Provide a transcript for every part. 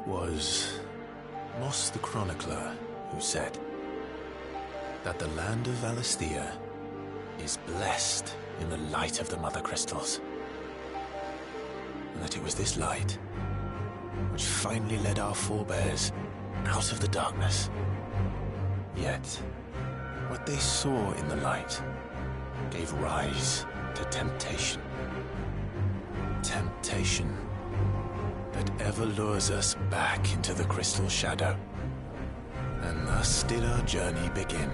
was Moss the Chronicler who said that the land of Valisthea is blessed in the light of the Mother Crystals. And that it was this light which finally led our forebears out of the darkness. Yet, what they saw in the light gave rise to temptation. Temptation that ever lures us back into the crystal shadow. And thus did our journey begin.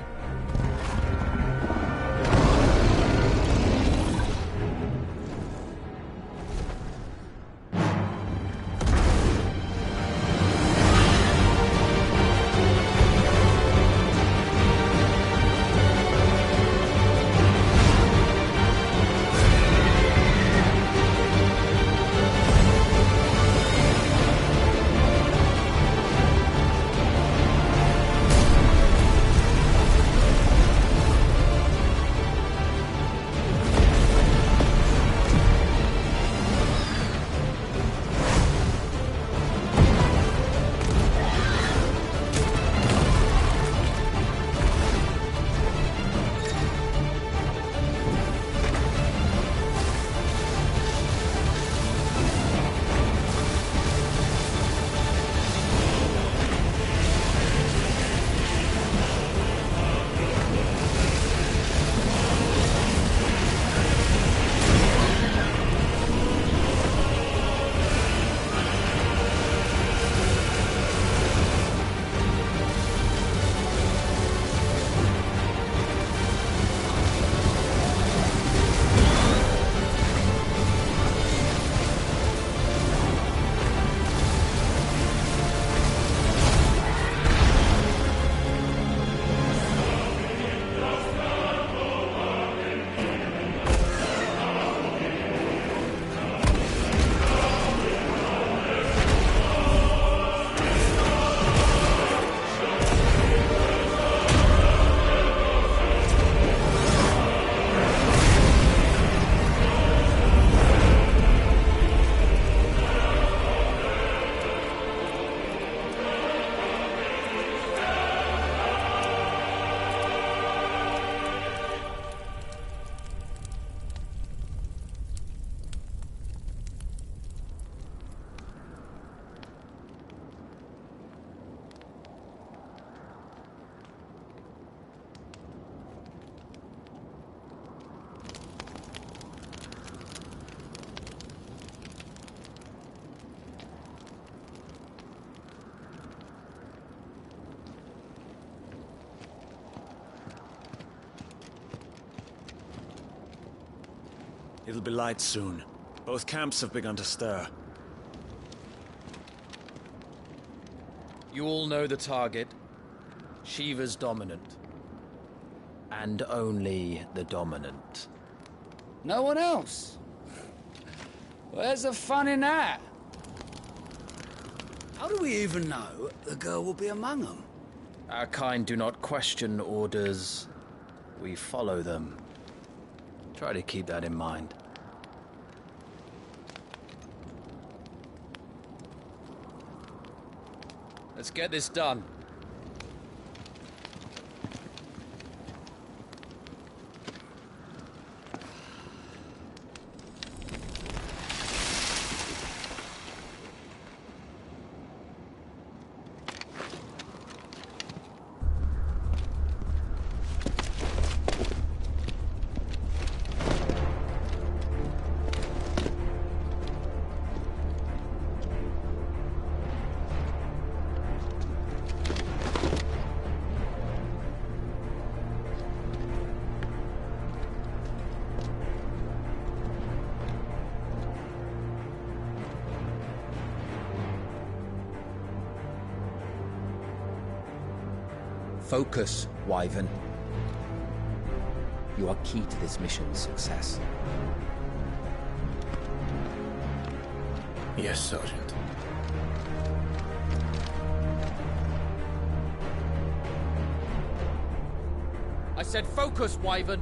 It'll be light soon. Both camps have begun to stir. You all know the target. Shiva's dominant. And only the dominant. No one else? Where's the fun in that? How do we even know the girl will be among them? Our kind do not question orders. We follow them. Try to keep that in mind. Let's get this done. Focus, Wyvern. You are key to this mission's success. Yes, Sergeant. I said focus, Wyvern!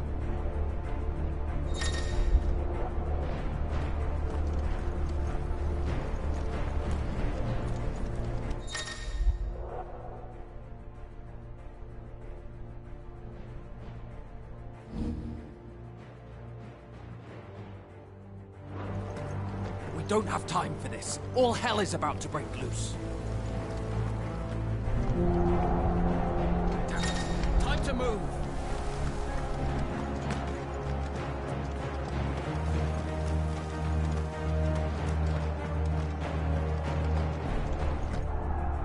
I don't have time for this. All hell is about to break loose. Damn it. Time to move!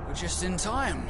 We're just in time.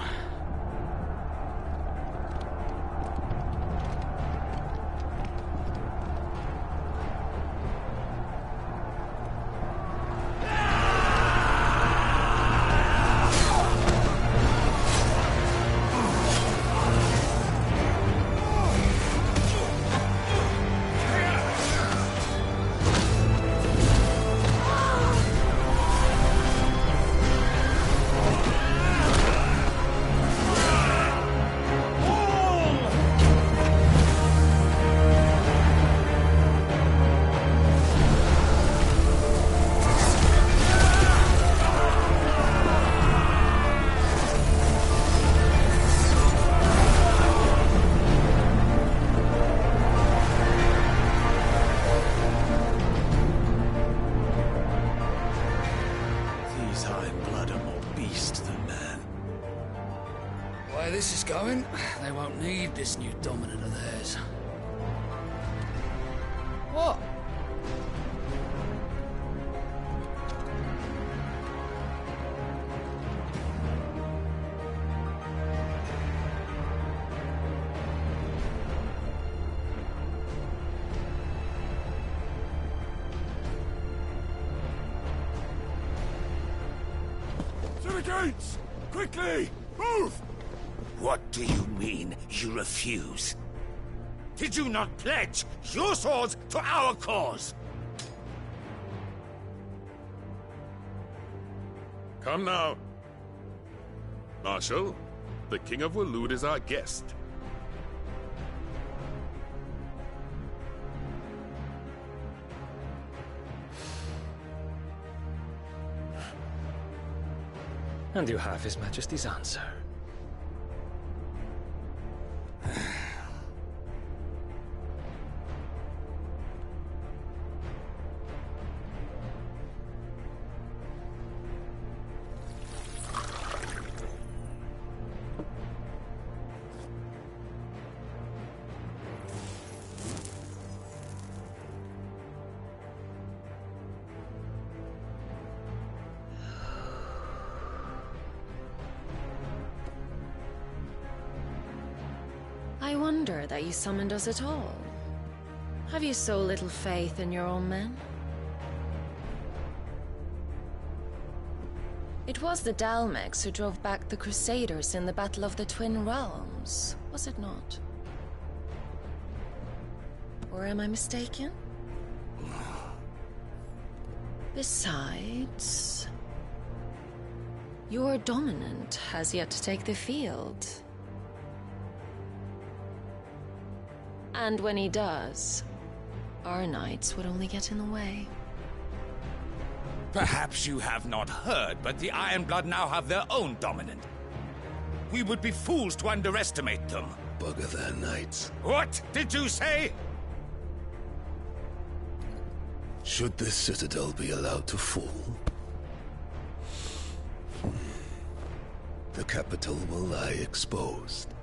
Way this is going, they won't need this new dominant of theirs. What? To the gates! Quickly! Move! What do you mean, you refuse? Did you not pledge your swords to our cause? Come now. Marshal, the King of Waloed is our guest. And you have His Majesty's answer. I wonder that you summoned us at all. Have you so little faith in your own men? It was the Dalmex who drove back the Crusaders in the Battle of the Twin Realms, was it not? Or am I mistaken? Besides, your dominant has yet to take the field. And when he does, our knights would only get in the way. Perhaps you have not heard, but the Ironblood now have their own dominant. We would be fools to underestimate them. Bugger their knights. What did you say? Should this citadel be allowed to fall, the capital will lie exposed.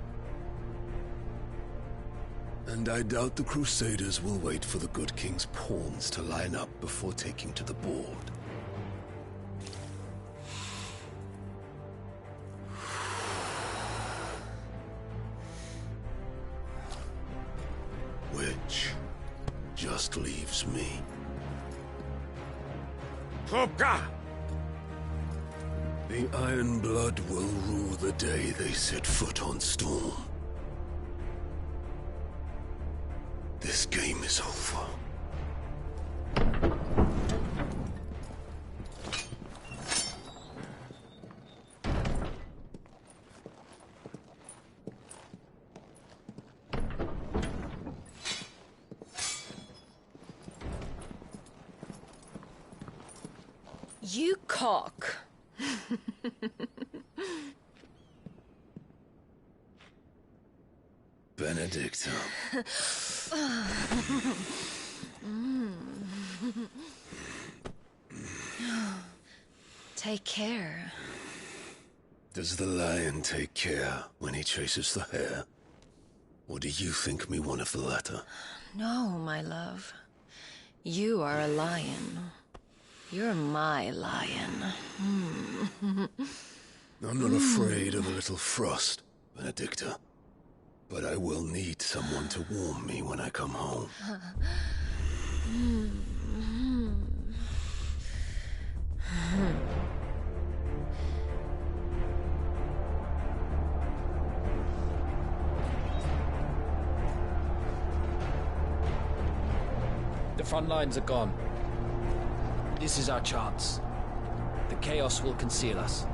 And I doubt the Crusaders will wait for the good king's pawns to line up before taking to the board. Which just leaves me. Hopka! The Ironblood will rue the day they set foot on Storm. This game is over. You cock. Benedictum. Take care. Does the lion take care when he chases the hare? Or do you think me one of the latter? No, my love. You are a lion. You're my lion. I'm not afraid of a little frost, Benedicta. But I will need someone to warm me when I come home. The front lines are gone. This is our chance. The chaos will conceal us.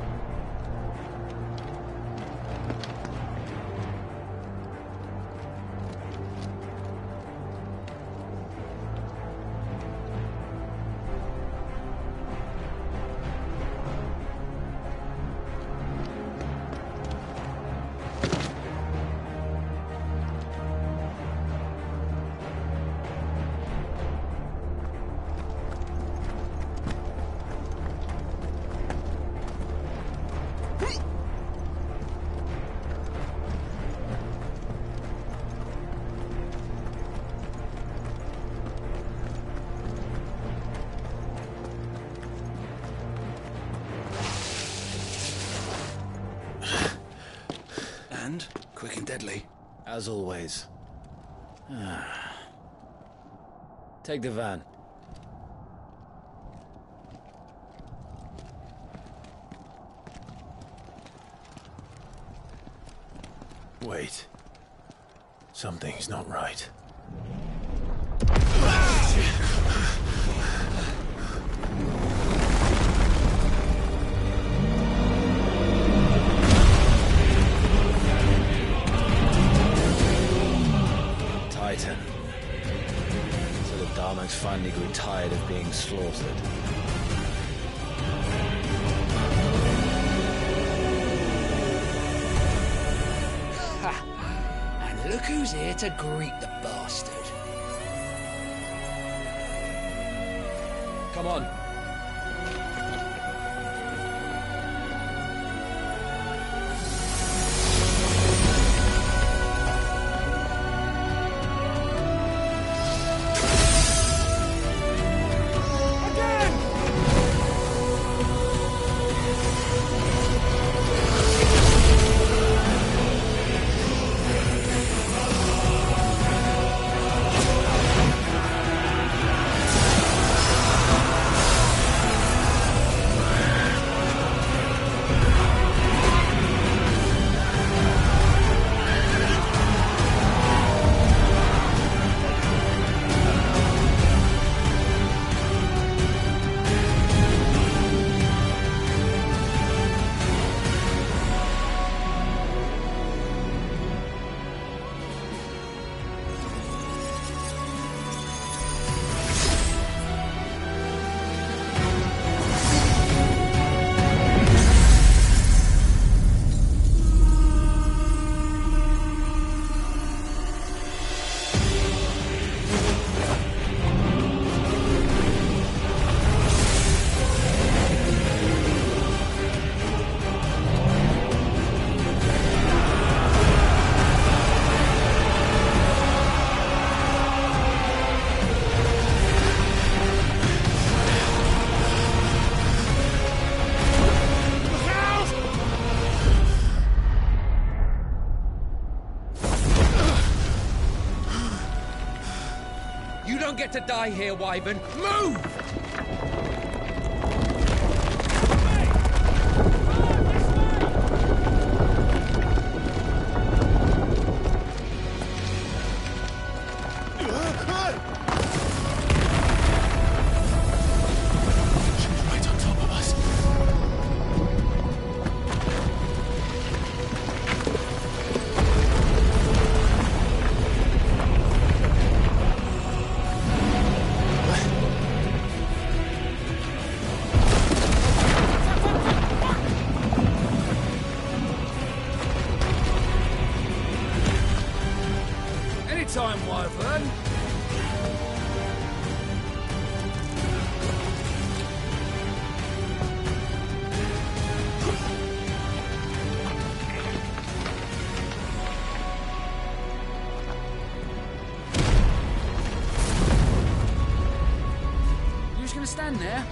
And quick and deadly. As always. Take the van. Wait. Something's not right. Titan. So the Darmaks finally grew tired of being slaughtered. And look who's here to greet the bastard. Come on. You don't get to die here, Wyvern. Move! gonna stand there?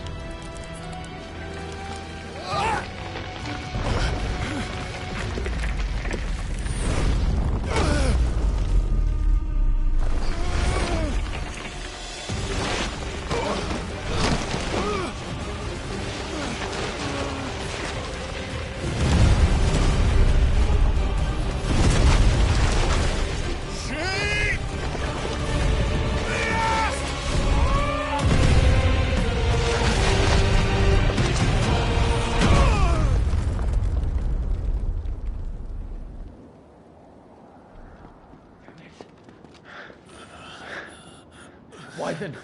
Wyvern!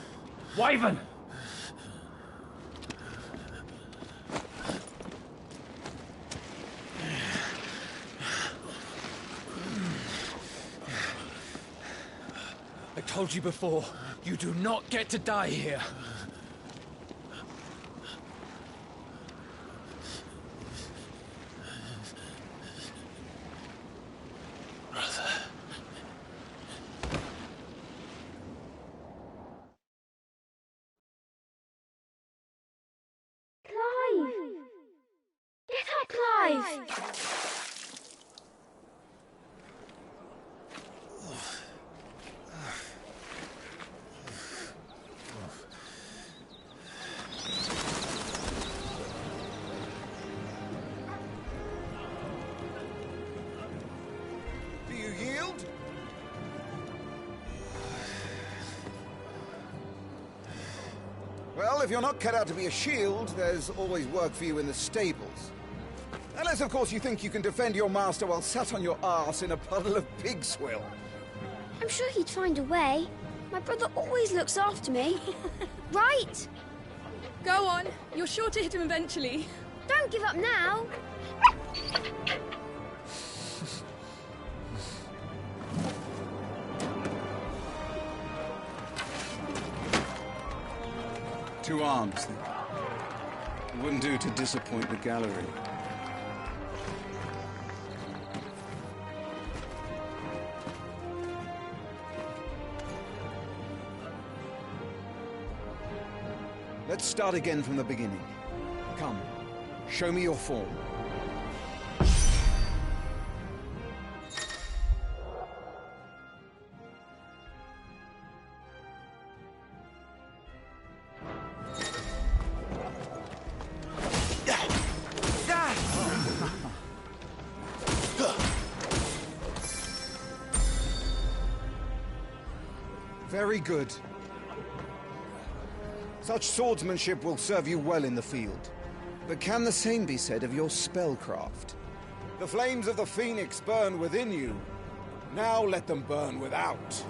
Wyvern! I told you before, you do not get to die here. Well, if you're not cut out to be a shield, there's always work for you in the stables. Unless, of course, you think you can defend your master while sat on your arse in a puddle of pig swill. I'm sure he'd find a way. My brother always looks after me. Right? Go on. You're sure to hit him eventually. Don't give up now. Two arms, then. It wouldn't do to disappoint the gallery. Let's start again from the beginning. Come, show me your form. Very good. Such swordsmanship will serve you well in the field. But can the same be said of your spellcraft? The flames of the Phoenix burn within you. Now let them burn without.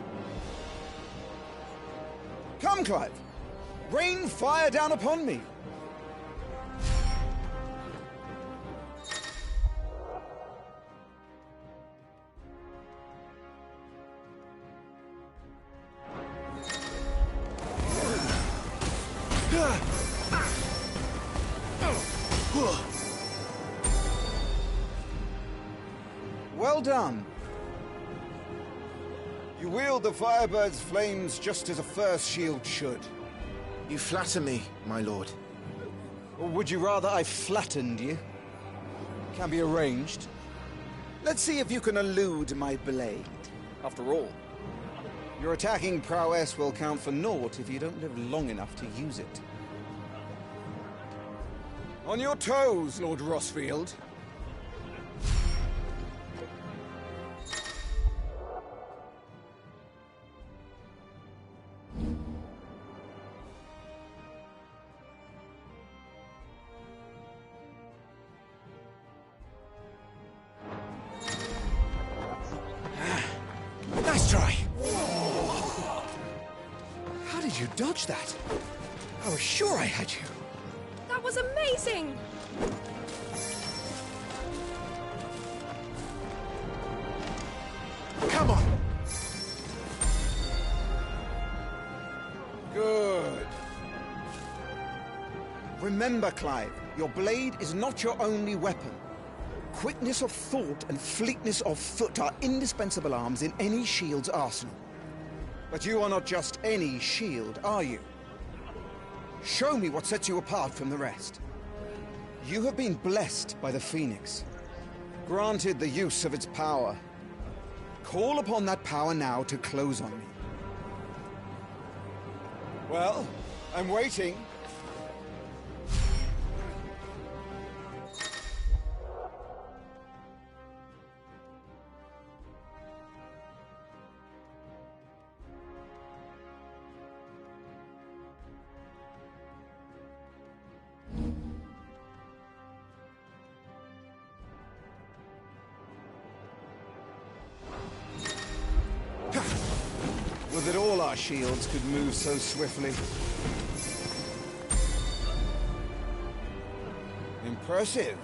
Come, Clive. Rain fire down upon me. Well done. You wield the Firebird's flames just as a first shield should. You flatter me, my lord. Or would you rather I flattened you? Can be arranged. Let's see if you can elude my blade. After all, your attacking prowess will count for naught if you don't live long enough to use it. On your toes, Lord Rossfield. Nice try. How did you dodge that? I was sure I had you. That was amazing! Come on! Good. Remember, Clive, your blade is not your only weapon. Quickness of thought and fleetness of foot are indispensable arms in any shield's arsenal. But you are not just any shield, are you? Show me what sets you apart from the rest. You have been blessed by the Phoenix, granted the use of its power. Call upon that power now to close on me. Well, I'm waiting. Would that all our shields could move so swiftly. Impressive.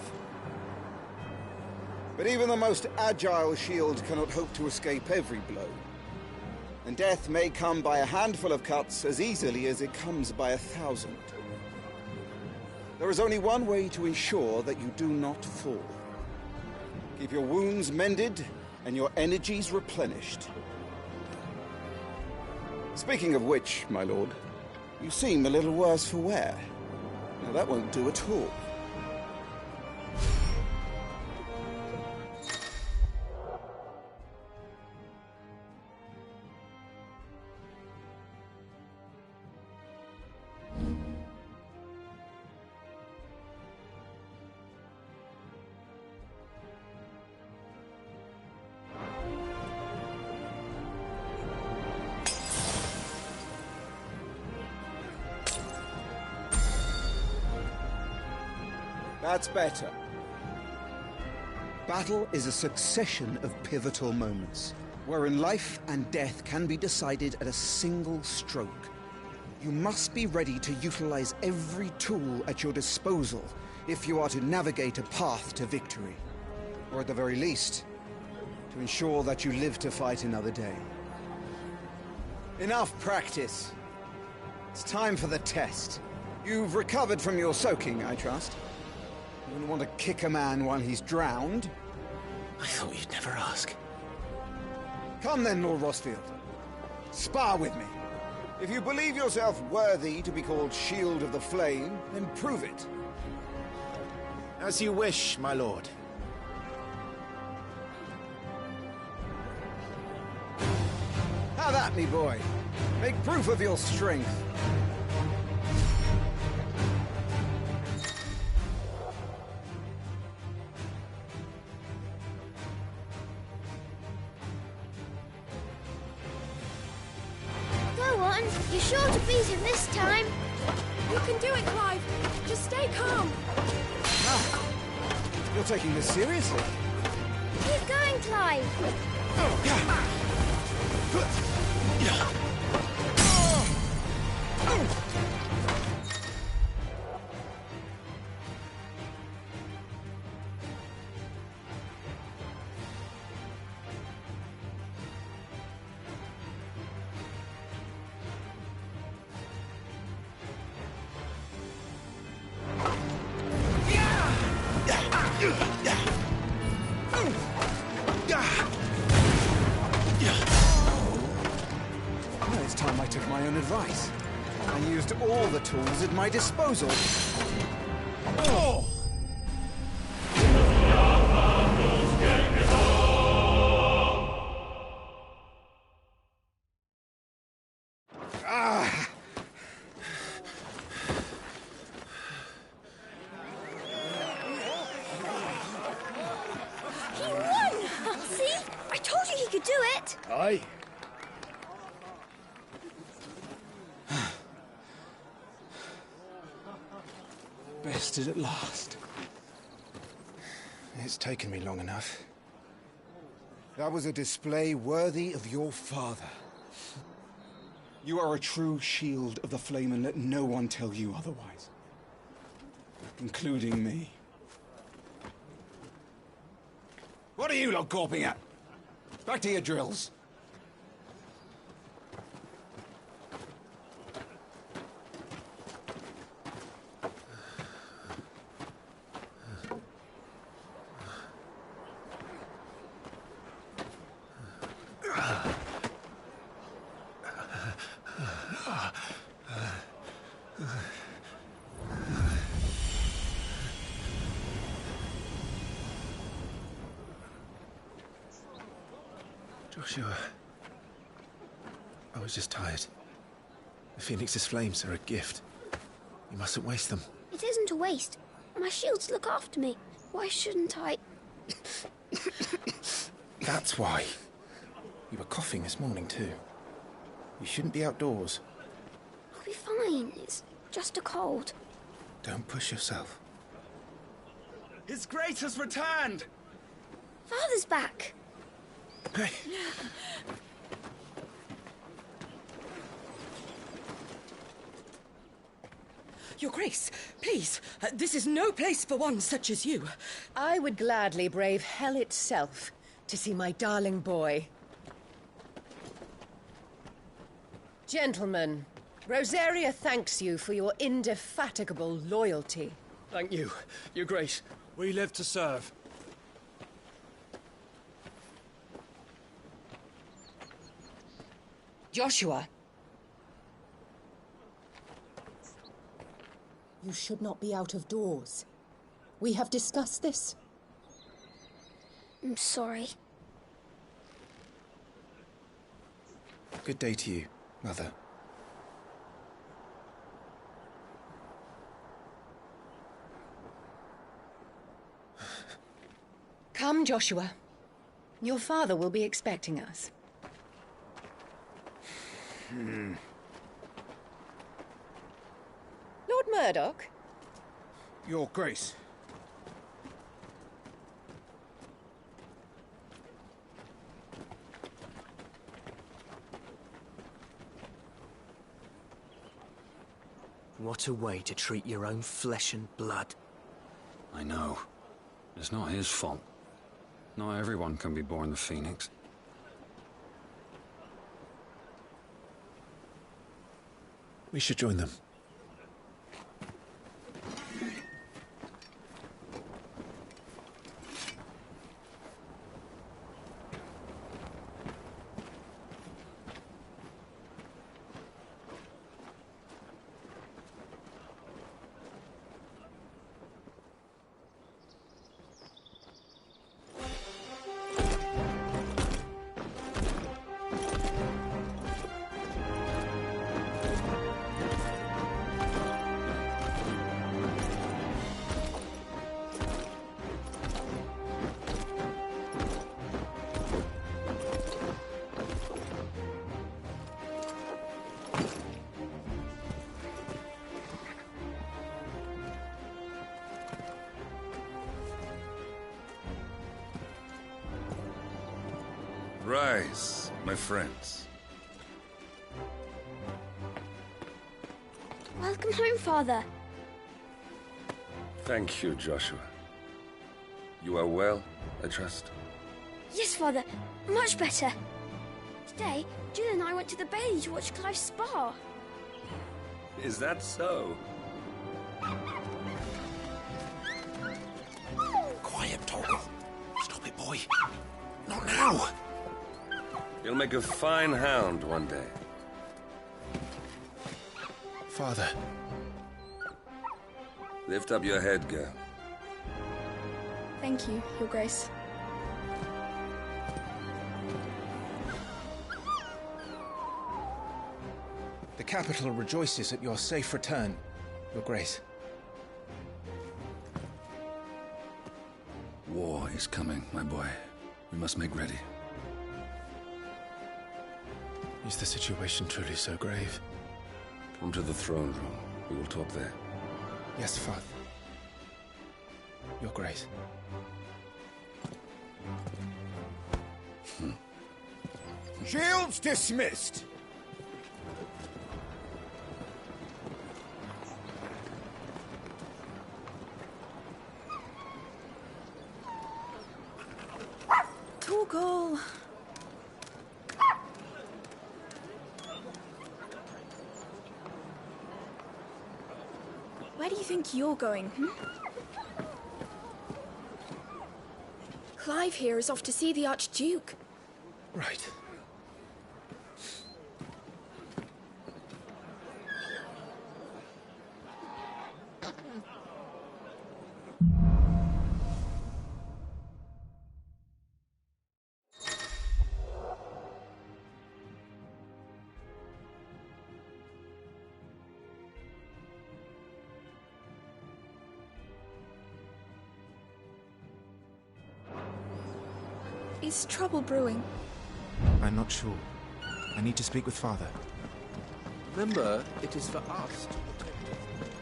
But even the most agile shield cannot hope to escape every blow. And death may come by a handful of cuts as easily as it comes by 1,000. There is only one way to ensure that you do not fall. Keep your wounds mended and your energies replenished. Speaking of which, my lord, you seem a little worse for wear. Now that won't do at all. That's better. Battle is a succession of pivotal moments, wherein life and death can be decided at a single stroke. You must be ready to utilize every tool at your disposal if you are to navigate a path to victory. Or at the very least, to ensure that you live to fight another day. Enough practice. It's time for the test. You've recovered from your soaking, I trust? You wouldn't want to kick a man while he's drowned? I thought you'd never ask. Come then, Lord Rosfield. Spar with me. If you believe yourself worthy to be called Shield of the Flame, then prove it. As you wish, my lord. Have at me, boy. Make proof of your strength. You're sure to beat him this time. You can do it, Clive. Just stay calm. Ah, you're taking this seriously. Keep going, Clive. It's time I took my own advice. I used all the tools at my disposal. Oh! Ah! He won! See? I told you he could do it! Aye. Bested at last. It's taken me long enough. That was a display worthy of your father. You are a true Shield of the Flame, and let no one tell you otherwise. Including me. What are you lot gawping at? Back to your drills. Joshua... I was just tired. The Phoenix's flames are a gift. You mustn't waste them. It isn't a waste. My shields look after me. Why shouldn't I? That's why. You were coughing this morning too. You shouldn't be outdoors. I'll be fine. It's just a cold. Don't push yourself. His Grace has returned! Father's back. Hey. Your Grace, please, this is no place for one such as you. I would gladly brave hell itself to see my darling boy. Gentlemen, Rosaria thanks you for your indefatigable loyalty. Thank you, Your Grace. We live to serve. Joshua. You should not be out of doors. We have discussed this. I'm sorry. Good day to you, Mother. Come, Joshua. Your father will be expecting us. Lord Murdoch? Your Grace. What a way to treat your own flesh and blood. I know. It's not his fault. Not everyone can be born the Phoenix. We should join them. Rise, my friends. Welcome home, Father. Thank you, Joshua. You are well, I trust? Yes, Father. Much better. Today, Jill and I went to the Bailey to watch Clive's spa. Is that so? Quiet, Torgal. Stop it, boy. Not now. You'll make a fine hound one day. Father. Lift up your head, girl. Thank you, Your Grace. The capital rejoices at your safe return, Your Grace. War is coming, my boy. We must make ready. Is the situation truly so grave? Come to the throne room. We will talk there. Yes, Father. Your Grace. Shields dismissed! Torgal. Where do you think you're going, Clive here is off to see the Archduke. Right. Is trouble brewing? I'm not sure. I need to speak with Father. Remember, it is for us to protect it.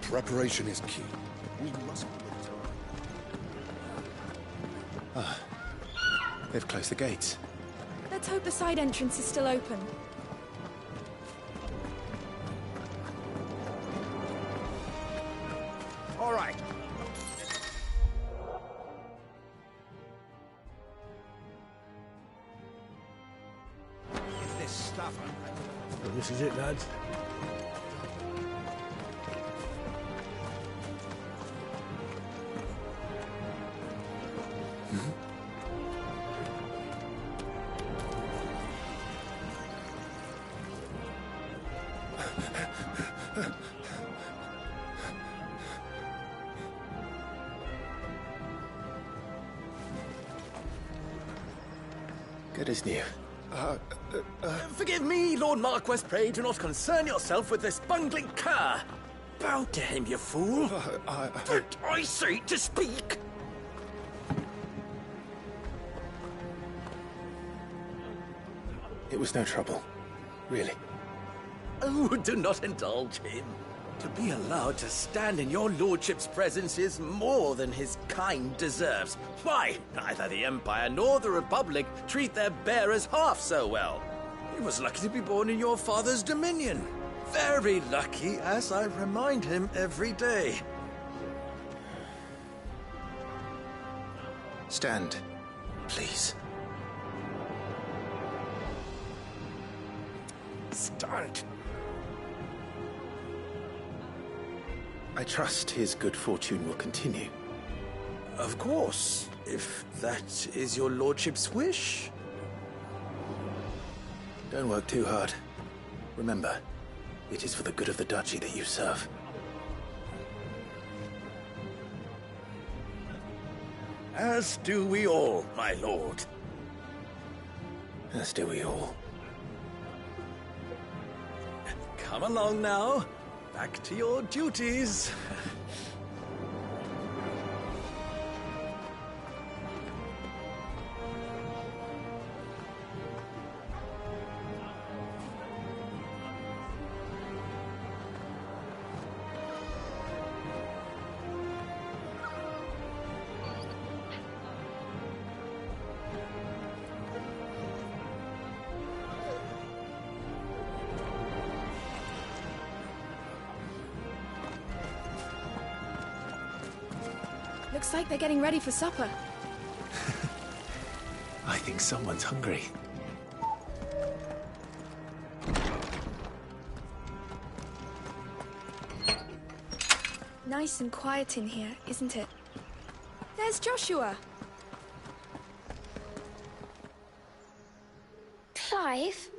Preparation is key. We must... Ah. They've closed the gates. Let's hope the side entrance is still open. All right. Is this stuff? Well, this is it, lads. Good as new. Forgive me, Lord Marquess. Pray do not concern yourself with this bungling cur. Bow to him, you fool. Don't I say to speak? It was no trouble. Really. Oh, do not indulge him. To be allowed to stand in your lordship's presence is more than his kind deserves. Why, neither the Empire nor the Republic treat their bearers half so well. He was lucky to be born in your father's dominion. Very lucky, as I remind him every day. Stand, please. Stand. I trust his good fortune will continue. Of course, if that is your lordship's wish. Don't work too hard. Remember, it is for the good of the duchy that you serve. As do we all, my lord. As do we all. Come along now. Back to your duties. Looks like they're getting ready for supper. I think someone's hungry. Nice and quiet in here, isn't it? There's Joshua. Clive?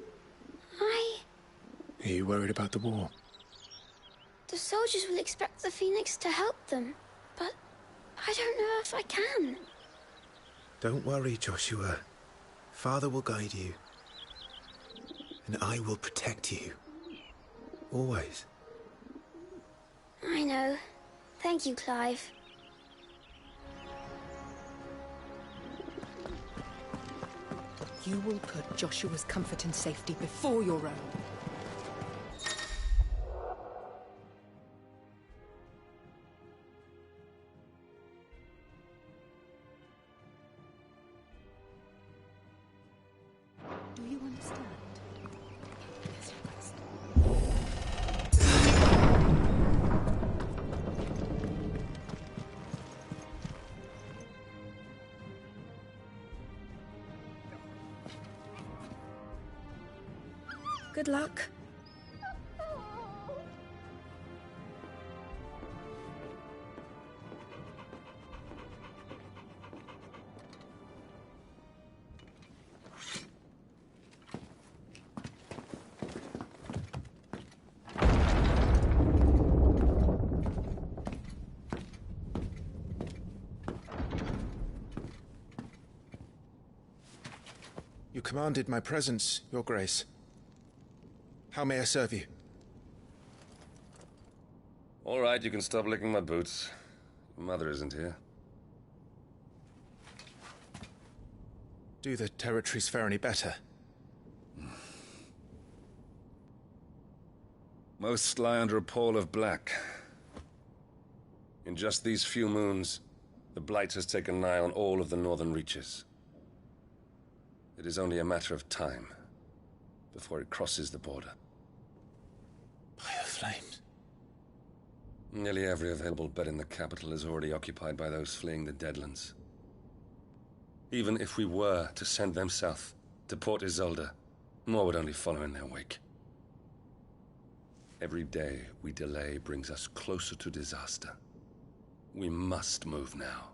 Are you worried about the war? The soldiers will expect the Phoenix to help them, but I don't know if I can. Don't worry, Joshua. Father will guide you. And I will protect you. Always. I know. Thank you, Clive. You will put Joshua's comfort and safety before your own. Do you understand? Good luck. You commanded my presence, Your Grace. How may I serve you? All right, you can stop licking my boots. Mother isn't here. Do the territories fare any better? Most lie under a pall of black. In just these few moons, the Blight has taken nigh on all of the northern reaches. It is only a matter of time before it crosses the border. By the flames. Nearly every available bed in the capital is already occupied by those fleeing the Deadlands. Even if we were to send them south, to Port Isolde, more would only follow in their wake. Every day we delay brings us closer to disaster. We must move now.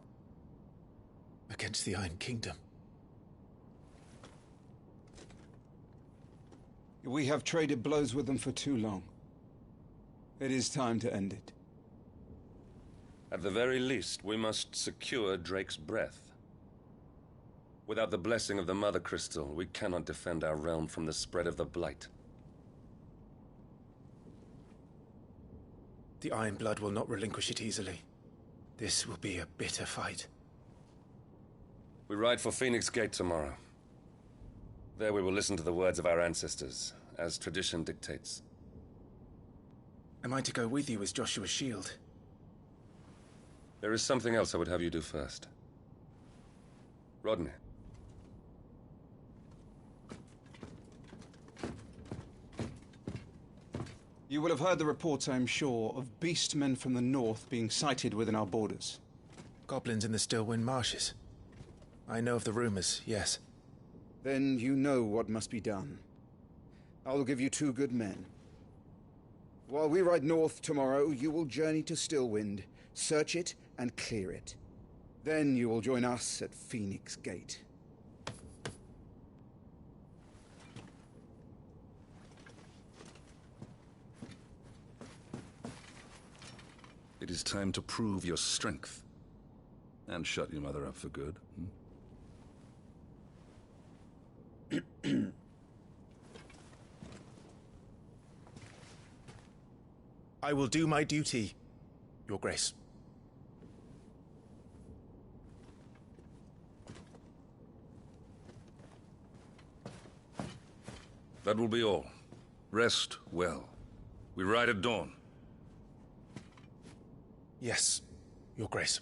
Against the Iron Kingdom. We have traded blows with them for too long. It is time to end it. At the very least, we must secure Drake's breath. Without the blessing of the Mother Crystal, we cannot defend our realm from the spread of the Blight. The Iron Blood will not relinquish it easily. This will be a bitter fight. We ride for Phoenix Gate tomorrow. There we will listen to the words of our ancestors, as tradition dictates. Am I to go with you as Joshua's shield? There is something else I would have you do first. Rodney. You will have heard the reports, I am sure, of beastmen from the north being sighted within our borders. Goblins in the Stillwind Marshes. I know of the rumors, yes. Then you know what must be done. I will give you 2 good men. While we ride north tomorrow, you will journey to Stillwind, search it and clear it. Then you will join us at Phoenix Gate. It is time to prove your strength. And shut your mother up for good. I will do my duty, Your Grace. That will be all. Rest well. We ride at dawn. Yes, Your Grace.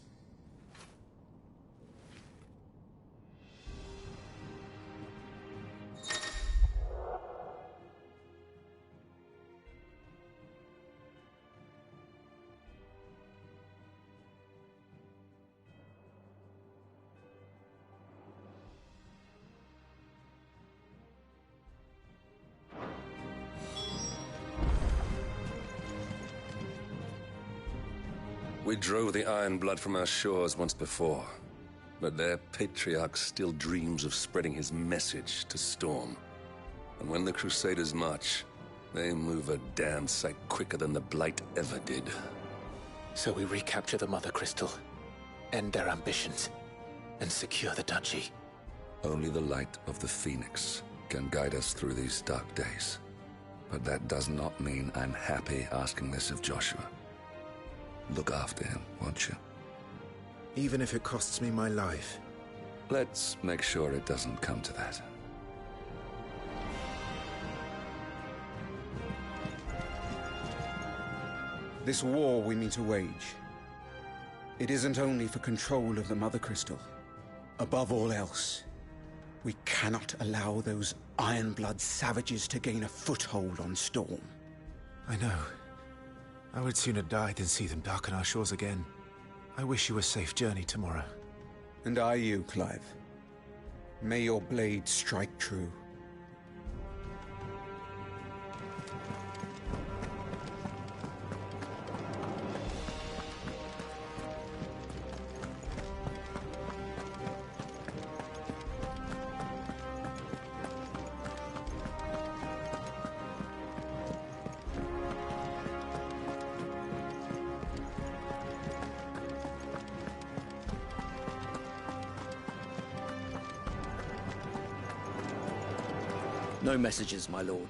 We drove the Iron Blood from our shores once before, but their patriarch still dreams of spreading his message to Storm. And when the Crusaders march, they move a damn sight quicker than the Blight ever did. So we recapture the Mother Crystal, end their ambitions, and secure the duchy. Only the light of the Phoenix can guide us through these dark days. But that does not mean I'm happy asking this of Joshua. Look after him, won't you? Even if it costs me my life. Let's make sure it doesn't come to that. This war we mean to wage, it isn't only for control of the Mother Crystal. Above all else, we cannot allow those Ironblood savages to gain a foothold on Storm. I know. I would sooner die than see them darken our shores again. I wish you a safe journey tomorrow. And I you, Clive. May your blade strike true. No messages, my lord.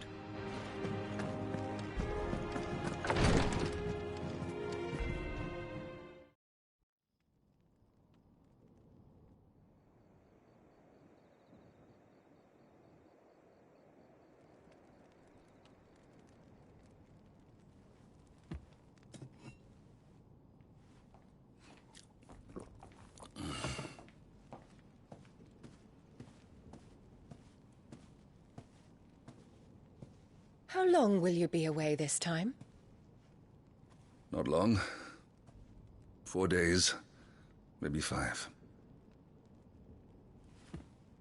How long will you be away this time? Not long. 4 days, maybe 5.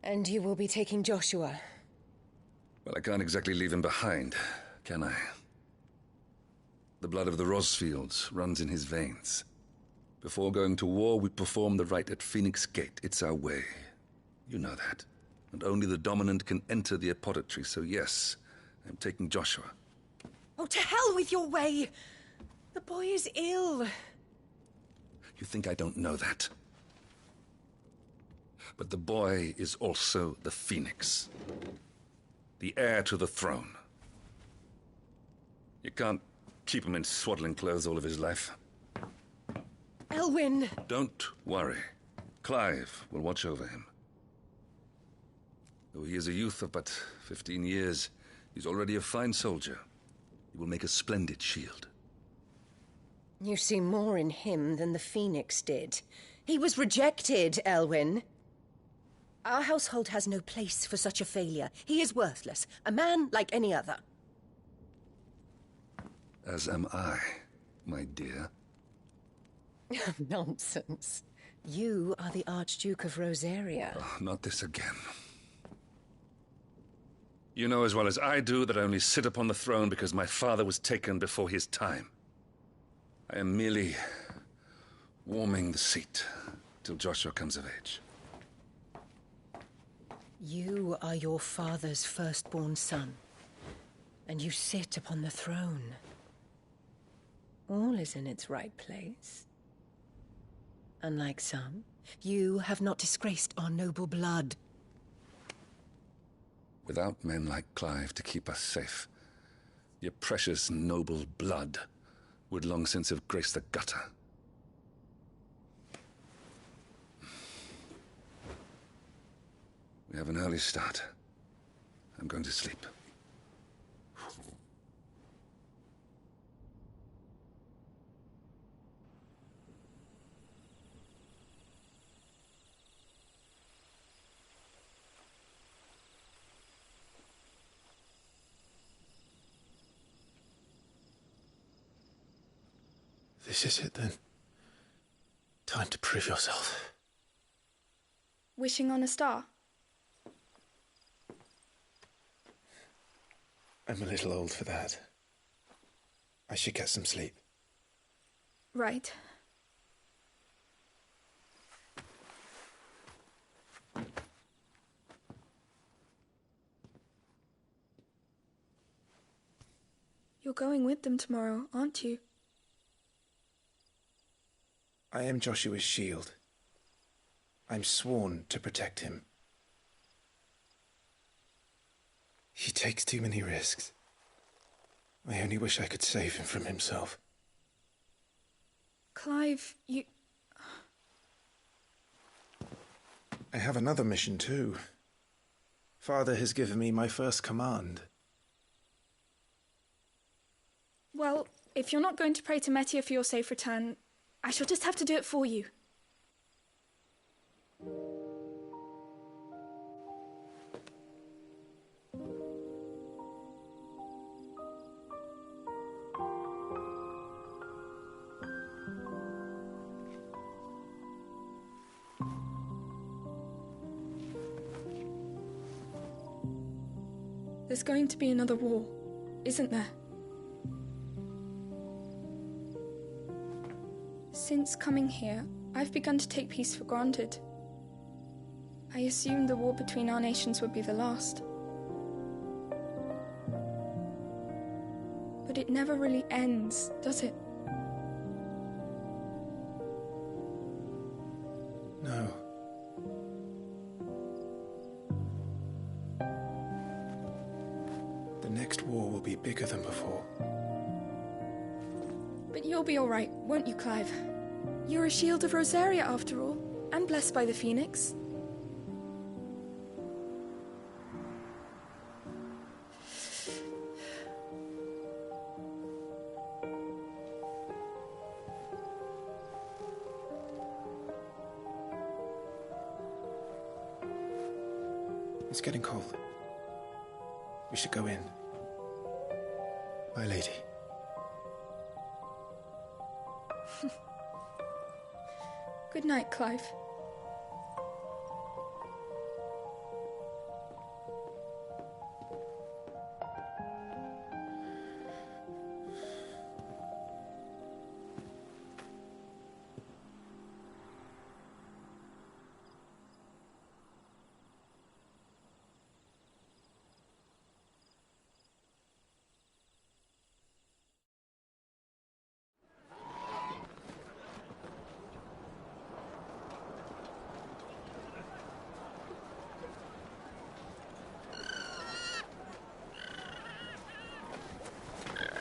And you will be taking Joshua? Well, I can't exactly leave him behind, can I? The blood of the Rosfields runs in his veins. Before going to war, we perform the rite at Phoenix Gate. It's our way. You know that. And only the dominant can enter the apothecary, so yes, I'm taking Joshua. Oh, to hell with your way! The boy is ill. You think I don't know that? But the boy is also the Phoenix. The heir to the throne. You can't keep him in swaddling clothes all of his life. Elwyn! Don't worry. Clive will watch over him. Though he is a youth of but 15 years, he's already a fine soldier. He will make a splendid shield. You see more in him than the Phoenix did. He was rejected, Elwyn. Our household has no place for such a failure. He is worthless, a man like any other. As am I, my dear. Nonsense. You are the Archduke of Rosaria. Oh, not this again. You know as well as I do that I only sit upon the throne because my father was taken before his time. I am merely warming the seat till Joshua comes of age. You are your father's firstborn son, and you sit upon the throne. All is in its right place. Unlike some, you have not disgraced our noble blood. Without men like Clive to keep us safe, your precious noble blood would long since have graced the gutter. We have an early start. I'm going to sleep. This is it, then. Time to prove yourself. Wishing on a star? I'm a little old for that. I should get some sleep. Right. You're going with them tomorrow, aren't you? I am Joshua's shield. I'm sworn to protect him. He takes too many risks. I only wish I could save him from himself. Clive, you... I have another mission too. Father has given me my first command. Well, if you're not going to pray to Metia for your safe return, I shall just have to do it for you. There's going to be another war, isn't there? Since coming here, I've begun to take peace for granted. I assumed the war between our nations would be the last. But it never really ends, does it? No. The next war will be bigger than before. But you'll be all right, won't you, Clive? You're a shield of Rosaria, after all, and blessed by the Phoenix. It's getting cold. We should go in. My lady. Good night, Clive.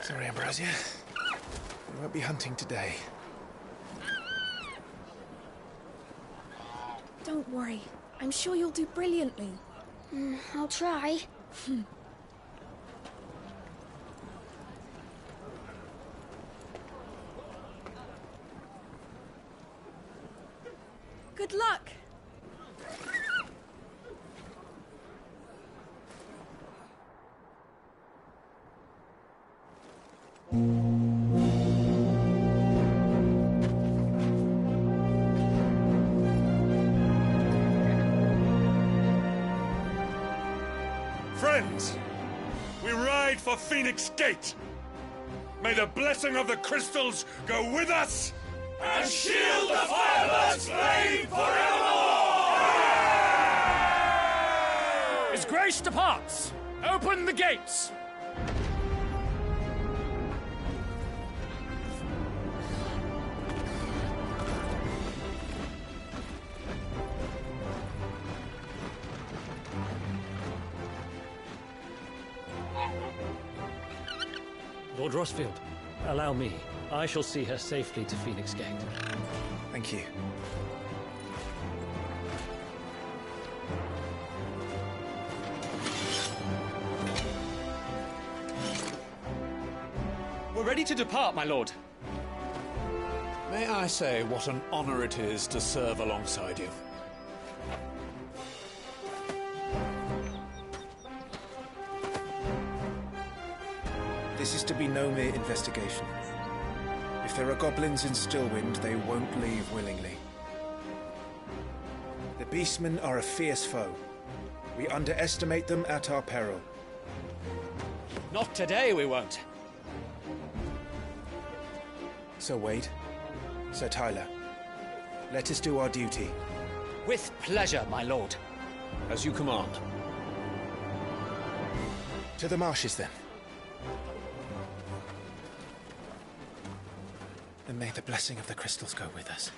Sorry, Ambrosia. We won't be hunting today. Don't worry. I'm sure you'll do brilliantly. I'll try. Good luck! Friends, we ride for Phoenix Gate. May the blessing of the crystals go with us and shield the Firebird's flame forevermore! His Grace departs! Open the gates! Lord Rossfield, allow me. I shall see her safely to Phoenix Gate. Thank you. We're ready to depart, my lord. May I say what an honor it is to serve alongside you? This is to be no mere investigation. If there are goblins in Stillwind, they won't leave willingly. The Beastmen are a fierce foe. We underestimate them at our peril. Not today, we won't. Sir Wade, Sir Tyler, let us do our duty. With pleasure, my lord. As you command. To the marshes, then. And may the blessing of the crystals go with us.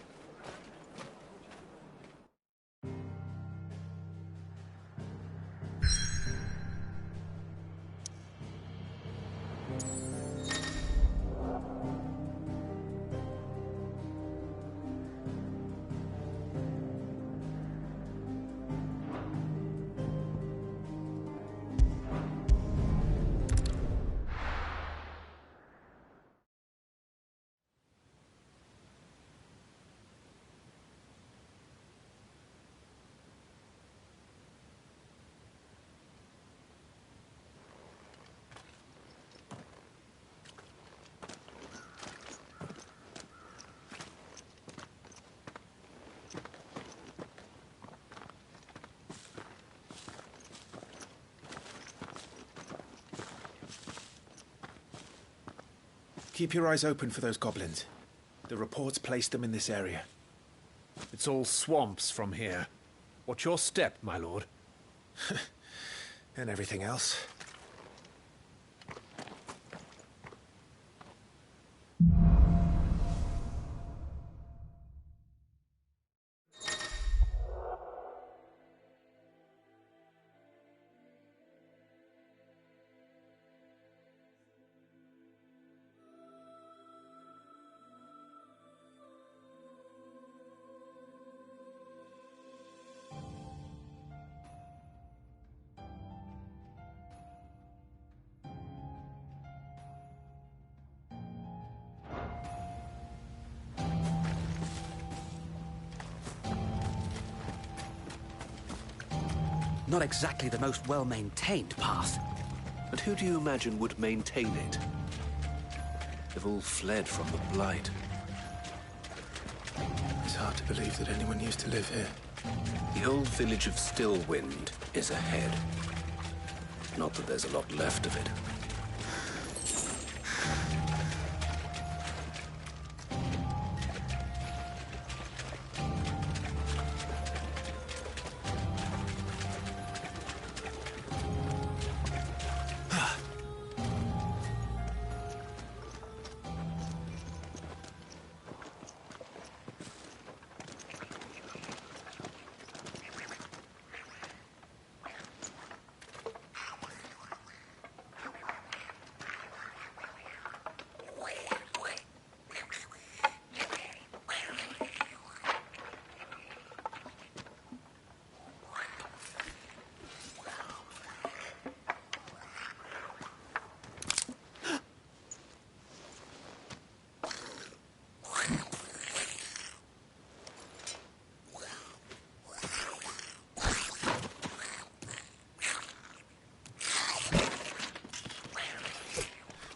Keep your eyes open for those goblins. The reports place them in this area. It's all swamps from here. What's your step, my lord? And everything else. Not exactly the most well-maintained path. And who do you imagine would maintain it? They've all fled from the Blight. It's hard to believe that anyone used to live here. The old village of Stillwind is ahead. Not that there's a lot left of it.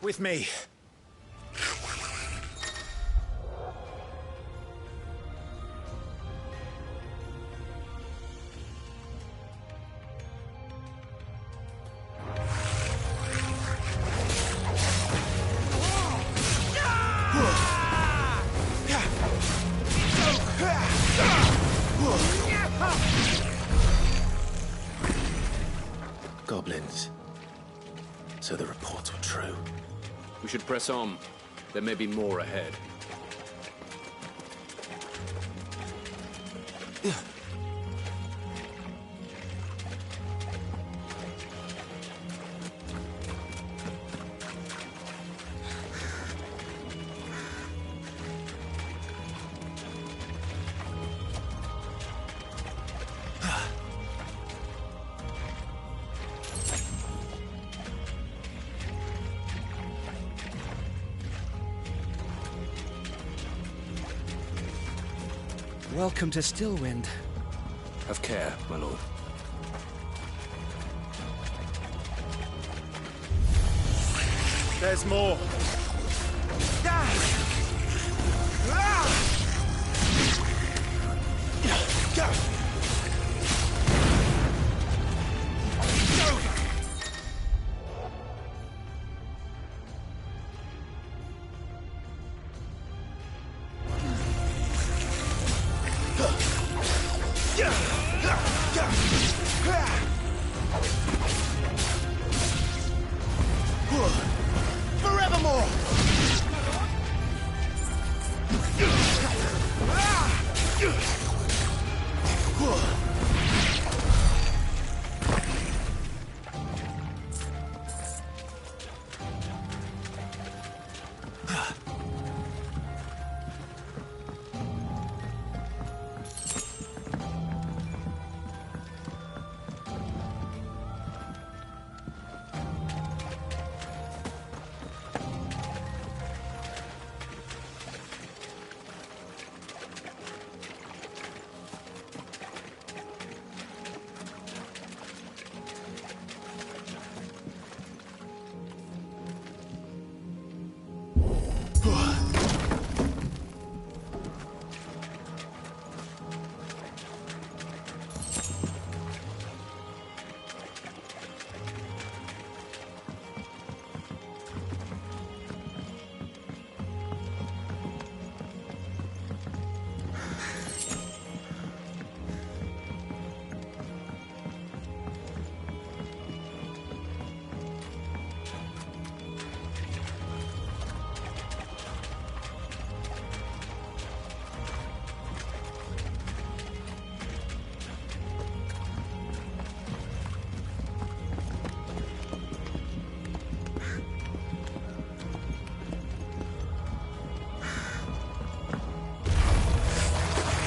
With me. Goblins. So the reports were true. We should press on. There may be more ahead. Welcome to Stillwind. Have care, my lord. There's more. Forevermore!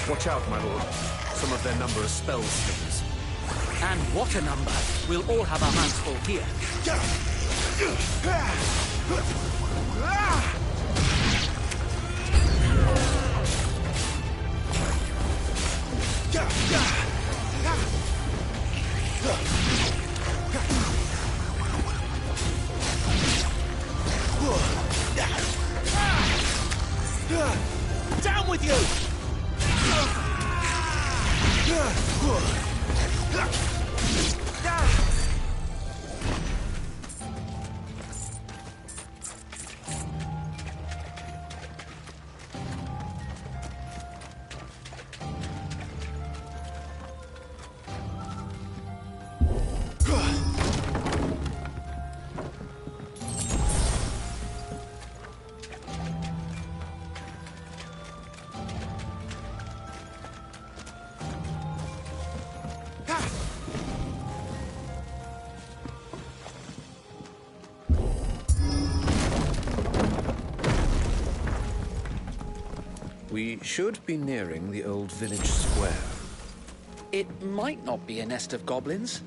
Watch out, my lord. Some of their number are spell slings. And what a number! We'll all have our hands full here. Down with you! We should be nearing the old village square. It might not be a nest of goblins.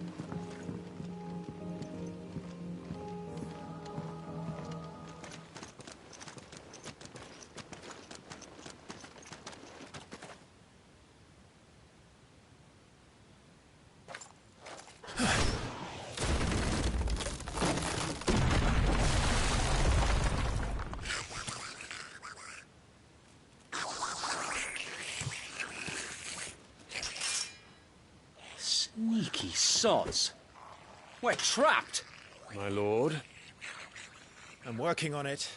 Sneaky sods. We're trapped. My lord. I'm working on it.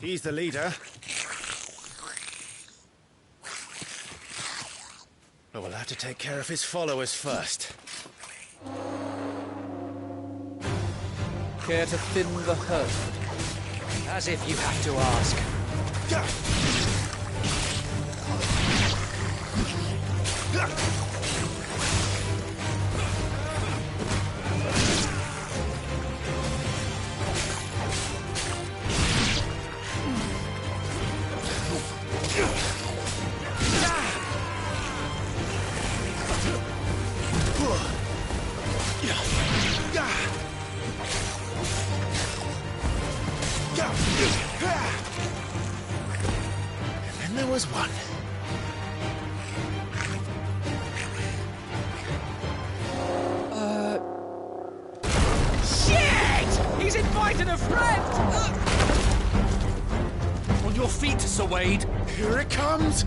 He's the leader. But we'll have to take care of his followers first. Care to thin the herd? As if you have to ask. And there was one. Shit! He's invited a friend! On your feet, Sir Wade. Here it comes!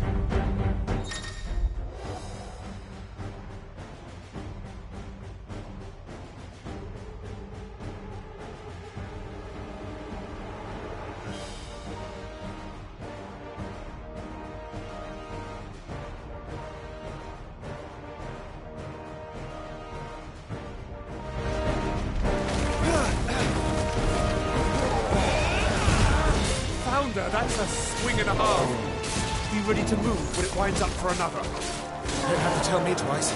That's a swing and a half. Be ready to move when it winds up for another. You don't have to tell me twice.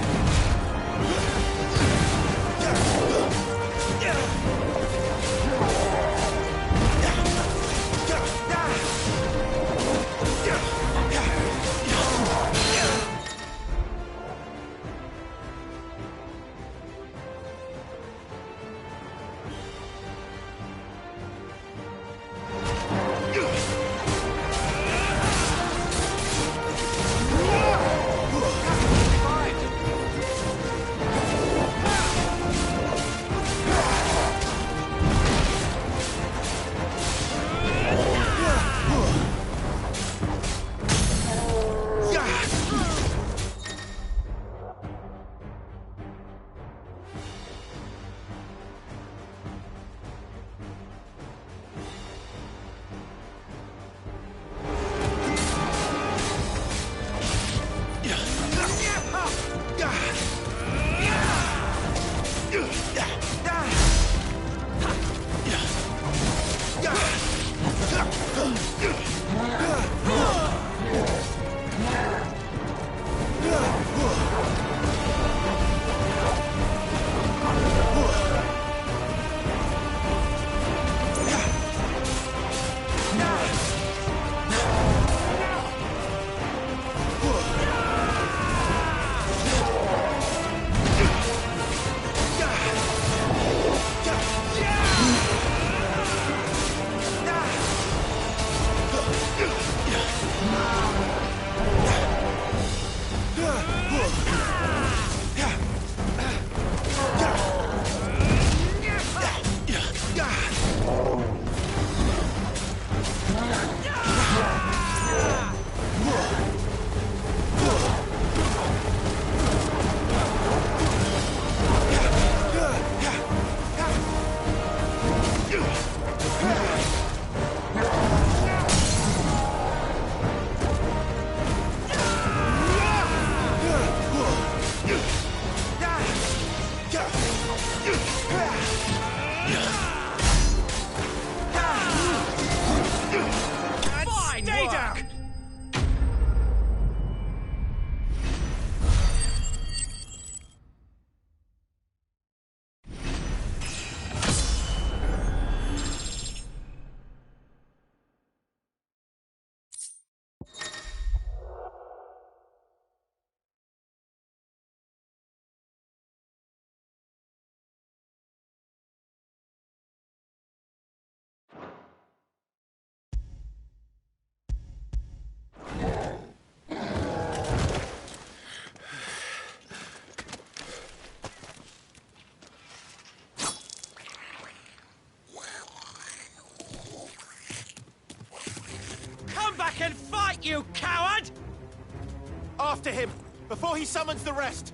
Fine Stay work. down! Come back and fight, you coward! After him, before he summons the rest!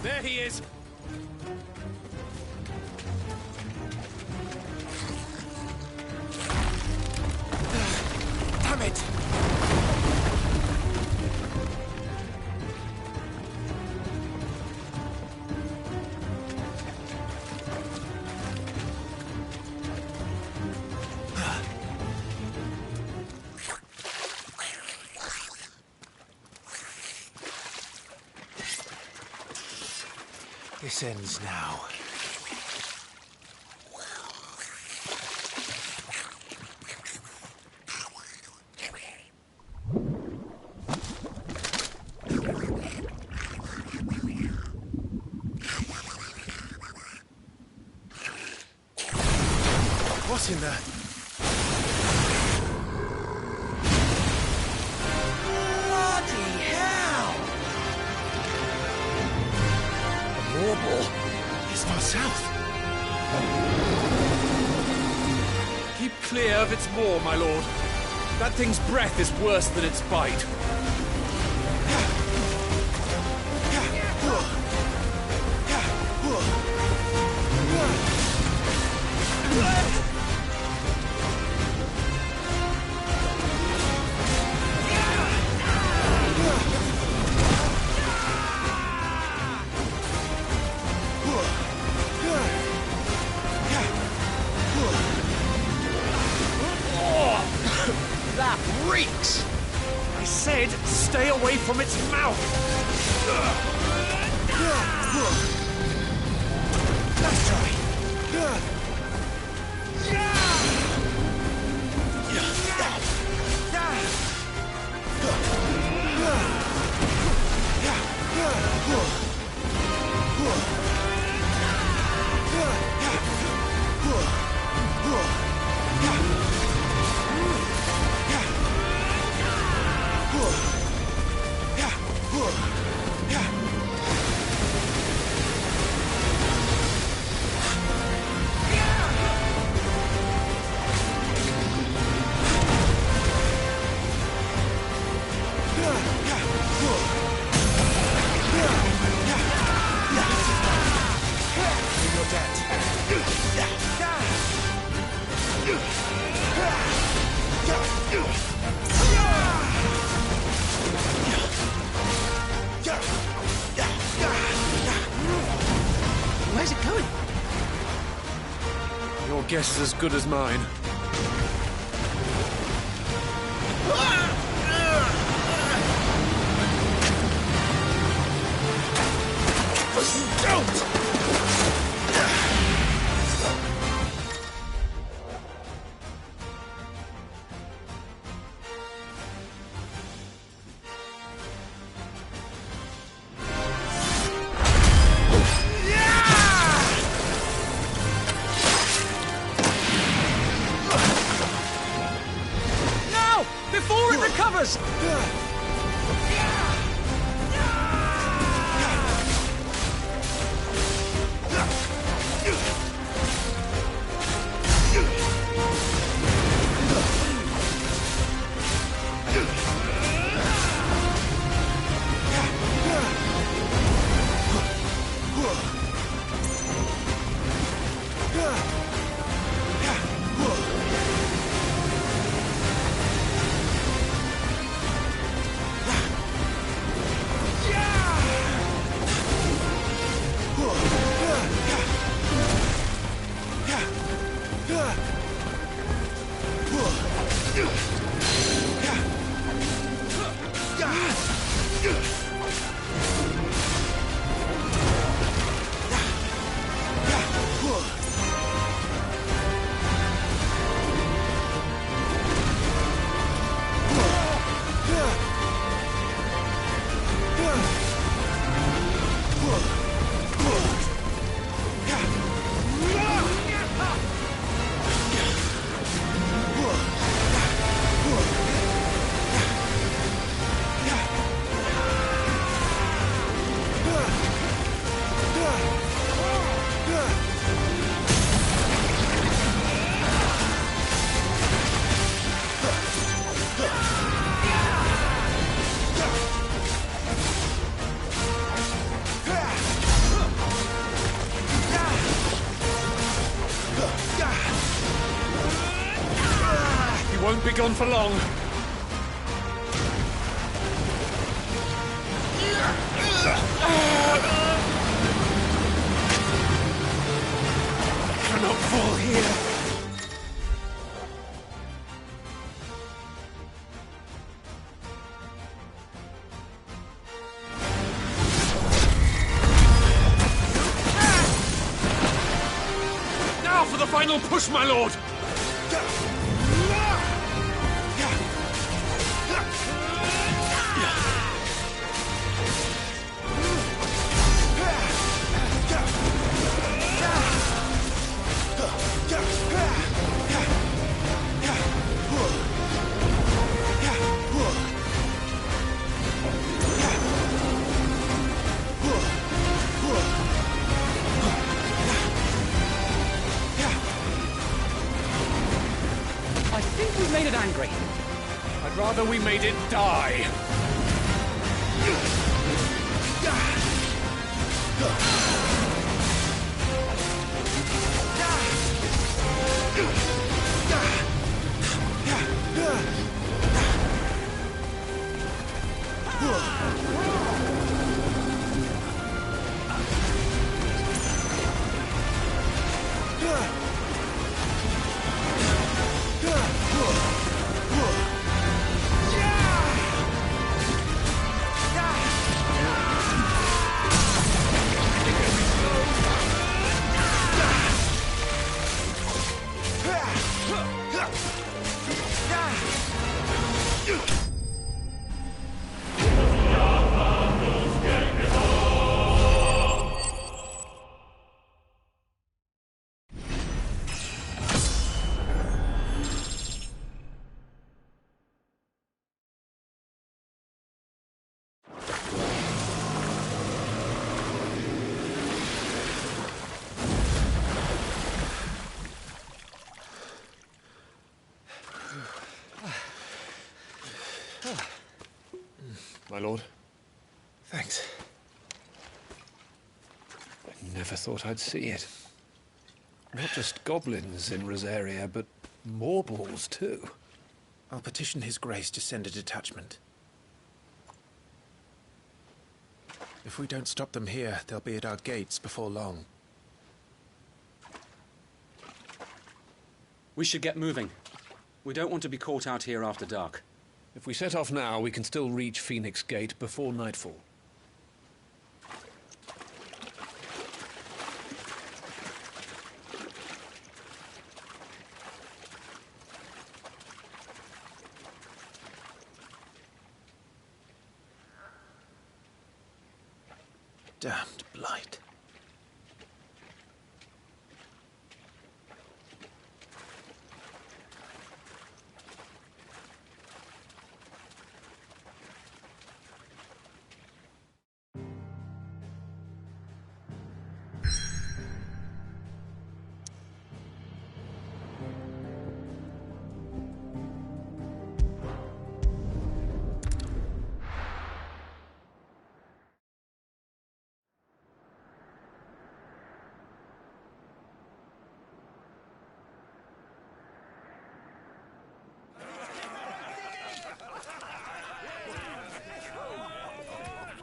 There he is! Damn it! This ends now. What in the... Bloody hell! A warble is far south. Keep clear of its maw, my lord. That thing's breath is worse than its bite. That reeks! I said, stay away from its mouth! Let's try. Where's it going? Your guess is as good as mine. Don't! No! Before it recovers! Won't be gone for long. Cannot fall here. Now for the final push, my lord. Made it angry. I'd rather we made it die. My lord. Thanks. I never thought I'd see it. Not just goblins in Rosaria, but morbals too. I'll petition His Grace to send a detachment. If we don't stop them here, they'll be at our gates before long. We should get moving. We don't want to be caught out here after dark. If we set off now, we can still reach Phoenix Gate before nightfall. Damned blight.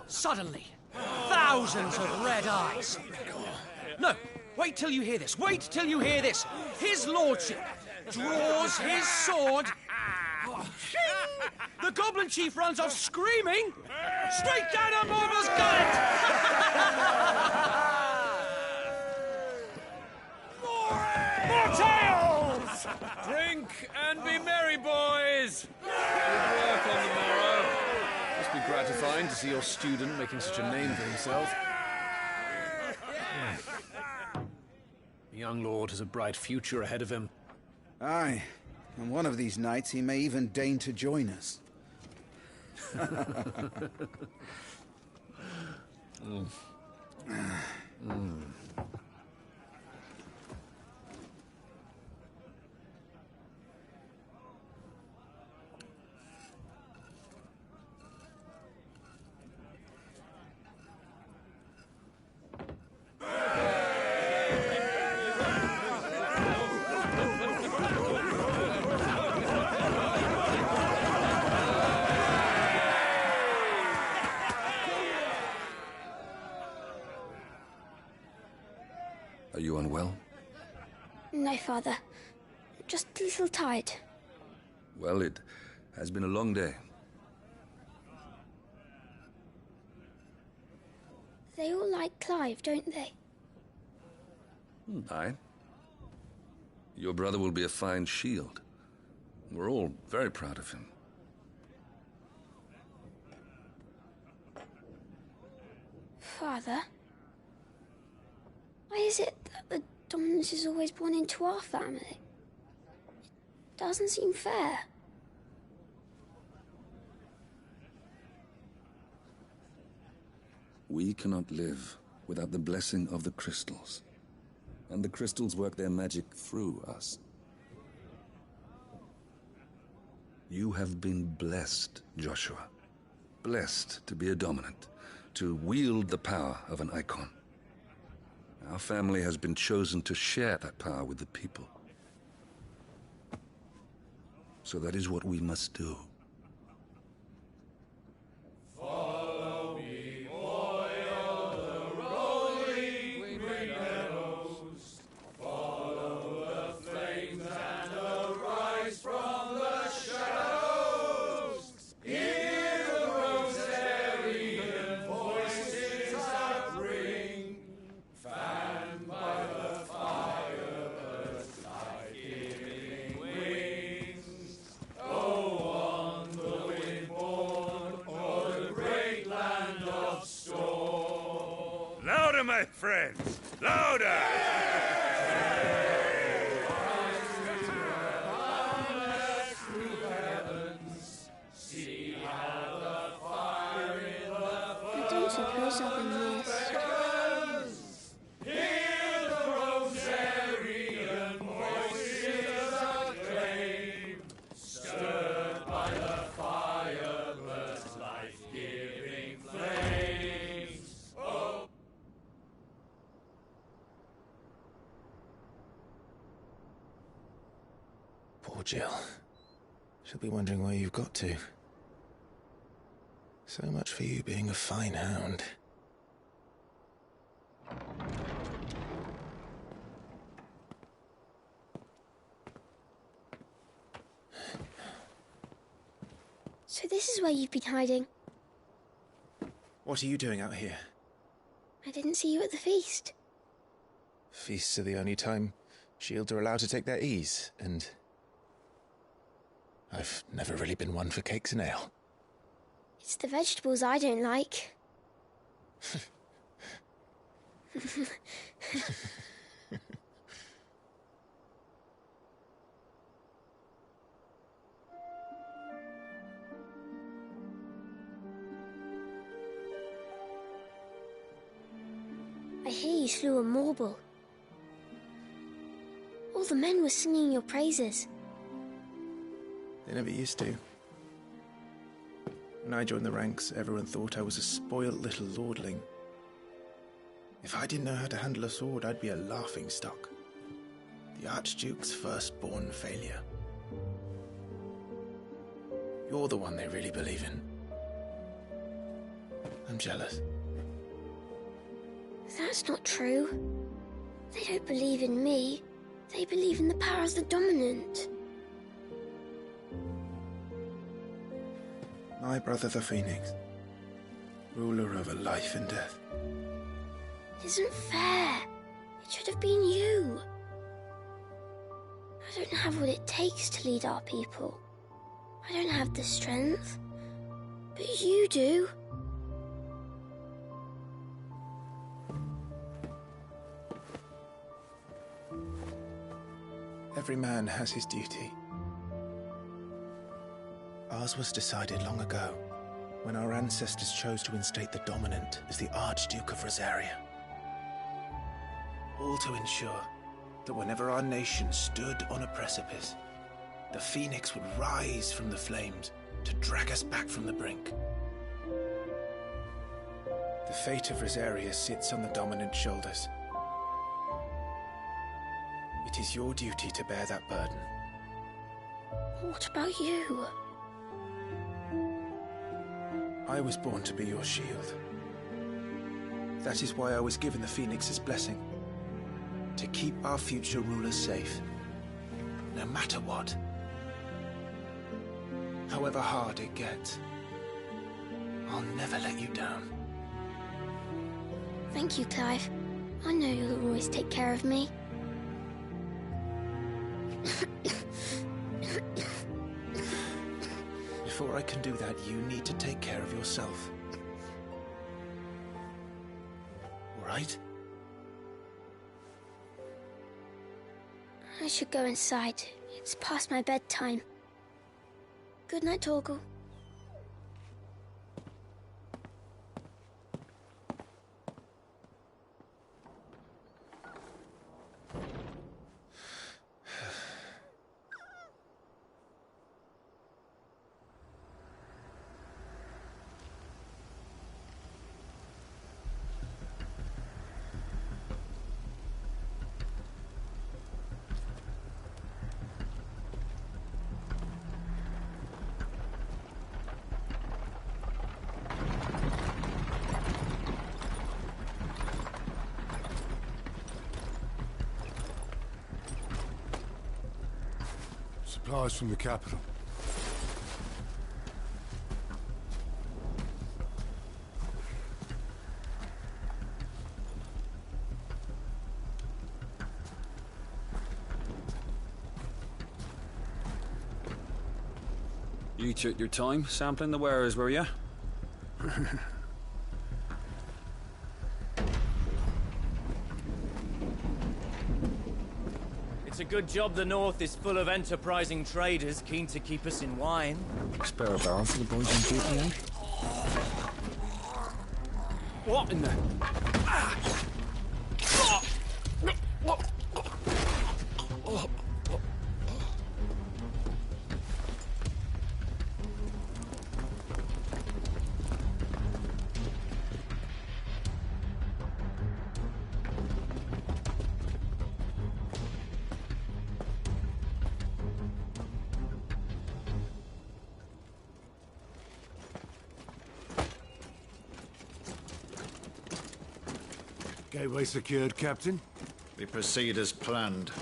Suddenly, thousands of red eyes. No, wait till you hear this. Wait till you hear this. His lordship draws his sword The Goblin Chief runs off screaming! Straight down a Morbal's gullet! More tales! Drink and be merry, boys! Good work on the morrow. Must be gratifying to see your student making such a name for himself. The young lord has a bright future ahead of him. Aye, and one of these nights he may even deign to join us. Are you unwell? No, Father. Just a little tired. Well, it has been a long day. They all like Clive, don't they? Aye. Your brother will be a fine shield. We're all very proud of him. Father? Why is it that the dominance is always born into our family? It doesn't seem fair. We cannot live without the blessing of the crystals. And the crystals work their magic through us. You have been blessed, Joshua. Blessed to be a dominant, to wield the power of an icon. Our family has been chosen to share that power with the people. So that is what we must do. Follow me, boil the rolling green meadows. Follow the flames and arise from the shadows. Hear the rosarian voices that ring. Fanned by the fire, birds life-giving wings. Go on, the wind-born, o'er the great land of storm. Louder, my friends! Louder! See how the fire in the I don't suppose I've been missed. Hear the rosarian voices acclaim, stirred by the fire, birds' life-giving flames. Oh. Poor Jill. She'll be wondering where you've got to. So much for you being a fine hound. So this is where you've been hiding. What are you doing out here? I didn't see you at the feast. Feasts are the only time shields are allowed to take their ease, and I've never really been one for cakes and ale. It's the vegetables I don't like. I hear you slew a Morble. All the men were singing your praises. They never used to. When I joined the ranks, everyone thought I was a spoilt little lordling. If I didn't know how to handle a sword, I'd be a laughingstock. The Archduke's firstborn failure. You're the one they really believe in. I'm jealous. That's not true. They don't believe in me. They believe in the power of the dominant. My brother the Phoenix, ruler over life and death. It isn't fair. It should have been you. I don't have what it takes to lead our people. I don't have the strength. But you do. Every man has his duty. Ours was decided long ago, when our ancestors chose to instate the dominant as the Archduke of Rosaria. All to ensure that whenever our nation stood on a precipice, the Phoenix would rise from the flames to drag us back from the brink. The fate of Rosaria sits on the dominant's shoulders. It is your duty to bear that burden. What about you? I was born to be your shield. That is why I was given the Phoenix's blessing. To keep our future rulers safe. No matter what. However hard it gets. I'll never let you down. Thank you, Clive. I know you'll always take care of me. Before I can do that, you need to take care of yourself. All right? I should go inside. It's past my bedtime. Good night, Torgal. Supplies from the capital. You took your time sampling the wares, were you? It's a good job the North is full of enterprising traders keen to keep us in wine. Spare a barrel for the boys on duty, eh? What in the... Gateway secured, Captain. We proceed as planned.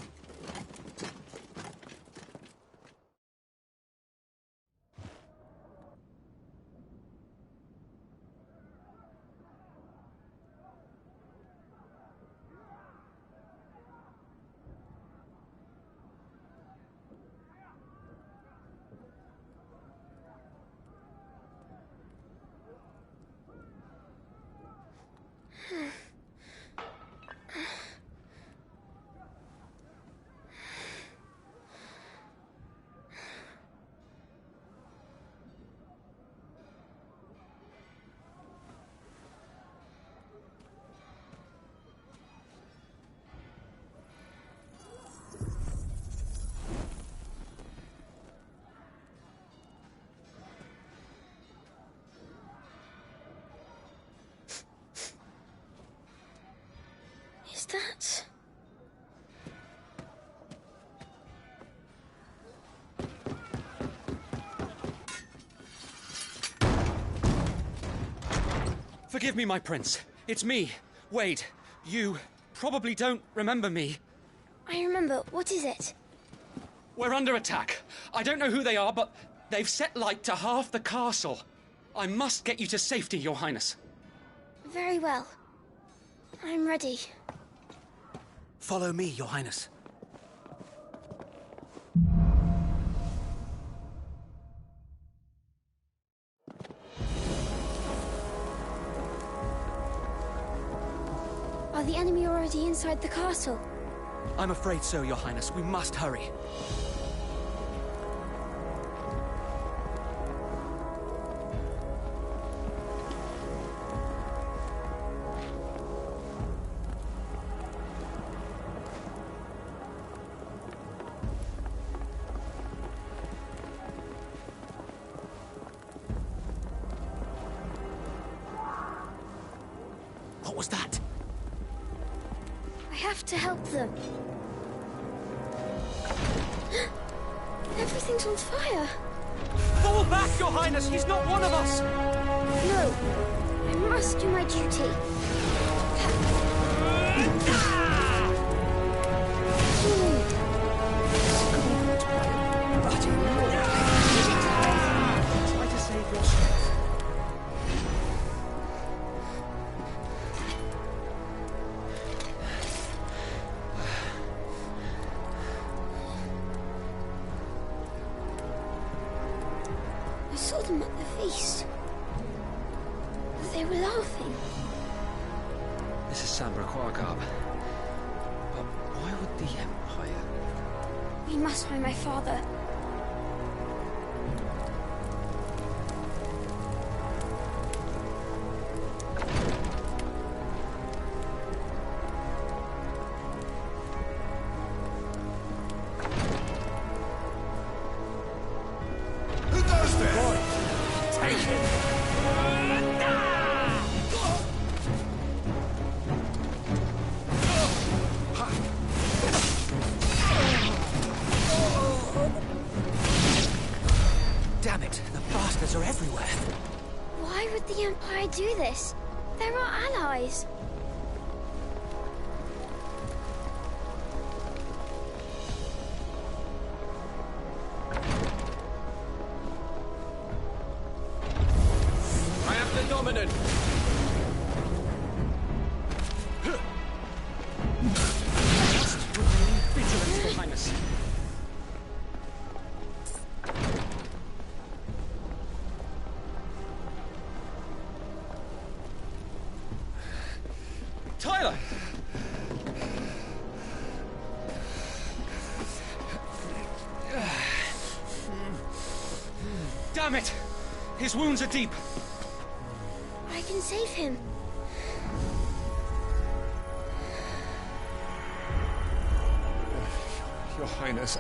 Is that... Forgive me, my prince. It's me, Wade. You probably don't remember me. I remember. What is it? We're under attack. I don't know who they are, but they've set light to half the castle. I must get you to safety, Your Highness. Very well. I'm ready. Follow me, Your Highness. Are the enemy already inside the castle? I'm afraid so, Your Highness. We must hurry. What was that? I have to help them. Everything's on fire. Fall back, Your Highness! He's not one of us! No, I must do my duty. Try to save your strength. I saw them at the feast. They were laughing. This is Sambra Quarkab. But why would the Empire... We must find my father. Who goes there? Boy, take him! Damn it, the bastards are everywhere. Why would the Empire do this? They're our allies. I am the dominant. Must remain vigilant, Your Highness. Tyler! Damn it! His wounds are deep. I can save him. Your Highness,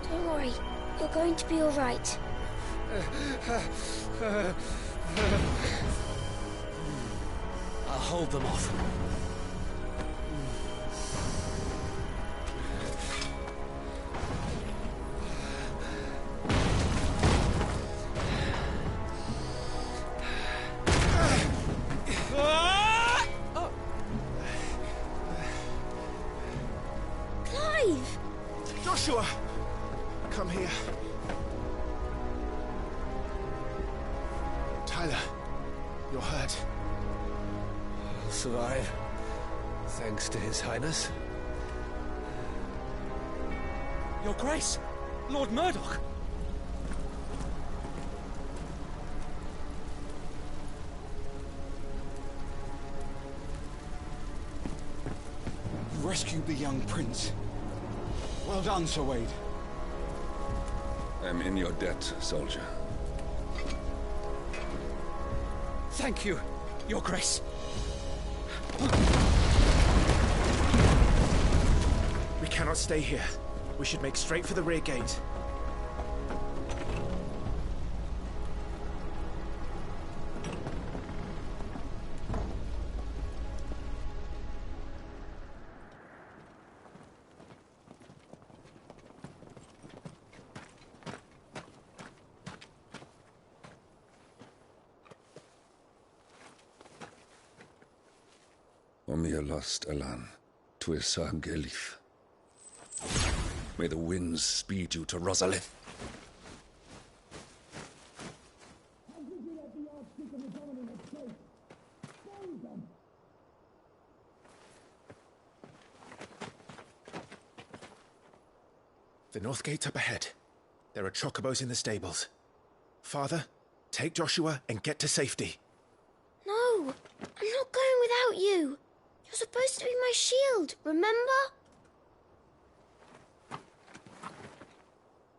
Don't worry. You're going to be all right. I'll hold them off. Clive! Joshua! Come here. Tyler, you're hurt. I'll survive. Thanks to His Highness. Your Grace! Lord Murdoch! You rescued the young prince. Well done, Sir Wade. I'm in your debt, soldier. Thank you, Your Grace. We cannot stay here. We should make straight for the rear gate. Om ihr lost Alan, tuir sa gelif. May the winds speed you to Rosalith. The north gate's up ahead. There are chocobos in the stables. Father, take Joshua and get to safety. No, I'm not going without you. You're supposed to be my shield, remember?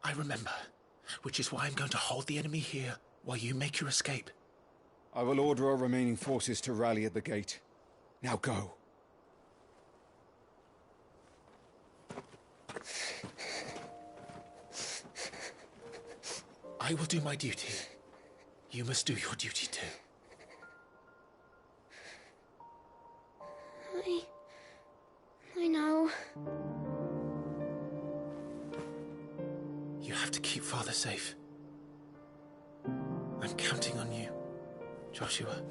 I remember, which is why I'm going to hold the enemy here while you make your escape. I will order our remaining forces to rally at the gate. Now go. I will do my duty. You must do your duty too. I know. You have to keep Father safe. I'm counting on you, Joshua.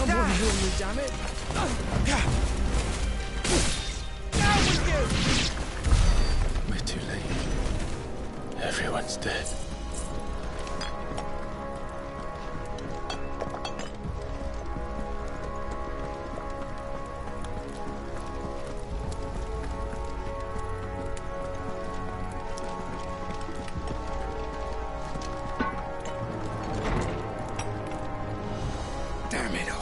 Someone heal me, damn it! Down with you! We're too late. Everyone's dead. Damn it all.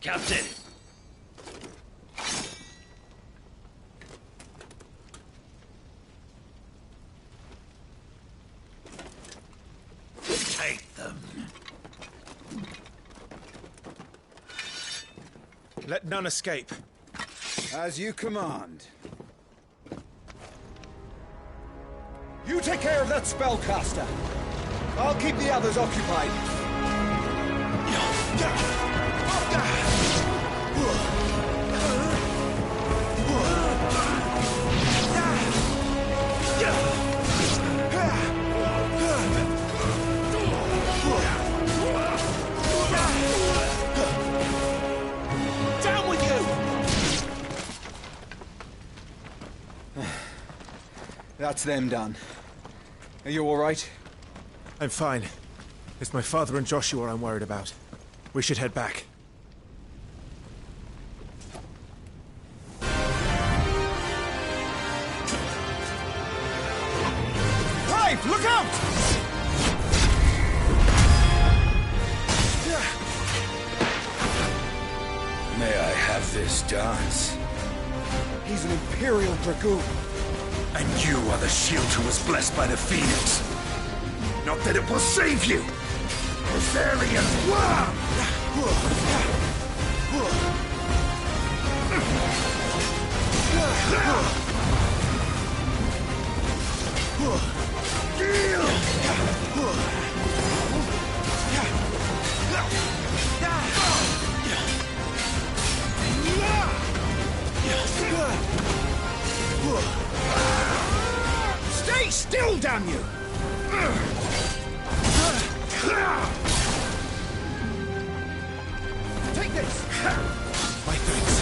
Captain! Take them. Let none escape. As you command. You take care of that spellcaster. I'll keep the others occupied. Down with you! That's them done. Are you all right? I'm fine. It's my father and Joshua I'm worried about. We should head back. Clive, look out! May I have this dance? He's an Imperial Dragoon. And you are the shield who was blessed by the Phoenix. Not that it will save you. Azarian worm! Stay still, damn you! Take this! My thanks.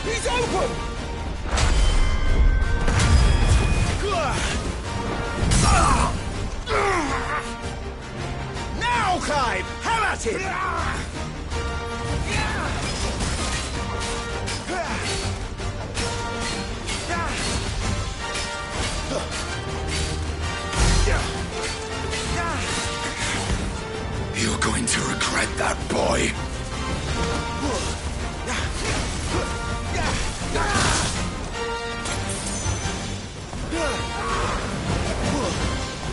He's open! Now, Clive! Have at it! You're going to regret that, boy.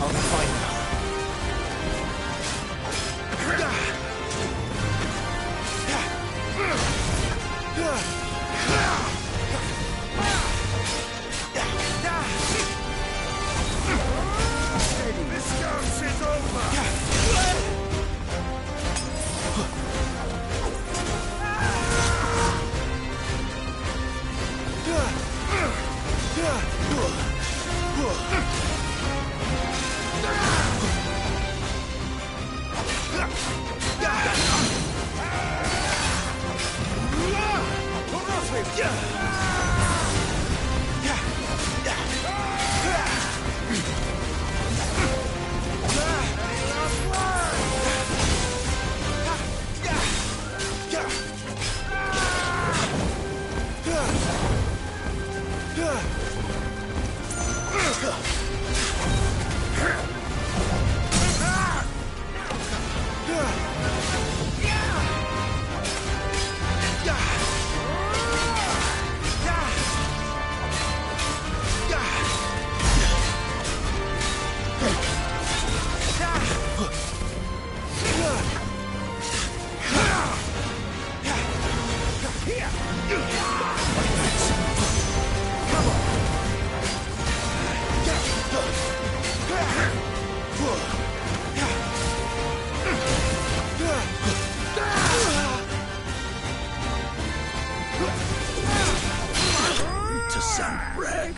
I'll be fine now. This dance is over. To some brag.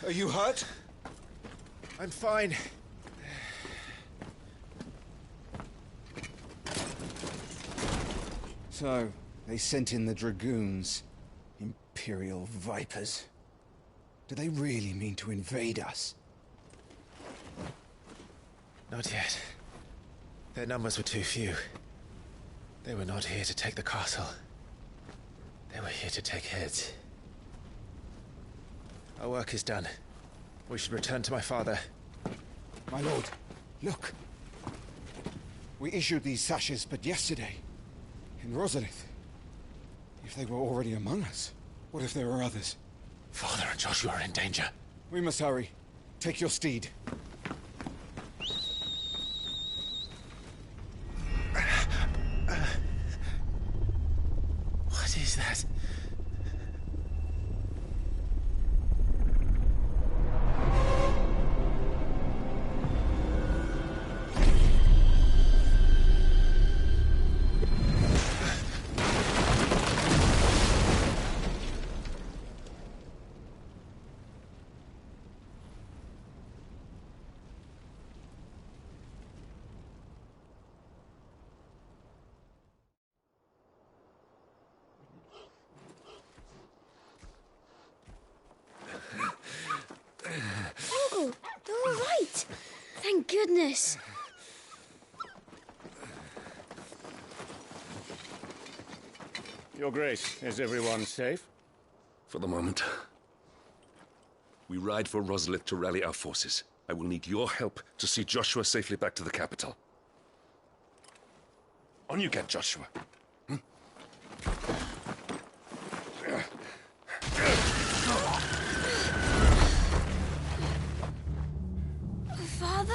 Are you hurt? I'm fine. So, they sent in the dragoons. Imperial vipers. Do they really mean to invade us? Not yet. Their numbers were too few. They were not here to take the castle. They were here to take heads. Our work is done. We should return to my father. My lord, look. We issued these sashes but yesterday. In Rosalith. If they were already among us, what if there were others? Father and Joshua are in danger. We must hurry. Take your steed. What is that? Uncle, they're all right. Thank goodness. Your Grace, is everyone safe? For the moment. We ride for Rosalith to rally our forces. I will need your help to see Joshua safely back to the capital. On you get, Joshua. Father?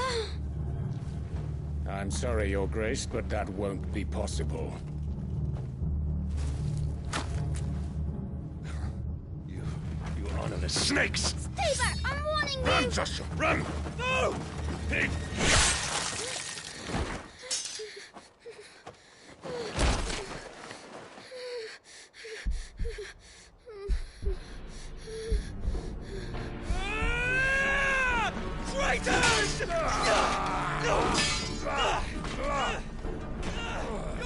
I'm sorry, Your Grace, but that won't be possible. You honorless snakes! Stay back! I'm warning you! Run, Joshua, run! No! Hey. Traitors! Your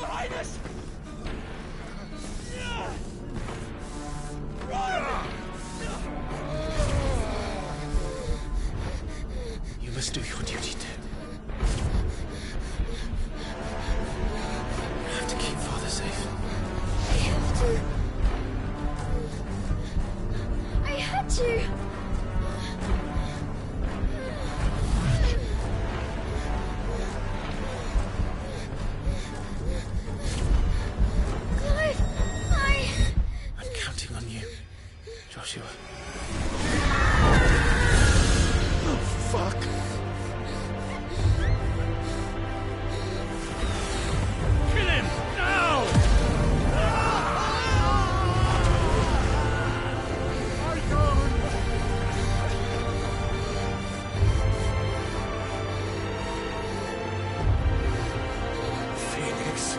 Highness! You must do your duty too. You have to keep Father safe. I have to. I had to. Clive, I'm counting on you, Joshua. Oh, fuck! Kill him! Now! Phoenix.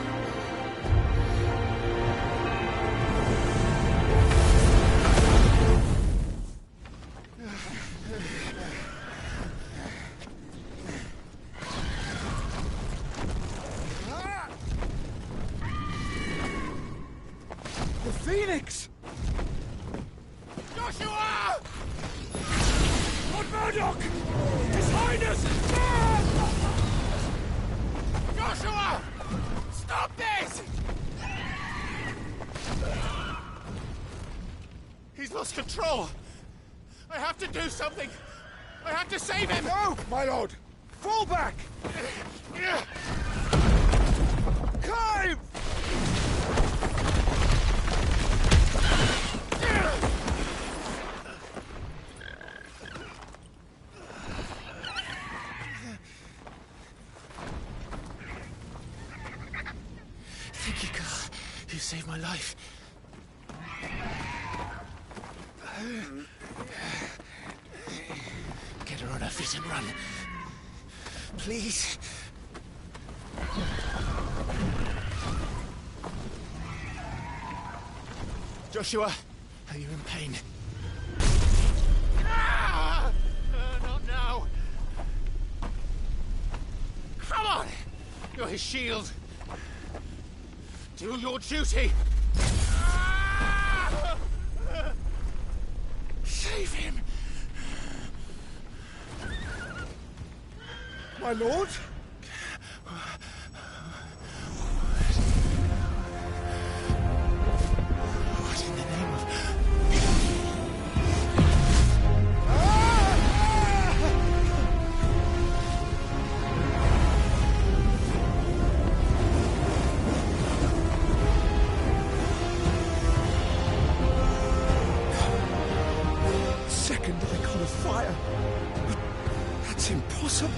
The Phoenix! Joshua! Lord Murdoch! His Highness! Joshua! Stop this! He's lost control. I have to do something. I have to save him. No, my lord! Fall back! Clive! Thank you, Carl. You saved my life. Get her on her feet and run. Please. Joshua, are you in pain? Not now. Come on! You're his shield. Do your duty. Save him! My lord? What in the name of... Second icon of fire. That's impossible.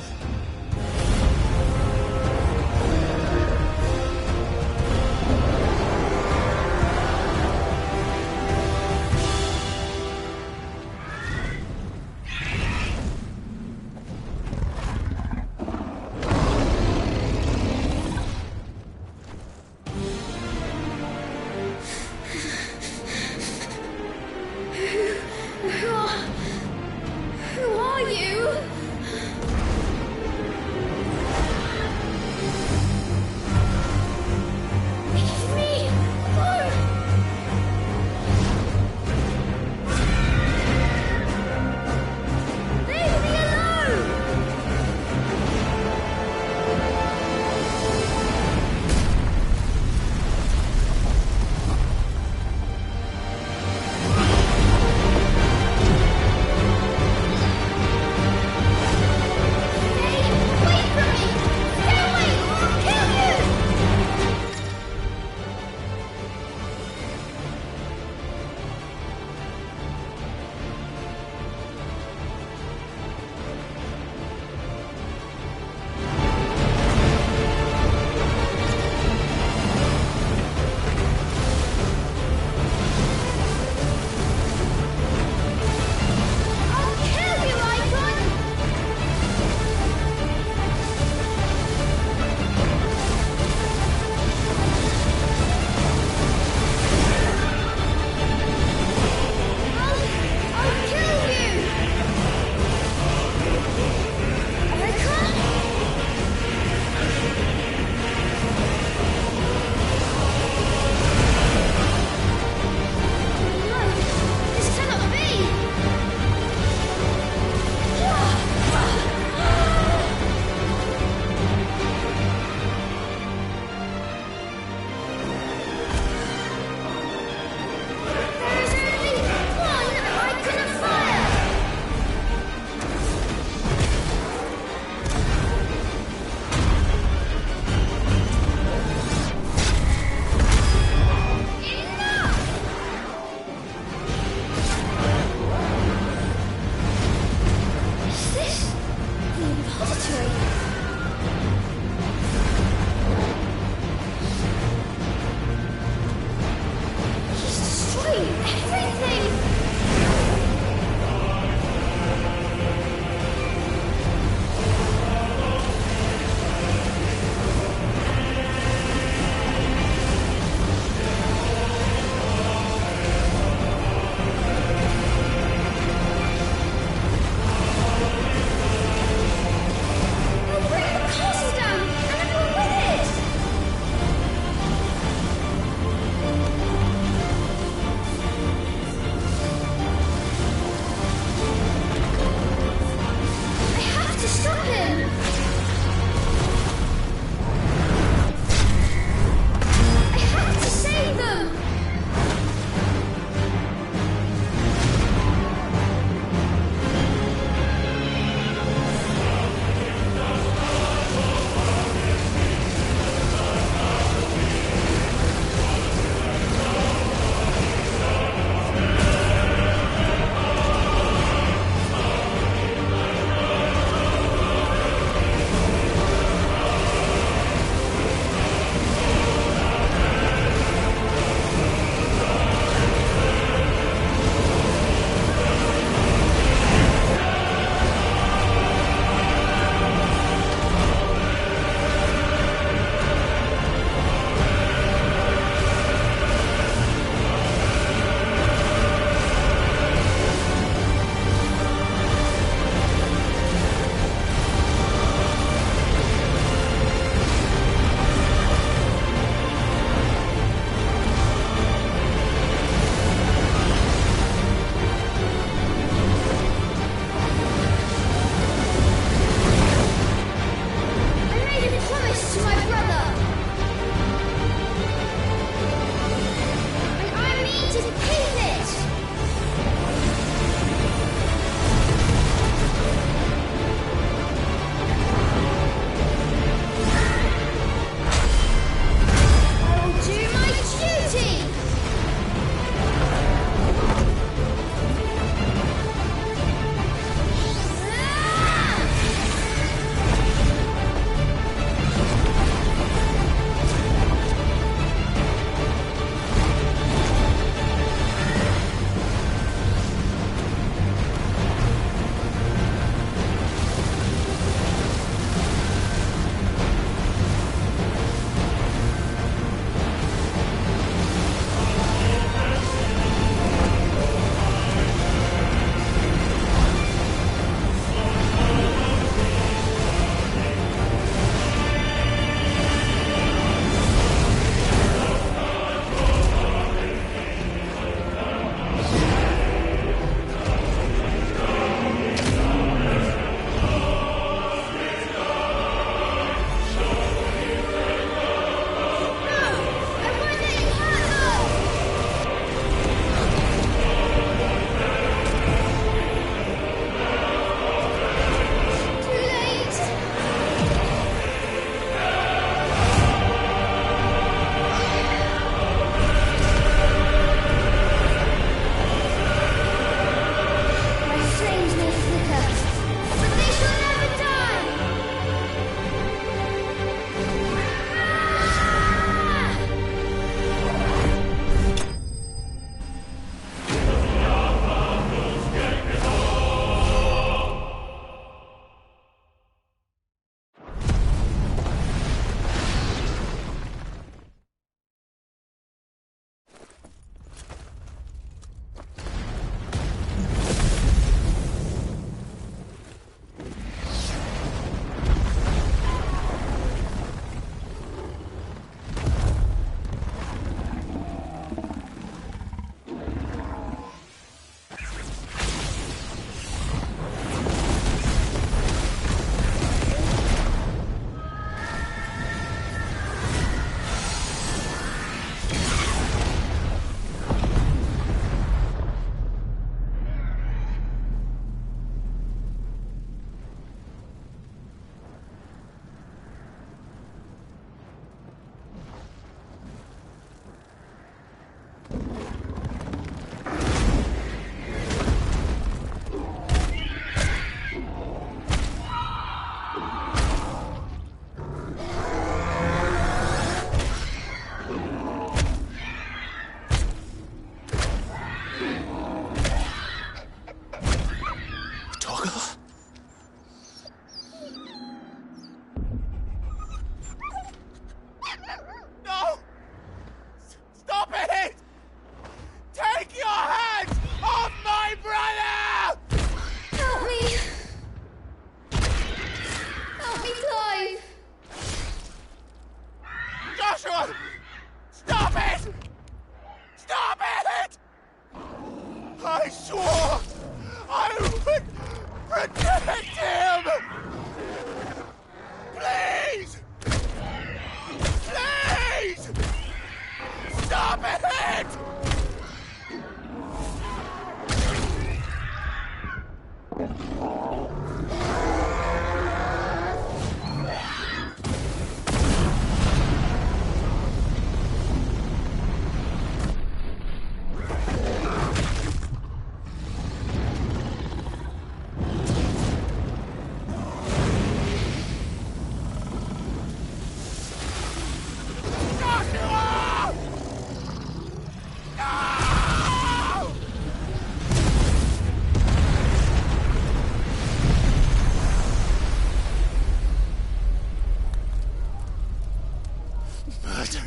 Murderer.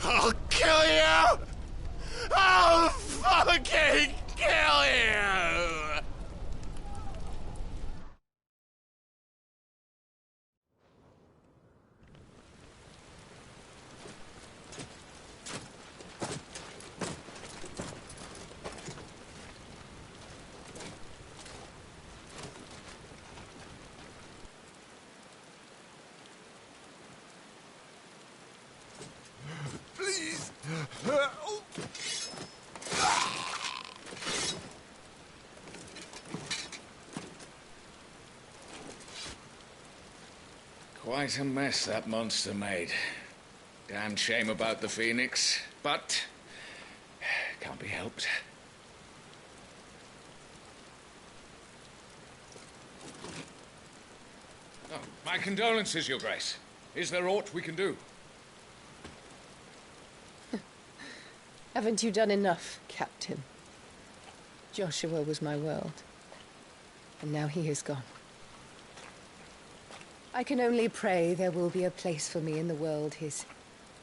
I'll kill you! I'll fucking kill you! Please. Quite a mess that monster made. Damned shame about the Phoenix, but can't be helped. Oh, my condolences, Your Grace. Is there aught we can do? Haven't you done enough, Captain? Joshua was my world, and now he is gone. I can only pray there will be a place for me in the world his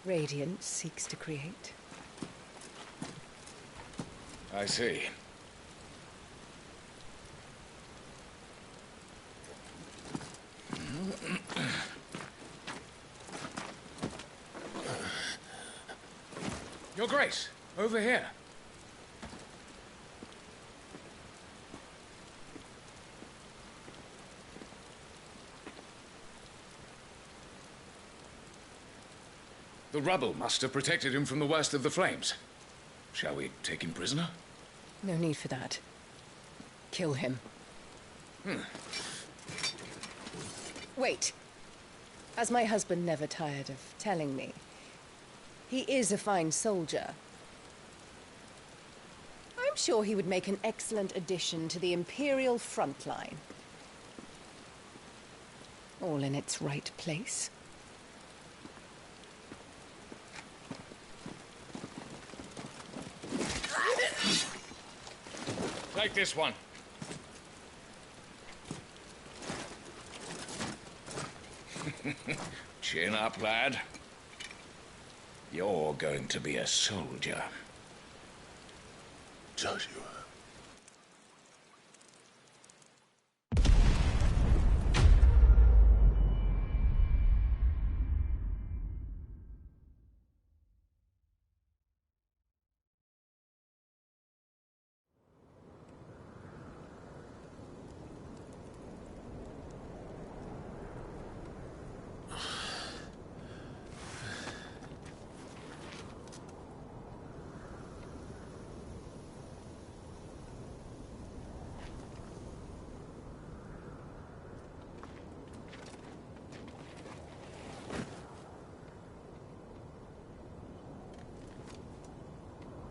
radiance seeks to create. I see. Your Grace, over here. The rubble must have protected him from the worst of the flames. Shall we take him prisoner? No need for that. Kill him. Wait. As my husband never tired of telling me, he is a fine soldier. I'm sure he would make an excellent addition to the Imperial front line. All in its right place. Take this one. Chin up, lad. You're going to be a soldier. Joshua.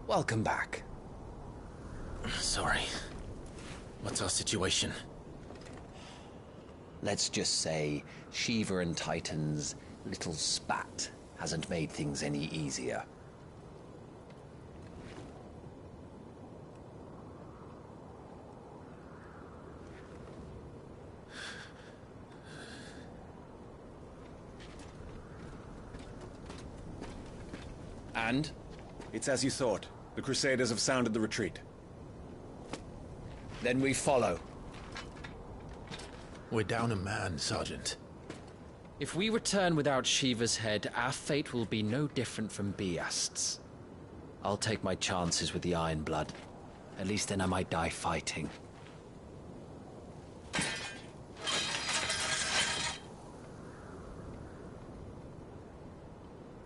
Welcome back. Sorry. What's our situation? Let's just say Shiva and Titan's little spat hasn't made things any easier. And? It's as you thought. The Crusaders have sounded the retreat. Then we follow. We're down a man, Sergeant. If we return without Shiva's head, our fate will be no different from Biast's. I'll take my chances with the Iron Blood. At least then I might die fighting.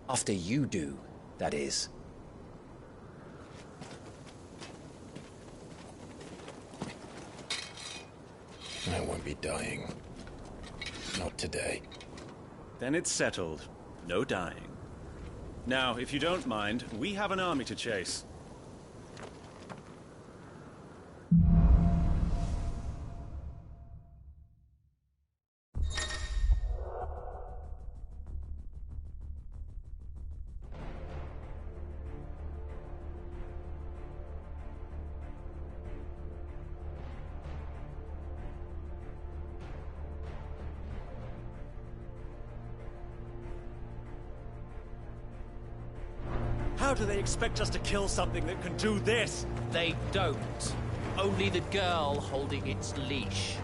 After you do, that is. I won't be dying. Not today. Then it's settled. No dying. Now, if you don't mind, we have an army to chase. do they expect us to kill something that can do this? They don't. Only the girl holding its leash.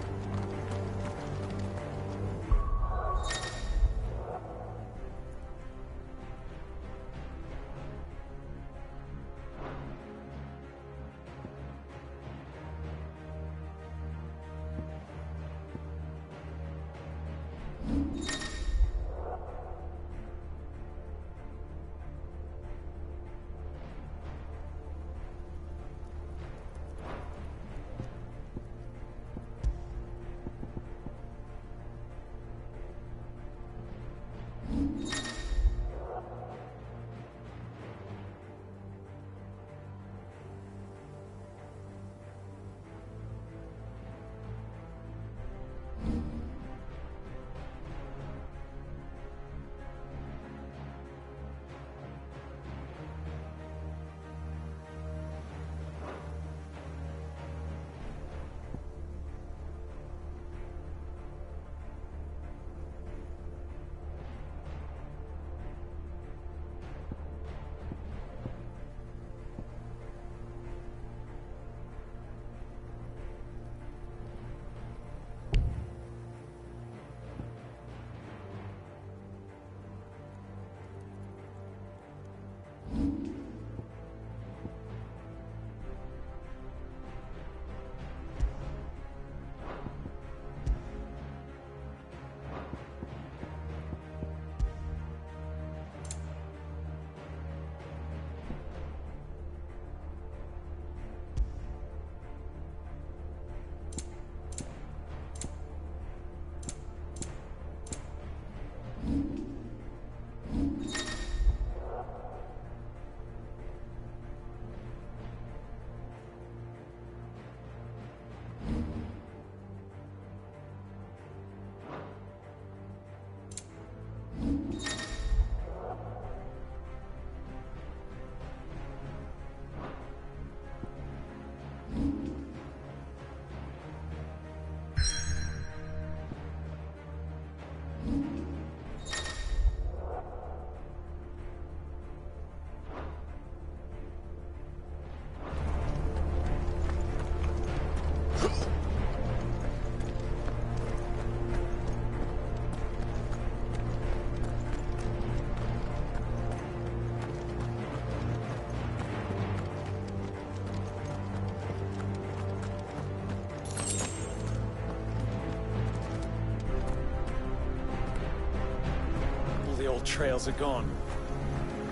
Trails are gone.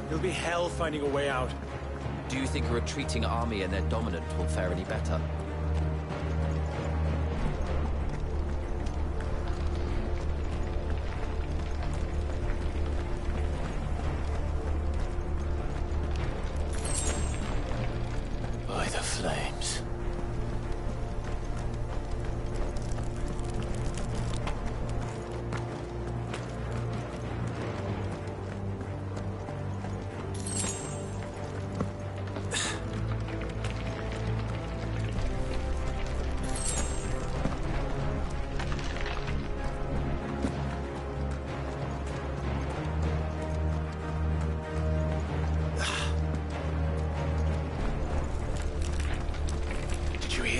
It'll be hell finding a way out. Do you think a retreating army and their dominant will fare any better? By the flames.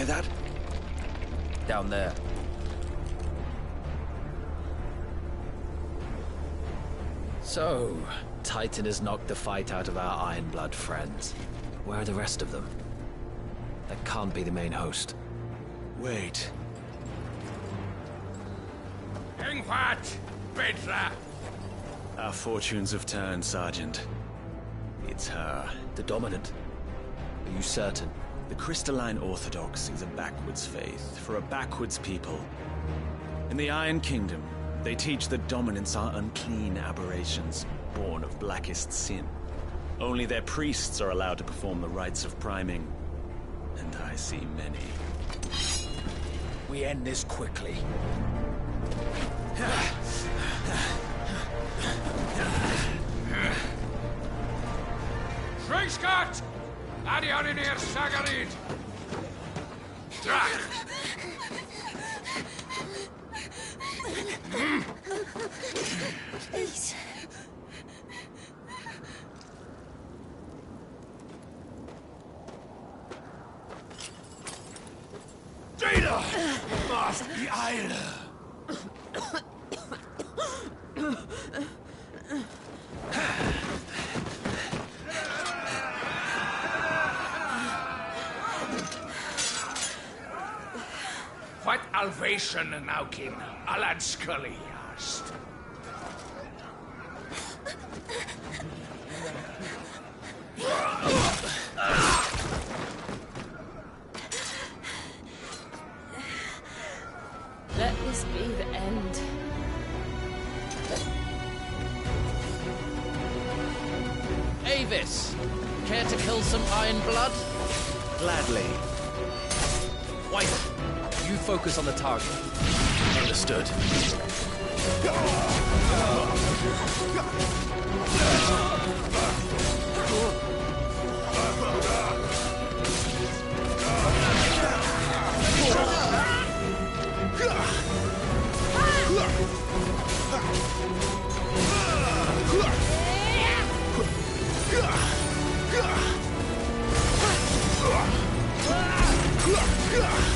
That? Down there. So, Titan has knocked the fight out of our Ironblood friends. Where are the rest of them? That can't be the main host. Wait. Ingvat! Bedra! Our fortunes have turned, Sergeant. It's her. The Dominant? Are you certain? The Crystalline Orthodox is a backwards faith for a backwards people. In the Iron Kingdom, they teach that dominants are unclean aberrations, born of blackest sin. Only their priests are allowed to perform the rites of priming, and I see many. We end this quickly. Schweigskart! Adioninir Sagarid! Drach! Please. the Isle! What Alvation Naukin Alad Scully asked. Let this be the end. Avis, care to kill some Iron Blood? Gladly. White, you focus on the target. Understood.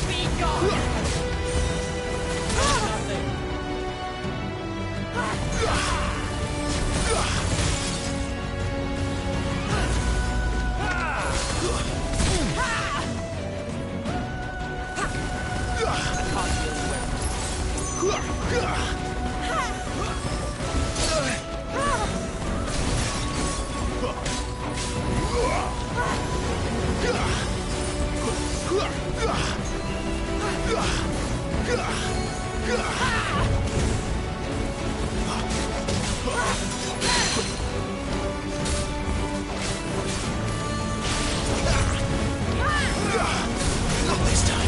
Be gone! Not this time.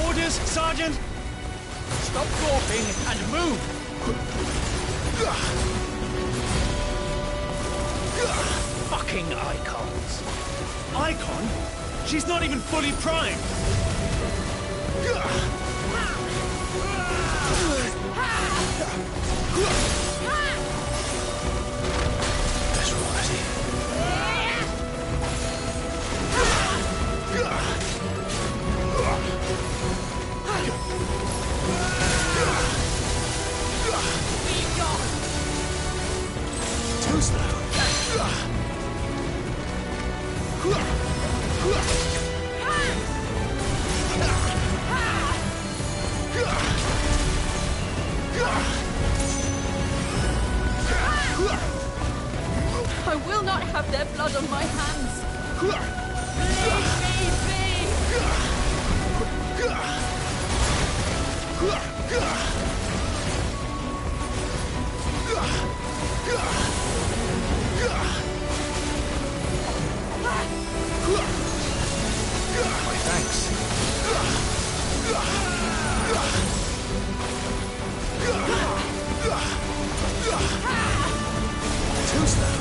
Orders, Sergeant! Stop gawping and move! Fucking icons! Icon? She's not even fully primed! Better already. Too slow. I will not have their blood on my hands. Leave me My thanks. Too slow.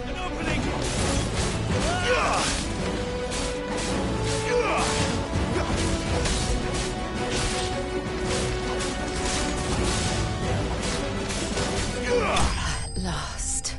An opening! At last.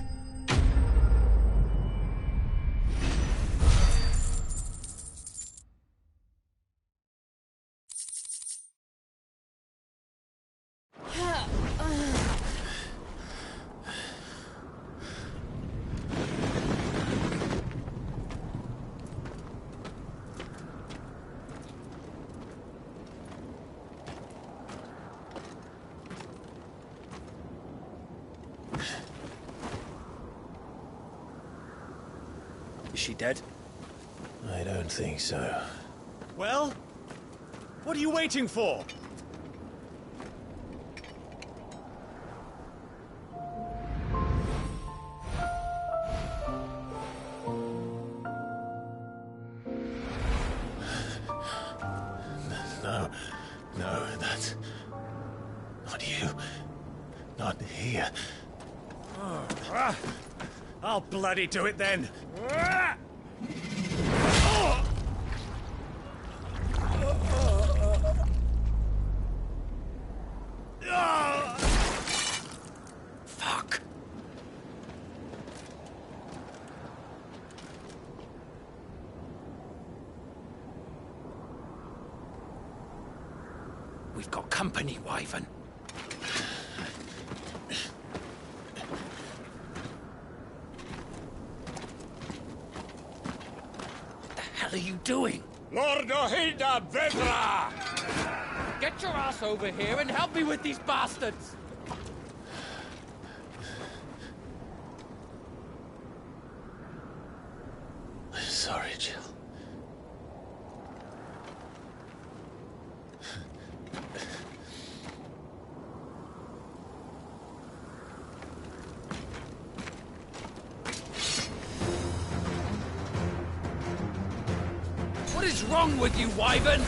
Is she dead? I don't think so. Well? What are you waiting for? here. I'll bloody do it then. Fuck. We've got company, Wyvern. What the hell are you doing? Lord Ohilda Vedra! Get your ass over here and help me with these bastards! I'm sorry, Jill. What is wrong with you, Wyvern?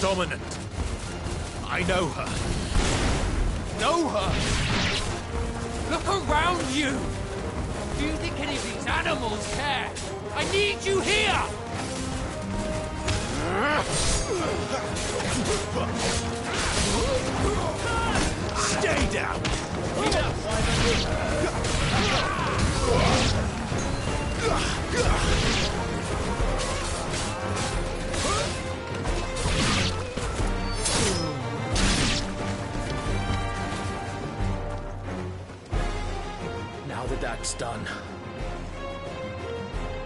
Dominant. I know her. Know her? Look around you! Do you think any of these animals care? I need you here! Stay down! Enough, Now that that's done,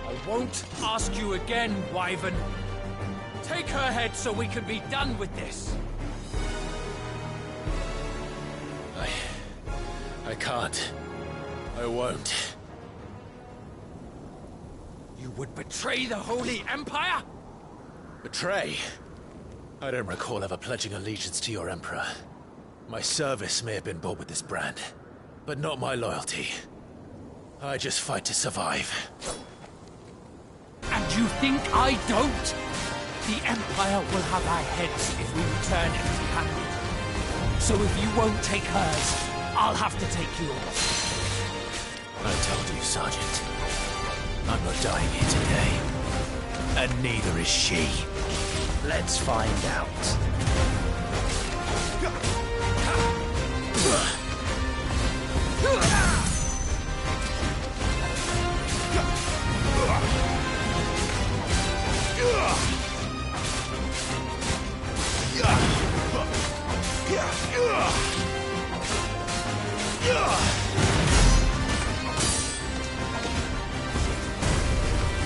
I won't ask you again, Wyvern. Take her head so we can be done with this. I can't. I won't. You would betray the Holy Empire? Betray? I don't recall ever pledging allegiance to your Emperor. My service may have been bought with this brand, but not my loyalty. I just fight to survive. And you think I don't? The Empire will have our heads if we return empty-handed. So if you won't take hers, I'll have to take yours. I told you, Sergeant. I'm not dying here today. And neither is she. let's find out.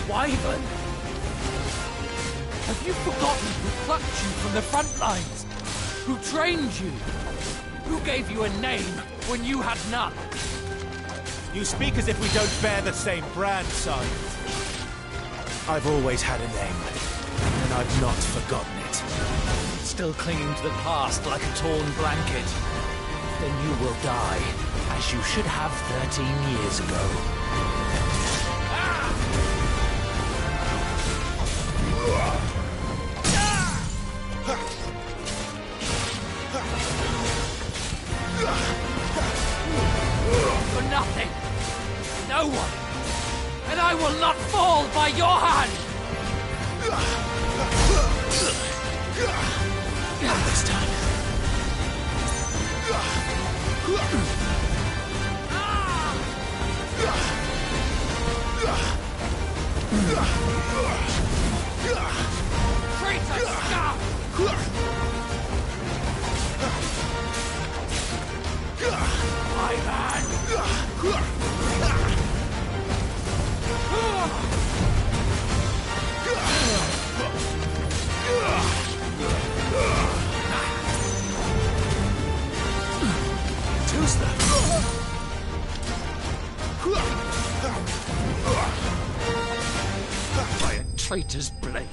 Wyvern! Have you forgotten who plucked you from the front lines? Who trained you? Who gave you a name when you had none? You speak as if we don't bear the same brand, son. I've always had a name, and I've not forgotten it. Still clinging to the past like a torn blanket. Then you will die, as you should have 13 years ago. For nothing. No one. And I will not fall by your hand. Not this time. Traitor scum! My man! By a traitor's blade.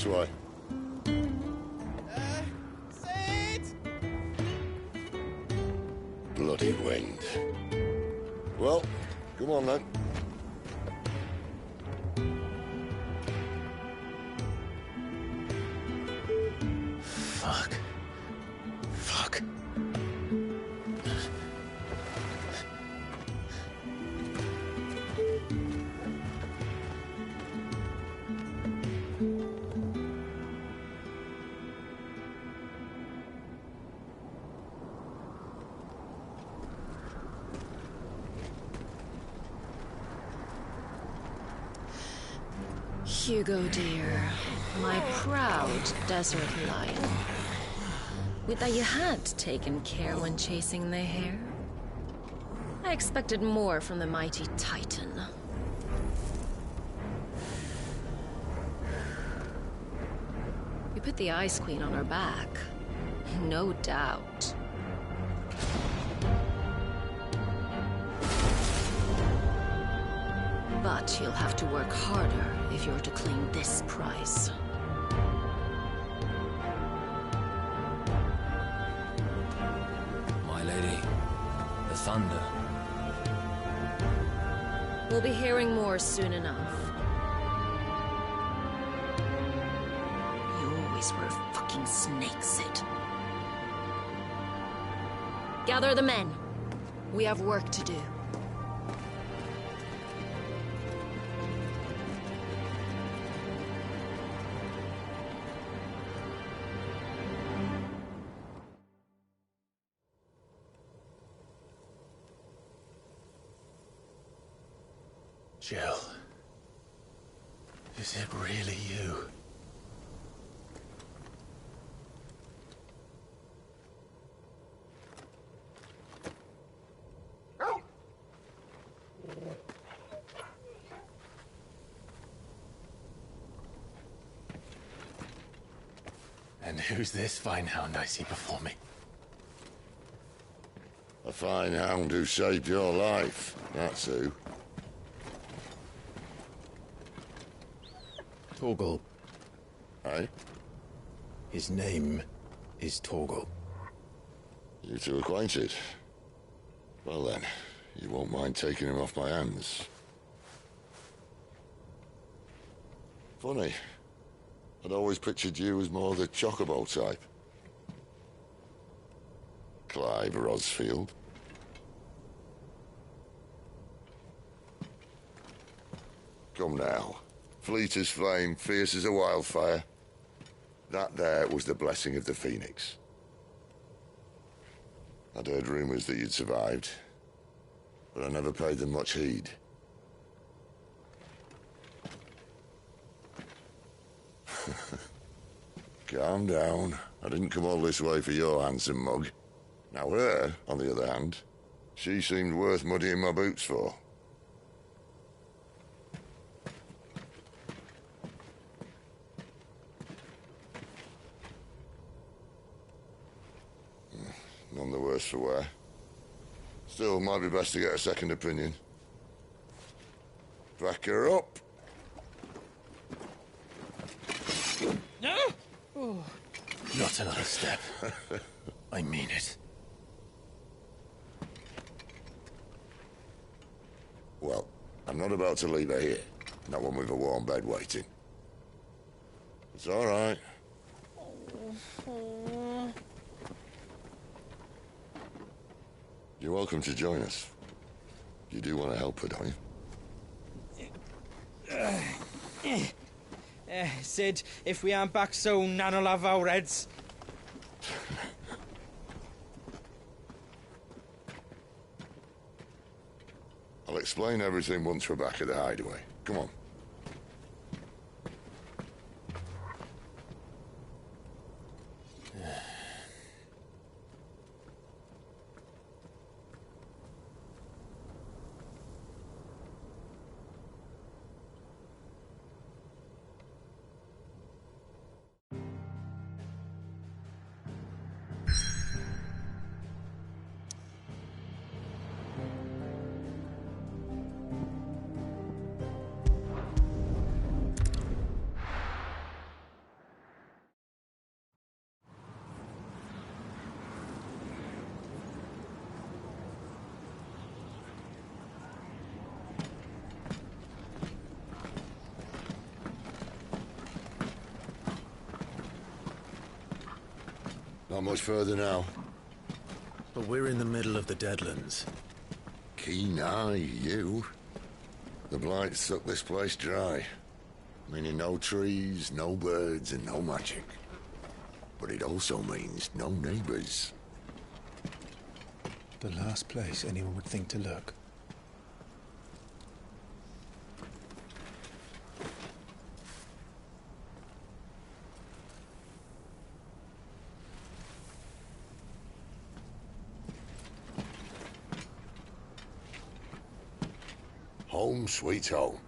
This way. Bloody wind. Well, come on then. Fuck. Fuck. Hugo, dear, my proud desert lion. Would that you had taken care when chasing the hare? I expected more from the mighty Titan. You put the Ice Queen on her back, no doubt. But you'll have to work harder if you're to claim this prize. My lady, the thunder. We'll be hearing more soon enough. You always were a fucking snake, Sid. Gather the men. We have work to do. Jill. Is it really you? And who's this fine hound I see before me? A fine hound who saved your life, that's who. Torgal. Aye? His name is Torgal. You two acquainted? Well then, you won't mind taking him off my hands. Funny. I'd always pictured you as more the chocobo type. Clive Rosfield. Come now. Fleet as flame, fierce as a wildfire. That there was the blessing of the Phoenix. I'd heard rumors that you'd survived, but I never paid them much heed. Calm down. I didn't come all this way for your handsome mug. Now her, on the other hand, she seemed worth muddying my boots for. None the worse for wear. Still, might be best to get a second opinion. Back her up. No! Oh. Not another step. I mean it. Well, I'm not about to leave her here. Not one with a warm bed waiting. It's all right. You're welcome to join us. You do want to help her, don't you? Sid, if we aren't back soon, Nan'll have our heads. I'll explain everything once we're back at the hideaway. Come on. Not much further now. But we're in the middle of the Deadlands. Keen eye, you. The blight sucked this place dry. Meaning no trees, no birds, and no magic. But it also means no neighbors. The last place anyone would think to look. Home sweet home.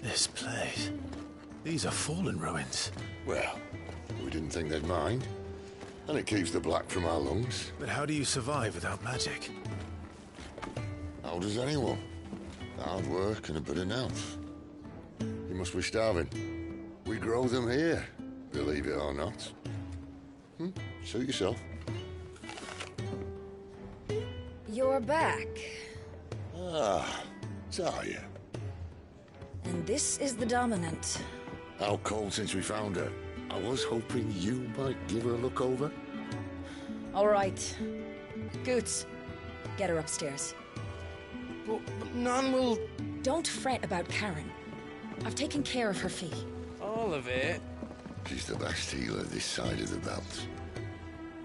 This place. These are fallen ruins. Well, we didn't think they'd mind. And it keeps the black from our lungs. But how do you survive without magic? How does anyone? Hard work and a bit of nerve. You must be starving. We grow them here, believe it or not. Suit yourself. You're back. Ah, Taya. And this is the Dominant. Out cold since we found her. I was hoping you might give her a look over. All right. Goots, get her upstairs. But none will... Don't fret about Karen. I've taken care of her fee. All of it? She's the best healer this side of the belt.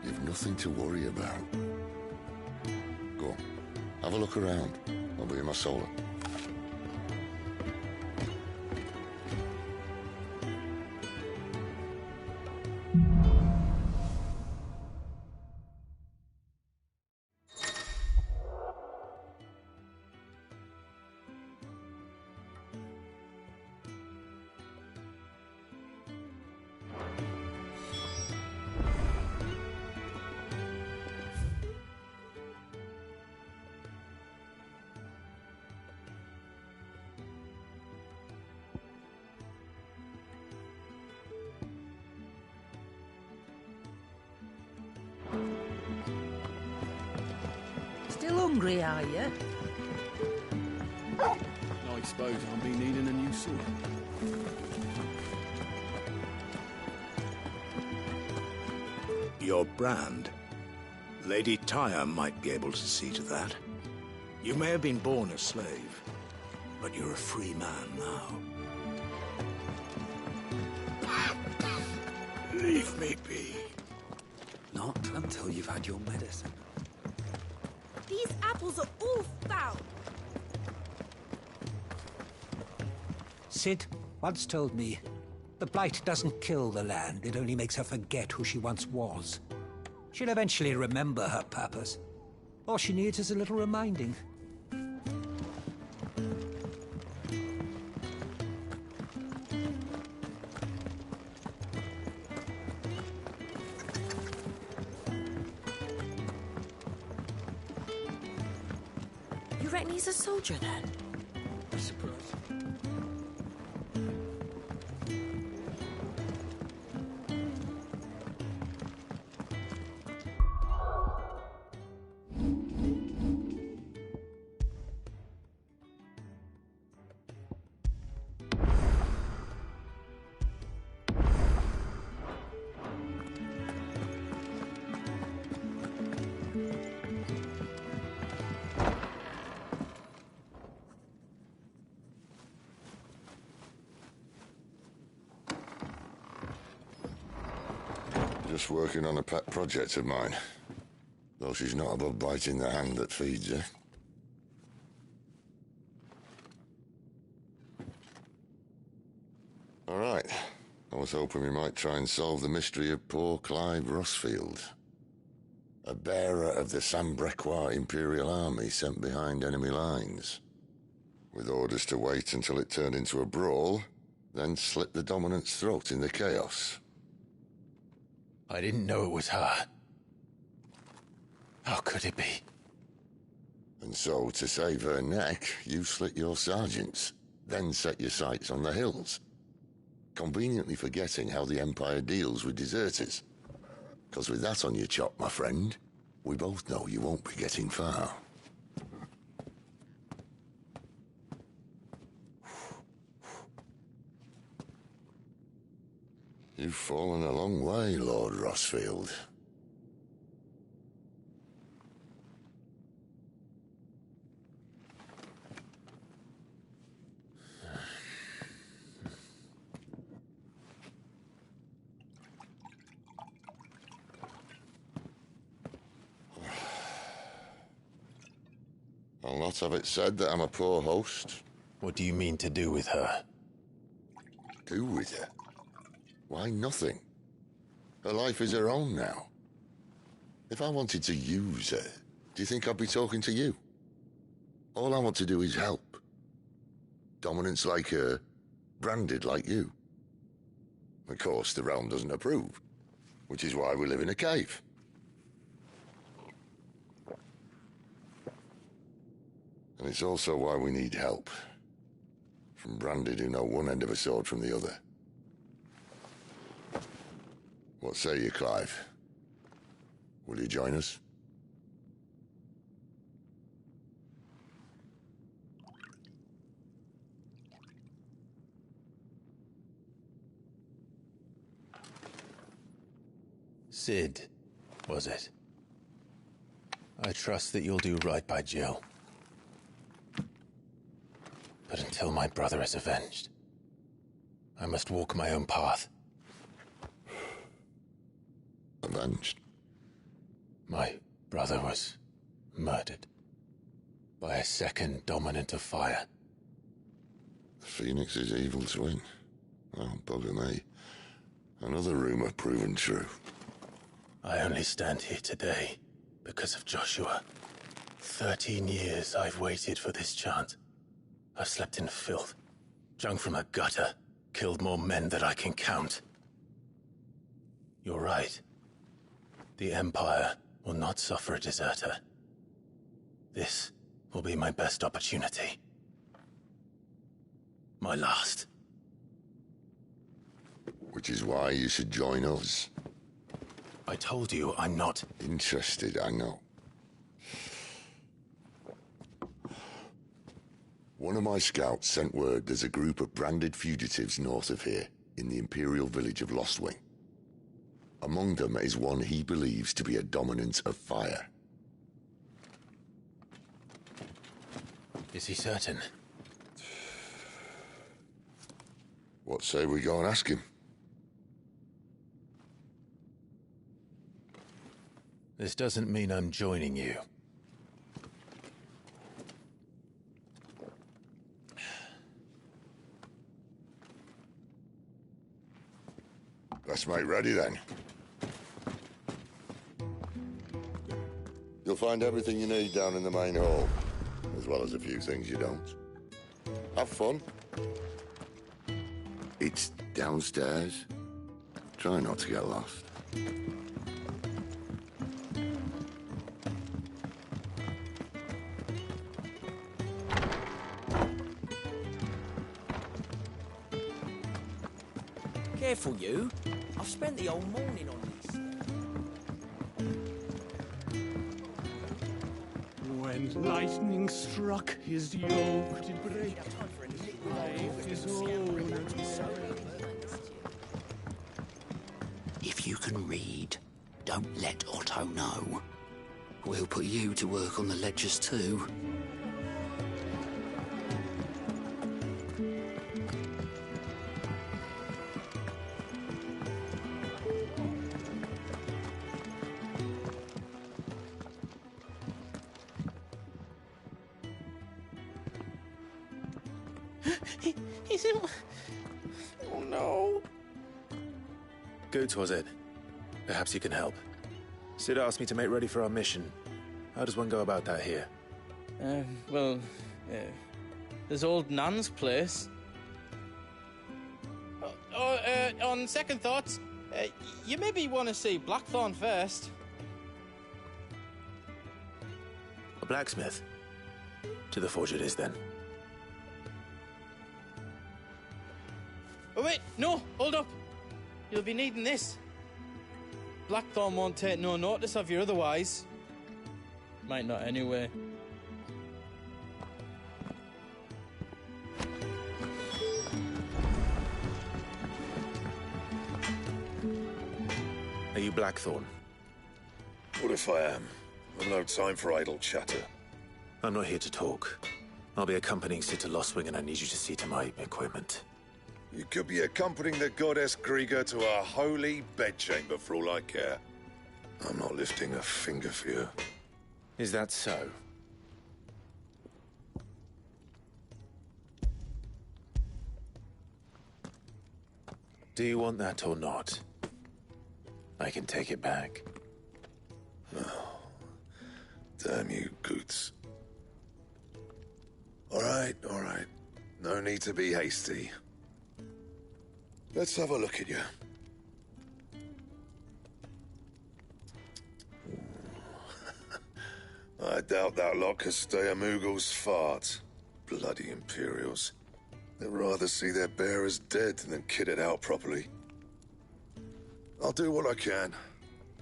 You've nothing to worry about. Go on, have a look around. I'll be in my solar. Still hungry, are you? I suppose I'll be needing a new sword. Your brand. Lady Tyre might be able to see to that. You may have been born a slave, but you're a free man now. Leave me be. Not until you've had your medicine. These apples are all foul. Sid once told me, the blight doesn't kill the land, it only makes her forget who she once was. She'll eventually remember her purpose. All she needs is a little reminding. You reckon he's a soldier then? I suppose. Just working on a pet project of mine. Though she's not above biting the hand that feeds her. All right. I was hoping we might try and solve the mystery of poor Clive Rossfield. A bearer of the Sambrequois Imperial Army sent behind enemy lines. with orders to wait until it turned into a brawl, then slit the dominant's throat in the chaos. I didn't know it was her. How could it be? And so, to save her neck, you slit your sergeants, then set your sights on the hills, conveniently forgetting how the Empire deals with deserters. Because with that on your chop, my friend, we both know you won't be getting far. You've fallen a long way, Lord Rossfield. I'll not have it said that I'm a poor host. What do you mean to do with her? Do with her? Why, nothing. Her life is her own now. If I wanted to use her, do you think I'd be talking to you? All I want to do is help. Dominants like her, branded like you. Of course, the realm doesn't approve, which is why we live in a cave. And it's also why we need help. From branded who know one end of a sword from the other. What say you, Clive? Will you join us? Sid, was it? I trust that you'll do right by Jill. But until my brother is avenged, I must walk my own path. Avenged? My brother was murdered by a second dominant of fire. The Phoenix's evil twin. Well, bugger me. Another rumor proven true. I only stand here today because of Joshua. 13 years I've waited for this chance. I've slept in filth, drunk from a gutter, killed more men than I can count. You're right. The Empire will not suffer a deserter. This will be my best opportunity. My last. Which is why you should join us. I told you I'm not interested, I know. One of my scouts sent word there's a group of branded fugitives north of here, in the Imperial village of Lostwing. Among them is one he believes to be a dominant of fire. Is he certain? What say we go and ask him? This doesn't mean I'm joining you. Let's make ready then. You'll find everything you need down in the main hall, as well as a few things you don't. Have fun. It's downstairs. Try not to get lost. Careful, you. I've spent the whole morning on this. When lightning struck, his yoke did break. Life is old. If you can read, don't let Otto know. We'll put you to work on the ledgers too. Oh no. Goots, was it? Perhaps you can help. Sid asked me to make ready for our mission. How does one go about that here? There's old Nan's place. On second thoughts, you maybe want to see Blackthorn first. A blacksmith? To the forge it is, then. Oh wait, no, hold up. You'll be needing this. Blackthorn won't take no notice of you otherwise. Might not anyway. Are you Blackthorn? What if I am? I've no time for idle chatter. I'm not here to talk. I'll be accompanying Sid to Lostwing, and I need you to see to my equipment. You could be accompanying the goddess Krieger to our holy bedchamber for all I care. I'm not lifting a finger for you. Is that so? Do you want that or not? I can take it back. Oh, damn you, Goots. All right. No need to be hasty. Let's have a look at you. I doubt that lot could stay a Moogle's fart. Bloody Imperials. They'd rather see their bearers dead than kit it out properly. I'll do what I can,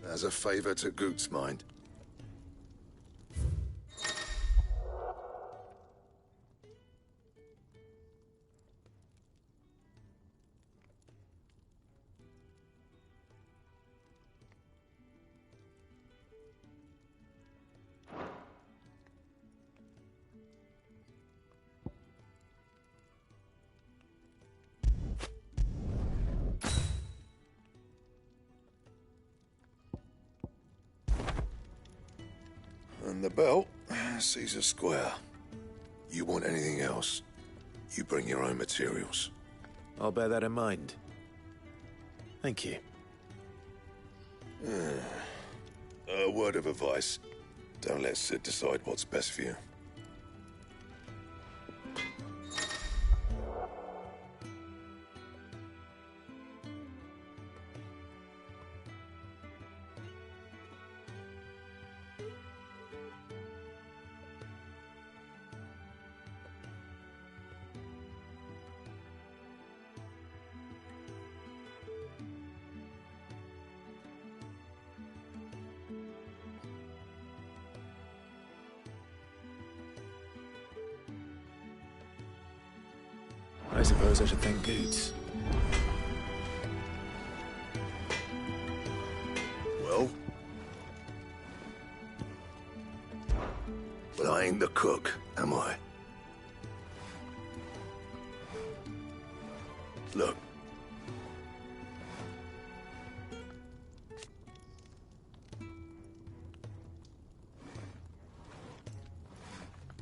as a favor to Goot's mind. And the belt sees a square. You want anything else, you bring your own materials. I'll bear that in mind. Thank you. A word of advice. Don't let Sid decide what's best for you. I suppose I should thank Goots. Well? But I ain't the cook, am I? Look.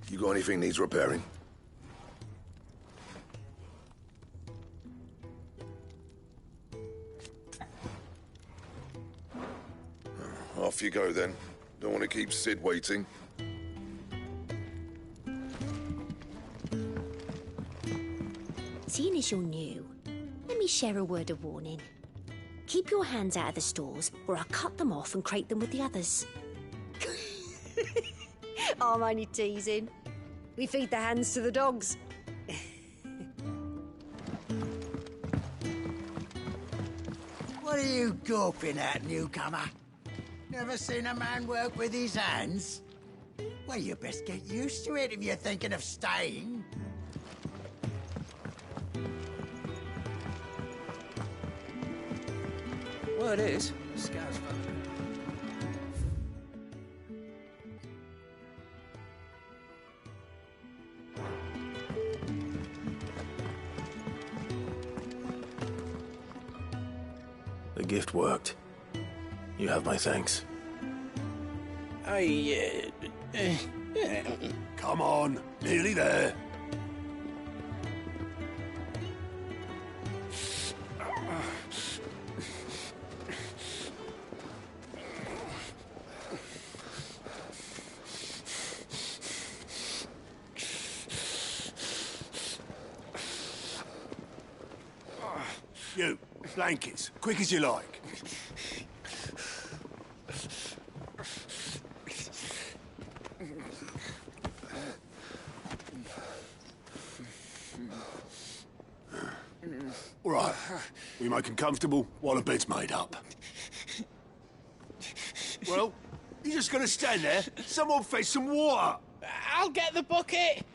You got anything needs repairing? Off you go then. Don't want to keep Sid waiting. Seeing as you're new, let me share a word of warning. Keep your hands out of the stores, or I'll cut them off and crate them with the others. I'm only teasing. We feed the hands to the dogs. What are you gawping at, newcomer? Never seen a man work with his hands? Well, you best get used to it if you're thinking of staying. Word is, Scout's fun. The gift worked. You have my thanks. Come on, nearly there. You, blankets, quick as you like. All right, we make 'em comfortable while the bed's made up. Well, you're just gonna stand there? Someone fetch some water! I'll get the bucket!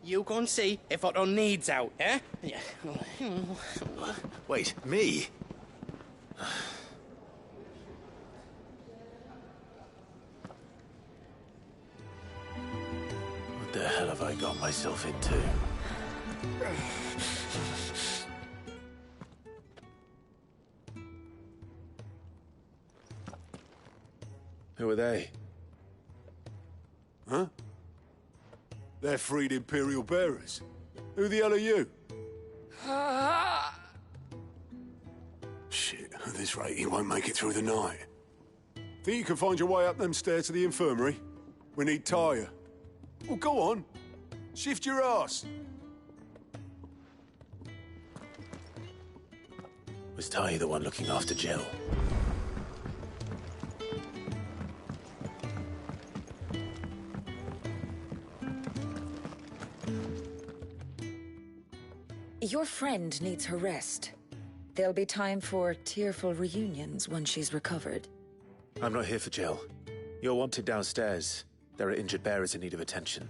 You go and see if Otto needs out, eh? Wait, me? What the hell have I got myself into? Who are they? Huh? They're freed Imperial bearers. Who the hell are you? Shit, at this rate, he won't make it through the night. Think you can find your way up them stairs to the infirmary? We need Tyre. Well, go on. Shift your ass. Was Ty the one looking after Jill? Your friend needs her rest. There'll be time for tearful reunions once she's recovered. I'm not here for Jill. You're wanted downstairs. There are injured bearers in need of attention.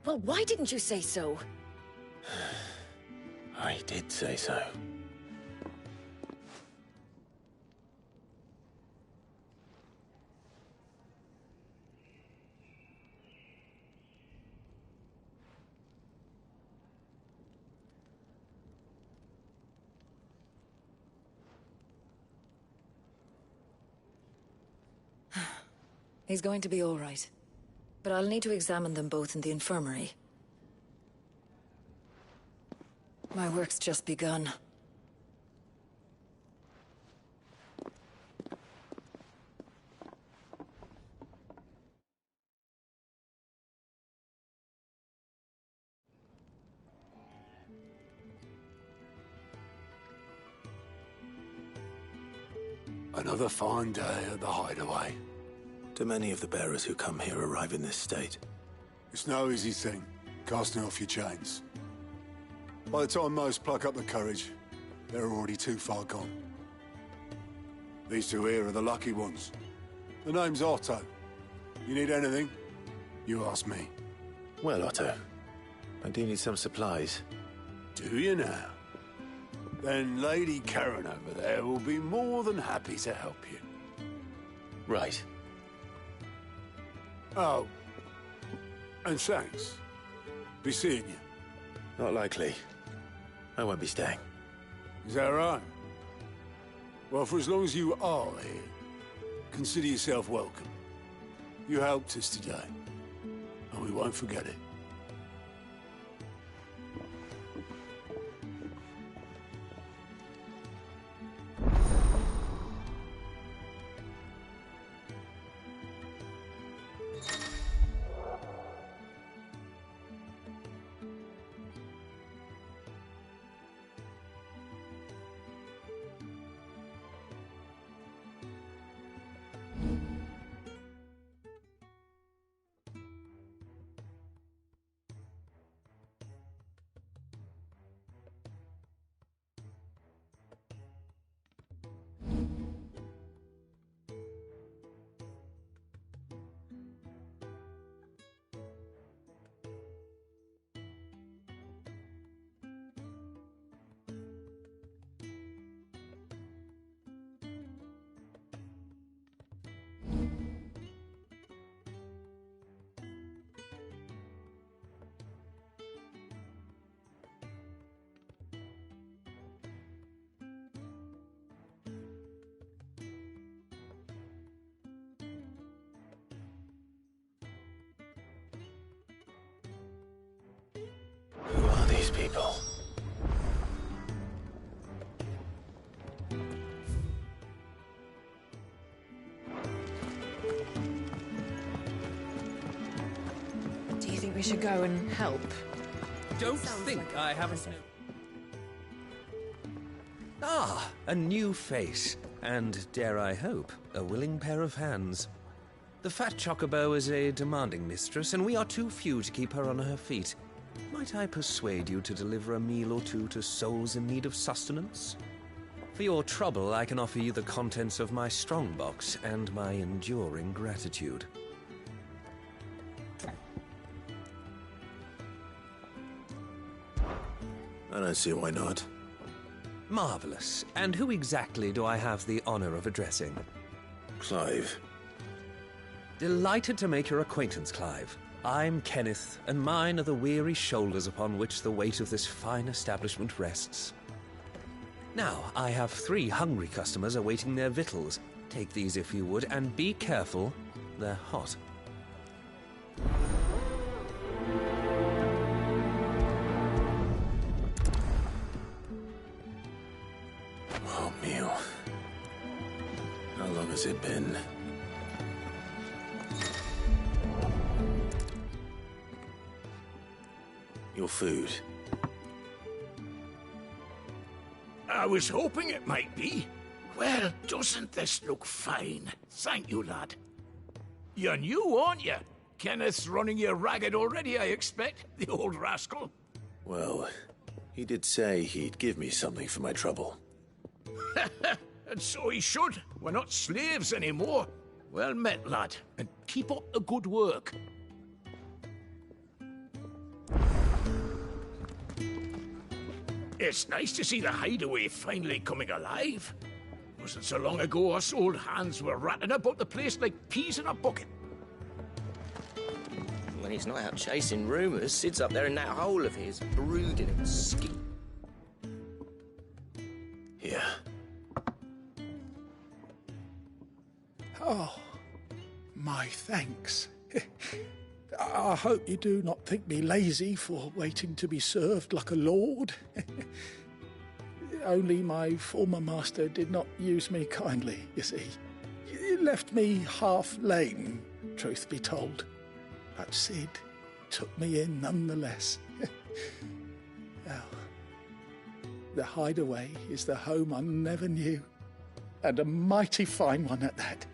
Well, why didn't you say so? I did say so. He's going to be all right. But I'll need to examine them both in the infirmary. My work's just begun. Another fine day at the hideaway. Do many of the bearers who come here arrive in this state? It's no easy thing, casting off your chains. By the time most pluck up the courage, they're already too far gone. These two here are the lucky ones. The name's Otto. You need anything, you ask me. Well, Otto, I do need some supplies. Do you now? Then Lady Karen over there will be more than happy to help you. Right. Oh. And thanks. Be seeing you. Not likely. I won't be staying. Is that right? Well, for as long as you are here, consider yourself welcome. You helped us today, and we won't forget it. Who are these people? Do you think we should go and help? Don't think I haven't... Ah, a new face, and, dare I hope, a willing pair of hands. The fat chocobo is a demanding mistress, and we are too few to keep her on her feet. Might I persuade you to deliver a meal or two to souls in need of sustenance? For your trouble, I can offer you the contents of my strongbox and my enduring gratitude. I don't see why not. Marvelous. And who exactly do I have the honor of addressing? Clive. Delighted to make your acquaintance, Clive. I'm Kenneth, and mine are the weary shoulders upon which the weight of this fine establishment rests. Now, I have 3 hungry customers awaiting their victuals. Take these if you would, and be careful, they're hot. Oh, meal. How long has it been? Your food. I was hoping it might be. Well, doesn't this look fine? Thank you, lad. You're new, aren't you? Kenneth's running you ragged already, I expect, the old rascal. Well, he did say he'd give me something for my trouble. And so he should. We're not slaves anymore. Well met, lad, and keep up the good work. It's nice to see the hideaway finally coming alive. Wasn't so long ago us old hands were ratting about the place like peas in a bucket. When he's not out chasing rumours, Sid's up there in that hole of his, brooding and scheming. Here. Oh, my thanks. I hope you do not think me lazy for waiting to be served like a lord. Only my former master did not use me kindly, you see. He left me half lame, truth be told. But Sid took me in nonetheless. Well, the hideaway is the home I never knew, and a mighty fine one at that.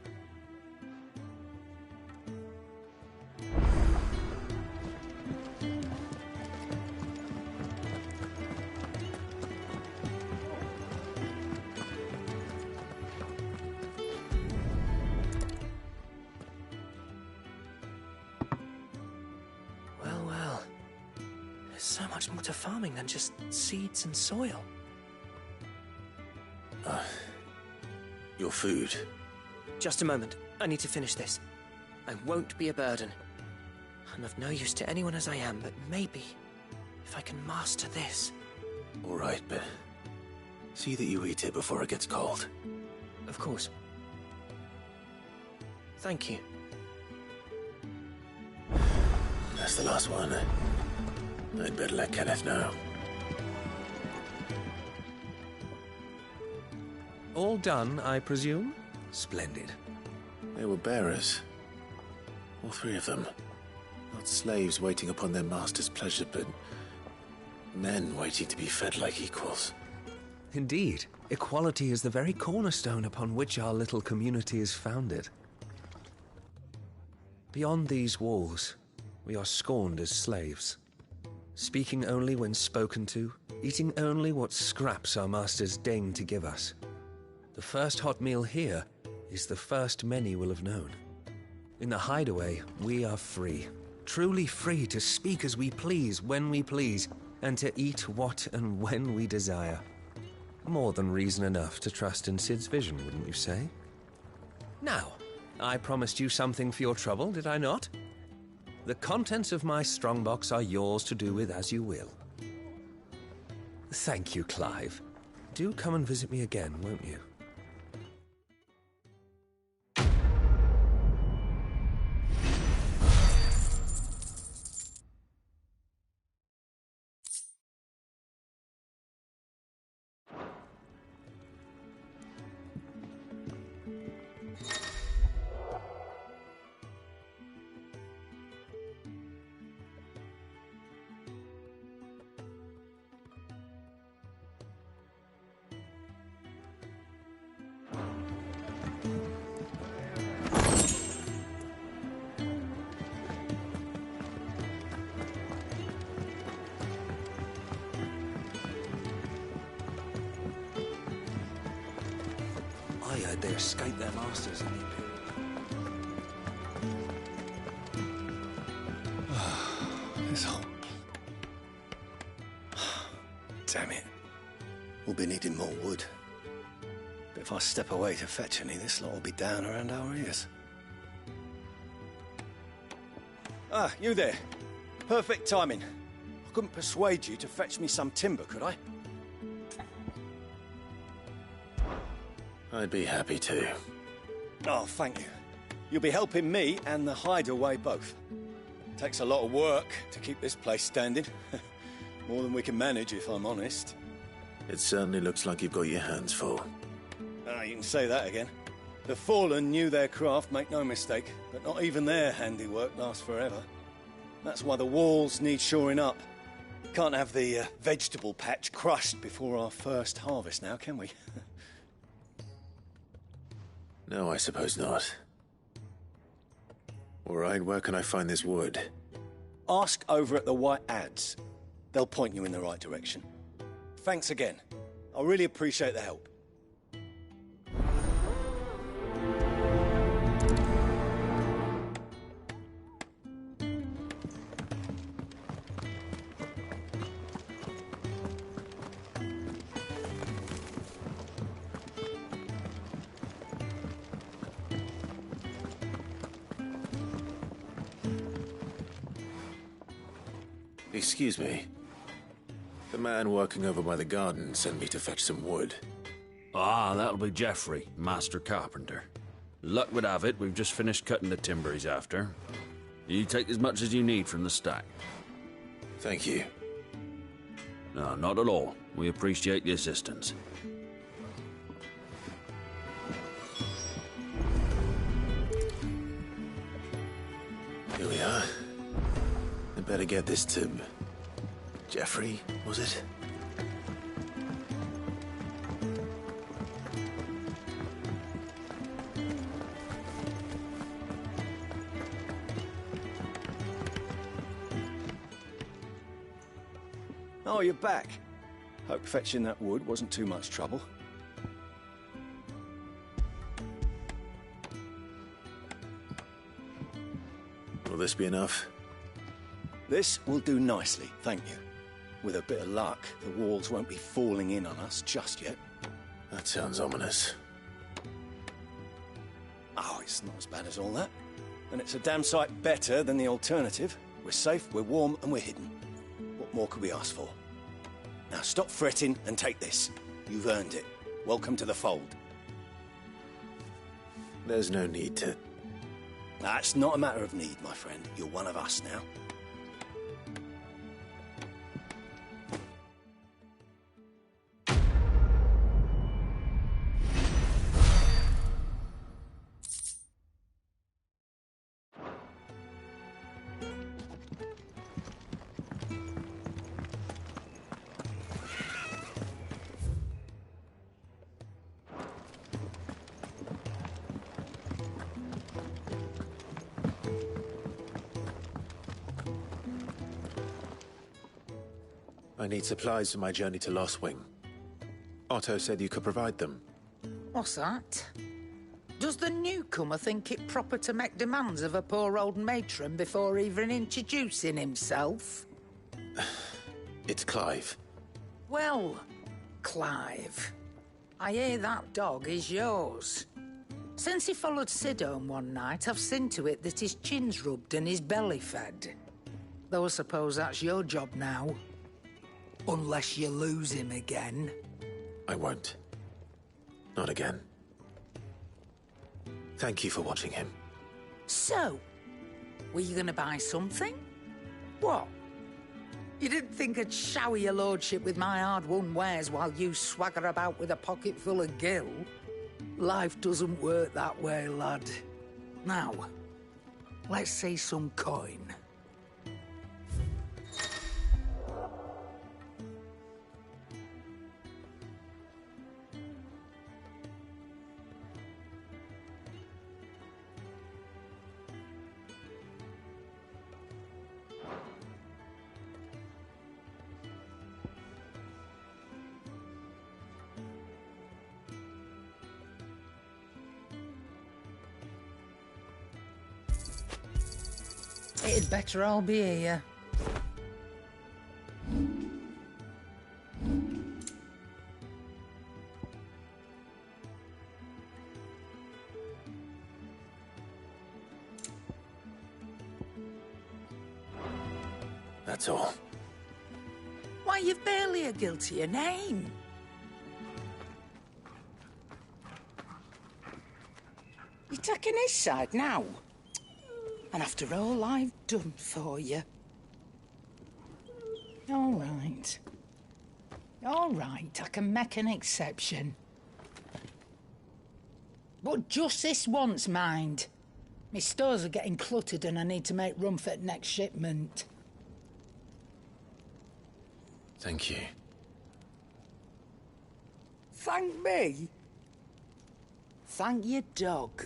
Well. There's so much more to farming than just seeds and soil. Your food. Just a moment. I need to finish this. I won't be a burden. I'm of no use to anyone as I am, but maybe if I can master this. All right, but see that you eat it before it gets cold. Of course. Thank you. That's the last one. I'd better let Kenneth know. All done, I presume? Splendid. They were bearers. All 3 of them. Not slaves waiting upon their master's pleasure, but men waiting to be fed like equals. Indeed. Equality is the very cornerstone upon which our little community is founded. Beyond these walls, we are scorned as slaves. Speaking only when spoken to, eating only what scraps our masters deign to give us. The first hot meal here is the first many will have known. In the hideaway, we are free. Truly free to speak as we please, when we please, and to eat what and when we desire. More than reason enough to trust in Sid's vision, wouldn't you say? Now, I promised you something for your trouble, did I not? The contents of my strongbox are yours to do with as you will. Thank you, Clive. Do come and visit me again, won't you? I heard they escaped their masters in the Imperial. This whole... Damn it. We'll be needing more wood. But if I step away to fetch any, this lot will be down around our ears. Ah, you there. Perfect timing. I couldn't persuade you to fetch me some timber, could I? I'd be happy to. Oh, thank you. You'll be helping me and the hideaway both. Takes a lot of work to keep this place standing. More than we can manage, if I'm honest. It certainly looks like you've got your hands full. Ah, you can say that again. The Fallen knew their craft, make no mistake, but not even their handiwork lasts forever. That's why the walls need shoring up. Can't have the vegetable patch crushed before our first harvest now, can we? No, I suppose not. All right, where can I find this wood? Ask over at the White Ads. They'll point you in the right direction. Thanks again. I really appreciate the help. Excuse me. The man working over by the garden sent me to fetch some wood. Ah, that'll be Geoffrey, Master Carpenter. Luck would have it, we've just finished cutting the timber he's after. You take as much as you need from the stack. Thank you. No, not at all. We appreciate the assistance. Here we are. I'd better get this to... Geoffrey, was it? Oh, you're back. Hope fetching that wood wasn't too much trouble. Will this be enough? This will do nicely, thank you. With a bit of luck, the walls won't be falling in on us just yet. That sounds ominous. Oh, it's not as bad as all that. And it's a damn sight better than the alternative. We're safe, we're warm, and we're hidden. What more could we ask for? Now stop fretting and take this. You've earned it. Welcome to the fold. There's no need to... That's not a matter of need, my friend. You're one of us now. I need supplies for my journey to Lost Wing. Otto said you could provide them. What's that? Does the newcomer think it proper to make demands of a poor old matron before even introducing himself? It's Clive. Well, Clive, I hear that dog is yours. Since he followed Sid home one night, I've seen to it that his chin's rubbed and his belly fed. Though I suppose that's your job now. Unless you lose him again. I won't. Not again. Thank you for watching him. So, were you gonna buy something? What? You didn't think I'd shower your lordship with my hard-won wares while you swagger about with a pocket full of gil? Life doesn't work that way, lad. Now, let's see some coin. It'd better all be here. That's all. Why, you've barely a guiltier name. You're taking his side now? And after all I've done for you. All right. All right, I can make an exception. But just this once, mind. My stores are getting cluttered and I need to make room for the next shipment. Thank you. Thank me? Thank your dog.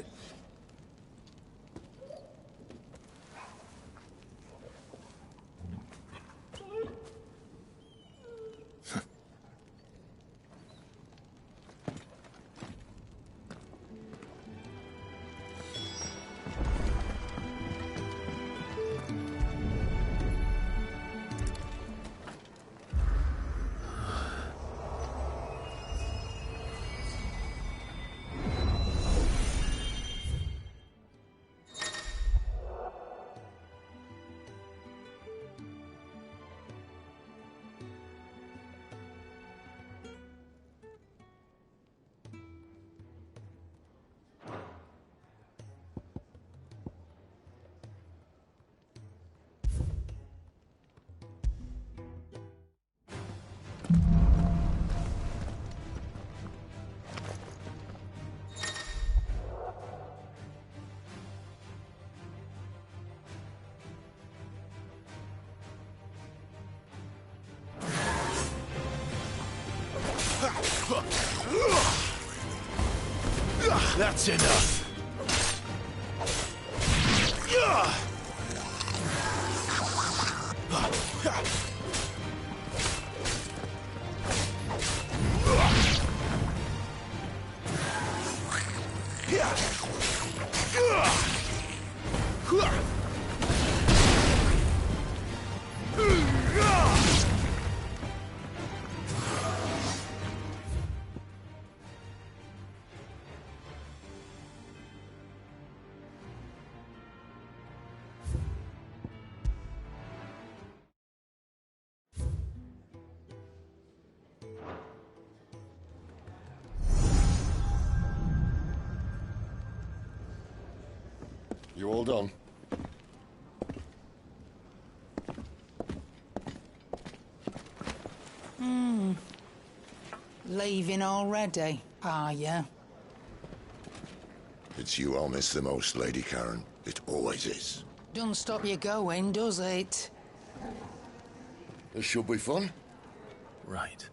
That's enough. You all done? Leaving already, are you? It's you I'll miss the most, Lady Karen. It always is. Don't stop you going, does it? This should be fun. Right.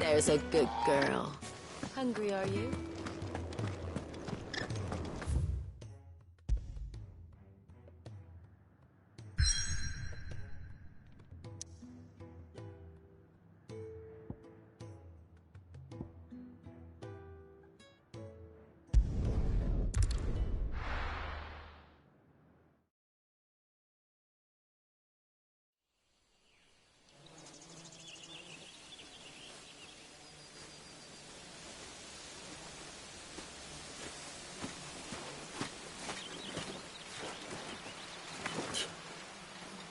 There's a good girl. Hungry, are you?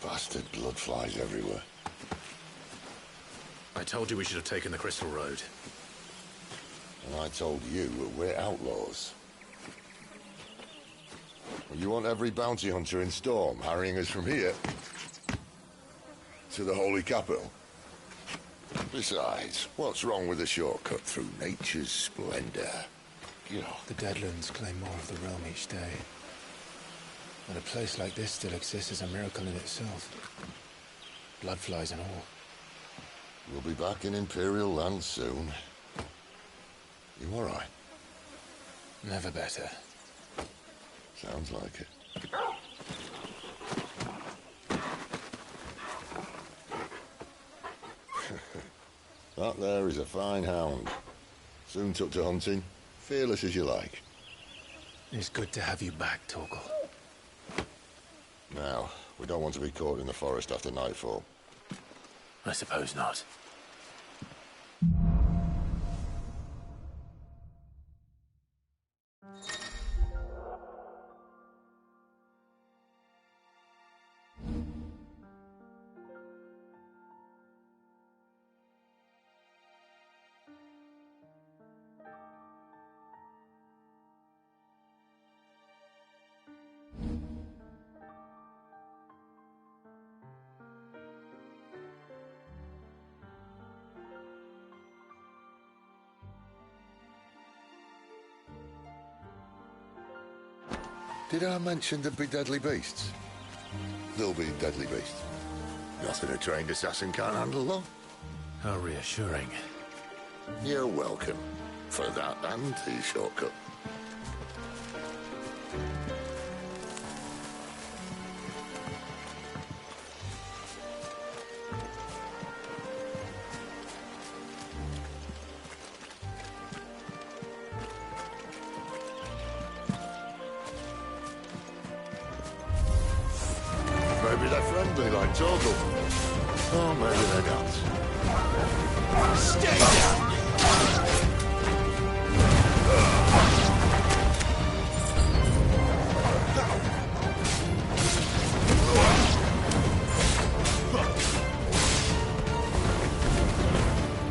Bastard blood flies everywhere. I told you we should have taken the Crystal Road. And I told you that we're outlaws. Well, you want every bounty hunter in Storm harrying us from here to the Holy Capital? Besides, what's wrong with a shortcut through nature's splendor? The Deadlands claim more of the realm each day. But a place like this still exists is a miracle in itself. Bloodflies and all. We'll be back in Imperial land soon. You all right? Never better. Sounds like it. That there is a fine hound. Soon took to hunting. Fearless as you like. It's good to have you back, Torgal. Now, we don't want to be caught in the forest after nightfall. I suppose not. Did I mention there'd be deadly beasts? There'll be deadly beasts. Nothing a trained assassin can't handle, though. How reassuring. You're welcome. For that and his shortcut. Maybe they're friendly like Torgal. Or maybe they don't. Stay down!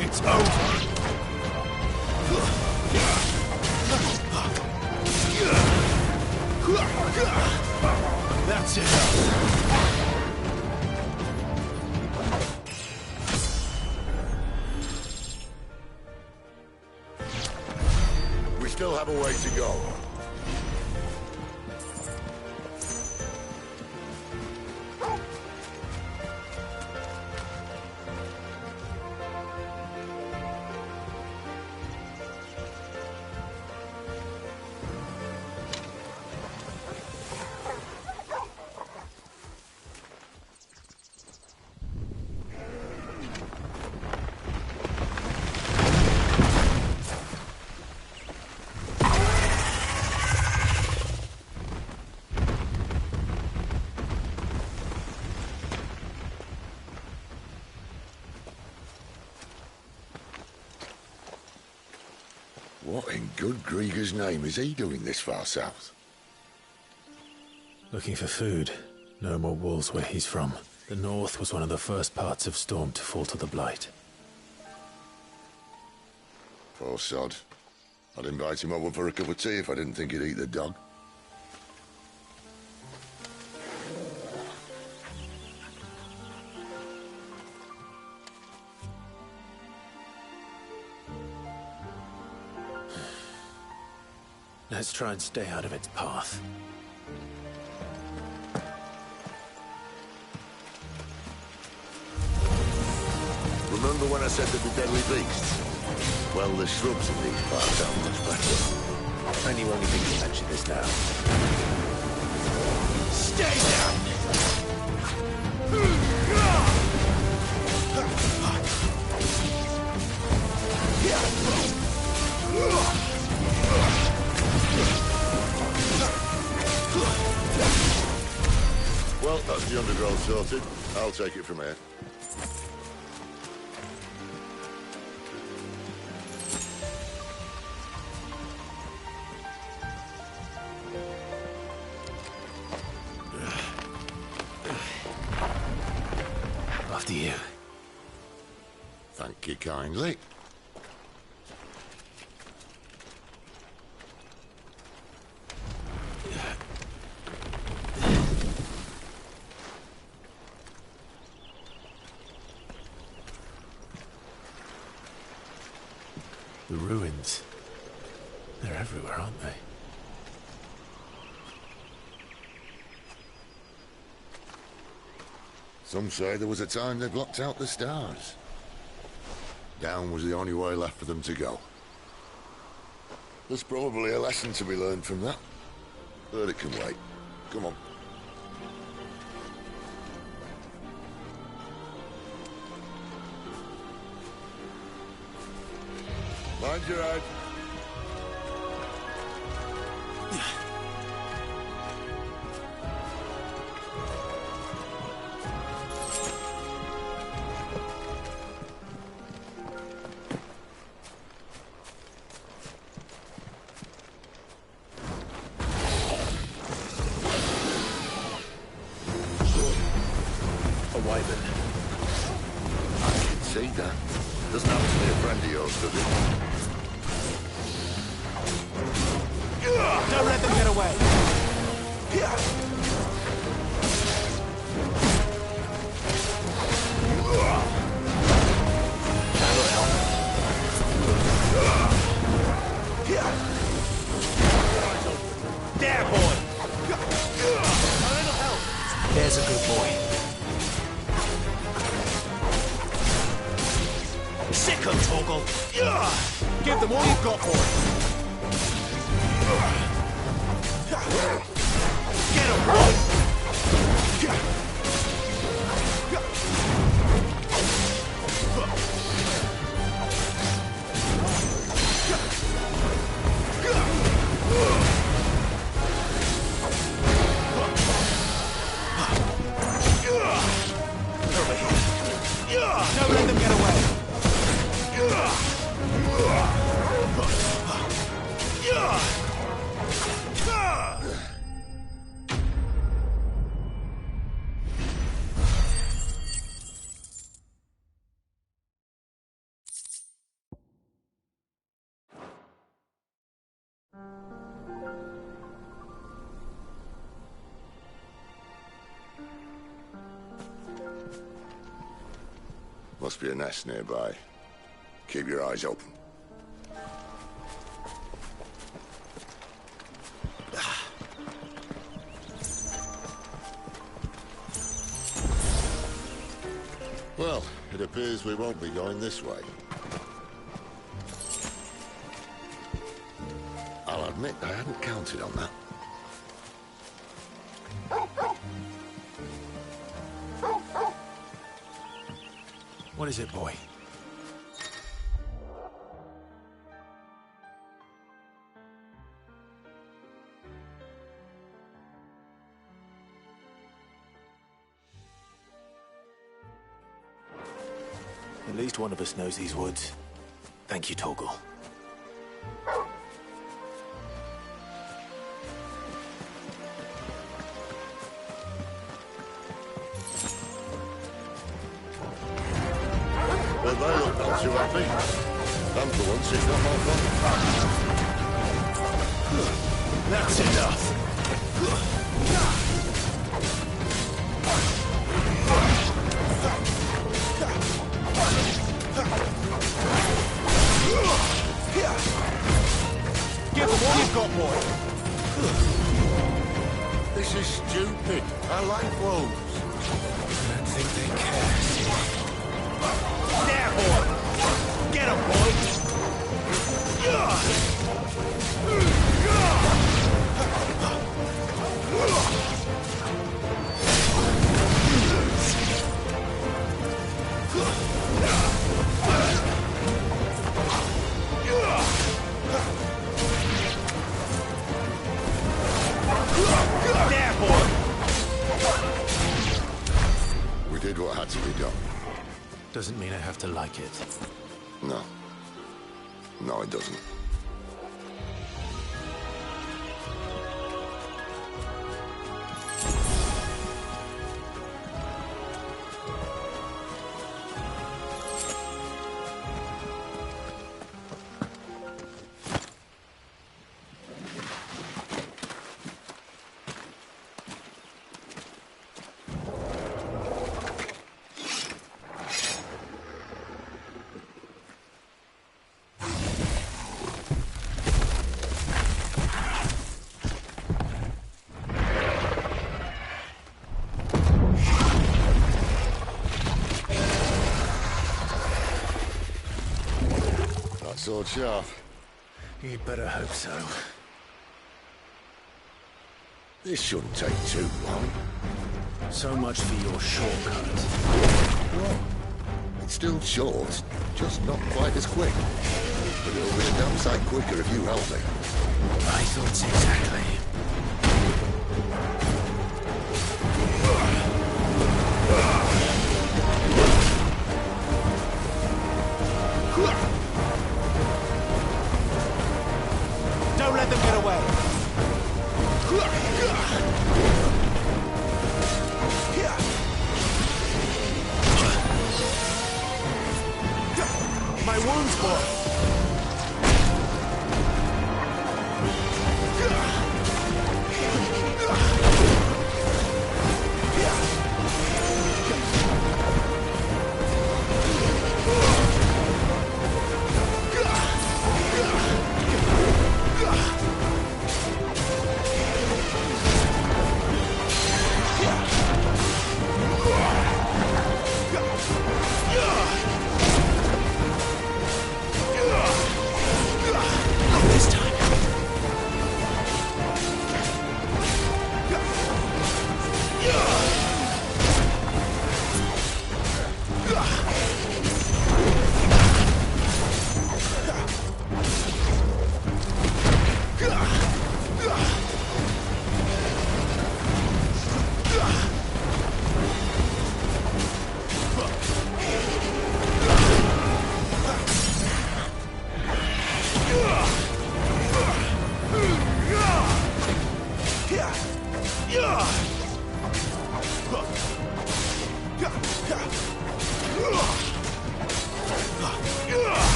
It's over. That's it. We still have a way to go. What in good Grieger's name is he doing this far south? Looking for food. No more wolves where he's from. The north was one of the first parts of Storm to fall to the Blight. Poor sod. I'd invite him over for a cup of tea if I didn't think he'd eat the dog. Let's try and stay out of its path. Remember Remember when I said they'd be deadly beasts? Well, the shrubs in these parts aren't much better. And you only think to mention this now. Stay down! Well, that's the undergrowth sorted. I'll take it from here. After you. Thank you kindly. The ruins. They're everywhere, aren't they? Some say there was a time they blocked out the stars. Down was the only way left for them to go. There's probably a lesson to be learned from that. But it can wait. Come on. Mind your head. See that? Doesn't happen to be a friend of yours, does it? Don't let them get away! That'll help. There, boy! A little help. There's a good boy. Sick 'em, Torgal! Give them all you've got, boy! Get 'em, boy! Don't let them get away! Must be a nest nearby. Keep your eyes open. Well, it appears we won't be going this way. I'll admit I hadn't counted on that. What is it, boy? At least one of us knows these woods. Thank you, Torgal. Well, they look not too happy. And for once, it's not my fault. That's enough. Give them all you've got, boy! This is stupid. I like wolves. I don't think they care. There, boy! Get him, boy! There, boy! We did what had to be done. Doesn't mean I have to like it. No. No, it doesn't. Sword sharp. You'd better hope so. This shouldn't take too long. So much for your shortcut. What? It's still short, just not quite as quick. But it'll be a damn sight quicker if you help me. My thoughts exactly. Don't let them get away! My wounds, boy!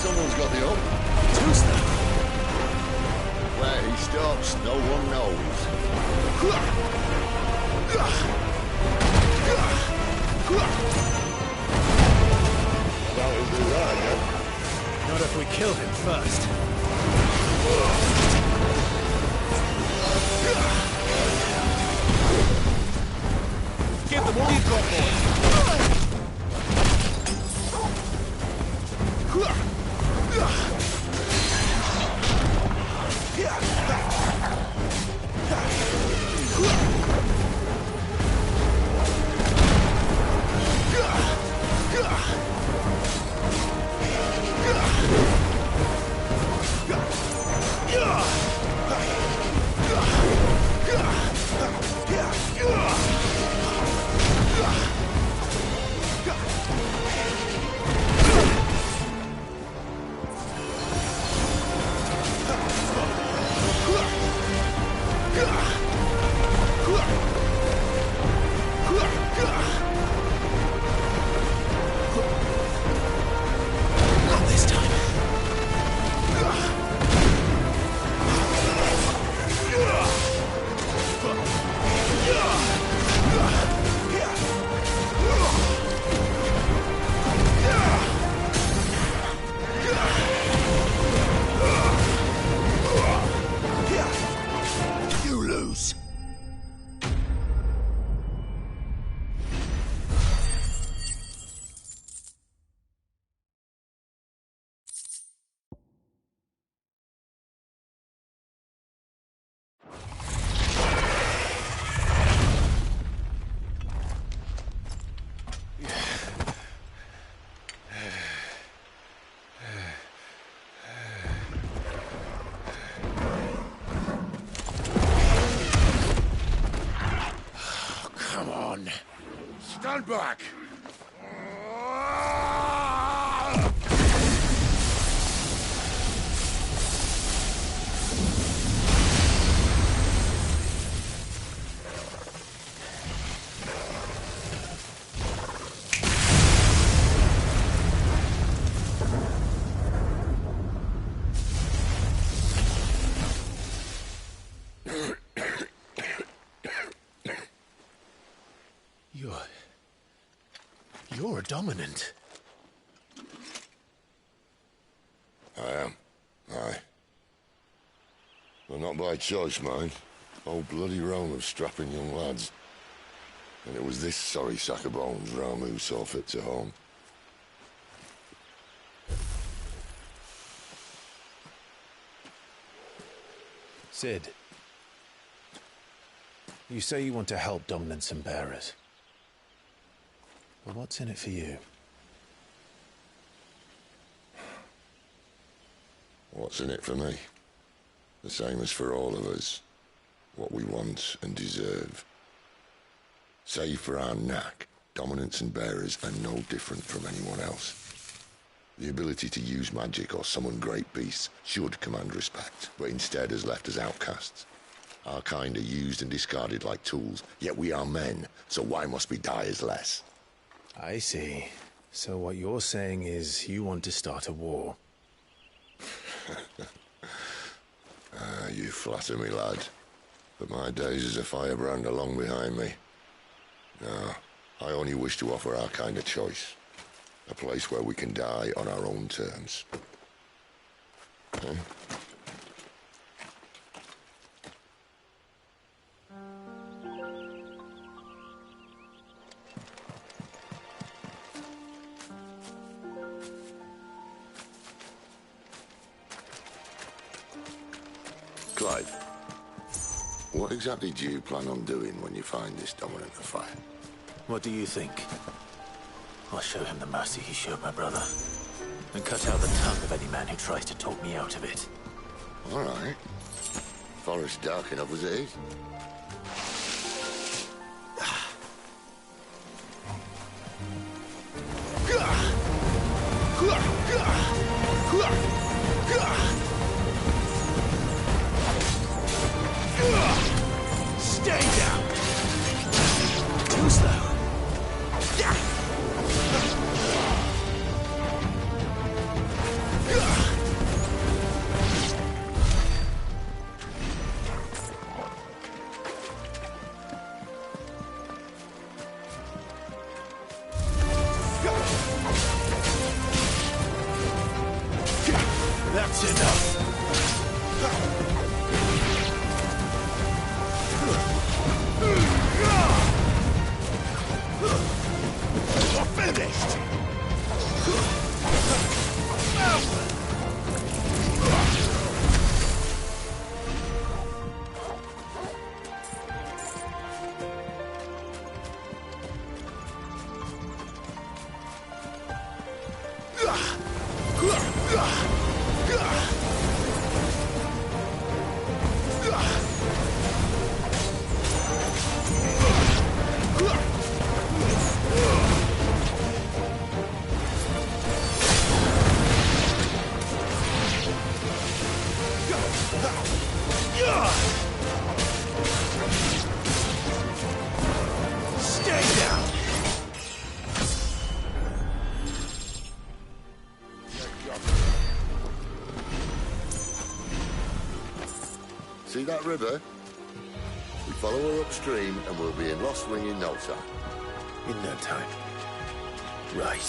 Someone's got the up. Who's that? Where he stops, no one knows. Well, he'll do that again. Not if we kill him first. Give them all you've got, boy! back! You're a dominant. I am. Aye. But not by choice, mind. Old bloody Rome of strapping young lads. And it was this sorry sack of bones Rome who saw fit to home. Sid, you say you want to help dominants and bearers. But what's in it for you? What's in it for me? The same as for all of us. What we want and deserve. Save for our knack, dominants and bearers are no different from anyone else. The ability to use magic or summon great beasts should command respect, but instead has left us outcasts. Our kind are used and discarded like tools, yet we are men, so why must we die as less? I see. So what you're saying is you want to start a war. You flatter me, lad. But my days as a firebrand are long behind me. No, I only wish to offer our kind of choice. A place where we can die on our own terms. Huh? Clive, what exactly do you plan on doing when you find this dominant of fire? What do you think? I'll show him the mercy he showed my brother. And cut out the tongue of any man who tries to talk me out of it. All right. Forest dark enough as it is. Stay down! Too slow. That's enough. You're finished. Stay down. See that river? We follow her upstream and we'll be in Lost Wing in no time. In no time. Right.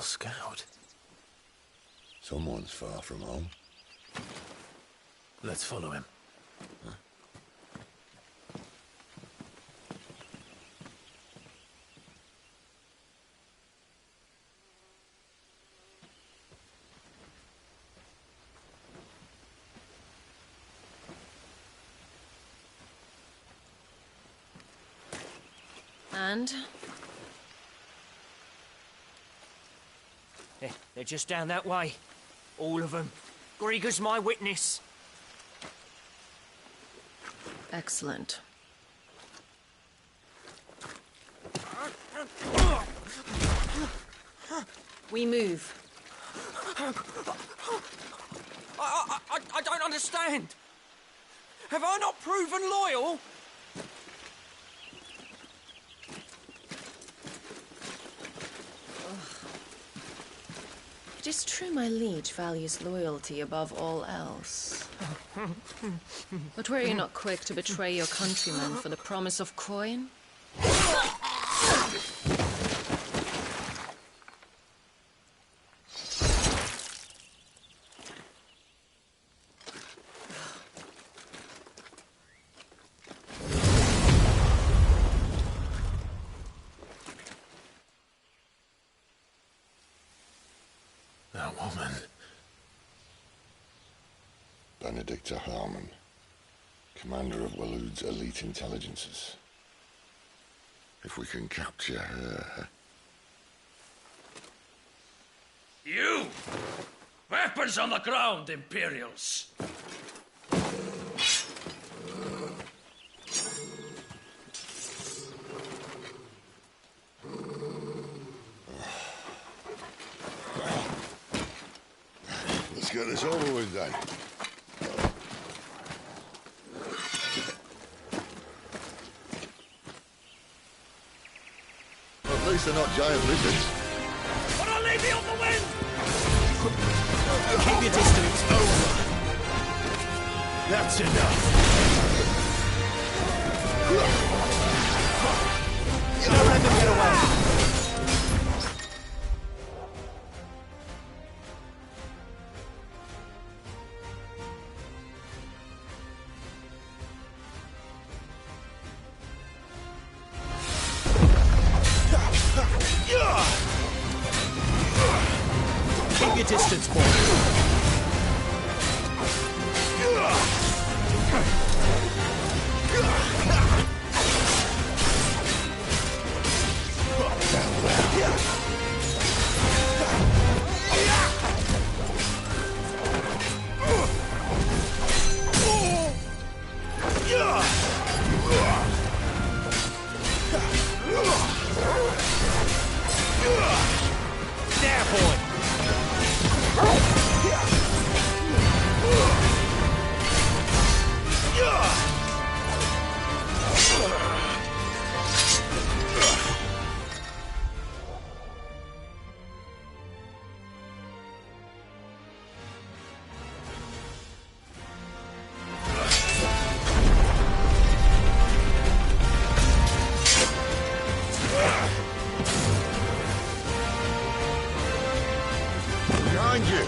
scout. Someone's far from home. Let's follow him. And? They're just down that way. All of them. Grieger's my witness. Excellent. We move. I don't understand. Have I not proven loyal? It is true my liege values loyalty above all else. But were you not quick to betray your countrymen for the promise of coin? That woman. Benedicta Harmon, commander of Waloed's elite intelligences. If we can capture her... You! Weapons on the ground, Imperials! Let's get this over with then. At least they're not giant lizards. But I'll leave you on the wind! Keep your distance. Over. That's enough. Don't let them get away. Keep your distance, boy. There, boy. Behind you!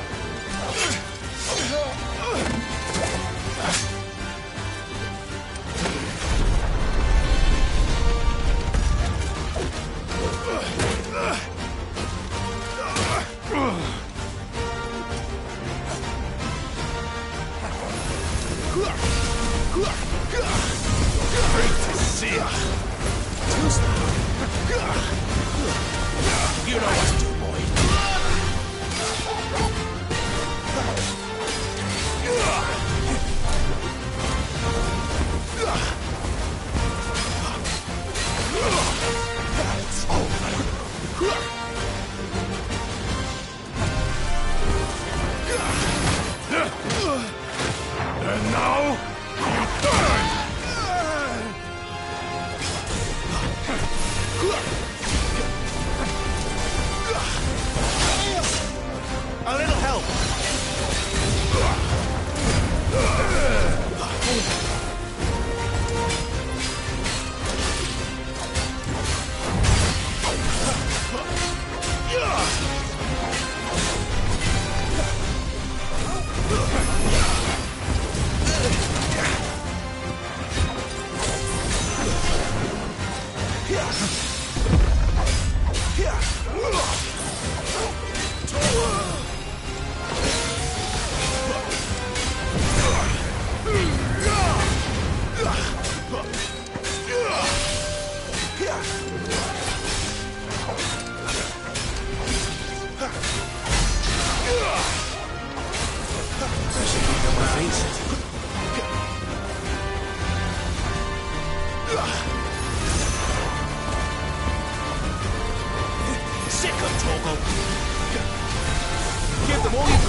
Great to see ya. You know what to do, boy. And now, you die!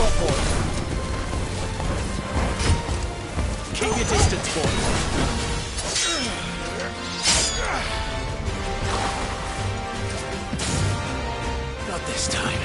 spot, boys. Keep your distance, boys. Not this time.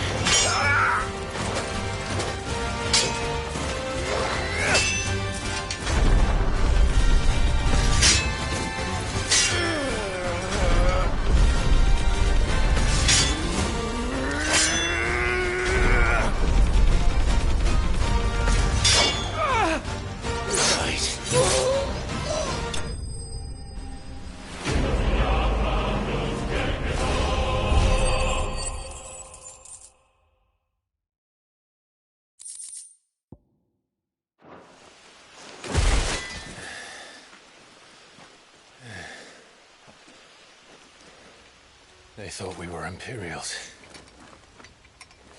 They thought we were Imperials.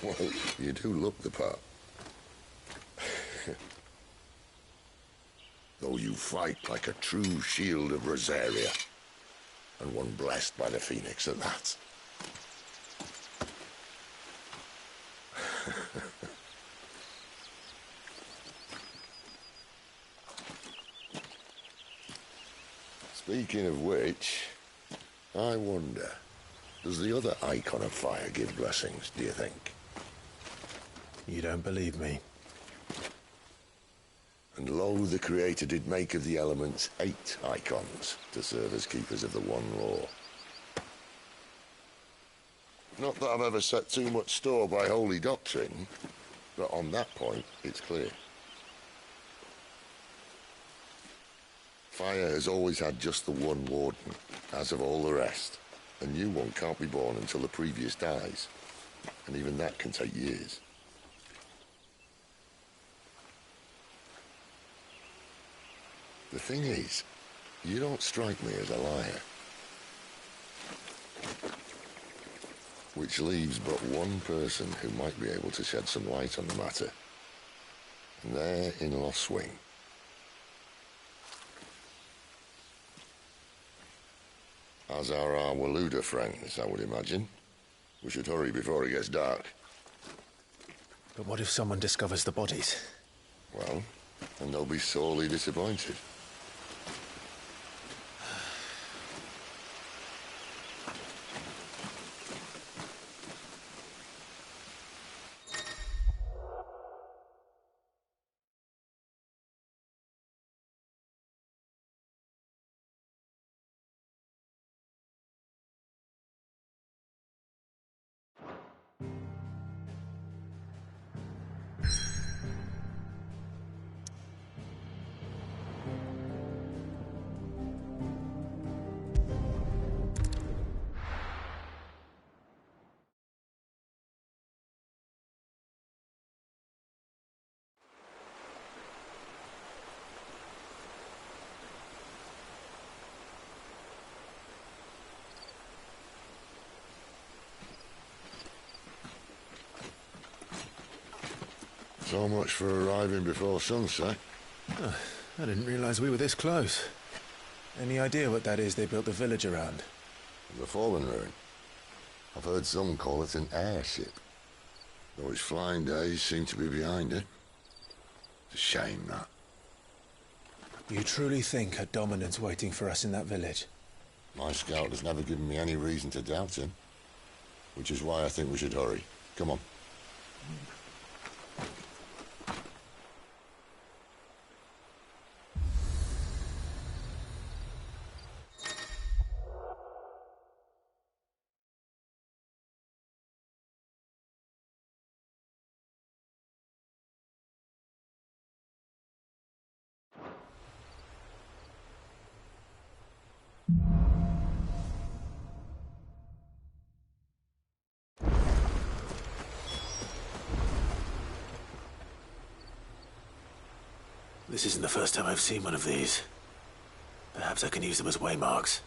Well, you do look the part. Though you fight like a true shield of Rosaria. And one blessed by the Phoenix at that. Speaking of which, I wonder, does the other icon of fire give blessings, do you think? You don't believe me? And lo, the Creator did make of the elements 8 icons to serve as keepers of the one law. Not that I've ever set too much store by holy doctrine, but on that point, it's clear. Fire has always had just the one warden, as of all the rest. A new one can't be born until the previous dies, and even that can take years. The thing is, you don't strike me as a liar. Which leaves but one person who might be able to shed some light on the matter. And they're in Lost Swing. As are our Waluda friends, I would imagine. We should hurry before it gets dark. But what if someone discovers the bodies? Well, and they'll be sorely disappointed. So much for arriving before sunset. Oh, I didn't realize we were this close. Any idea what that is they built the village around? The Fallen Ruin. I've heard some call it an airship. Though its flying days seem to be behind it. It's a shame, that. You truly think a dominant's waiting for us in that village? My scout has never given me any reason to doubt him. Which is why I think we should hurry. Come on. This isn't the first time I've seen one of these. Perhaps I can use them as waymarks.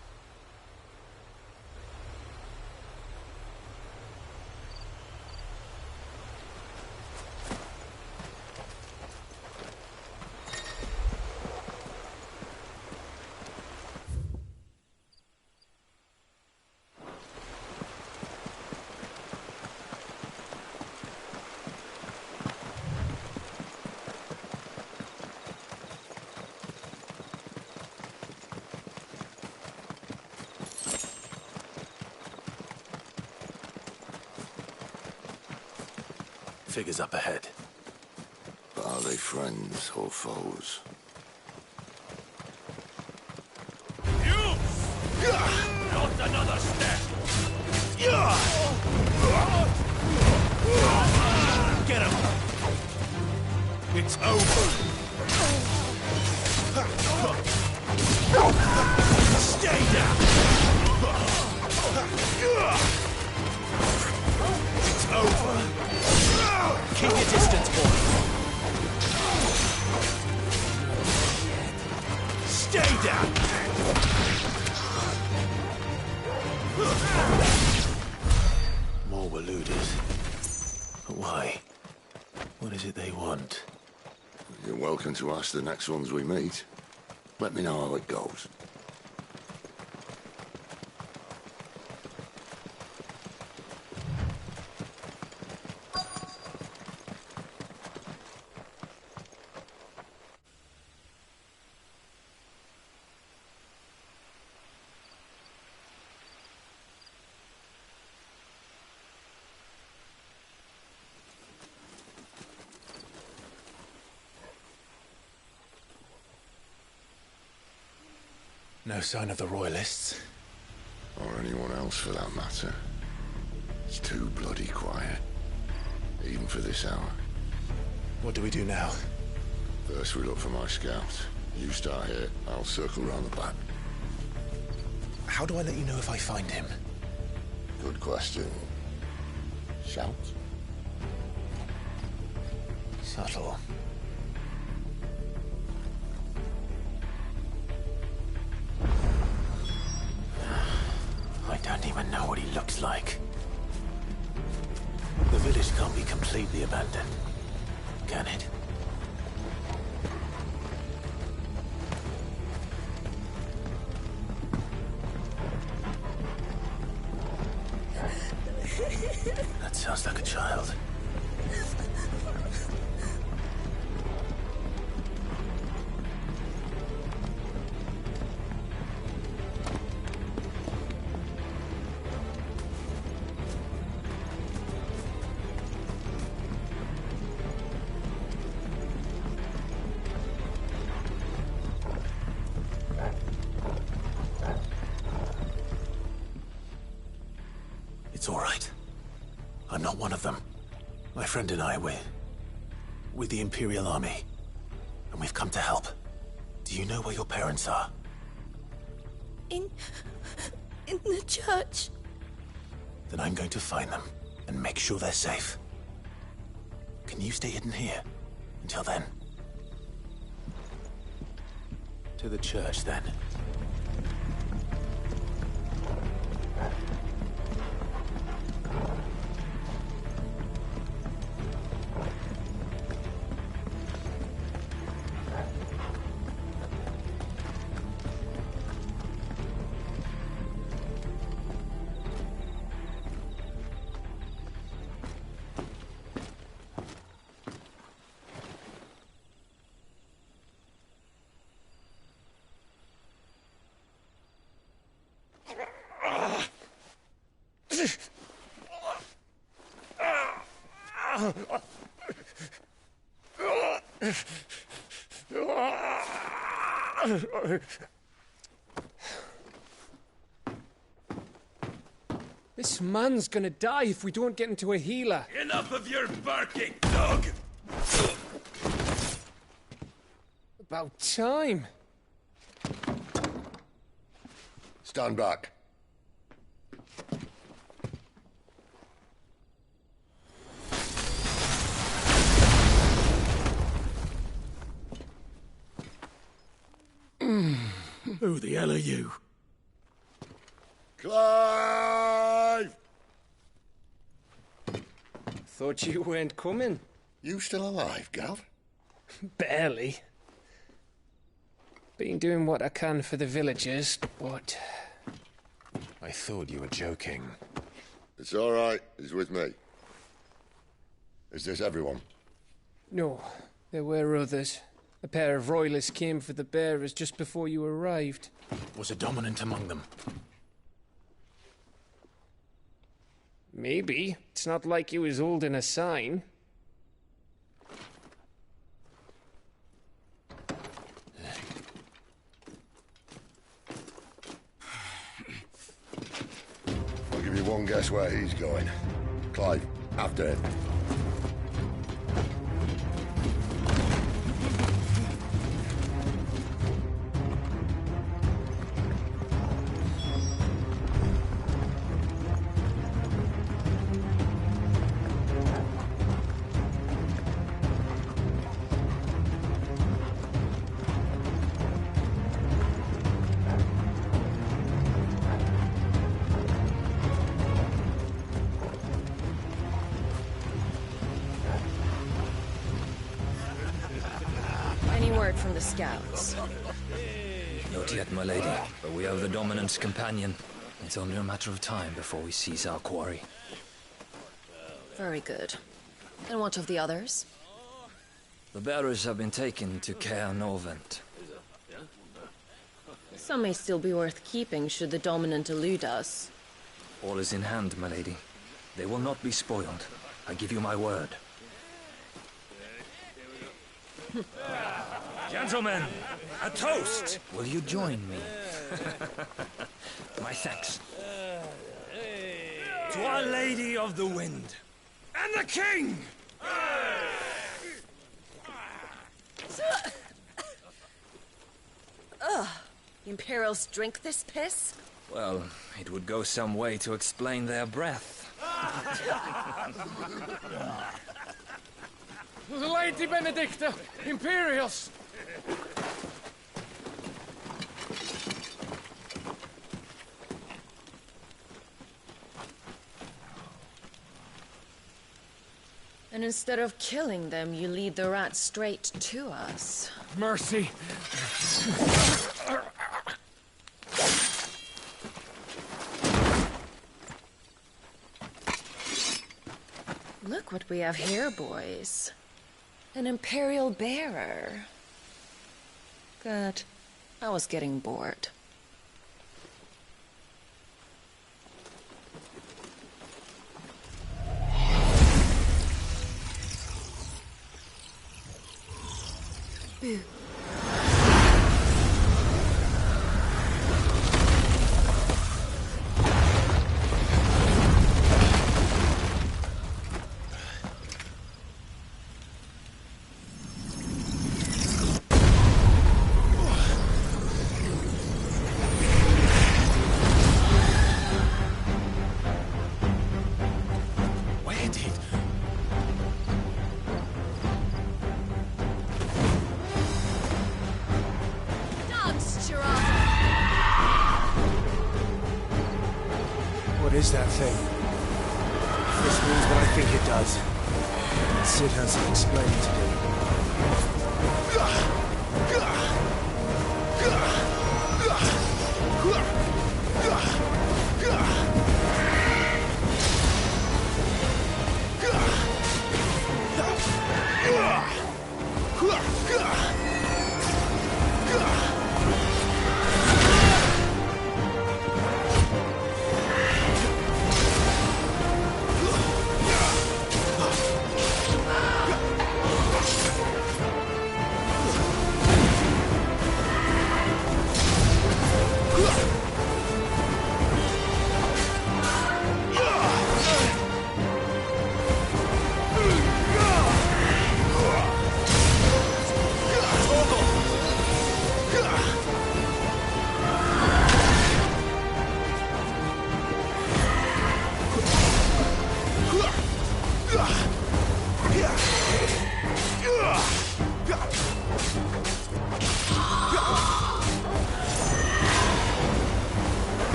figures up ahead. But are they friends or foes? Not another step! Get him! It's over! Stay down! It's over! Keep your distance, boy! Stay down! More Waluders. But why? What is it they want? You're welcome to ask the next ones we meet. Let me know how it goes. No sign of the Royalists. Or anyone else for that matter. It's too bloody quiet. Even for this hour. What do we do now? First we look for my scout. You start here, I'll circle round the back. How do I let you know if I find him? Good question. Shout? Subtle. I don't even know what he looks like. The village can't be completely abandoned, can it? That sounds like a child. It's all right. I'm not one of them. My friend and I, we're with the Imperial Army. And we've come to help. Do you know where your parents are? In the church. Then I'm going to find them and make sure they're safe. Can you stay hidden here until then? To the church, then. This man's gonna die if we don't get into a healer. Enough of your barking, dog! About time. Stand back. Who the hell are you? Clive! Thought you weren't coming. You still alive, Gav? Barely. Been doing what I can for the villagers, but... I thought you were joking. It's all right. He's with me. Is this everyone? No, there were others. A pair of royalists came for the bearers just before you arrived. Was a dominant among them? Maybe. It's not like he was holding a sign. Everyone guess where he's going. Clive, after him. Any word from the scouts? Not yet, my lady, but we have the dominant's companion. It's only a matter of time before we seize our quarry. Very good. And what of the others? The bearers have been taken to Caer Norvent. Some may still be worth keeping should the dominant elude us. All is in hand, my lady. They will not be spoiled. I give you my word. Gentlemen, a toast! Will you join me? My thanks. To Our Lady of the Wind. And the King! Ugh. The Imperials drink this piss? Well, it would go some way to explain their breath. Lady Benedicta! Imperials! And instead of killing them, you lead the rats straight to us. Mercy! Look what we have here, boys. An Imperial bearer. Good. I was getting bored. Boo. What is that thing? If this means what I think it does, Sid has some explaining to do.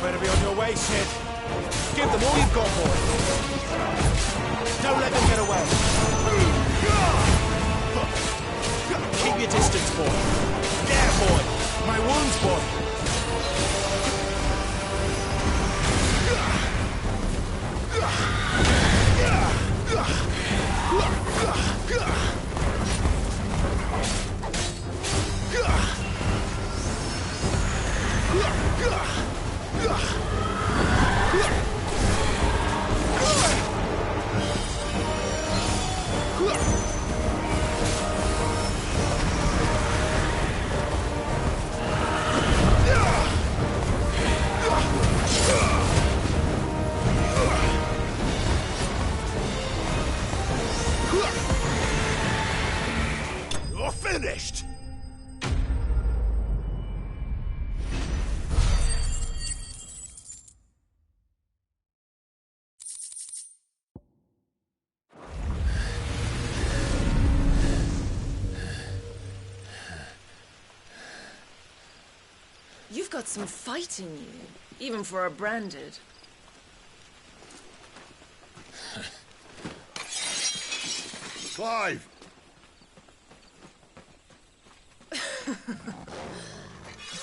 Better be on your way, Sid. Give them all you've got, boy. Don't let them get away. Keep your distance, boy. There, boy. My wounds, boy. You're finished! You've got some fight in you, even for a branded. Clive!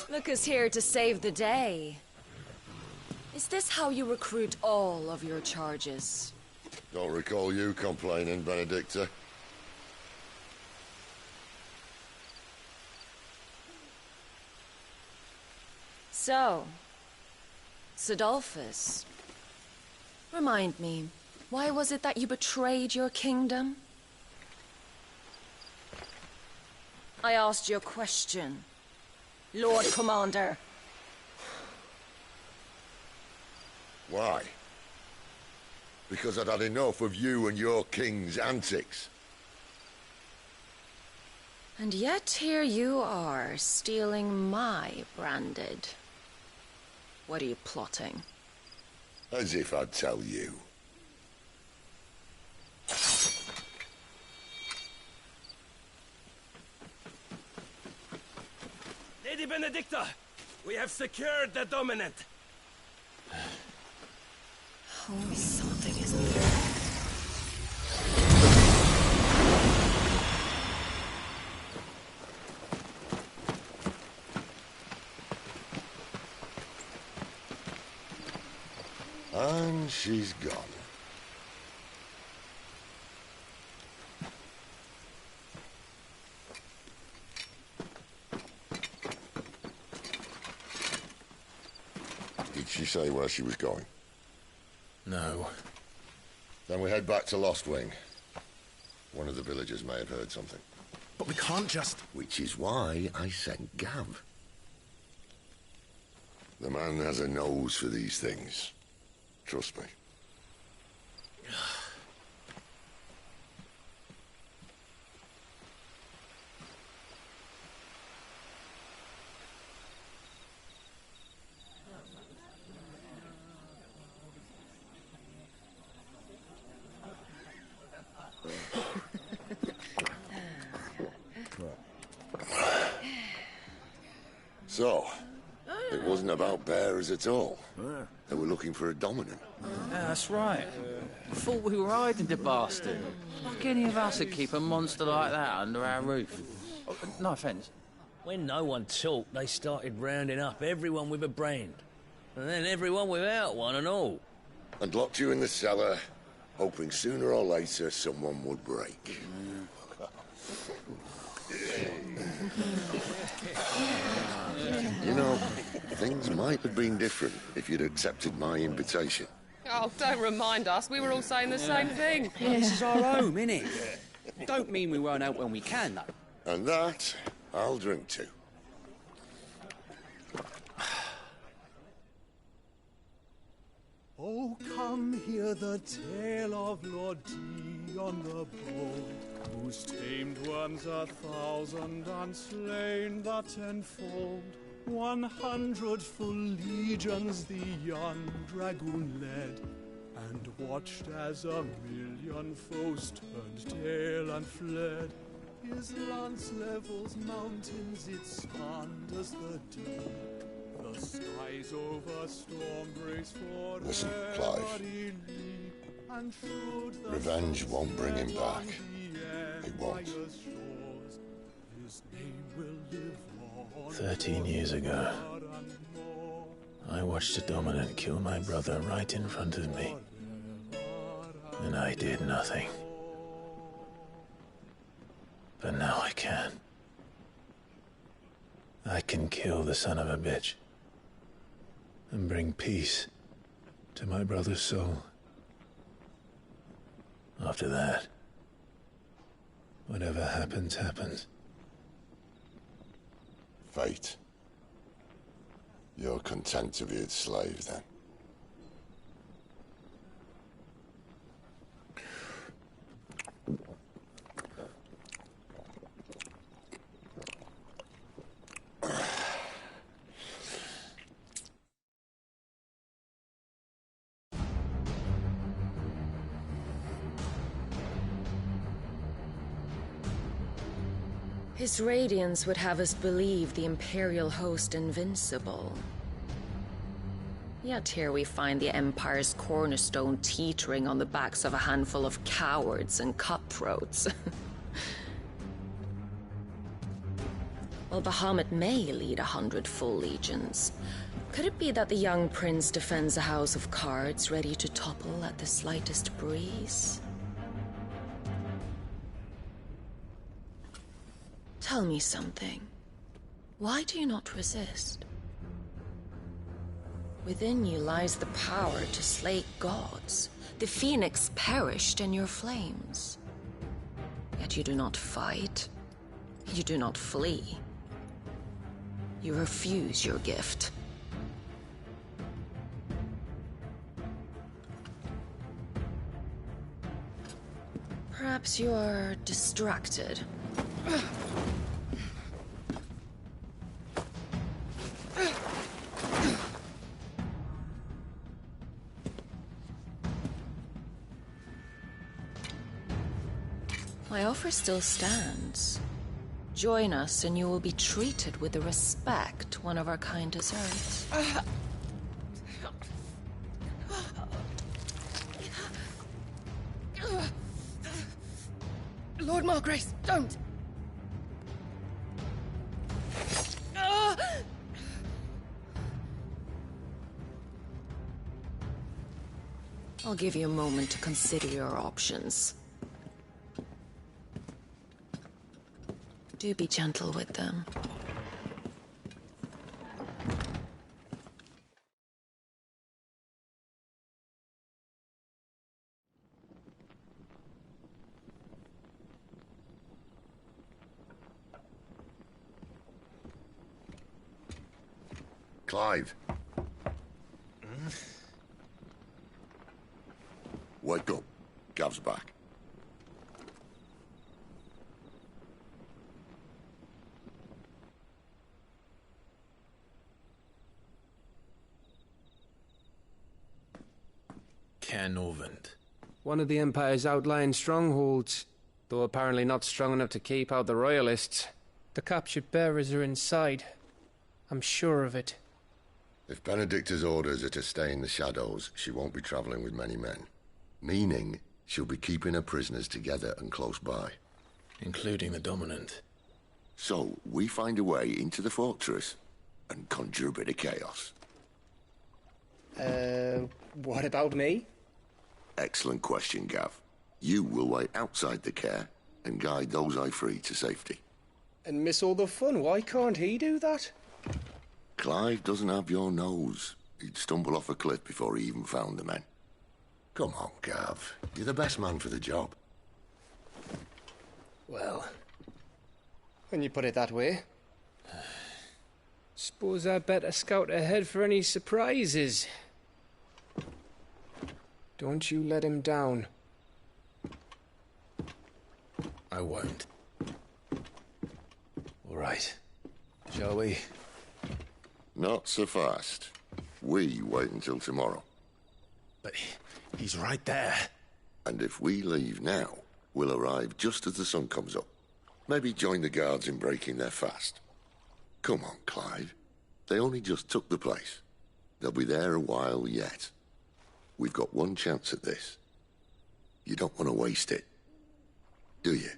Look who's here to save the day. Is this how you recruit all of your charges? Don't recall you complaining, Benedicta. So, Sidolphus, remind me, why was it that you betrayed your kingdom? I asked you a question, Lord Commander. Why? Because I'd had enough of you and your king's antics. And yet here you are, stealing my branded. What are you plotting? As if I'd tell you. Lady Benedicta, we have secured the dominant. Oh, something is near. And she's gone. Did she say where she was going? No. Then we head back to Lost Wing. One of the villagers may have heard something. But we can't just... Which is why I sent Gav. The man has a nose for these things. Trust me. So, it wasn't about bearers at all. They were looking for a dominant. Yeah, that's right. I thought we were hiding the bastard. Like any of us would keep a monster like that under our roof. Oh, no offence. When no one talked, they started rounding up everyone with a brand. And then everyone without one and all. And locked you in the cellar, hoping sooner or later someone would break. You know, things might have been different if you'd accepted my invitation. Oh, don't remind us. We were all saying the same thing. This is our home, innit? Don't mean we won't out when we can, though. And that, I'll drink to. Oh, come hear the tale of Lord Dion the Bold, who's tamed ones 1,000 and slain the 10-fold. 100 full legions the young dragoon led, and watched as 1,000,000 foes turned tail and fled. His lance levels mountains, it spanders the deep. The skies over storm breaks for Listen, Clive. and Revenge won't bring him back. It won't. his name will live on. 13 years ago, I watched a dominant kill my brother right in front of me, and I did nothing. But now I can. I can kill the son of a bitch and bring peace to my brother's soul. After that, whatever happens, happens. Fate. You're content to be its slave, then? His radiance would have us believe the Imperial host invincible. Yet here we find the Empire's cornerstone teetering on the backs of a handful of cowards and cutthroats. While Bahamut may lead 100 full legions, could it be that the young prince defends a house of cards ready to topple at the slightest breeze? Tell me something. Why do you not resist? Within you lies the power to slay gods. The Phoenix perished in your flames. Yet you do not fight. You do not flee. You refuse your gift. Perhaps you are distracted. My offer still stands. Join us and you will be treated with the respect one of our kind deserves. Lord Margrace, don't! I'll give you a moment to consider your options. Do be gentle with them. Clive. Wake up. Gav's back. Caernarvon. One of the Empire's outlying strongholds, though apparently not strong enough to keep out the Royalists. The captured bearers are inside. I'm sure of it. If Benedicta's orders are to stay in the shadows, she won't be travelling with many men. Meaning, she'll be keeping her prisoners together and close by. Including the Dominant. So, we find a way into the fortress and conjure a bit of chaos. What about me? Excellent question, Gav. You will wait outside the care and guide those I free to safety. And miss all the fun. Why can't he do that? Clive doesn't have your nose. He'd stumble off a cliff before he even found the men. Come on, Gav. You're the best man for the job. Well, when you put it that way. Suppose I'd better scout ahead for any surprises. Don't you let him down. I won't. All right. Shall we? Not so fast. We wait until tomorrow. But he's right there. And if we leave now, we'll arrive just as the sun comes up. Maybe join the guards in breaking their fast. Come on, Clive. They only just took the place. They'll be there a while yet. We've got one chance at this. You don't want to waste it, do you?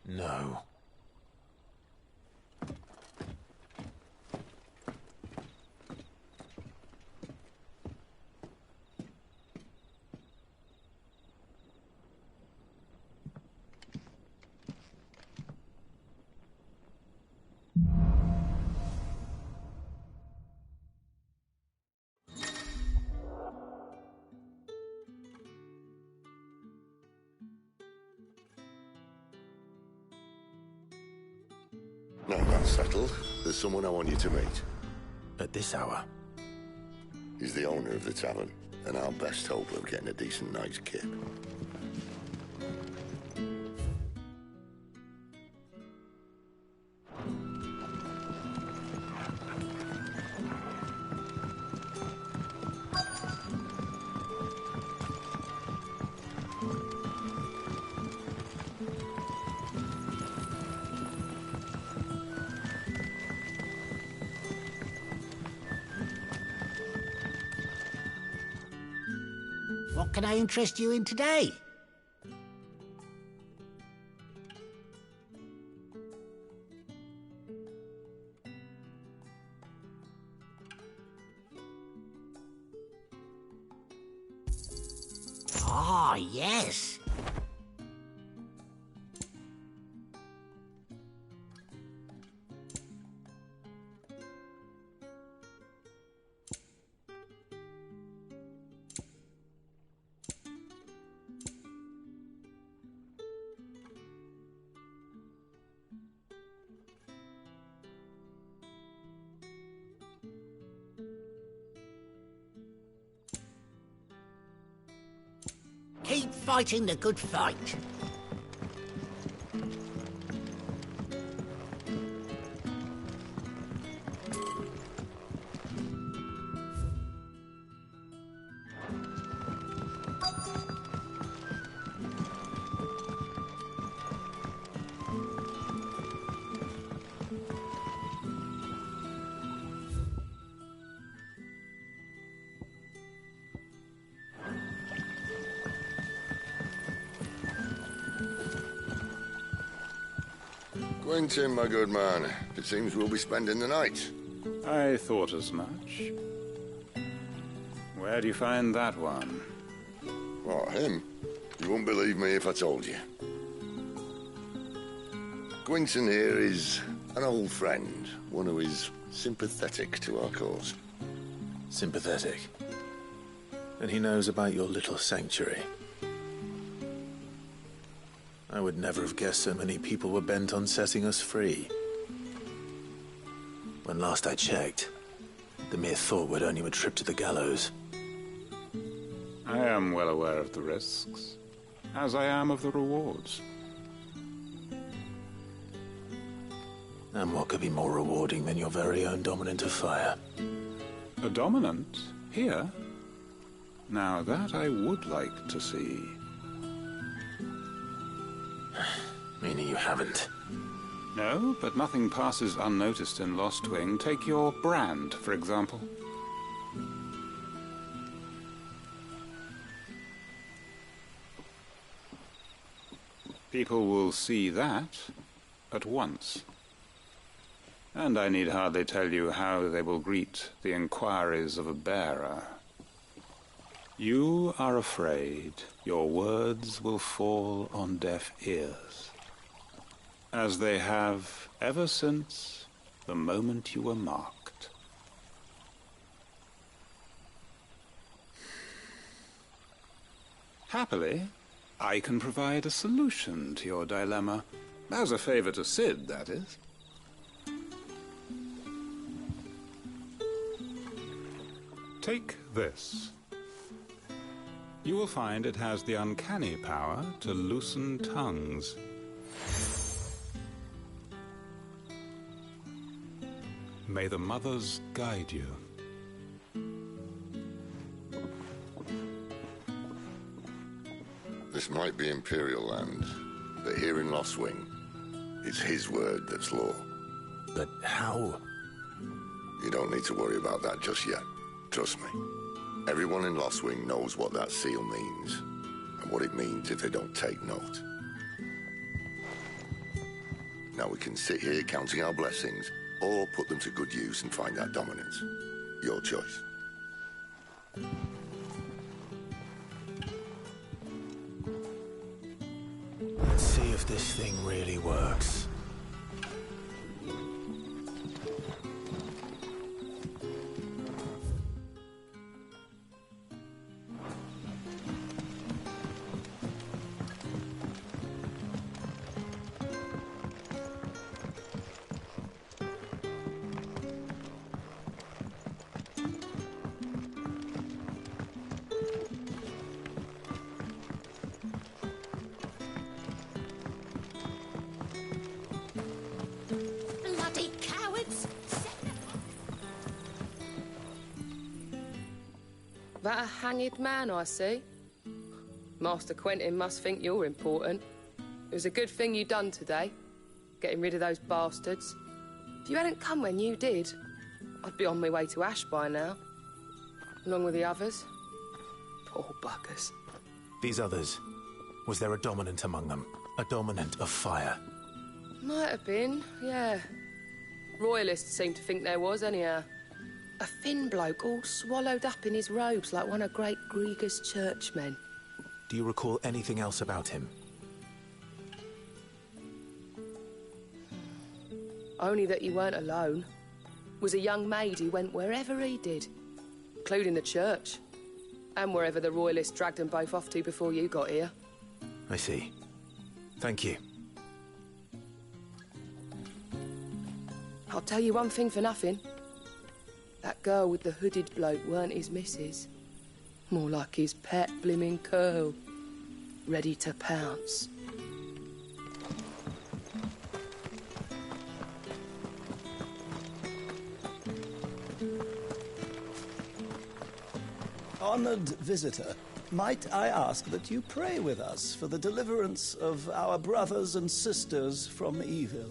No. Now that's settled, there's someone I want you to meet. At this hour? He's the owner of the tavern, and our best hope of getting a decent night's kip. What can I interest you in today? Ah, yes. Keep fighting the good fight. Quentin, my good man. It seems we'll be spending the night. I thought as much. Where do you find that one? What, him? You wouldn't believe me if I told you. Quentin here is an old friend, one who is sympathetic to our cause. Sympathetic? And he knows about your little sanctuary. I would never have guessed so many people were bent on setting us free. When last I checked, the mere thought would earn you a trip to the gallows. I am well aware of the risks, as I am of the rewards. And what could be more rewarding than your very own dominant of fire? A dominant? Here? Now that I would like to see. Meaning you haven't? No, but nothing passes unnoticed in Lost Wing. Take your brand, for example. People will see that at once. And I need hardly tell you how they will greet the inquiries of a bearer. You are afraid your words will fall on deaf ears, as they have ever since the moment you were marked. Happily, I can provide a solution to your dilemma, as a favor to Sid, that is. Take this. You will find it has the uncanny power to loosen tongues. May the mothers guide you. This might be Imperial land, but here in Lost Wing, it's his word that's law. But how? You don't need to worry about that just yet. Trust me. Everyone in Lost Wing knows what that seal means, and what it means if they don't take note. Now we can sit here counting our blessings, or put them to good use and find that dominance. Your choice. Let's see if this thing really works. That a hanged man, I see. Master Quentin must think you're important. It was a good thing you done today, getting rid of those bastards. If you hadn't come when you did, I'd be on my way to Ash by now, along with the others. Poor buggers. These others, was there a dominant among them? A dominant of fire? Might have been, yeah. Royalists seem to think there was, anyhow. A thin bloke all swallowed up in his robes like one of Great Gregor's churchmen. Do you recall anything else about him? Only that he weren't alone. Was a young maid who went wherever he did, including the church, and wherever the Royalists dragged them both off to before you got here. I see. Thank you. I'll tell you one thing for nothing. That girl with the hooded bloke weren't his missus. More like his pet blimmin' curl. Ready to pounce. Honored visitor, might I ask that you pray with us for the deliverance of our brothers and sisters from evil?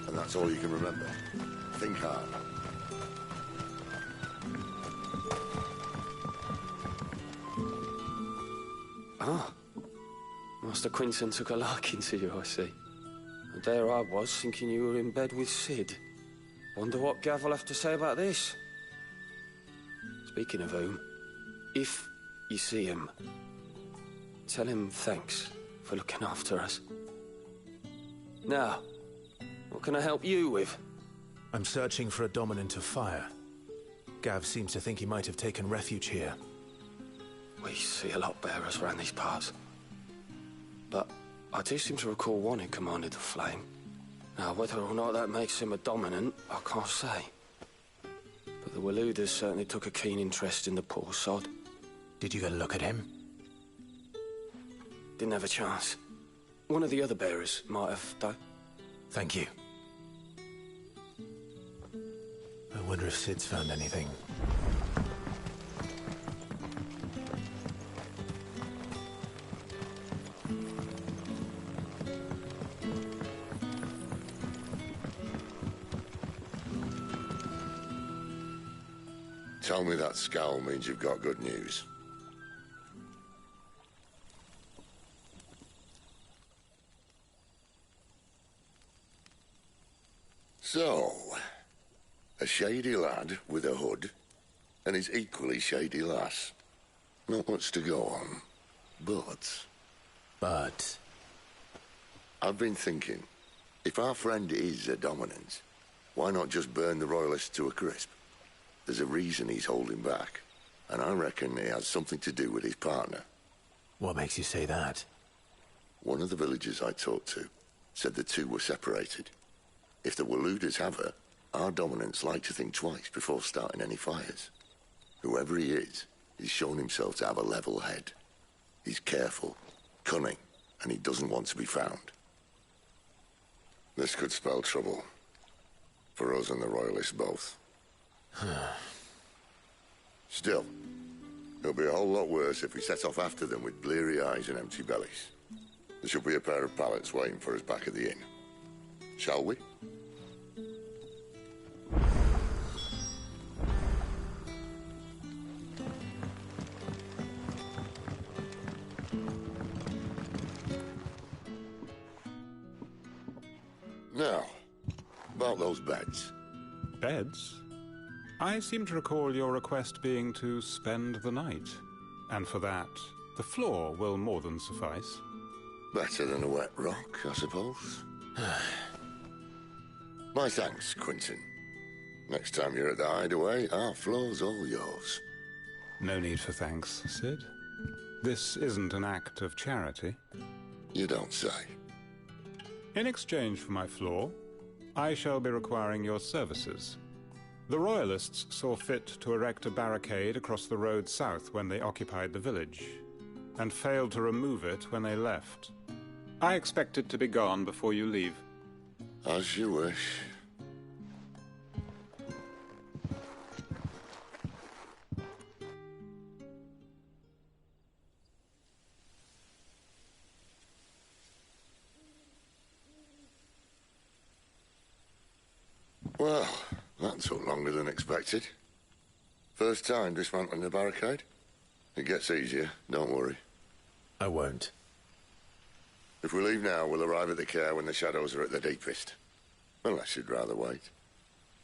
And that's all you can remember. Think hard. Ah. Master Quentin took a liking to you, I see. And there I was, thinking you were in bed with Sid. Wonder what Gav will have to say about this. Speaking of whom, if you see him, tell him thanks for looking after us. Now, what can I help you with? I'm searching for a dominant of fire. Gav seems to think he might have taken refuge here. We see a lot bearers around these parts. But I do seem to recall one who commanded the flame. Now, whether or not that makes him a dominant, I can't say. But the Waluders certainly took a keen interest in the poor sod. Did you get a look at him? Didn't have a chance. One of the other bearers might have, though. Thank you. I wonder if Sid's found anything. Tell me that scowl means you've got good news. So, a shady lad with a hood, and his equally shady lass. Not much to go on, but... But? I've been thinking, if our friend is a dominant, why not just burn the Royalists to a crisp? There's a reason he's holding back, and I reckon it has something to do with his partner. What makes you say that? One of the villagers I talked to said the two were separated. If the Waluders have her, our dominants like to think twice before starting any fires. Whoever he is, he's shown himself to have a level head. He's careful, cunning, and he doesn't want to be found. This could spell trouble. For us and the Royalists both. Still, it'll be a whole lot worse if we set off after them with bleary eyes and empty bellies. There should be a pair of pallets waiting for us back at the inn. Shall we? Now, about those beds. Beds? I seem to recall your request being to spend the night. And for that, the floor will more than suffice. Better than a wet rock, I suppose. My thanks, Quentin. Next time you're at the hideaway, our floor's all yours. No need for thanks, Sid. This isn't an act of charity. You don't say. In exchange for my floor, I shall be requiring your services. The Royalists saw fit to erect a barricade across the road south when they occupied the village, and failed to remove it when they left. I expect it to be gone before you leave. As you wish. Well, that took longer than expected. First time dismantling the barricade? It gets easier, don't worry. I won't. If we leave now, we'll arrive at the care when the shadows are at their deepest. Unless you'd rather wait.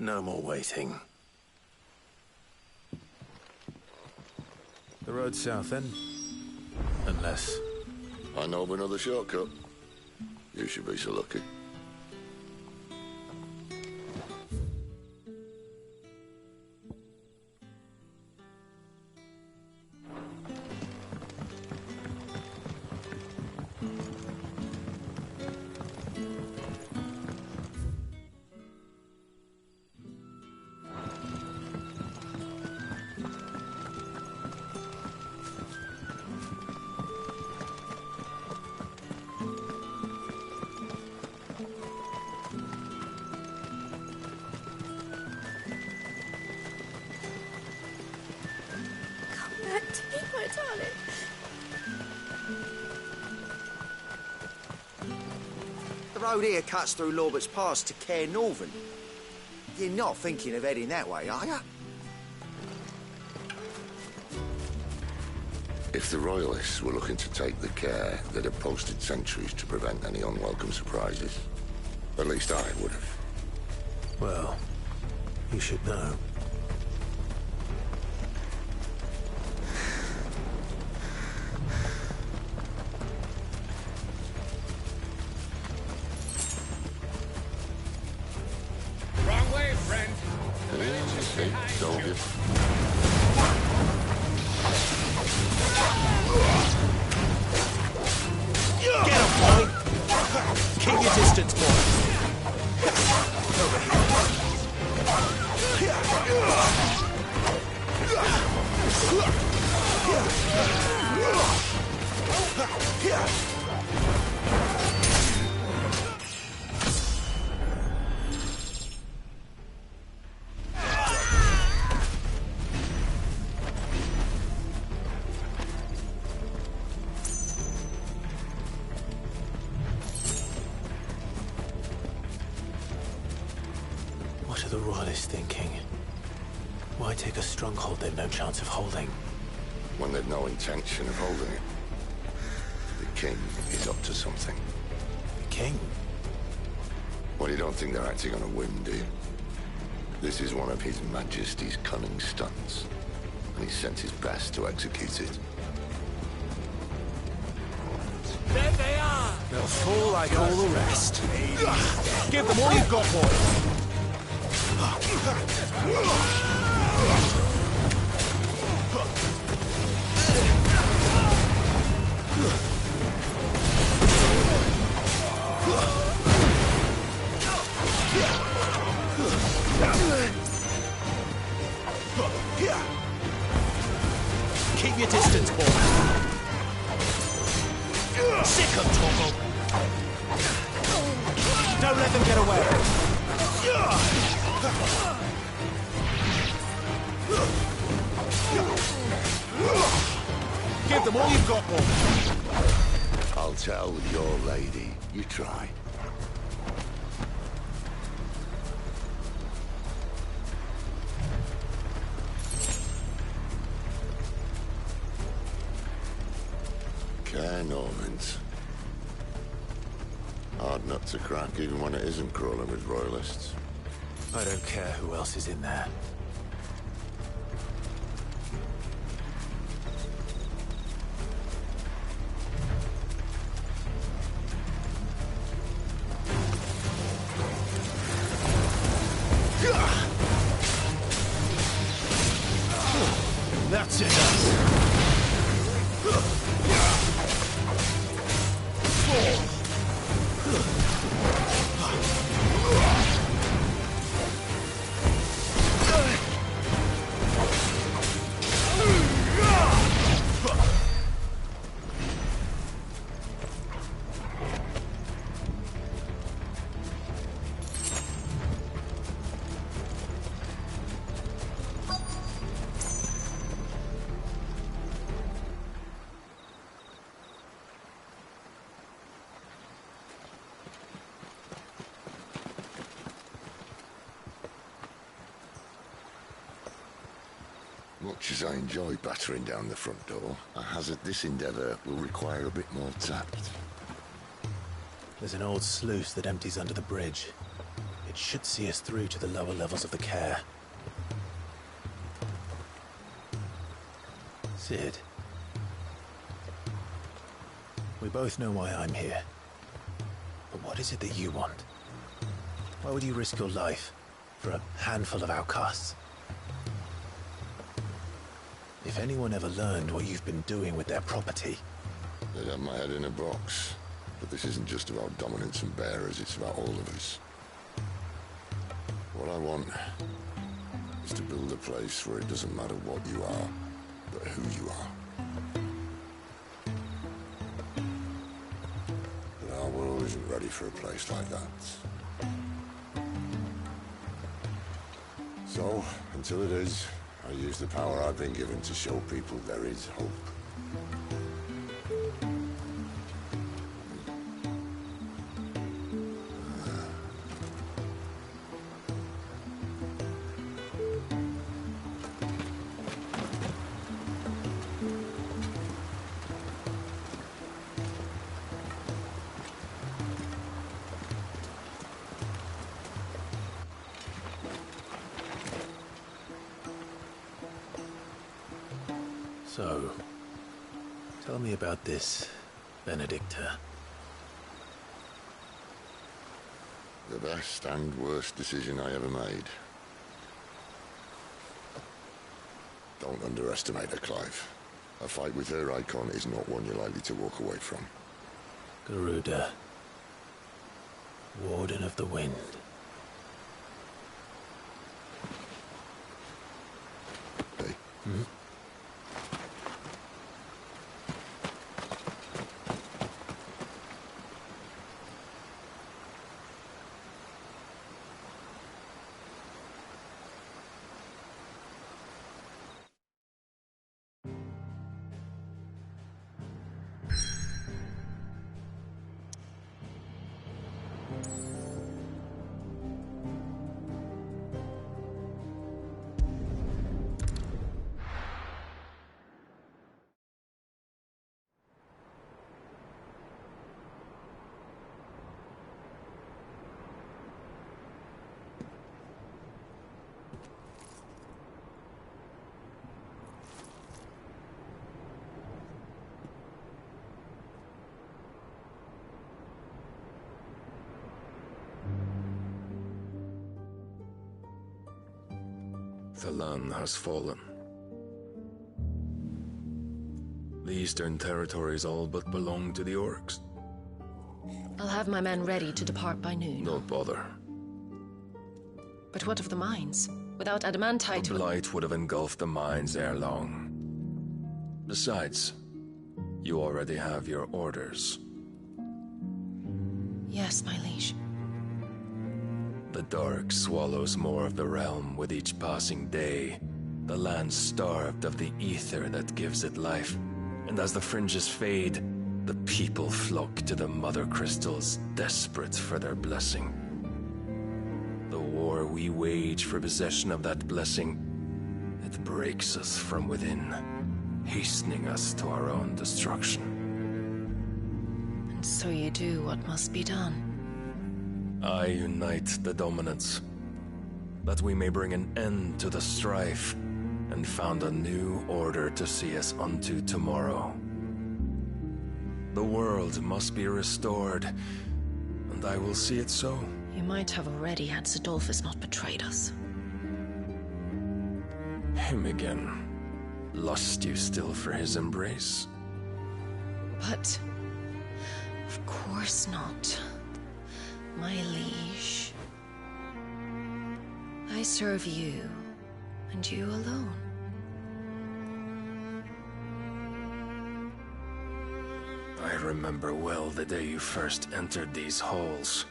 No more waiting. The road south, then? Unless... I know of another shortcut. You should be so lucky. The road here cuts through Lorbert's Pass to Care Northern. You're not thinking of heading that way, are you? If the Royalists were looking to take the care, they'd have posted sentries to prevent any unwelcome surprises. At least I would have. Well, you should know. Wrong way, friend. Soldiers. Get him, boy! Keep your distance, boy. Over here. What are the Royalists thinking? Why take a stronghold they've no chance of holding? When they've no intention of holding it. The king is up to something. The king? Well, you don't think they're acting on a whim, do you? This is one of His Majesty's cunning stunts, and he's sent his best to execute it. There they are! They'll fall like all the rest. Give them all you've got, boy. Keep your distance, boy. Sick of trouble. Don't let them get away. Give them all you've got, boy. I'll tell your lady. You try. Care Normans. Hard nut to crack, even when it isn't crawling with Royalists. I don't care who else is in there. That's it. Much as I enjoy battering down the front door, I hazard this endeavour will require a bit more tact. There's an old sluice that empties under the bridge. It should see us through to the lower levels of the care. Sid. We both know why I'm here. But what is it that you want? Why would you risk your life for a handful of outcasts? If anyone ever learned what you've been doing with their property... They'd have my head in a box. But this isn't just about dominance and bearers, it's about all of us. What I want is to build a place where it doesn't matter what you are, but who you are. But our world isn't ready for a place like that. So, until it is, I use the power I've been given to show people there is hope. So, tell me about this Benedicta. The best and worst decision I ever made. Don't underestimate her, Clive. A fight with her icon is not one you're likely to walk away from. Garuda. Warden of the Wind. Hey. Hmm? The land has fallen. The eastern territories all but belong to the orcs. I'll have my men ready to depart by noon. No bother. But what of the mines? Without adamantite... The blight would have engulfed the mines ere long. Besides, you already have your orders. Yes, my liege. The dark swallows more of the realm with each passing day. The land starved of the ether that gives it life. And as the fringes fade, the people flock to the mother crystals, desperate for their blessing. The war we wage for possession of that blessing, it breaks us from within, hastening us to our own destruction. And so you do what must be done. I unite the dominants, that we may bring an end to the strife, and found a new order to see us unto tomorrow. The world must be restored, and I will see it so. You might have already had Zidolphus not betrayed us. Him again. Lust you still for his embrace? But... of course not. My liege. I serve you, and you alone. I remember well the day you first entered these halls.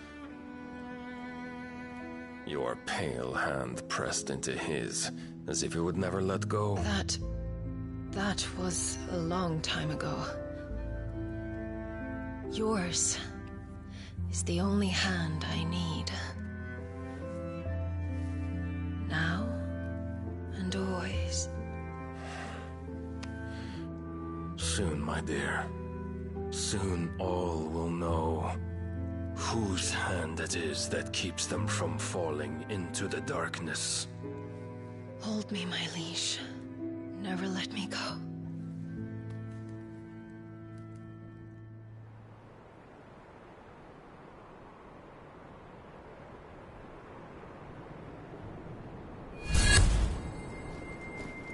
Your pale hand pressed into his, as if it would never let go. That was a long time ago. Yours is the only hand I need. Now and always. soon, my dear. Soon all will know whose hand it is that keeps them from falling into the darkness. Hold me, my liege. Never let me go.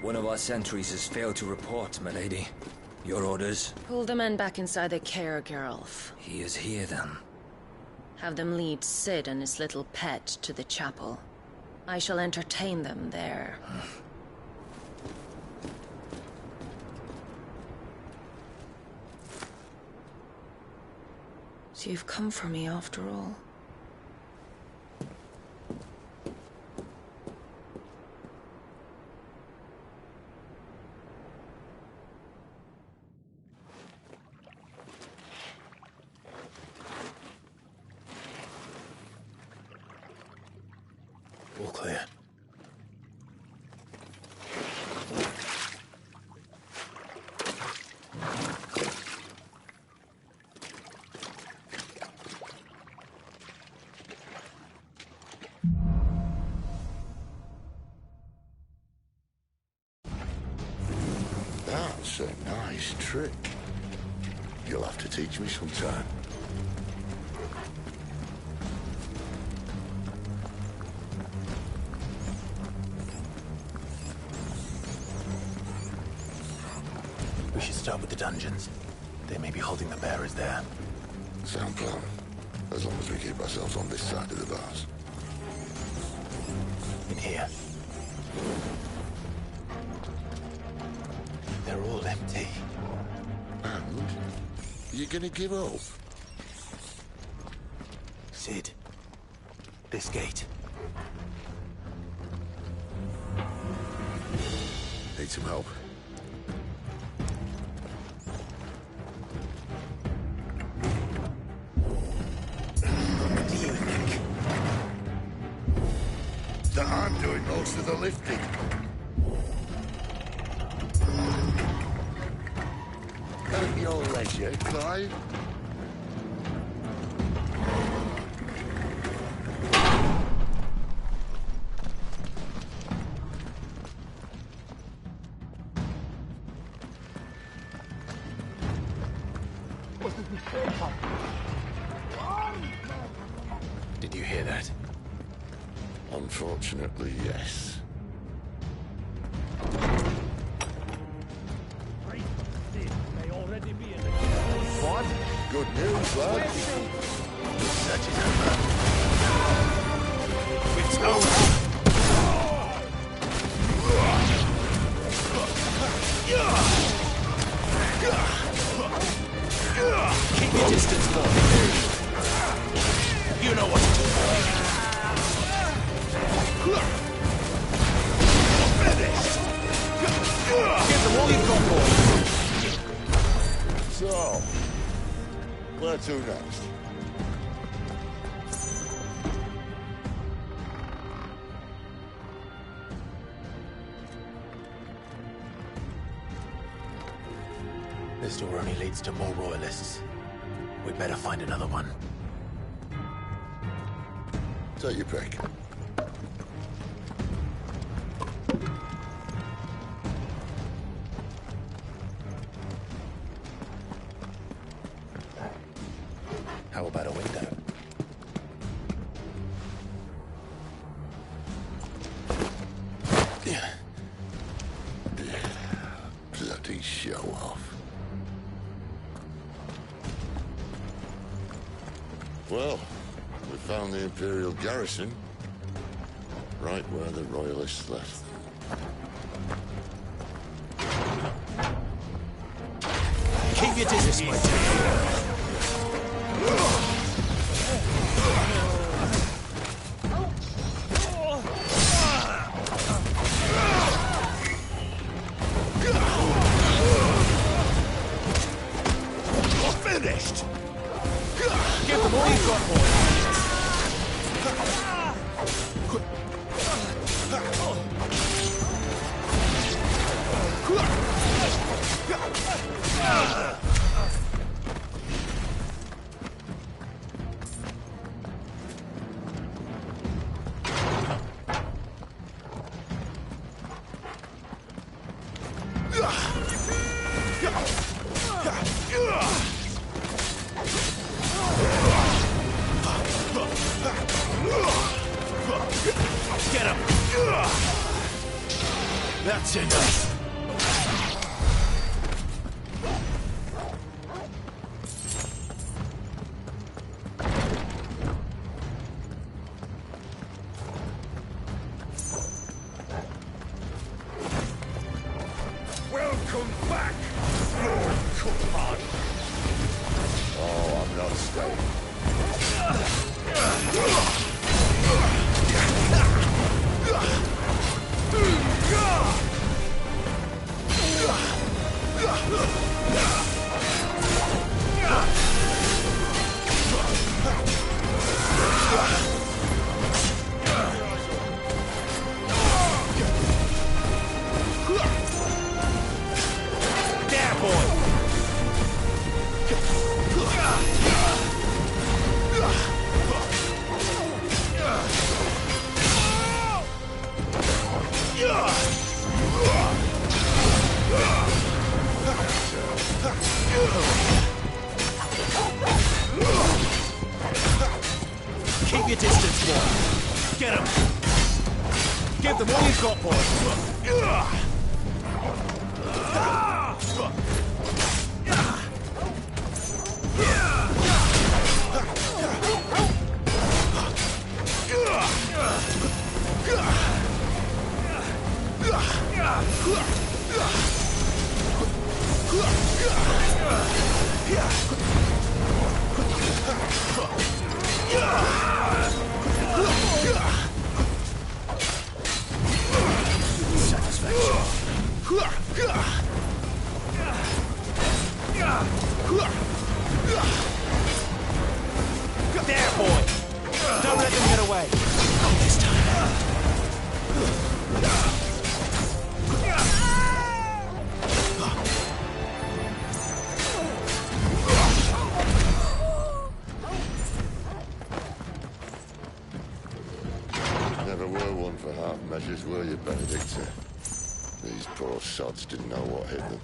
One of our sentries has failed to report, milady. Your orders? Pull the men back inside the care, Geralf. He is here, then. Have them lead Sid and his little pet to the chapel. I shall entertain them there. So you've come for me after all. All clear. That's a nice trick. You'll have to teach me sometime. We should start with the dungeons. They may be holding the bearers there. Sound plan. As long as we keep ourselves on this side of the bars. In here. They're all empty. And? You gonna give up? Sid. This gate. Need some help? What do you think? That I'm doing most of the lifting. At your leisure, Clive. Did you hear that? Unfortunately, yes. What? Good news, lad. The search is over. It's over. Keep your distance, Lord. You know what to do. Finish! Give them all you've got, boy. So, where to next? This door only leads to more royalists. We'd better find another one. Take your pick. How about a window? Bloody show off. Well, we found the Imperial garrison. Right where the Royalists left them. Keep your distance, my dear. Finished! Give them all you've got, boy. That's enough. Welcome back, Lord Cookman. Oh, I'm not staying. There, boy. Keep your distance, boy. Get him. Give them all you've got, boy. There, boy. Don't let them get away. Not this time. Never were one for half measures, were you, Benedicta? These poor sods didn't know what hit them.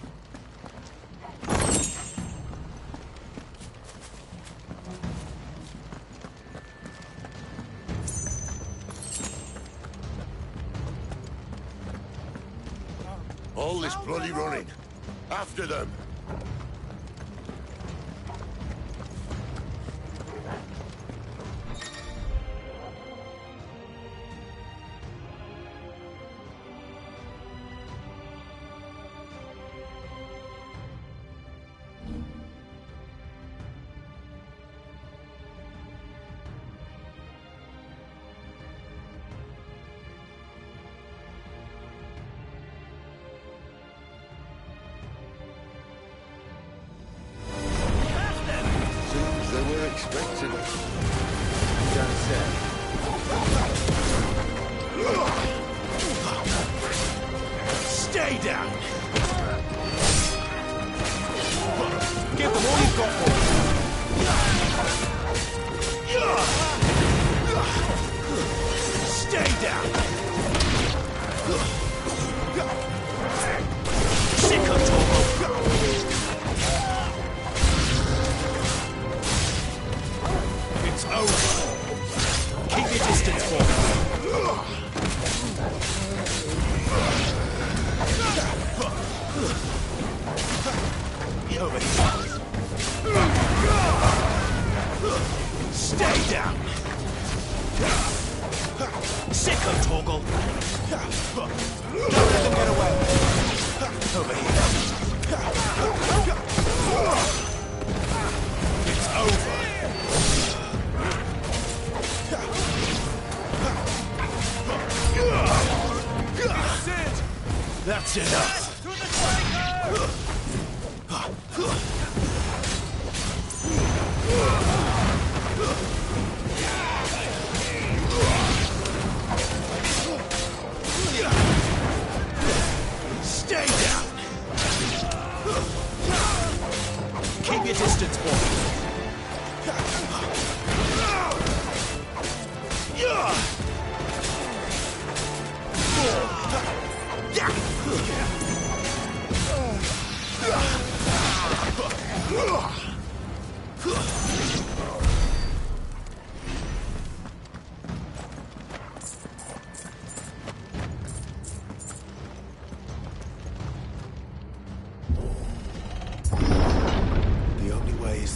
All this bloody running. After them. They were expecting us. Done said. Stay down. Give them all you've got, boy. Stay down. Sick of talk. It's over. Keep your distance, boy. Over here. Stay down. Sick of Torgal. Don't let them get away. Over here. It's over. That's enough. Stay down. Keep your distance, boy.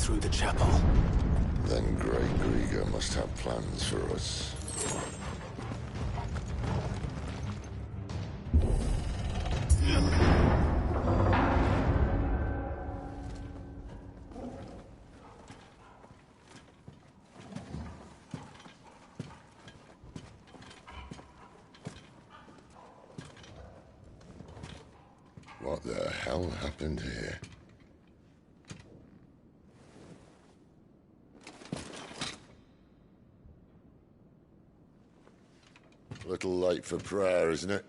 through the chapel. Then Grey Grieger must have plans for us. What the hell happened here? Little late for prayer, isn't it?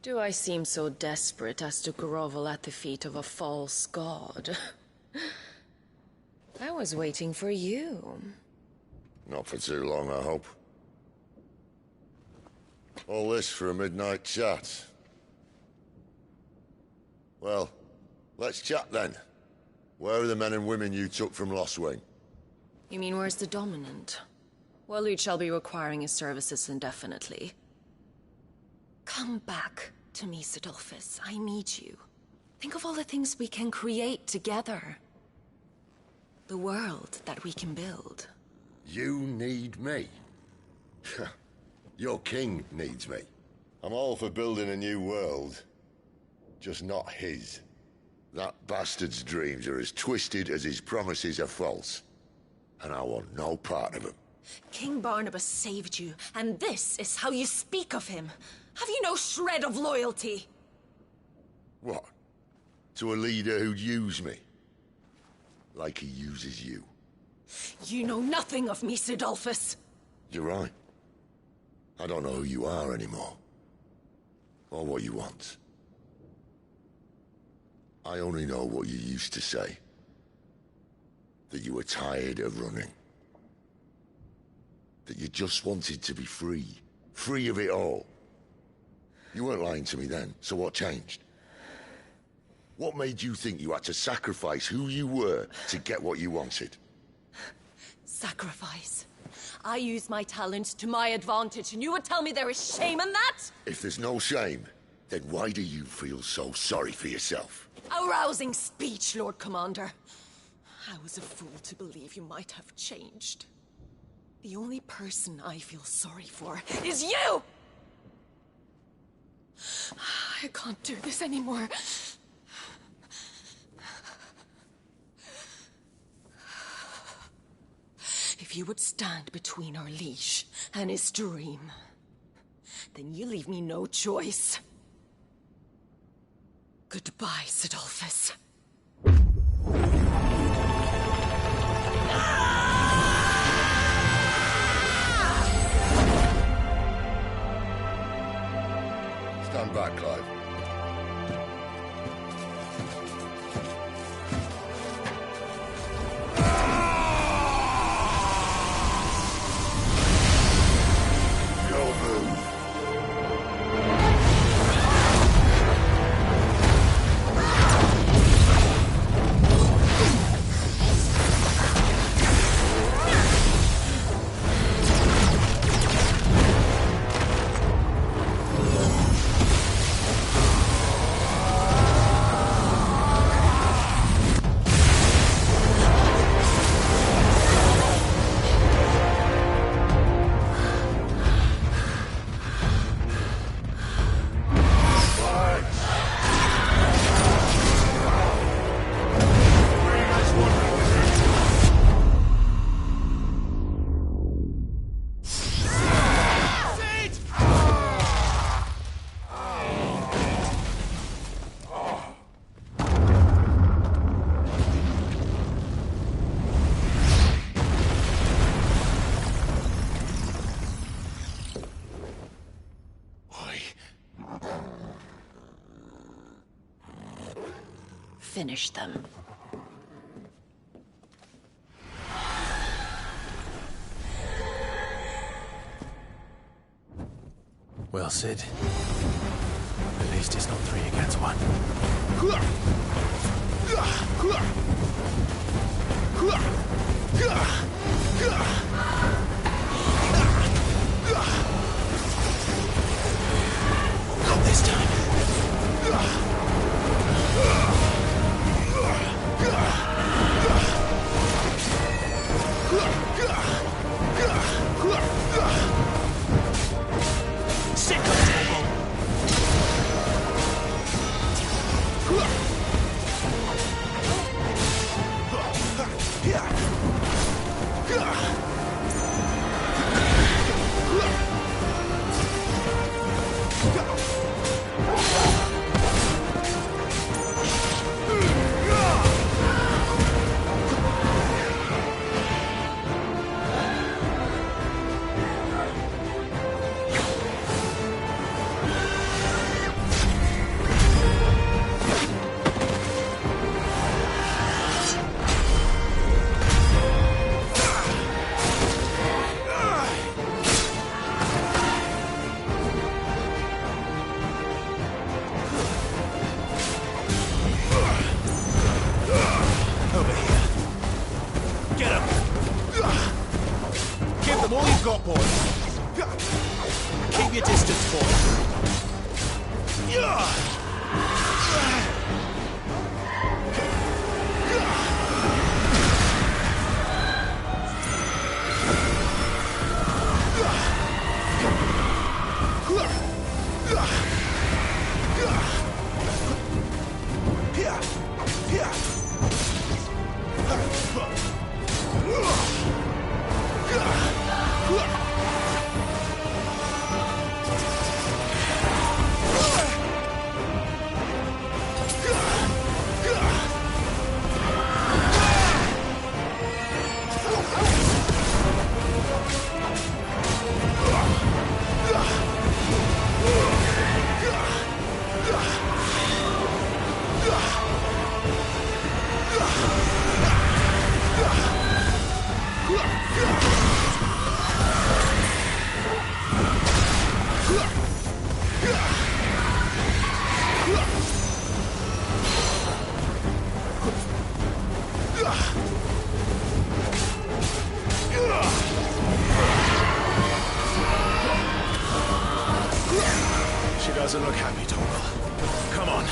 Do I seem so desperate as to grovel at the feet of a false god? I was waiting for you. Not for too long, I hope. All this for a midnight chat. Well, let's chat then. Where are the men and women you took from Lost Wing? You mean where's the dominant? Well, Luke shall be requiring his services indefinitely. Come back to me, Sidolphus. I need you. Think of all the things we can create together. The world that we can build. You need me? Your king needs me. I'm all for building a new world. Just not his. That bastard's dreams are as twisted as his promises are false. And I want no part of them. King Barnabas saved you, and this is how you speak of him. Have you no shred of loyalty? What? To a leader who'd use me? Like he uses you. You know nothing of me, Sidolphus. You're right. I don't know who you are anymore. Or what you want. I only know what you used to say. That you were tired of running. That you just wanted to be free. Free of it all. You weren't lying to me then, so what changed? What made you think you had to sacrifice who you were to get what you wanted? Sacrifice. I use my talents to my advantage, and you would tell me there is shame in that? If there's no shame, then why do you feel so sorry for yourself? A rousing speech, Lord Commander. I was a fool to believe you might have changed. The only person I feel sorry for is you! I can't do this anymore. If you would stand between our liege and his dream, then you leave me no choice. Goodbye, Sidolphus. Stand back, Clive. Finish them. Well, Sid. At least it's not 3 against 1. Not this time. your distance, boy. She doesn't look happy, Torgal. Come on.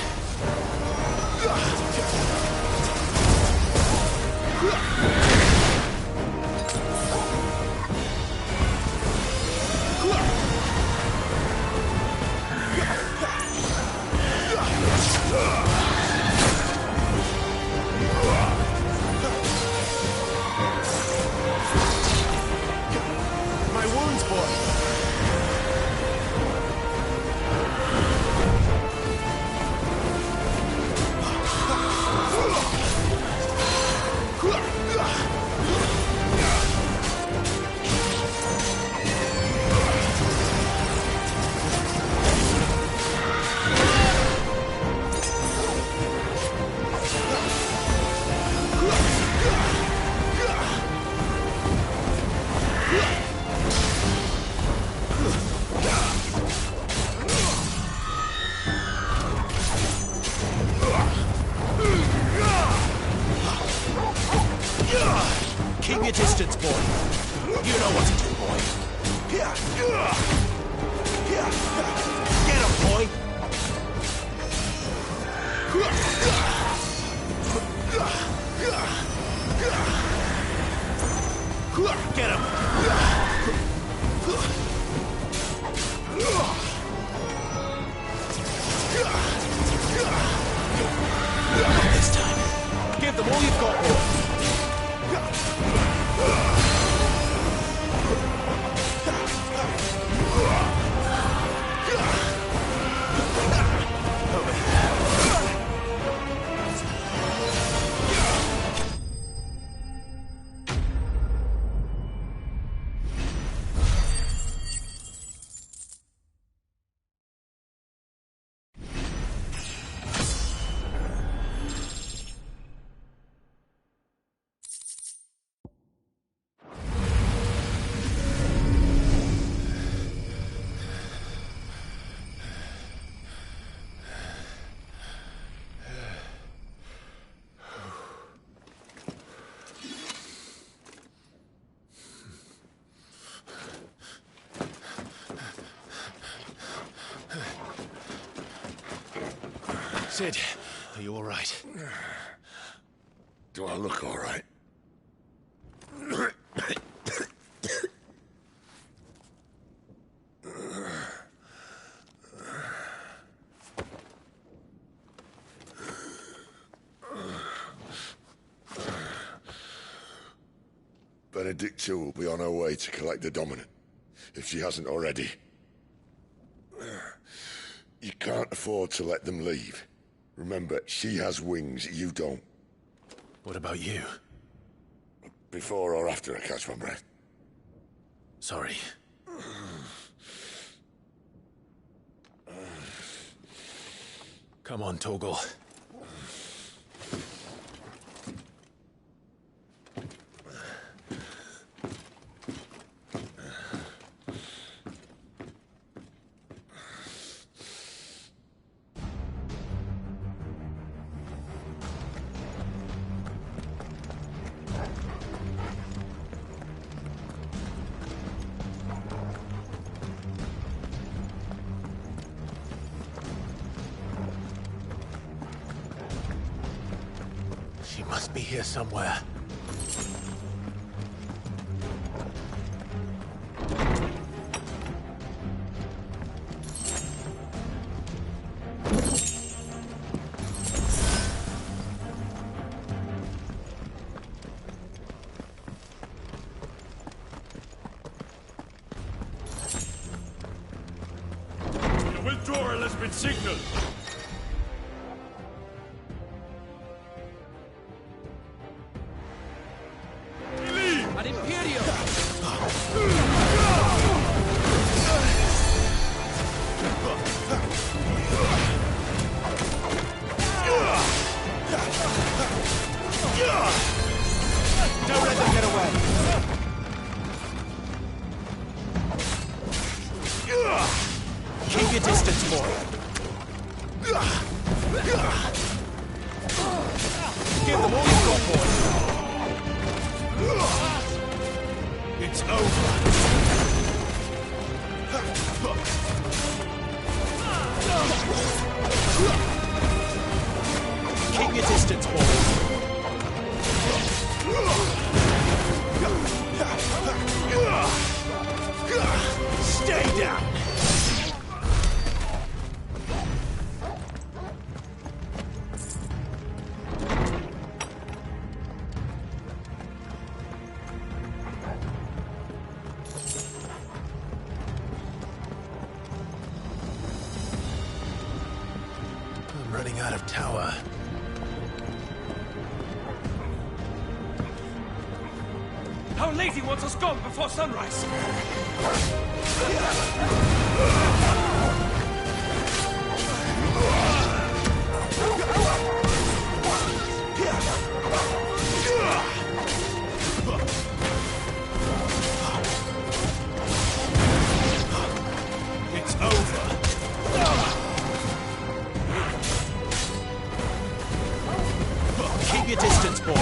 My wounds, boy. Keep your distance, boy. You know what to do, boy. Get him, boy. Get him. Not this time. Give them all you've got, boy. Sid, are you all right? Do I look all right? Benedicta will be on her way to collect the Dominant, if she hasn't already. You can't afford to let them leave. Remember, she has wings, you don't. What about you? Before or after I catch my breath? Sorry. Come on, Torgal. He must be here somewhere. The withdrawal has been signaled. An Imperial! Don't let them get away. Keep your distance, boy. Give them all you've got, boy. It's over. Keep your distance, boy. Stay down. I'm running out of tower. Our lady wants us gone before sunrise! It's over. Keep your distance, boy.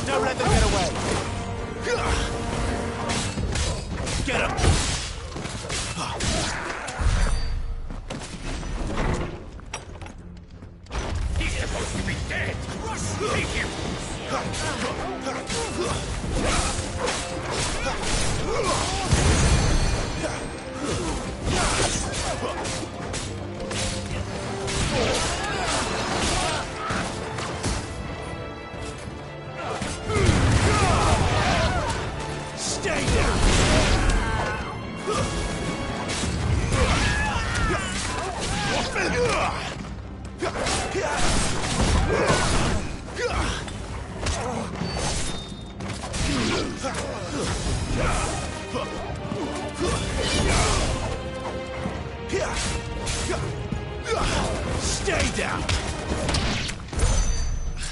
Don't let them get away. Get him. He's supposed to be dead! Take him! Stay down. Stay down.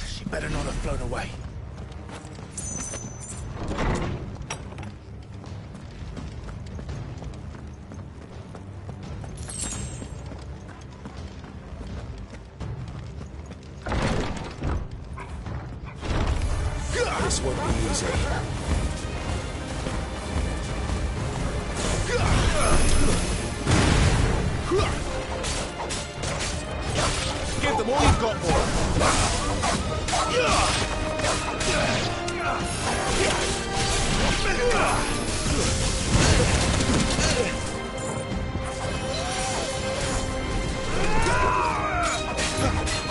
She better not have flown away. This won't be easy. Give them all you've got, boy.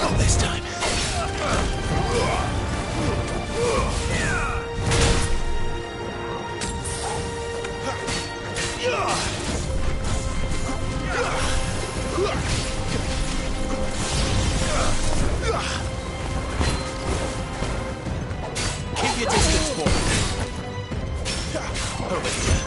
Not this time. Keep your distance, boy. Over here.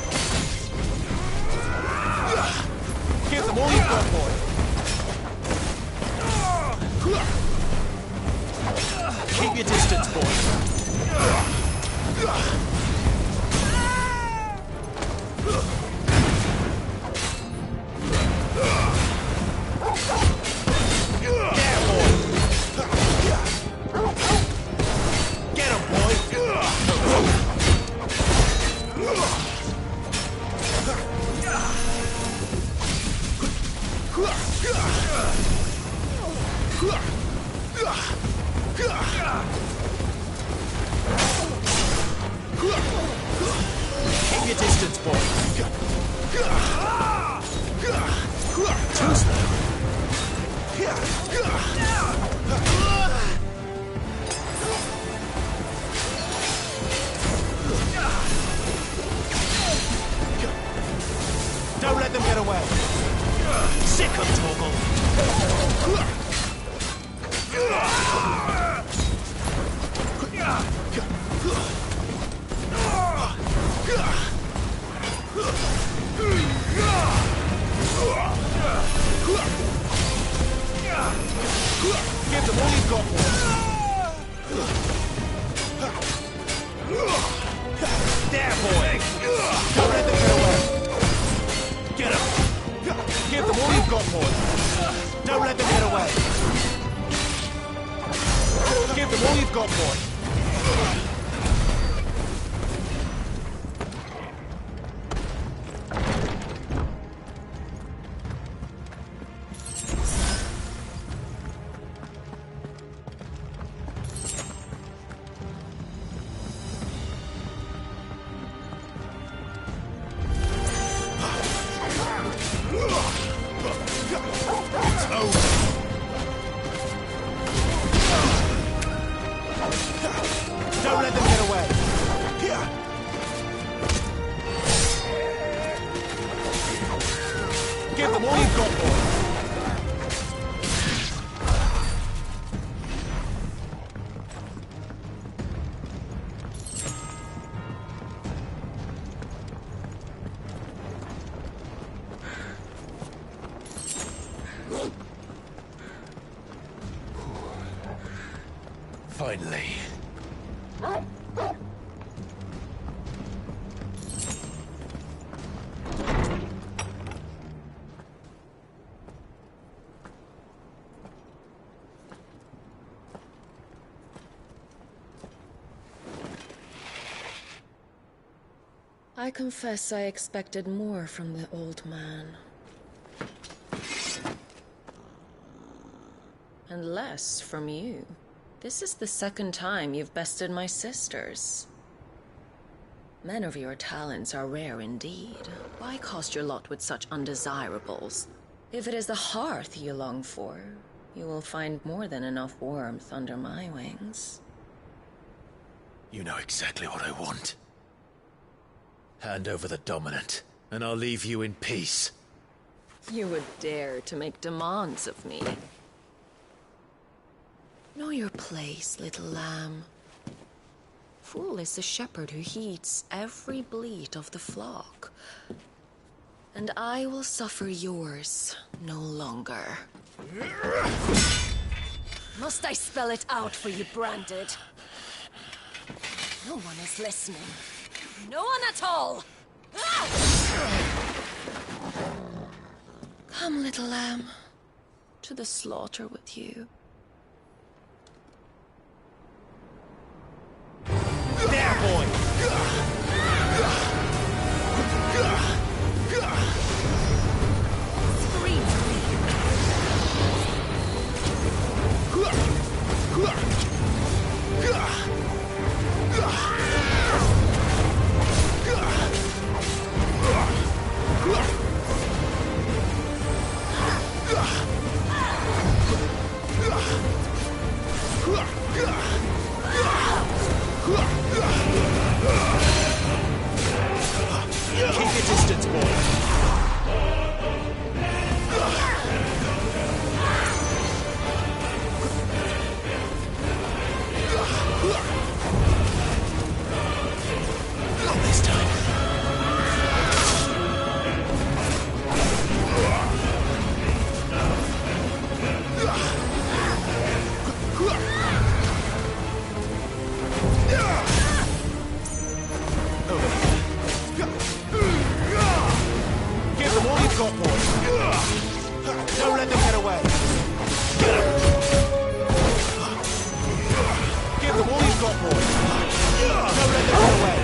Keep your distance, boy. Too slow. Don't let them get away. Sick of Torgal. Give them all you've got, there, boy. Don't let them get away. Get him. Give them all you've got, boy. Don't let them get away. Give them all you've got, boy. Don't let them get away. Give them all you've got, boy. Finally. I confess I expected more from the old man. And less from you. This is the second time you've bested my sisters. Men of your talents are rare indeed. Why cast your lot with such undesirables? If it is the hearth you long for, you will find more than enough warmth under my wings. You know exactly what I want. Hand over the dominant, and I'll leave you in peace. You would dare to make demands of me. Know your place, little lamb. Fool is the shepherd who heeds every bleat of the flock. And I will suffer yours no longer. Must I spell it out for you, Branded? No one is listening. No one at all! Come, little lamb, to the slaughter with you. There, boy! Scream for me! Keep your distance, boy. Not this time. Give them all you've got, boy. Don't let them get away. Get 'em. Give them all you've got, boy. Don't let them get away.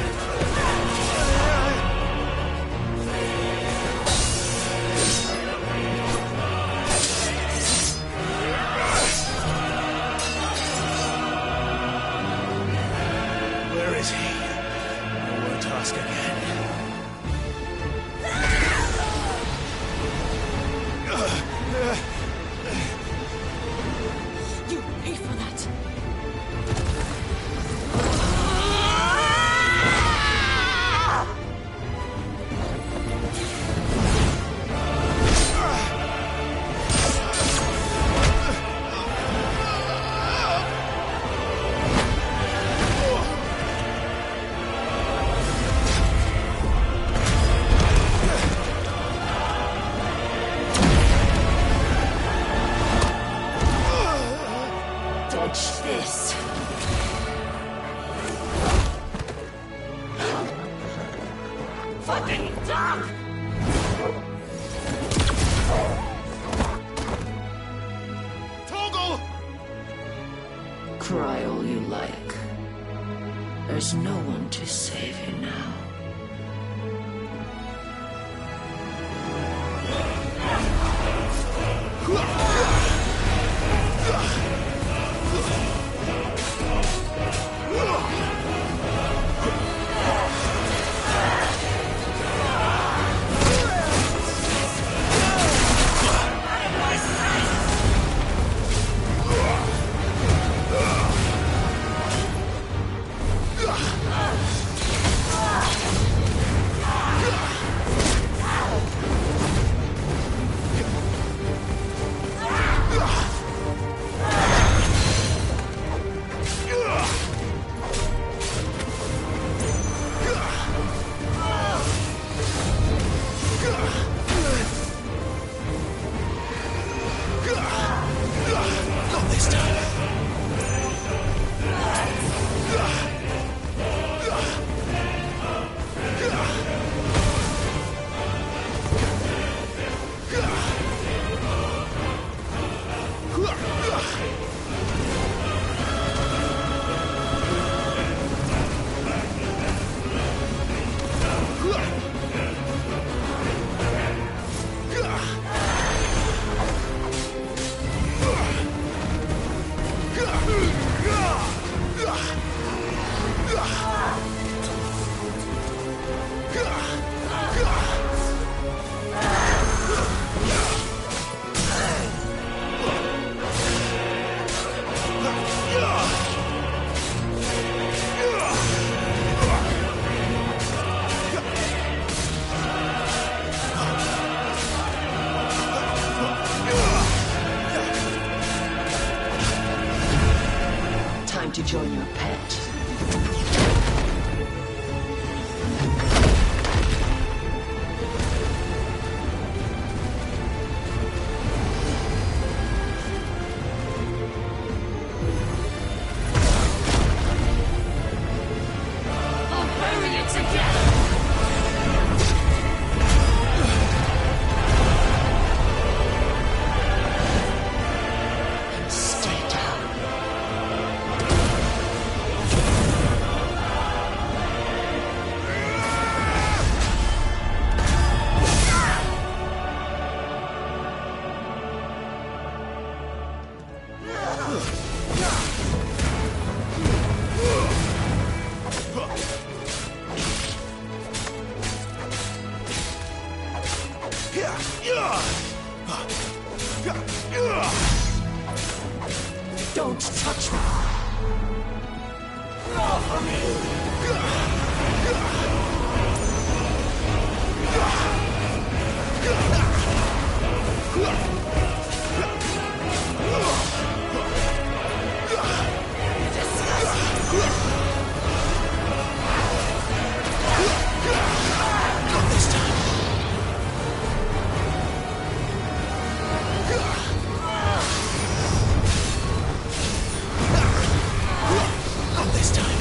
Watch this. Fucking duck! Toggle! Cry all you like. There's no one to save you now. Not this time. Time to join your pet. I'll bury it together! Stay down. Don't touch me! Roll for me! Not this time. Not this time.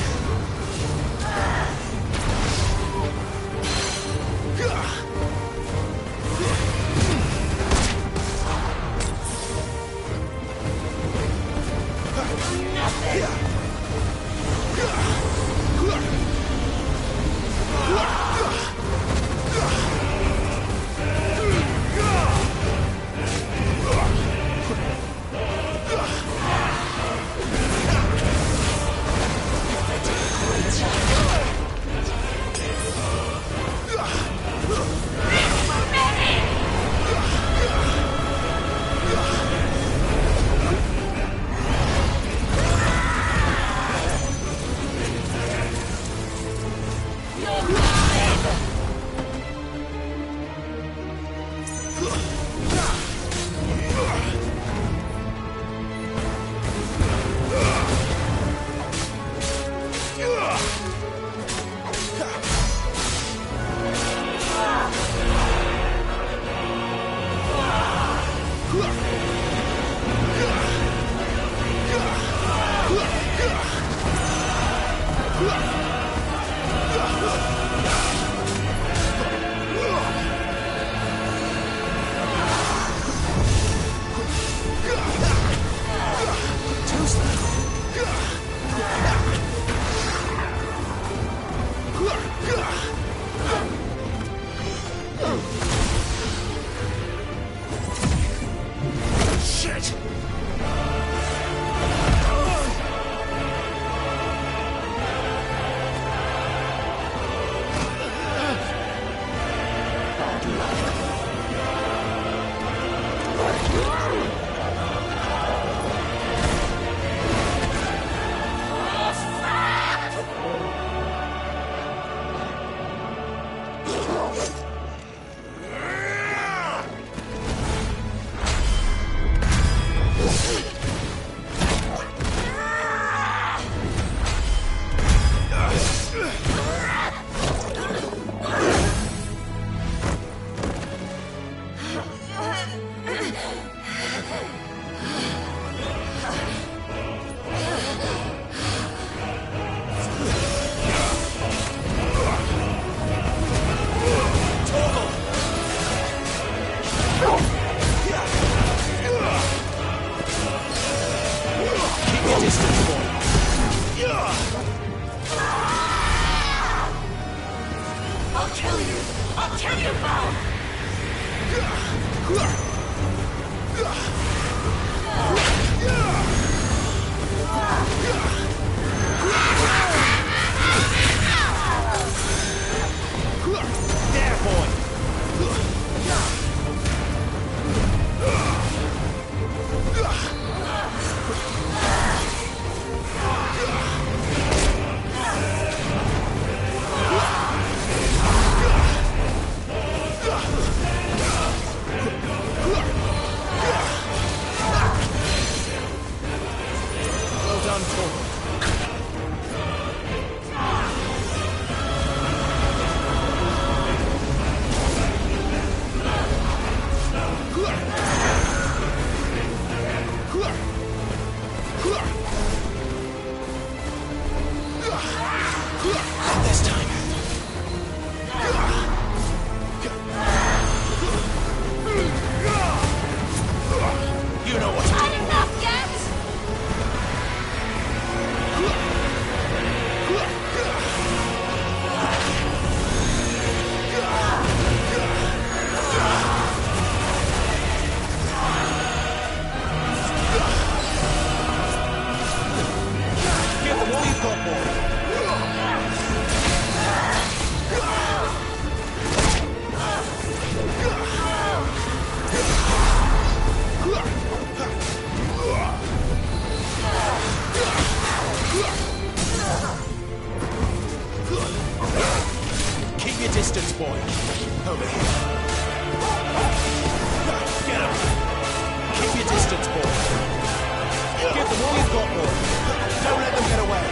Well done, Torvald. This time. You know what to do. Not enough yet! Get them all you've got, boy. Keep your distance, boy. Over here. Get him. Keep your distance, boy. Give them all you've got, boy. Don't let them get away.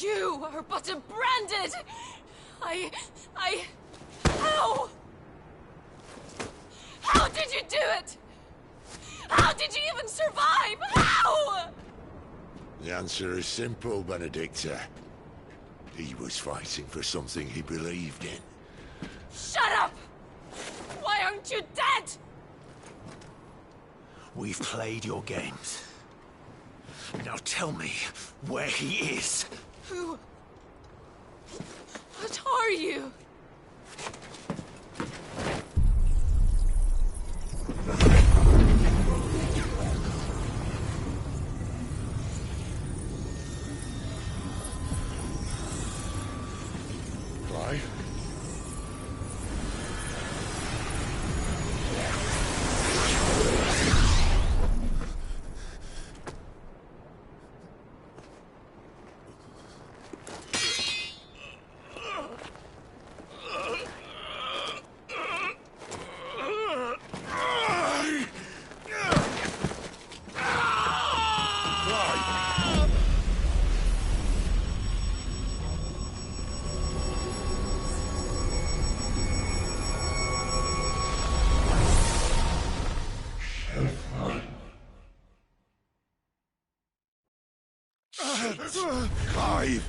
You are but a branded! How? How did you do it? How did you even survive? How? The answer is simple, Benedicta. He was fighting for something he believed in. Shut up! Why aren't you dead? We've played your games. Now tell me where he is. Who? What are you? Clive? Clive!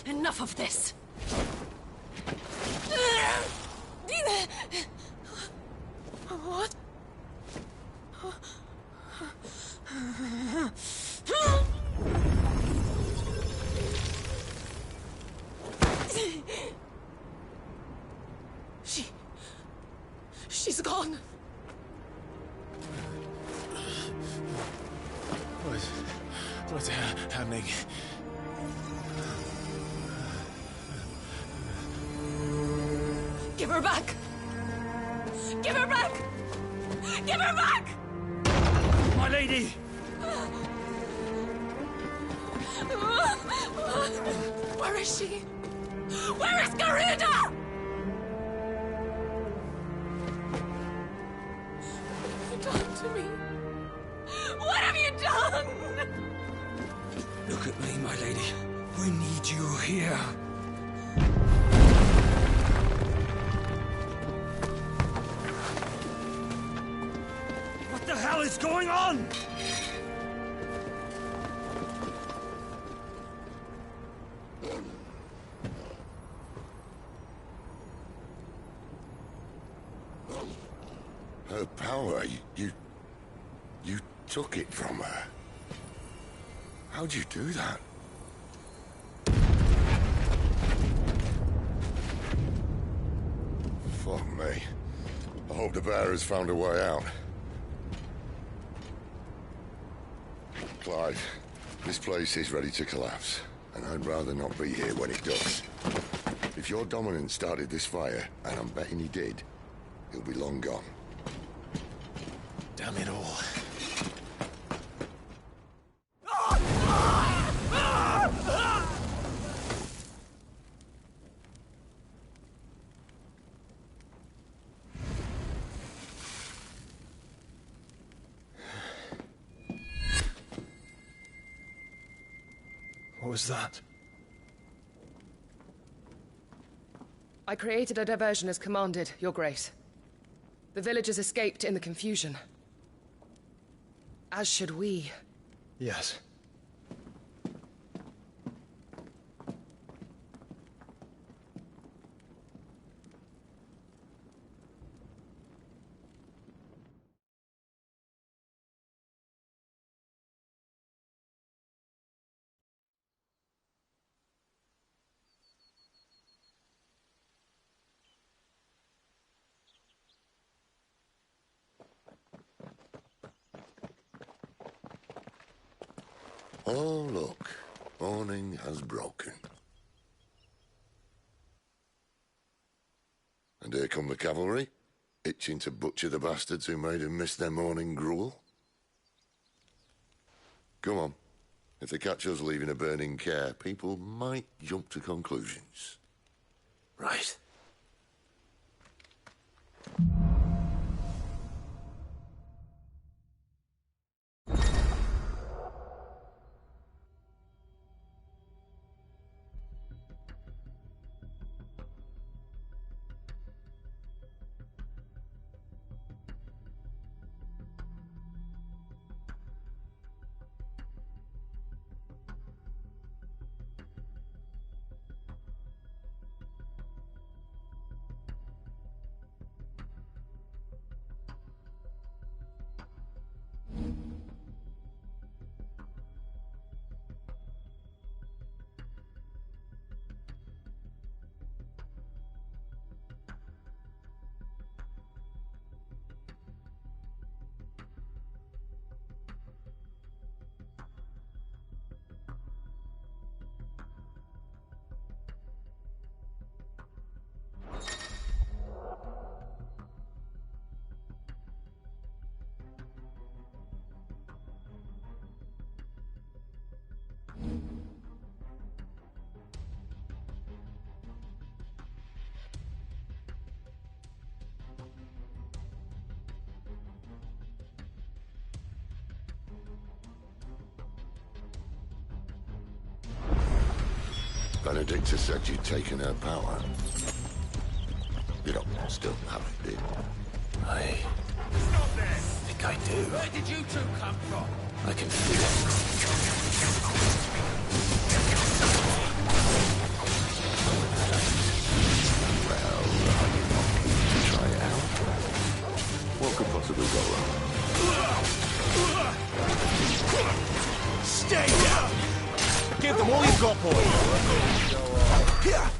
Enough of this! What? She's gone. What's happening? Give her back! Give her back! Give her back! My lady! Where is she? Where is Garuda? What have you done to me? What have you done? Look at me, my lady. We need you here. What's going on? Her power, you took it from her. How'd you do that? Fuck me. I hope the bear has found a way out. Clive, this place is ready to collapse, and I'd rather not be here when it does. If your dominant started this fire, and I'm betting he did, he'll be long gone. Damn it all. What was that? I created a diversion as commanded, Your Grace. The villagers escaped in the confusion. As should we. Yes. Oh, look. Morning has broken. And here come the cavalry, itching to butcher the bastards who made them miss their morning gruel. Come on. If they catch us leaving a burning care, people might jump to conclusions. Right. Benedicta said you'd taken her power. You don't still have it, do you? I think I do. Where did you two come from? I can feel Well, try it out. What could possibly go wrong? Stay down! Give them all you've got, boy! Here!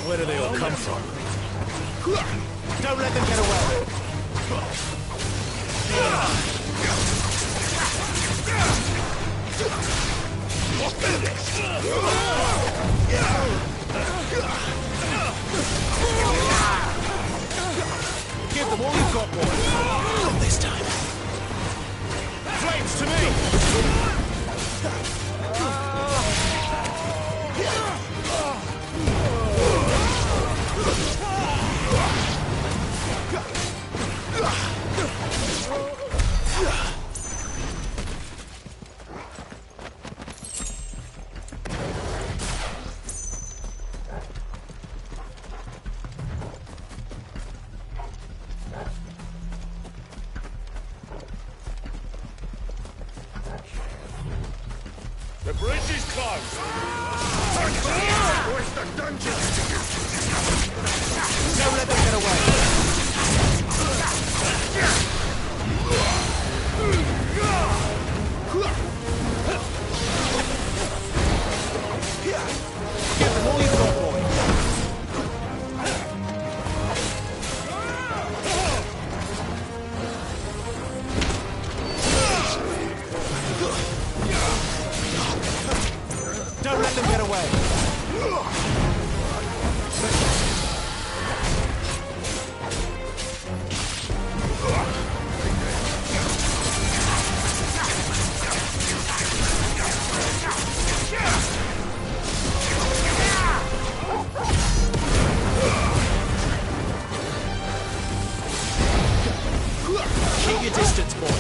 Where do they all come from? Don't let them get away! Give them all you've got, boy. Not this time. Flames to me! The bridge is closed. Where's the dungeon? Don't let them get away. Give them all you've got, boy. Don't let them get away. Keep your distance, boy.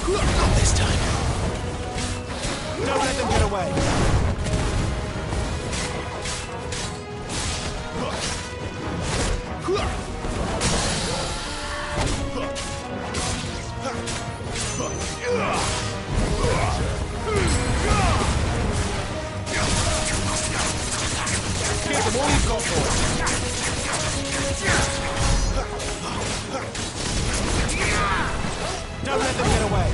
Not this time. Don't let them get away. Give them all you've got, boy. Don't let them get away.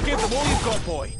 Give them all you've got, boy.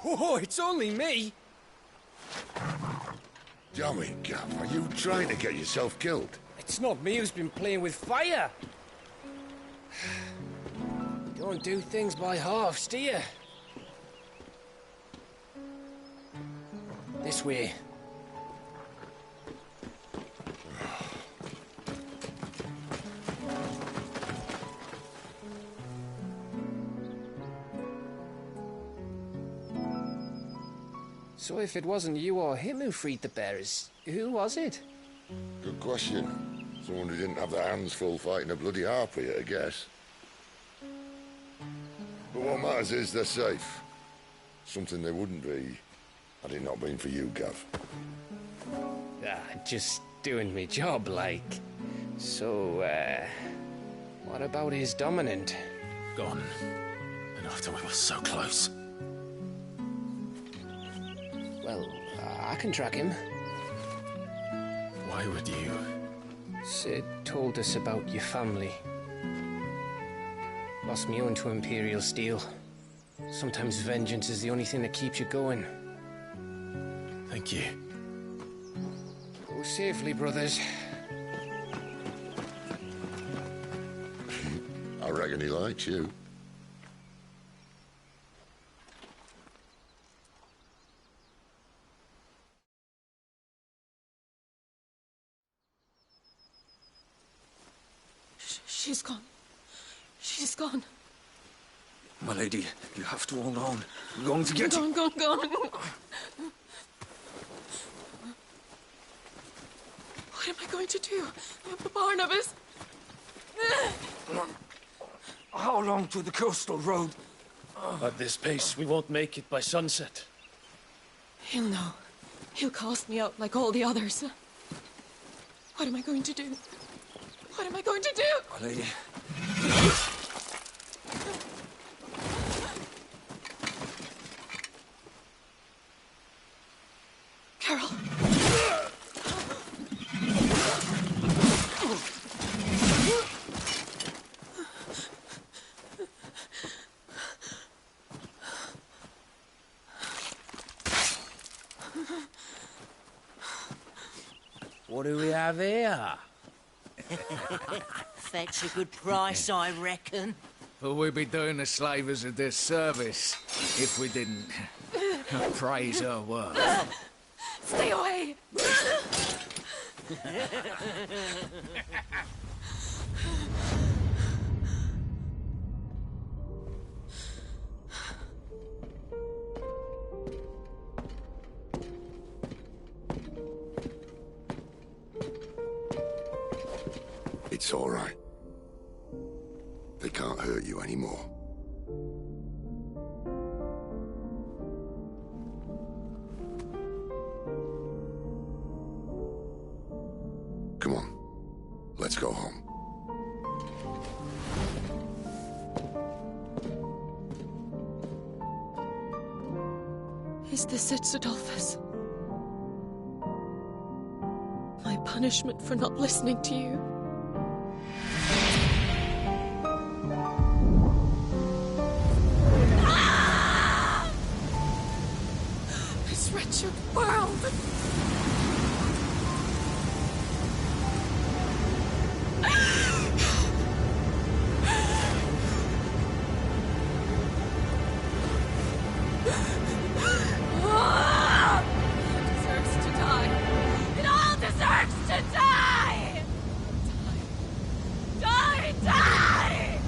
Oh, it's only me. Damn it, Gav. Are you trying to get yourself killed? It's not me who's been playing with fire. You don't do things by halves, do you? This way. So if it wasn't you or him who freed the bearers, who was it? Good question. Someone who didn't have their hands full fighting a bloody harpy, I guess. But what matters is they're safe. Something they wouldn't be had it not been for you, Gav. Just doing me job, like. So, what about his dominant? Gone. And after we were so close. Well, I can track him. Why would you? Sid told us about your family. Lost me own to Imperial steel. Sometimes vengeance is the only thing that keeps you going. Thank you. Go safely, brothers. I reckon he likes you. She's gone. She's gone. My lady, you have to hold on. We're going to get Gone, gone, gone. What am I going to do? Barnabas? How long to the coastal road? At this pace, we won't make it by sunset. He'll know. He'll cast me out like all the others. What am I going to do? What am I going to do? My lady. Carol. What do we have here? Fetch a good price, I reckon. Well, we'd be doing the slavers a disservice if we didn't praise her work. Stay away! It's all right. They can't hurt you anymore. Come on. Let's go home. Is this it, Adolphus? My punishment for not listening to you? This wretched world! Deserves to die. It all deserves to die! Die! Die!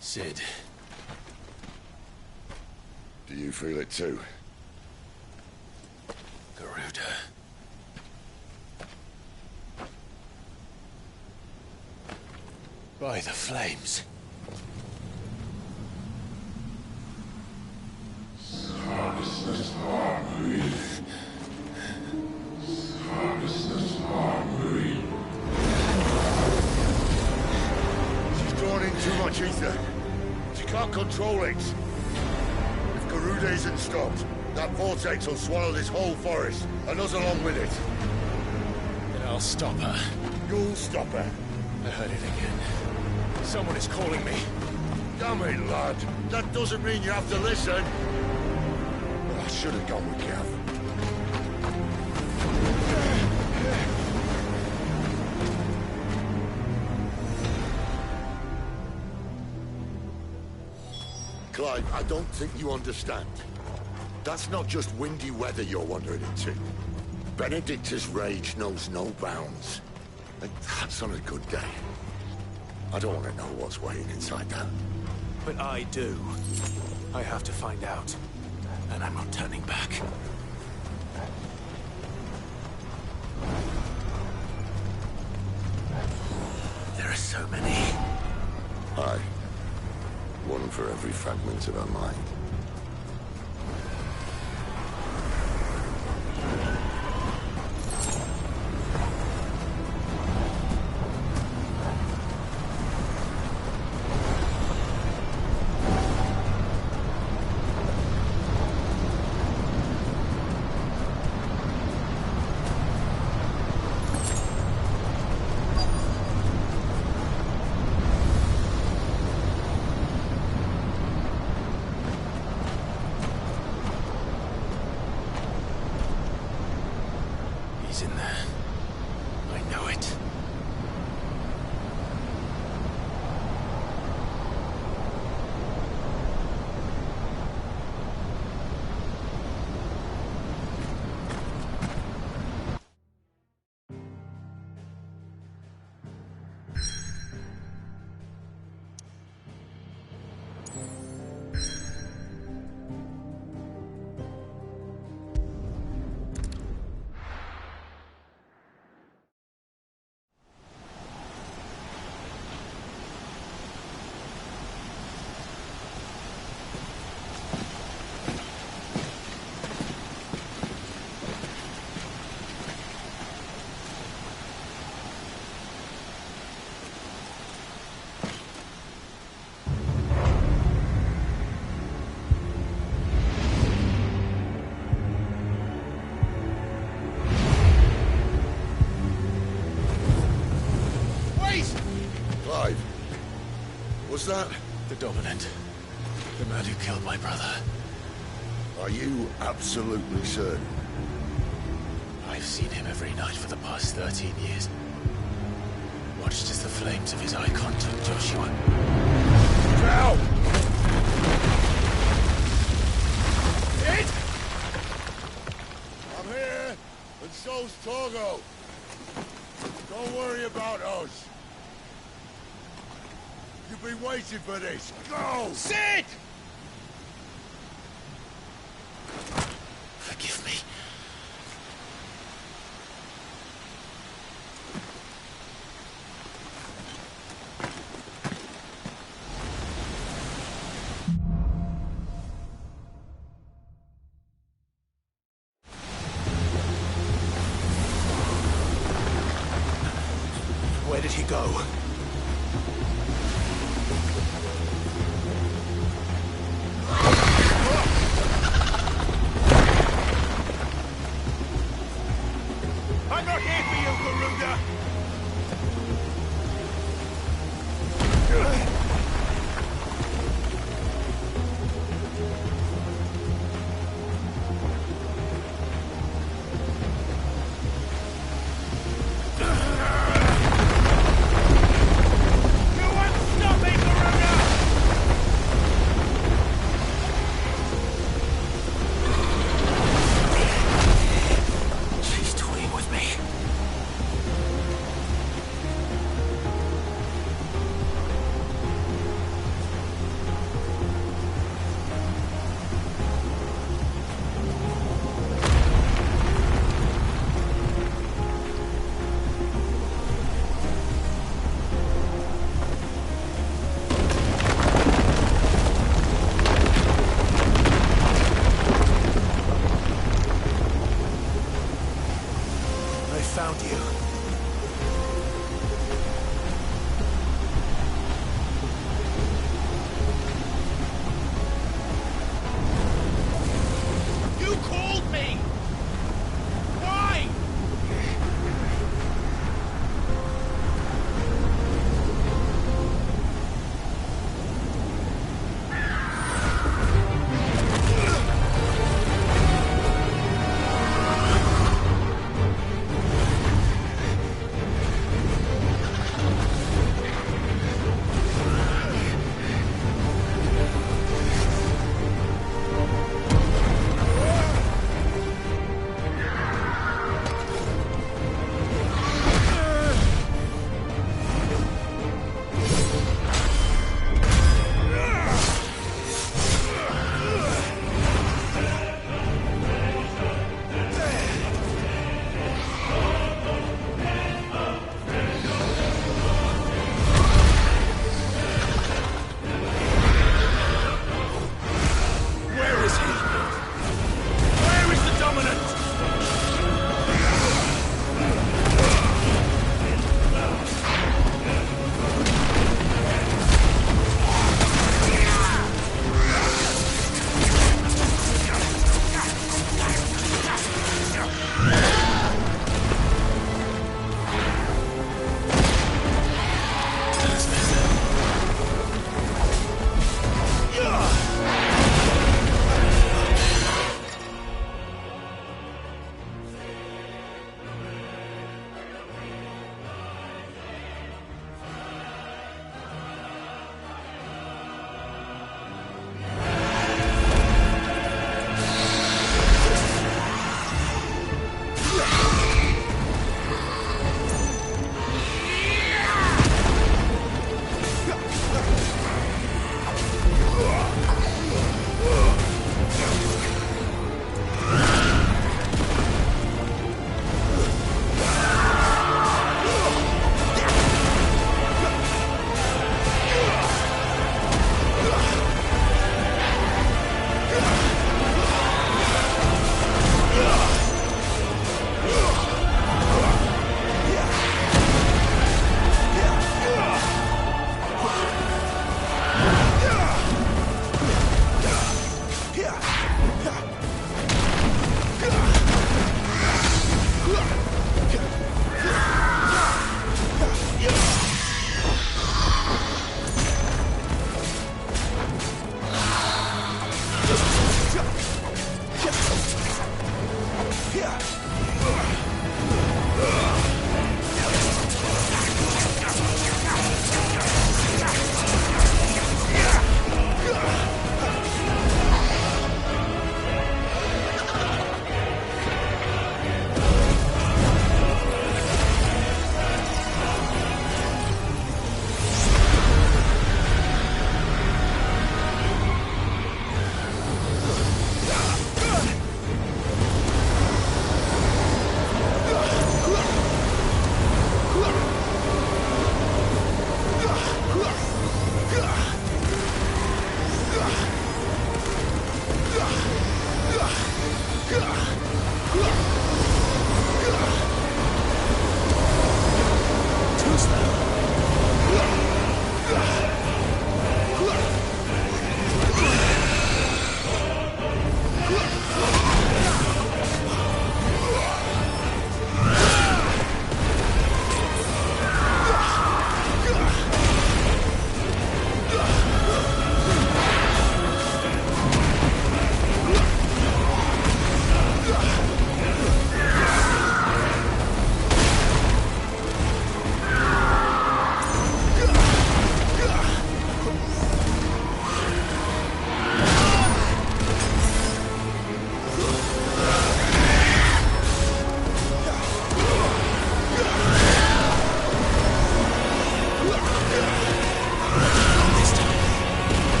Sid. Do you feel it too? Garuda. By the flames. She's drawn in too much ether. She can't control it. If Garuda isn't stopped, that vortex will swallow this whole forest, and us along with it. Then I'll stop her. You'll stop her. I heard it again. Someone is calling me. Damn it, lad. That doesn't mean you have to listen. Well, I should have gone with Gav. Clive, I don't think you understand. That's not just windy weather you're wandering into. Benedicta's rage knows no bounds. And that's on a good day. I don't want to know what's waiting inside that. But I do. I have to find out. And I'm not turning back. There are so many. Aye. One for every fragment of her mind. was that? The Dominant. The man who killed my brother. Are you absolutely certain? I've seen him every night for the past 13 years. Watched as the flames of his icon took Joshua. Now! Sid! I'm here, and so's Torgo. Don't worry about us. You've been waiting for this. Go! Sid! Forgive me. Where did he go? I'm not here for you, Garuda!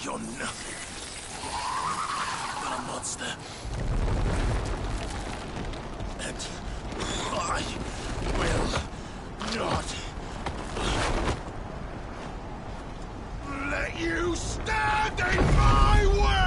You're a monster. And I will not let you stand in my way!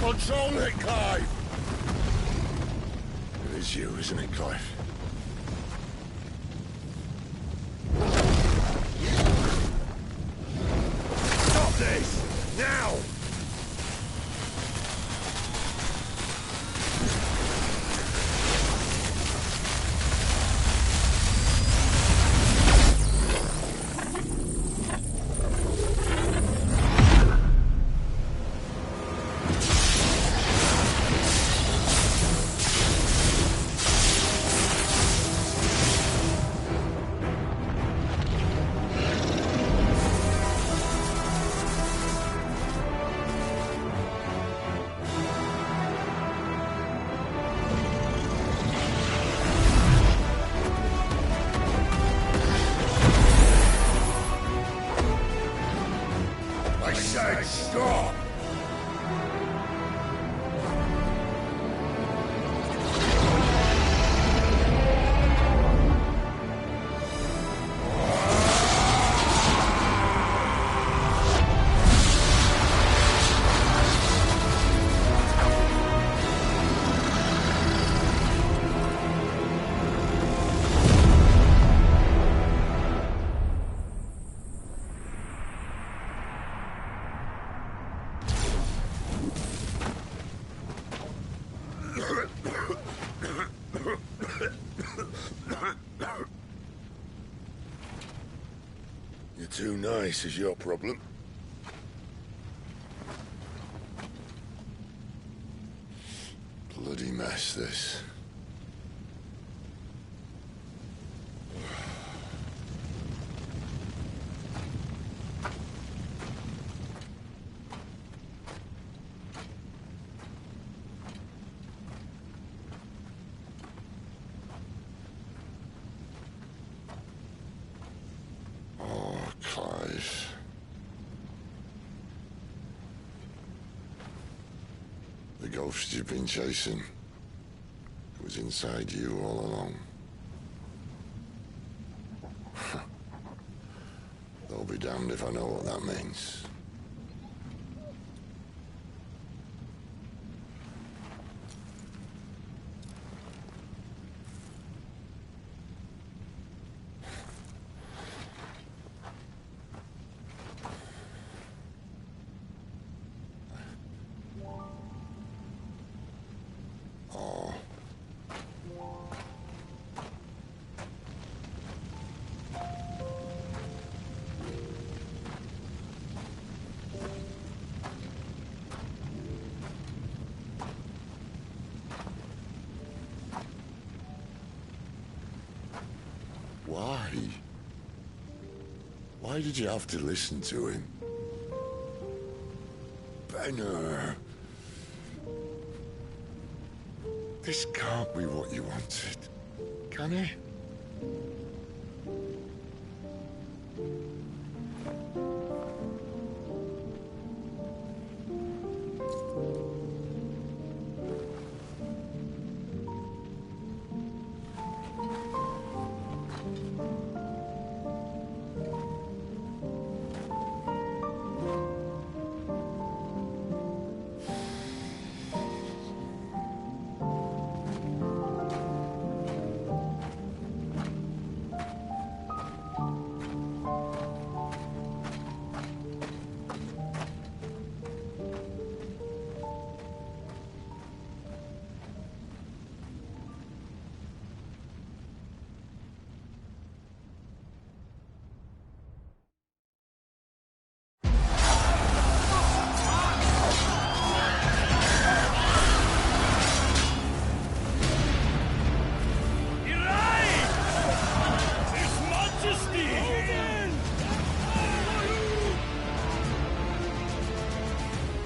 Control it, Clive! It is you, isn't it, Clive? Stop this! Now! Stop! You're too nice is your problem. Bloody mess, this. Clive. The ghost you've been chasing was inside you all along. I'll be damned if I know what that means. Why? Why did you have to listen to him? Benner. This can't be what you wanted, can it?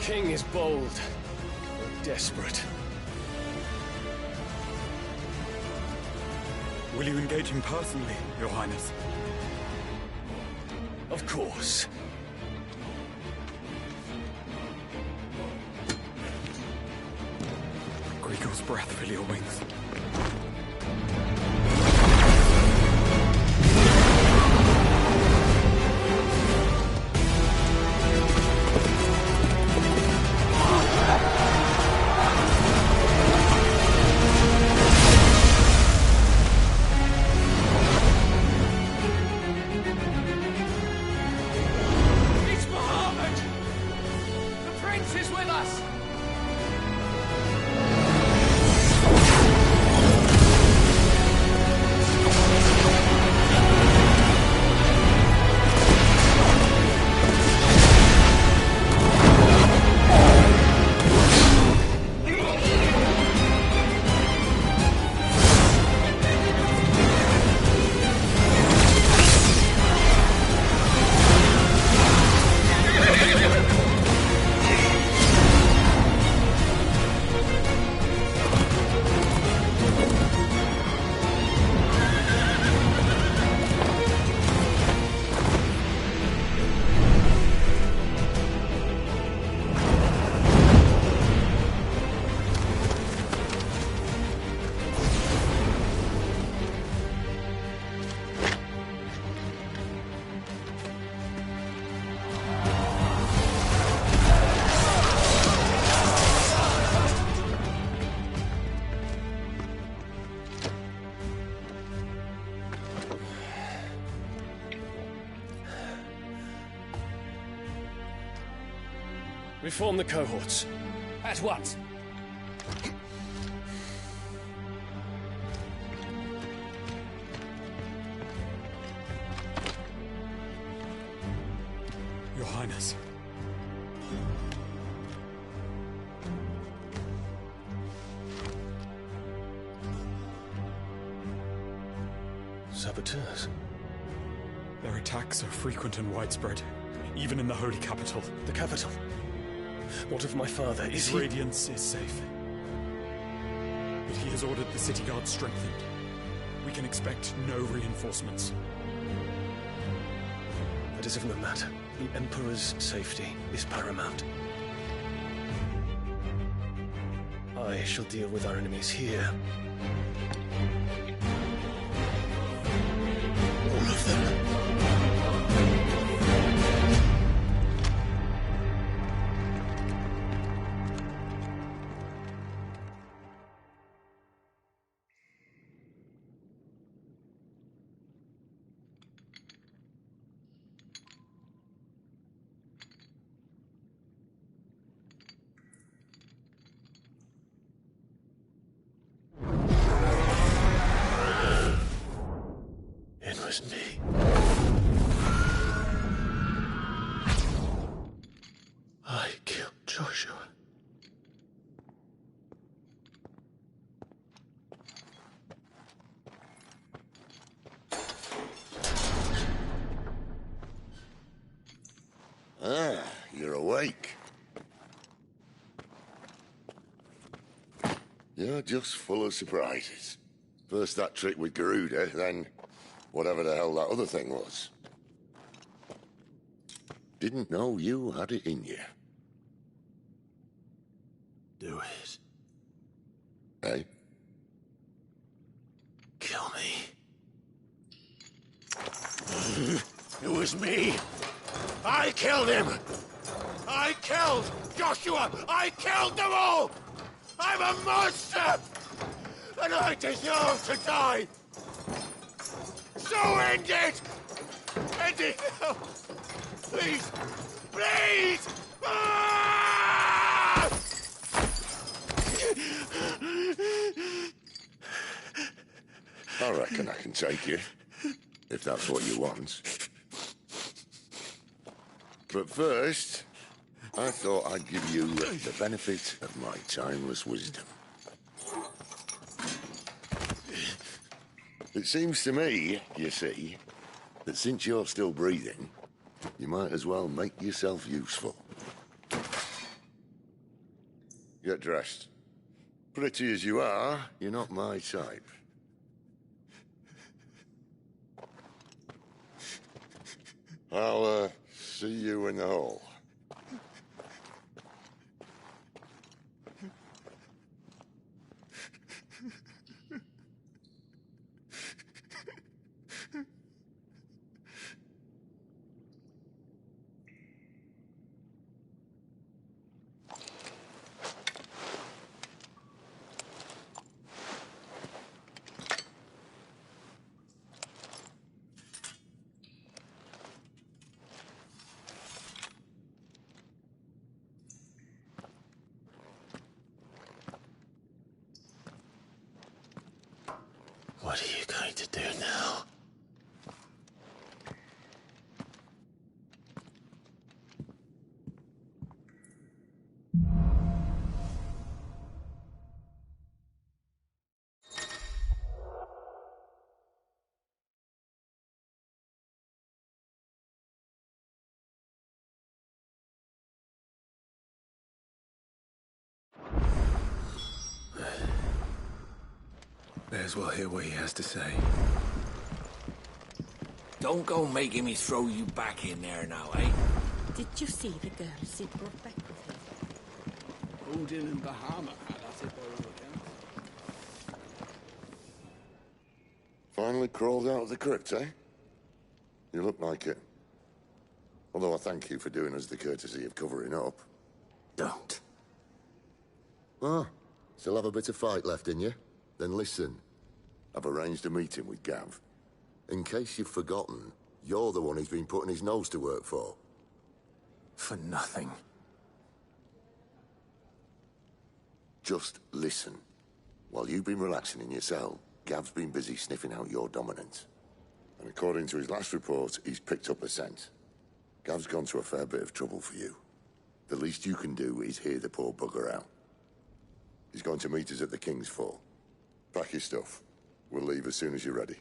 King is bold, but desperate. Will you engage him personally, Your Highness? Of course. Griegel's breath fill your wings. us! Reform the cohorts. At once. Your Highness. Saboteurs. Their attacks are frequent and widespread, even in the Holy Capital. The capital? What of my father? His radiance is safe. But he has ordered the city guard strengthened. We can expect no reinforcements. That is of no matter. The Emperor's safety is paramount. I shall deal with our enemies here. All of them. It was me. I killed Joshua. Ah, you're awake. You're just full of surprises. First that trick with Garuda, then whatever the hell that other thing was. Didn't know you had it in you. Do it. Hey? Kill me. It was me. I killed him. I killed Joshua. I killed them all. I'm a monster. And I deserve to die. So end it. End it now. Please. Please. Ah! I reckon I can take you, if that's what you want. But first, I thought I'd give you the benefit of my timeless wisdom. It seems to me, you see, that since you're still breathing, you might as well make yourself useful. Get dressed. Pretty as you are, you're not my type. I'll, see you in the hall. What are you going to do now? May as well hear what he has to say. Don't go making me throw you back in there now, eh? Did you see the girl Sid brought back with him? Odin and Bahama had at it by all accounts. Finally crawled out of the crypt, eh? You look like it. Although I thank you for doing us the courtesy of covering up. Don't. Ah, still have a bit of fight left in you? Then listen. I've arranged a meeting with Gav. In case you've forgotten, you're the one he's been putting his nose to work for. For nothing. Just listen. While you've been relaxing in your cell, Gav's been busy sniffing out your dominance. And according to his last report, he's picked up a scent. Gav's gone to a fair bit of trouble for you. The least you can do is hear the poor bugger out. He's going to meet us at the King's Fall. Pack your stuff. We'll leave as soon as you're ready.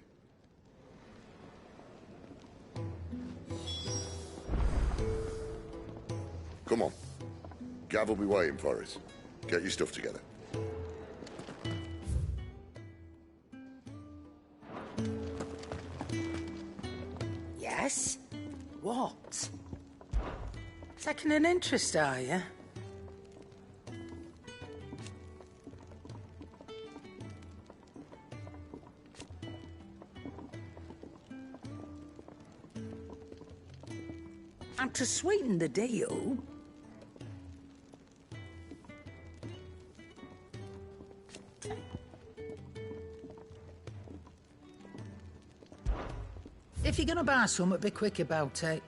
Come on. Gav will be waiting for us. Get your stuff together. Yes? What? Taking an interest, are you? And to sweeten the deal... If you're gonna buy something, be quick about it.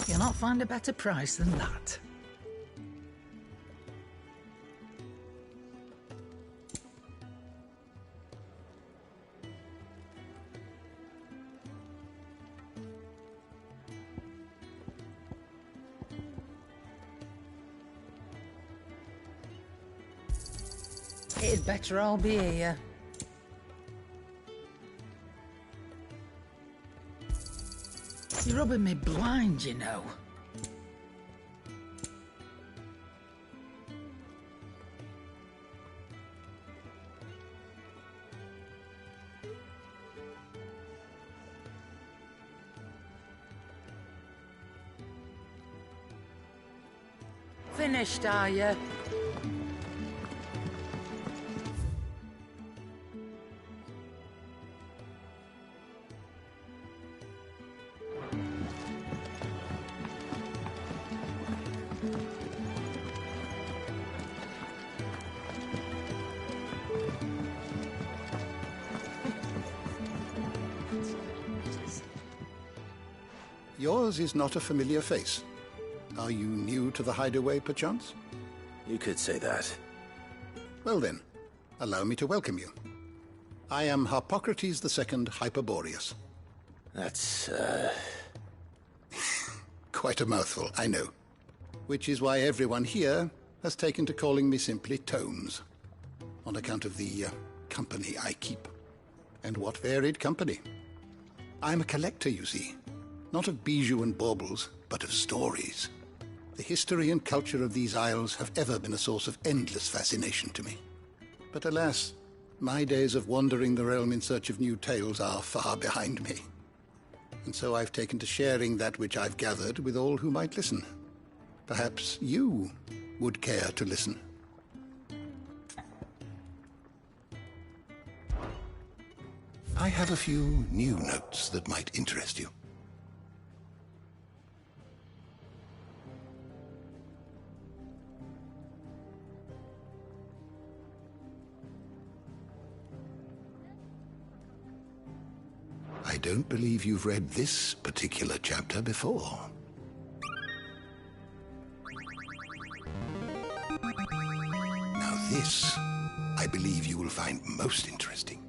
You'll not find a better price than that. It'd better all be here. You're rubbing me blind, you know. Finished, are you? Yours is not a familiar face. Are you new to the hideaway, perchance? You could say that. Well then, allow me to welcome you. I am Harpocrates II Hyperboreus. That's, Quite a mouthful, I know. Which is why everyone here has taken to calling me simply Tomes, on account of the company I keep. And what varied company. I'm a collector, you see. Not of bijou and baubles, but of stories. The history and culture of these isles have ever been a source of endless fascination to me. But alas, my days of wandering the realm in search of new tales are far behind me. And so I've taken to sharing that which I've gathered with all who might listen. Perhaps you would care to listen. I have a few new notes that might interest you. I don't believe you've read this particular chapter before. This, I believe you will find most interesting.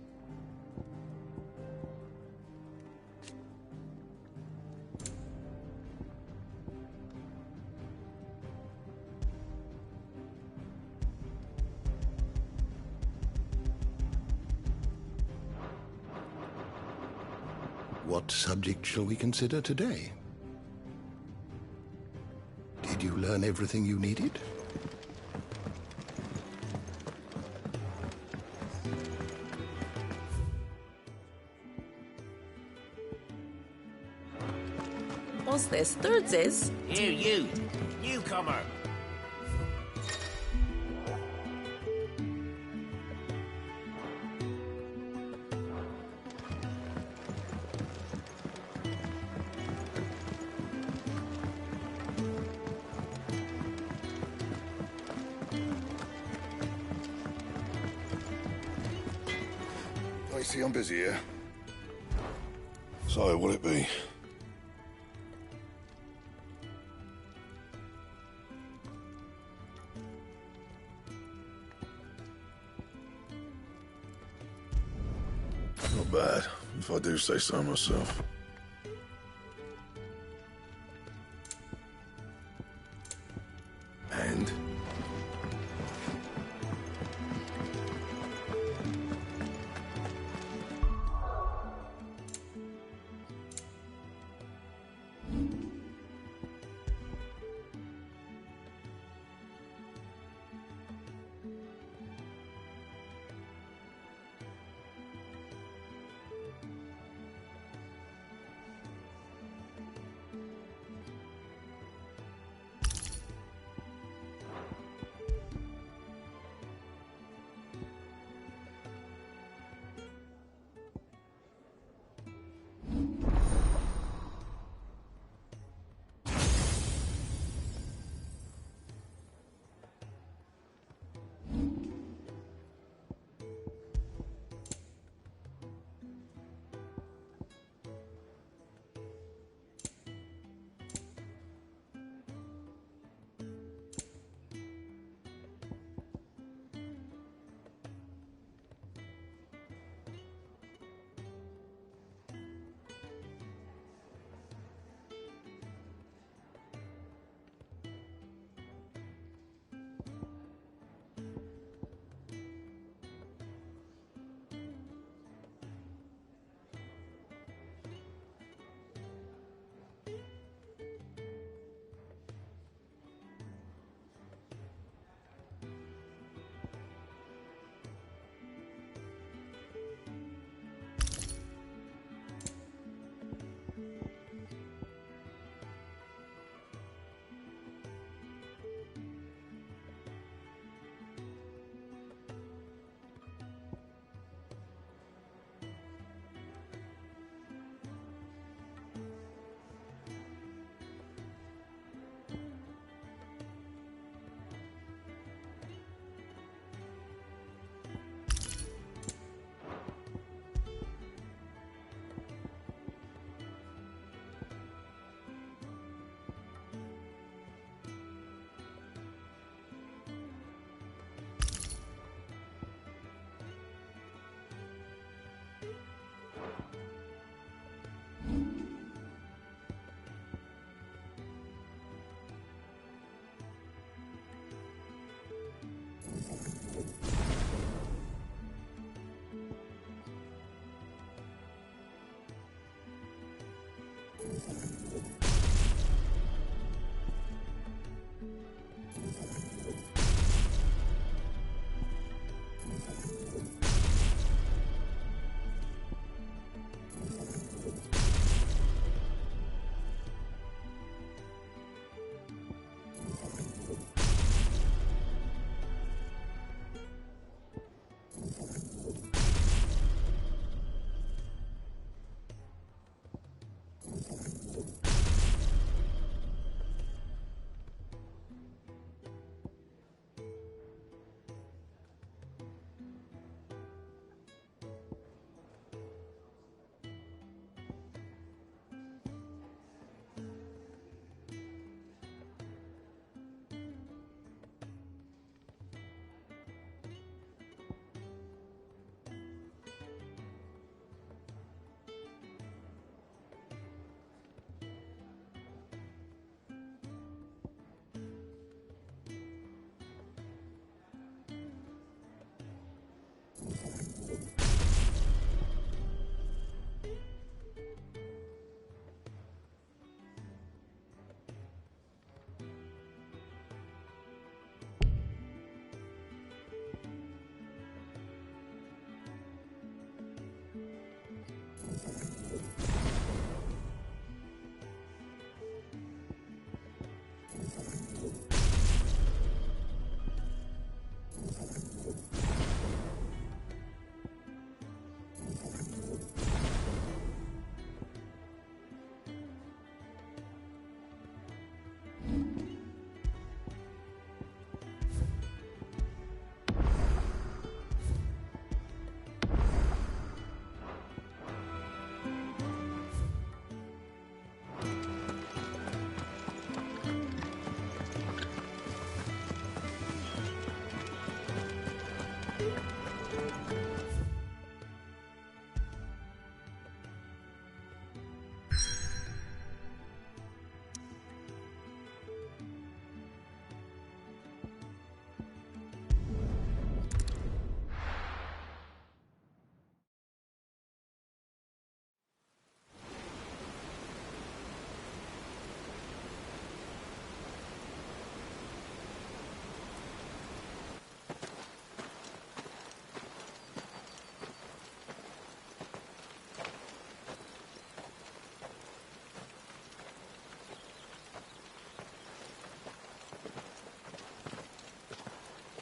What subject shall we consider today? Did you learn everything you needed? What's this? Thirdsies? Here, you! Newcomer! I see I'm busy here. So, will it be? Not bad, if I do say so myself. And?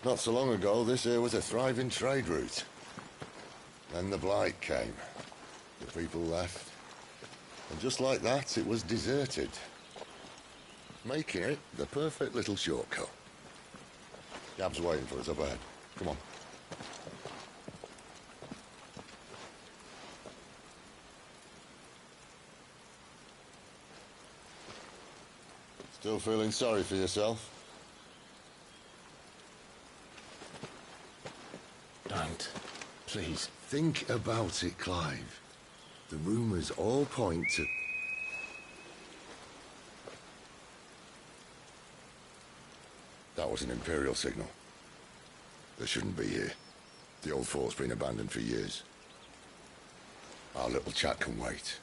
Not so long ago, this here was a thriving trade route. Then the Blight came. The people left. And just like that, it was deserted. Making it the perfect little shortcut. Gab's waiting for us up ahead. Come on. Still feeling sorry for yourself? Don't. Please. Think about it, Clive. The rumours all point to... That was an Imperial signal. They shouldn't be here. The old fort's been abandoned for years. Our little chat can wait.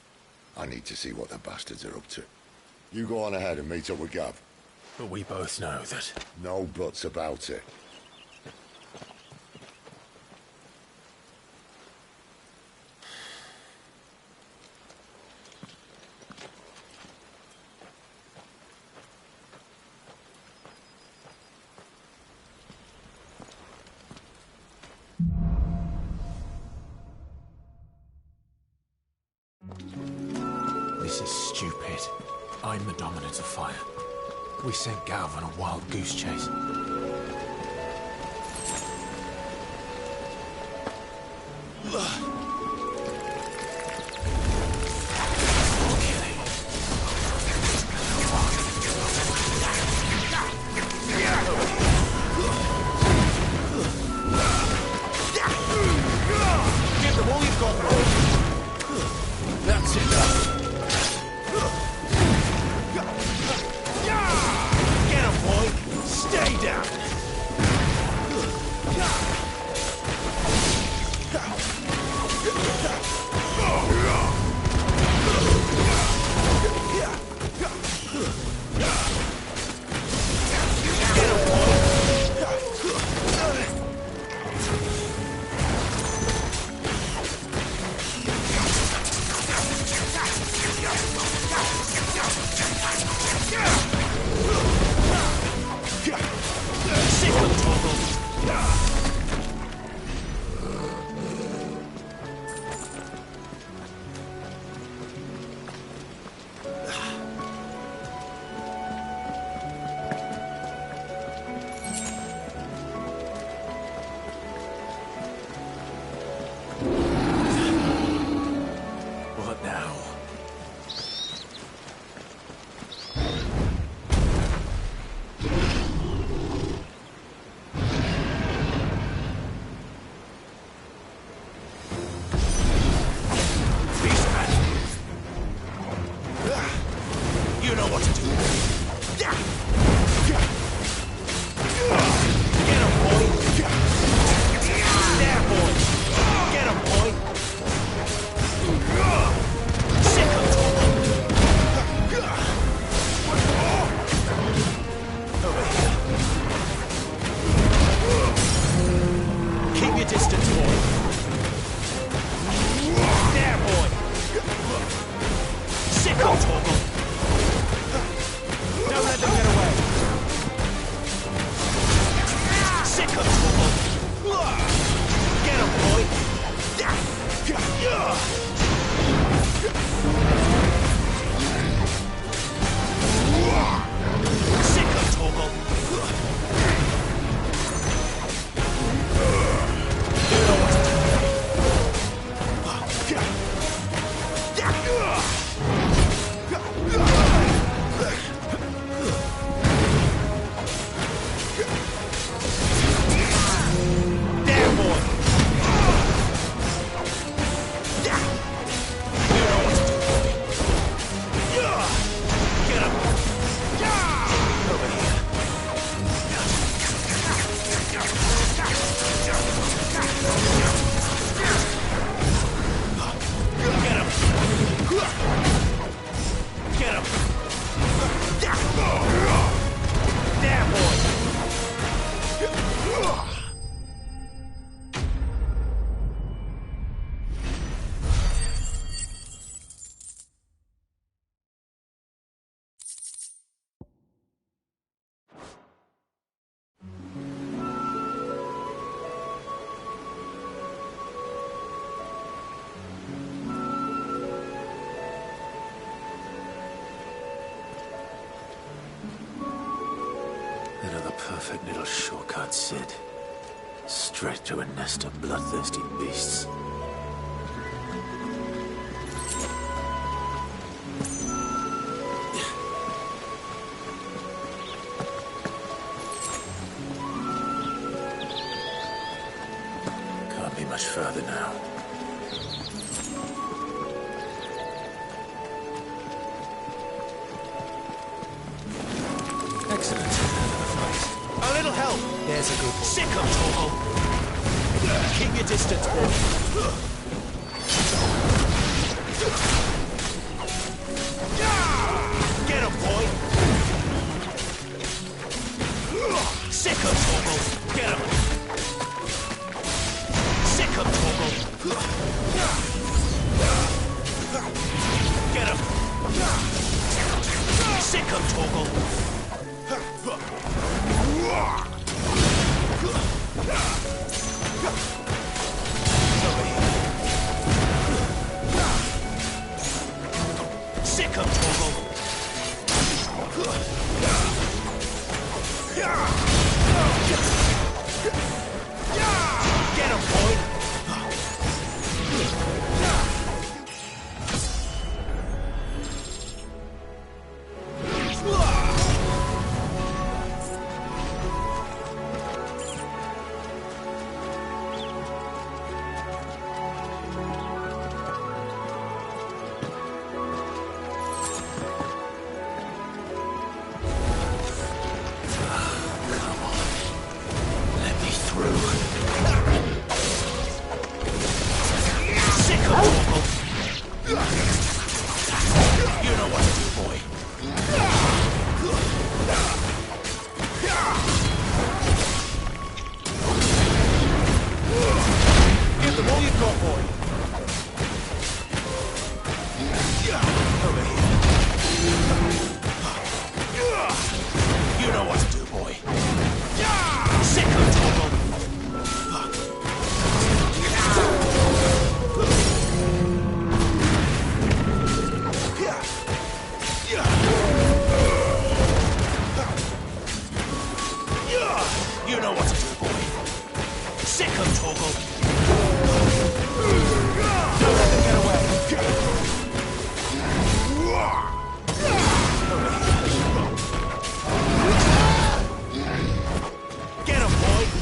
I need to see what the bastards are up to. You go on ahead and meet up with Gab. But we both know that... No buts about it. This is stupid. I'm the dominant of fire. We sent Gav on a wild goose chase. Give them all you've got, bro. That's enough. Get him, boy. Stay down. Perfect little shortcut, Sid. Straight to a nest of bloodthirsty beasts. Can't be much further now. Excellent. A little help. There's a good boy. Sick of Torgal. Keep your distance, boy. Get him, boy. Sick of Torgal. Get him. Sick of Torgal. Get him. Sick of Torgal. Sick of Torgal. Get him, boy.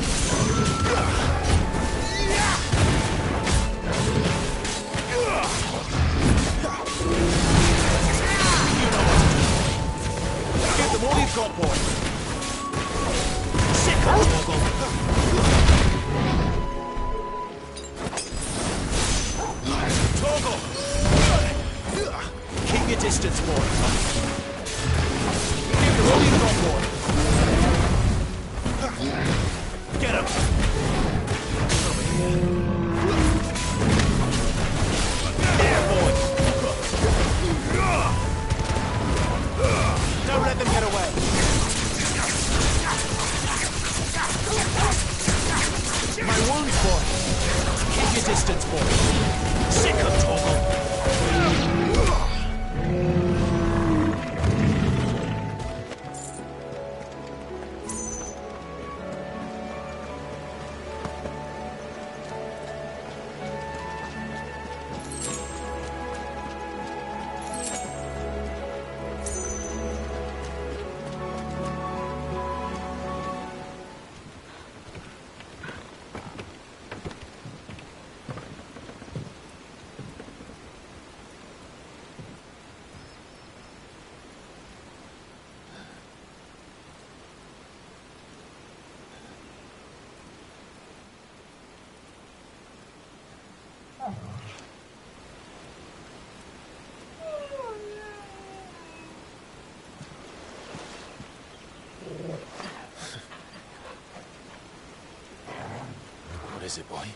What is it, boy?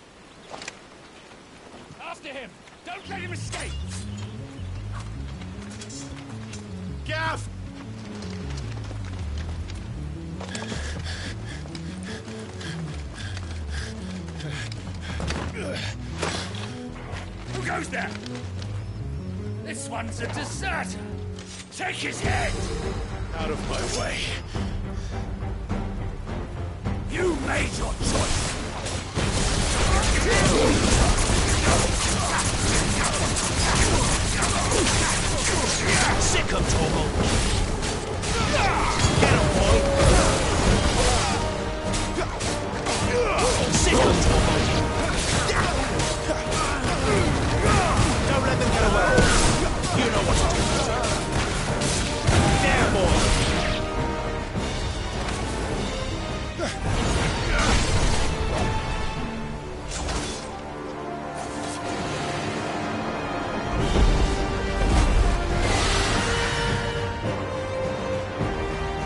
After him! Don't let him escape! Gav! Who goes there? This one's a deserter! Take his head! Out of my way. You made your choice! Sick of Torgal! Get him, boy! Sick of Torgal! Don't let them get away! You know what to do. There, boy!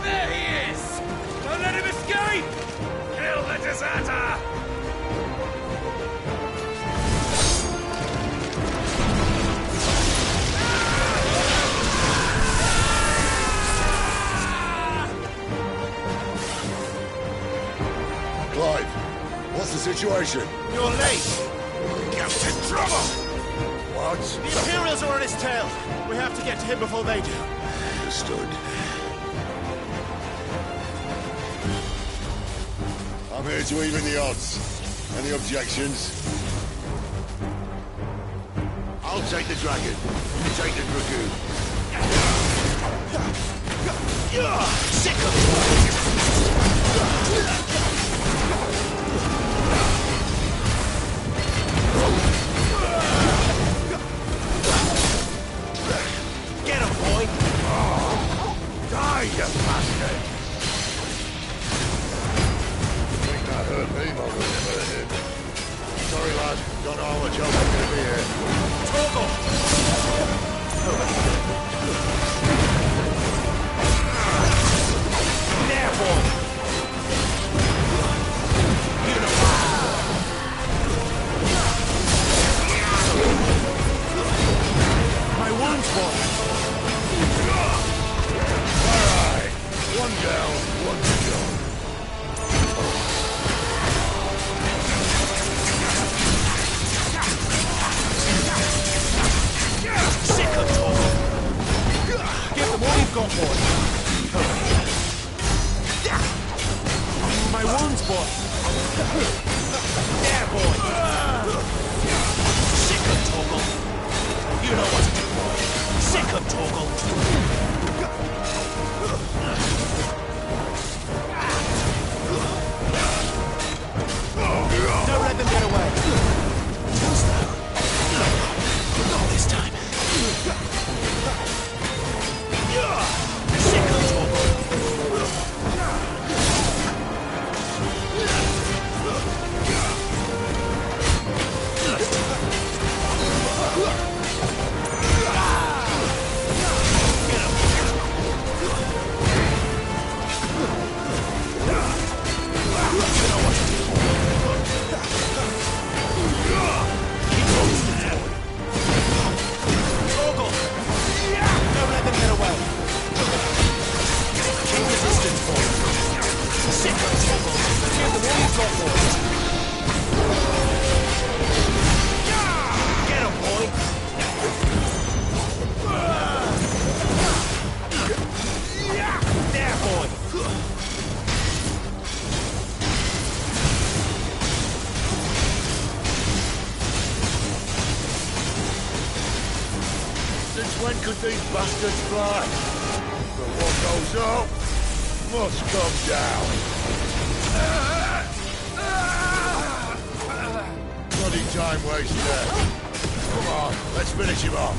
There he is! Don't let him escape! Kill the deserter! Clive, what's the situation? You're late. Captain Trouble! What? The Imperials are on his tail. We have to get to him before they do. Understood. I'm here to even the odds. Any objections? I'll take the dragon. You take the dragoon. Sick of Get him, boy! Die, you bastard! Think that hurt me more than it hurt him. Sorry, lad. Don't know how much else I'm gonna be here. Torgal! There, boy! You know my wounds, boy! Alright. One down, one to go. Sick of Torgal! Give them all you've got, boy! My wounds, boy! There, boy! Sick of Torgal! You know what to do, boy! Sick of Torgal! Don't let them get away! Just now. Not this time. Sick of Torgal! When could these bastards fly? But what goes up must come down. Bloody time waster. Come on, let's finish him off.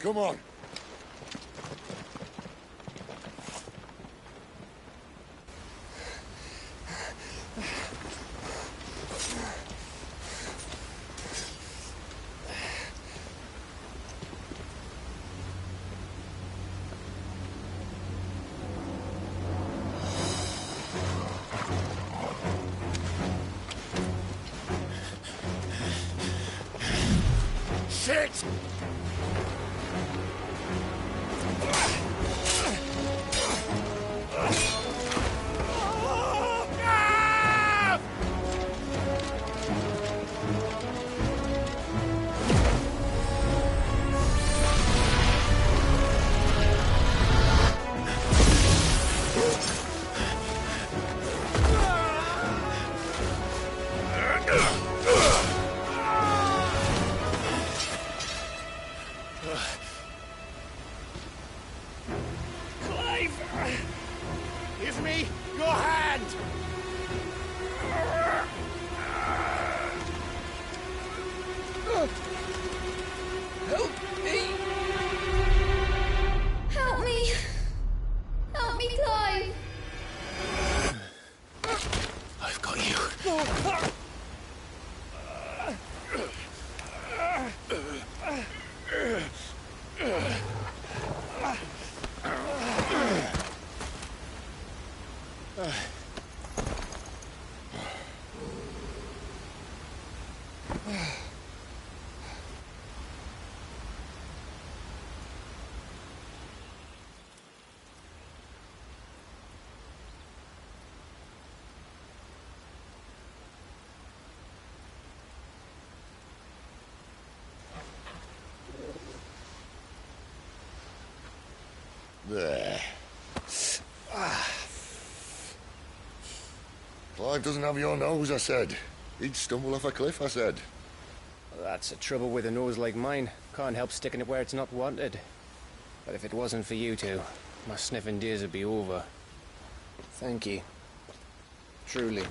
Come on. it! Give me your hand! Help me! Help me! Help me, Clive! I've got you. There. Clive doesn't have your nose, I said. He'd stumble off a cliff, I said. Well, that's the trouble with a nose like mine. Can't help sticking it where it's not wanted. But if it wasn't for you two, my sniffing days would be over. Thank you. Truly.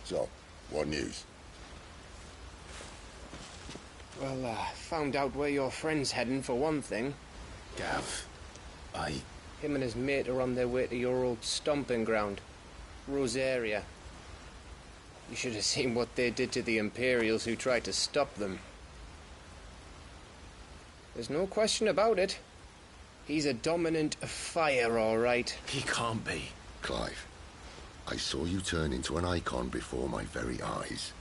So, what news? Well, found out where your friend's heading, for one thing. Gav, Him and his mate are on their way to your old stomping ground, Rosaria. You should have seen what they did to the Imperials who tried to stop them. There's no question about it. He's a dominant fire, all right. He can't be. Clive, I saw you turn into an icon before my very eyes.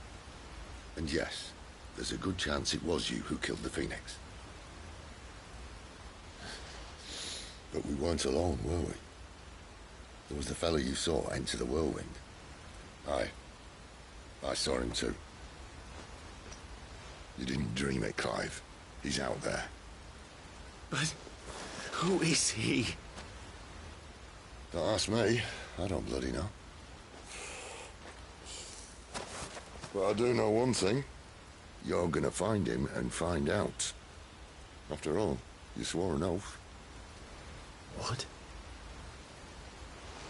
And yes, there's a good chance it was you who killed the Phoenix. But we weren't alone, were we? There was the fellow you saw enter the whirlwind. I saw him too. You didn't dream it, Clive. He's out there. But who is he? Don't ask me. I don't bloody know. But I do know one thing. You're gonna find him and find out. After all, you swore an oath. What?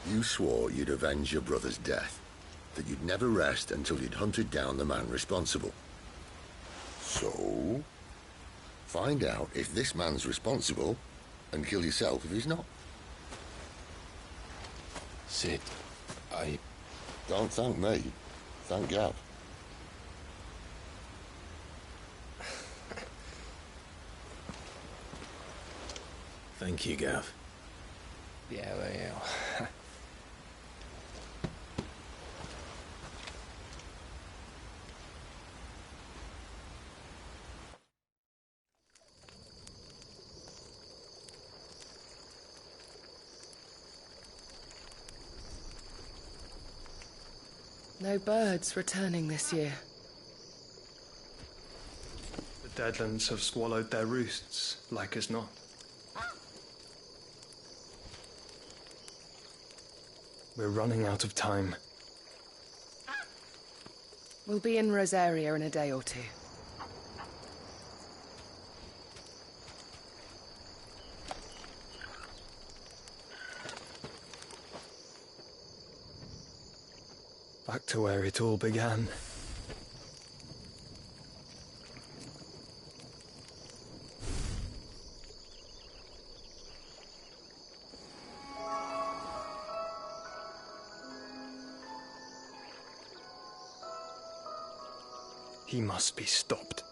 You swore you'd avenge your brother's death, that you'd never rest until you'd hunted down the man responsible. So, find out if this man's responsible, and kill yourself if he's not. Sid, Don't thank me. Thank Gav. Thank you, Gav. Yeah, well. No birds returning this year. The Deadlands have swallowed their roosts, like as not. We're running out of time. We'll be in Rosaria in a day or two. Back to where it all began. He must be stopped.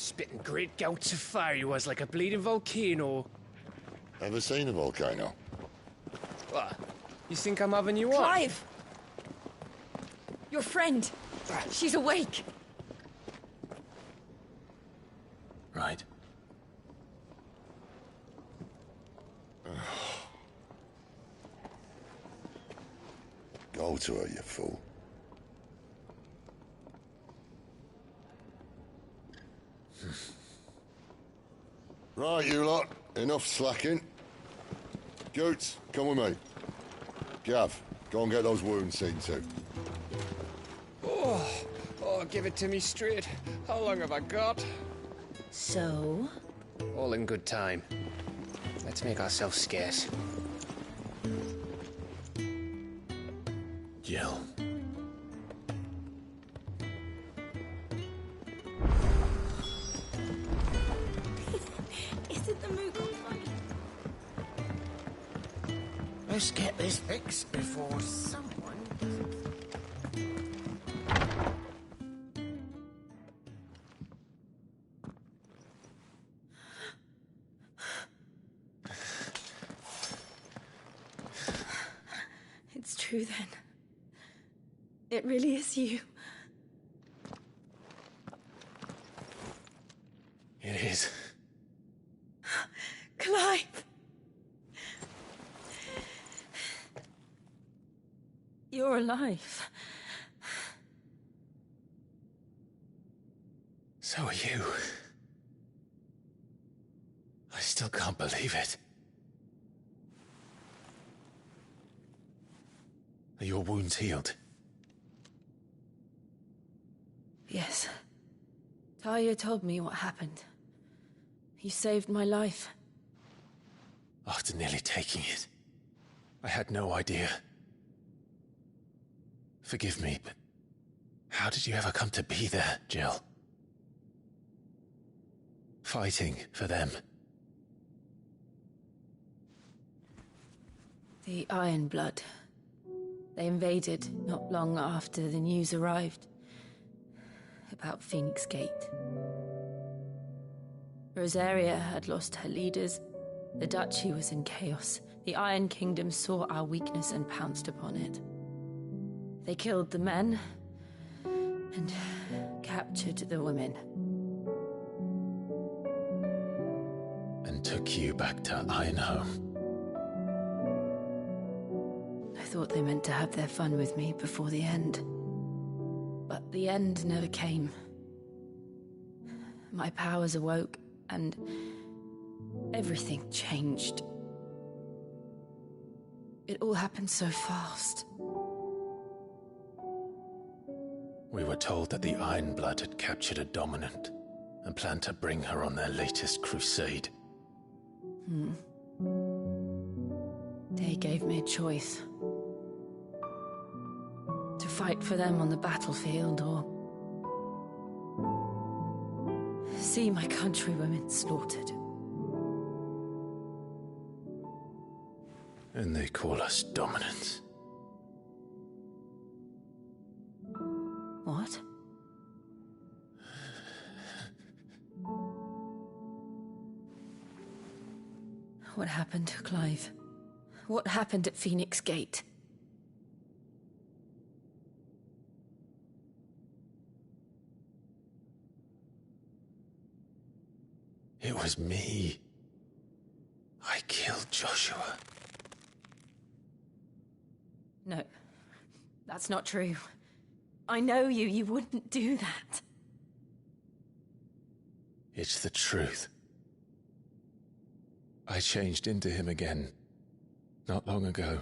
Spitting great gouts of fire he was, like a bleeding volcano. Ever seen a volcano? What? You think I'm having you on? Clive! Your friend. She's awake. Right. Go to her, you fool. Right, you lot. Enough slacking. Goots, come with me. Gav, go and get those wounds seen to. Oh, give it to me straight. How long have I got? So? All in good time. Let's make ourselves scarce. Jill. Isn't the Moogle funny? Let's get this fixed before someone doesn't. It's true then. It really is you. It is. Clive! You're alive. So are you. I still can't believe it. Are your wounds healed? Yes. Talia told me what happened. You saved my life. After nearly taking it, I had no idea. Forgive me, but how did you ever come to be there, Jill? Fighting for them. The Iron Blood. They invaded not long after the news arrived about Phoenix Gate. Rosaria had lost her leaders. The Duchy was in chaos. The Iron Kingdom saw our weakness and pounced upon it. They killed the men and captured the women. And took you back to Ironhome. I thought they meant to have their fun with me before the end. But the end never came. My powers awoke, and everything changed. It all happened so fast. We were told that the Iron Blood had captured a dominant and planned to bring her on their latest crusade. They gave me a choice. To fight for them on the battlefield, or see my countrywomen slaughtered. And they call us dominants. What? What happened to Clive? What happened at Phoenix Gate? It was me. I killed Joshua. No, that's not true. I know you. You wouldn't do that. It's the truth. I changed into him again, not long ago.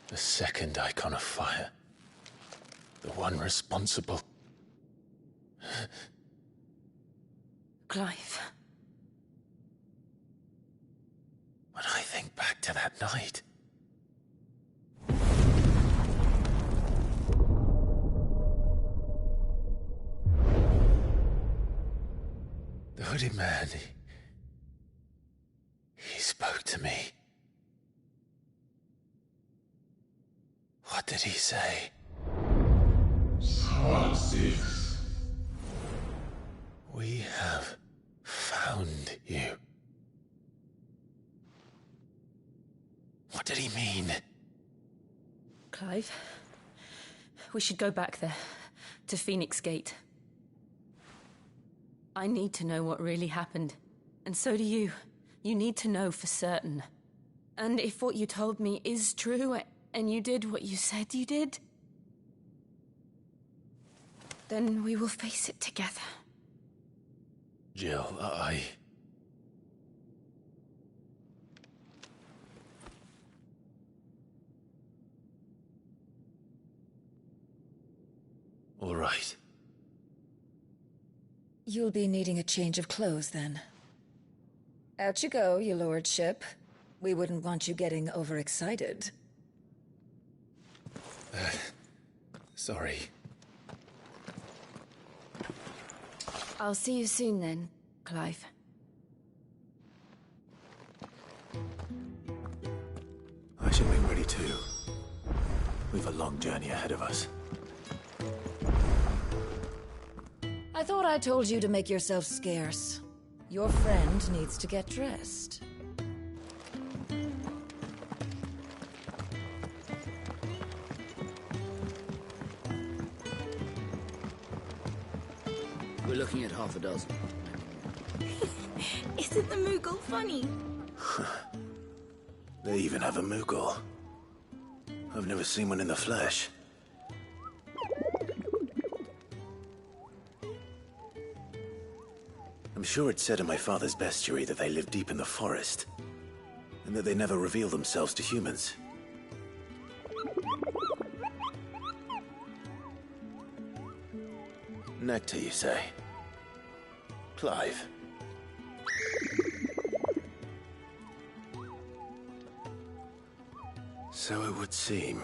The second icon of fire. The one responsible. Clive. When I think back to that night... The hooded man, he spoke to me. What did he say? Slug 6. We have found you. What did he mean? Clive, we should go back there, to Phoenix Gate. I need to know what really happened, and so do you. You need to know for certain. And if what you told me is true, and you did what you said you did, then we will face it together. Jill, All right. You'll be needing a change of clothes, then. Out you go, your lordship. We wouldn't want you getting overexcited. Sorry. I'll see you soon then, Clive. I should make ready too. We've a long journey ahead of us. I thought I told you to make yourself scarce. Your friend needs to get dressed. We're looking at half a dozen. Isn't the Moogle funny? They even have a Moogle. I've never seen one in the flesh. I'm sure it said in my father's bestiary that they live deep in the forest, and that they never reveal themselves to humans. Nectar, you say? Clive. So it would seem.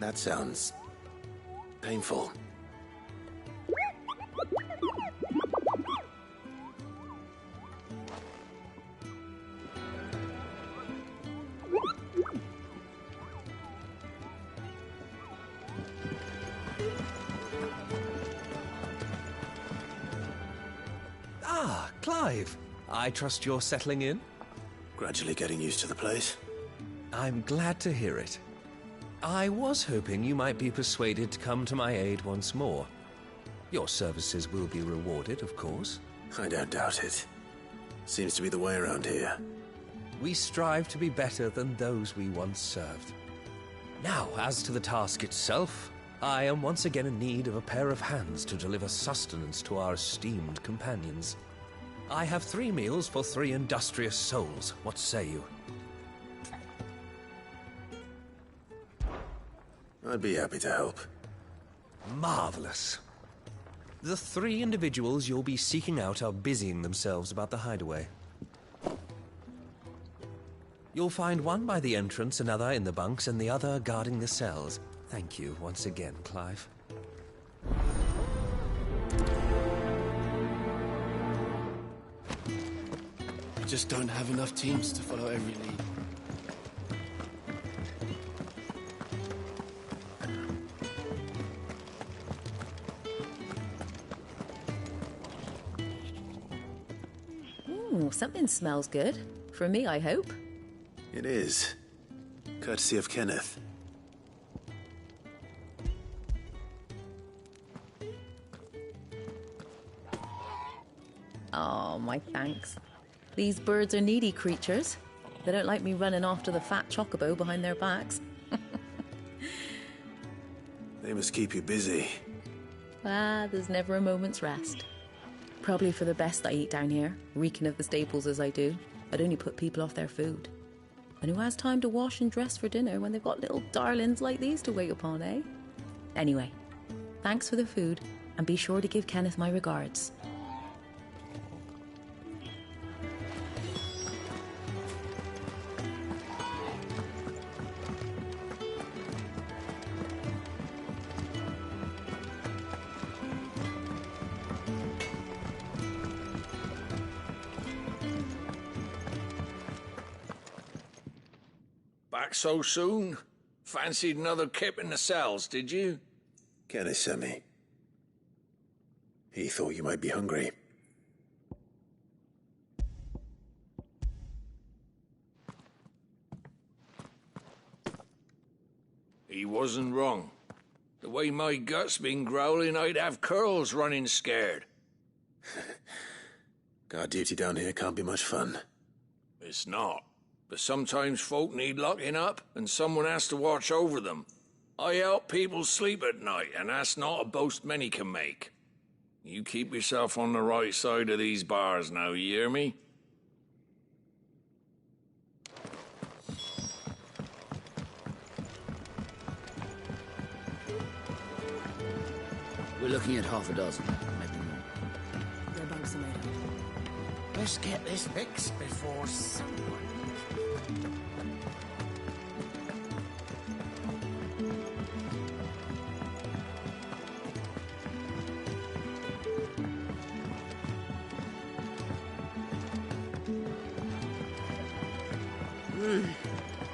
That sounds painful. Ah, Clive. I trust you're settling in? Gradually getting used to the place. I'm glad to hear it. I was hoping you might be persuaded to come to my aid once more. Your services will be rewarded, of course. I don't doubt it. Seems to be the way around here. We strive to be better than those we once served. Now, as to the task itself, I am once again in need of a pair of hands to deliver sustenance to our esteemed companions. I have 3 meals for 3 industrious souls. What say you? I'd be happy to help. Marvelous. The 3 individuals you'll be seeking out are busying themselves about the hideaway. You'll find one by the entrance, another in the bunks, and the other guarding the cells. Thank you once again, Clive. We just don't have enough teams to follow every lead. Ooh, something smells good. For me, I hope. It is. Courtesy of Kenneth. Oh, my thanks. These birds are needy creatures. They don't like me running after the fat chocobo behind their backs. They must keep you busy. Ah, there's never a moment's rest. Probably for the best I eat down here, reeking of the staples as I do. I'd only put people off their food. And who has time to wash and dress for dinner when they've got little darlings like these to wait upon, eh? Anyway, thanks for the food, and be sure to give Kenneth my regards. Back so soon? Fancied another kip in the cells, did you? Kenneth sent me. He thought you might be hungry. He wasn't wrong. The way my gut's been growling, I'd have curls running scared. Guard duty down here can't be much fun. It's not. But sometimes folk need locking up, and someone has to watch over them. I help people sleep at night, and that's not a boast many can make. You keep yourself on the right side of these bars now, you hear me? We're looking at half a dozen, maybe more. Their bunks are made up. Let's get this fixed before someone...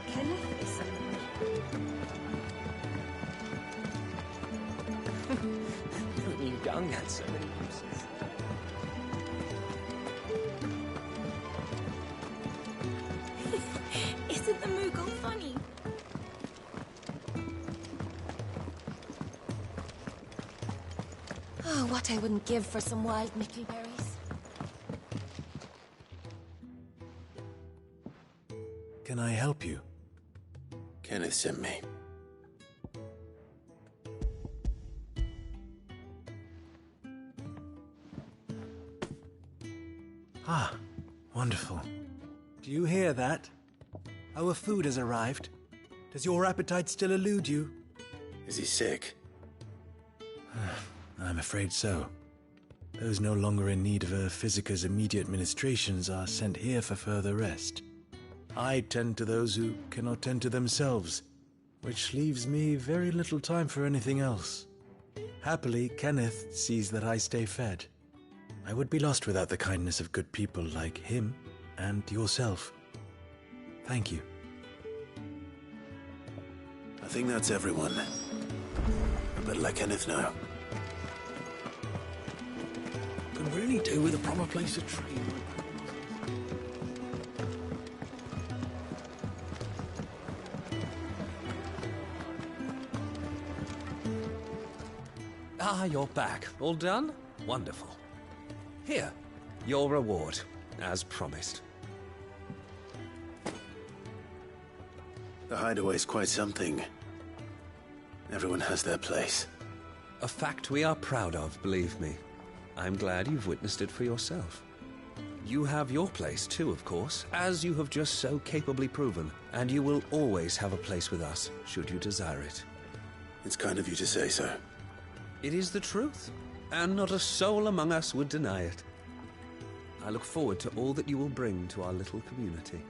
Kenneth is You dung had so many uses. Isn't the Moogle funny? Oh, what I wouldn't give for some wild mickleberries. Can I help you? Kenneth sent me. Ah, wonderful. Do you hear that? Our food has arrived. Does your appetite still elude you? Is he sick? I'm afraid so. Those no longer in need of a Physicker's immediate ministrations are sent here for further rest. I tend to those who cannot tend to themselves, which leaves me very little time for anything else. Happily, Kenneth sees that I stay fed. I would be lost without the kindness of good people like him and yourself. Thank you. I think that's everyone. I better let Kenneth know. Could really do with a proper place to train. Ah, you're back. All done? Wonderful. Here, your reward, as promised. The hideaway's quite something. Everyone has their place. A fact we are proud of, believe me. I'm glad you've witnessed it for yourself. You have your place too, of course, as you have just so capably proven, and you will always have a place with us, should you desire it. It's kind of you to say so. It is the truth, and not a soul among us would deny it. I look forward to all that you will bring to our little community.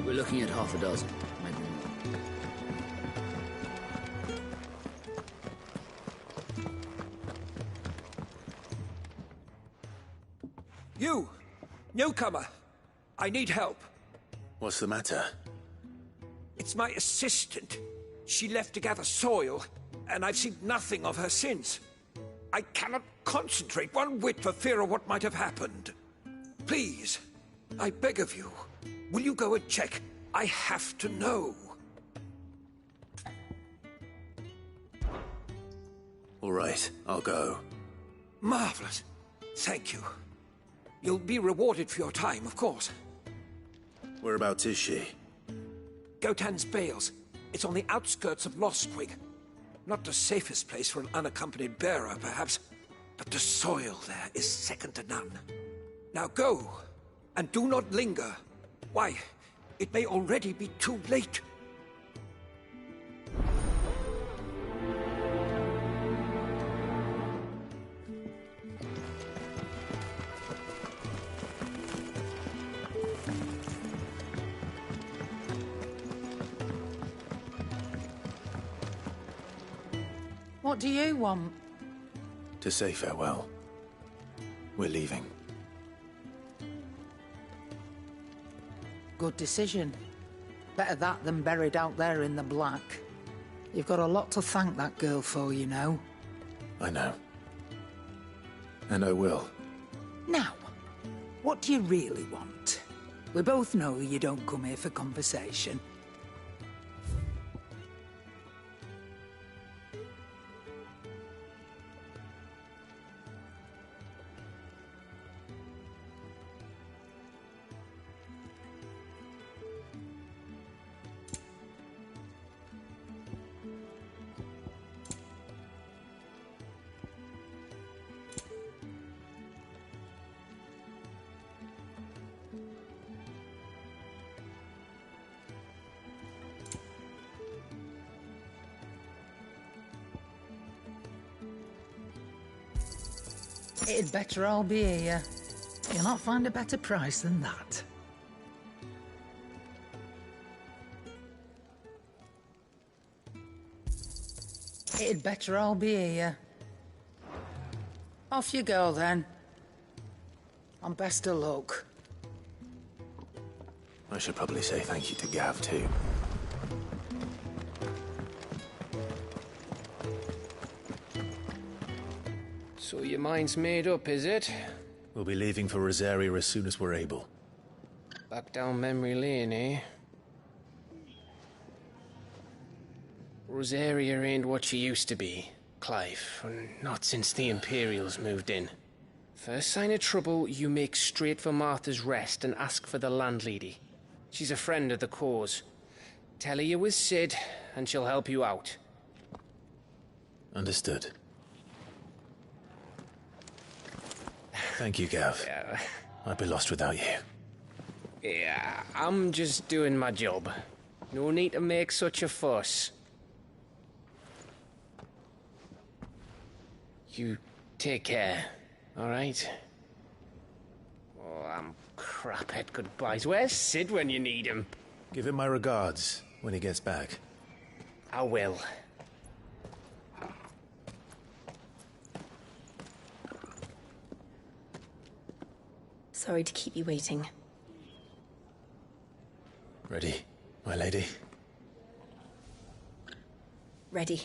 We're looking at half a dozen, maybe more. You! Newcomer! I need help. What's the matter? It's my assistant. She left to gather soil, and I've seen nothing of her since. I cannot concentrate one whit for fear of what might have happened. Please, I beg of you, will you go and check? I have to know. All right, I'll go. Marvelous. Thank you. You'll be rewarded for your time, of course. Whereabouts is she? Gotan's Bales. It's on the outskirts of Lostwig. Not the safest place for an unaccompanied bearer, perhaps, but the soil there is second to none. Now go, and do not linger. Why, it may already be too late. What do you want? To say farewell. We're leaving. Good decision. Better that than buried out there in the black. You've got a lot to thank that girl for, you know. I know. And I will. Now, what do you really want? We both know you don't come here for conversation. It'd better all be here. You'll not find a better price than that. It'd better all be here. Off you go then. And best of luck. I should probably say thank you to Gav, too. So your mind's made up, is it? We'll be leaving for Rosaria as soon as we're able. Back down memory lane, eh? Rosaria ain't what she used to be, Clive. Not since the Imperials moved in. First sign of trouble, you make straight for Martha's Rest and ask for the landlady. She's a friend of the cause. Tell her you was Sid, and she'll help you out. Understood. Thank you, Gav. Yeah. I'd be lost without you. Yeah, I'm just doing my job. No need to make such a fuss. You take care, alright? Oh, I'm crap at goodbyes. Where's Sid when you need him? Give him my regards when he gets back. I will. Sorry to keep you waiting. Ready, my lady? Ready.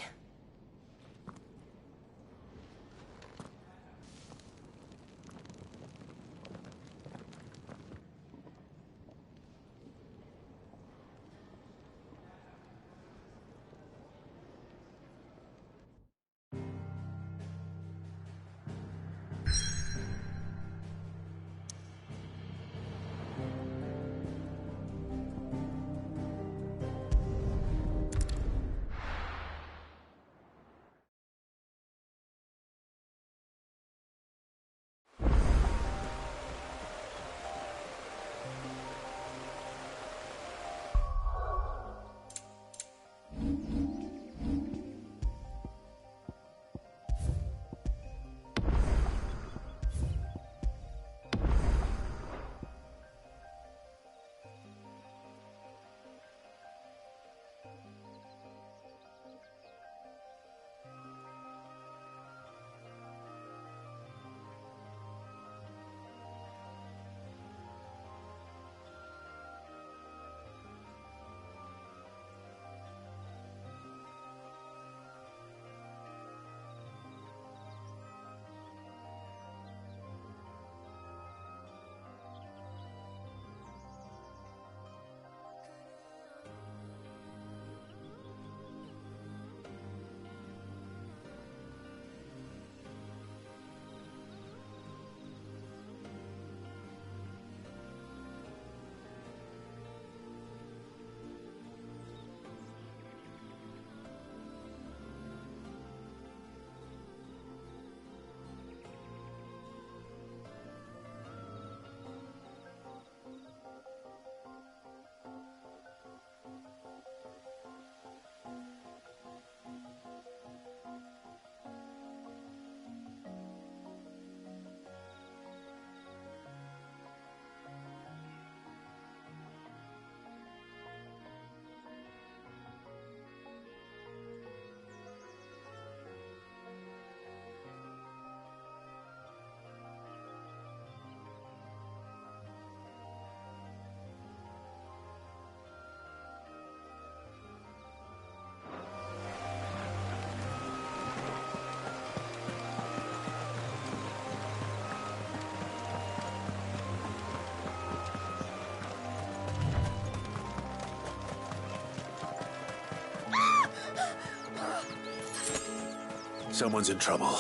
Someone's in trouble.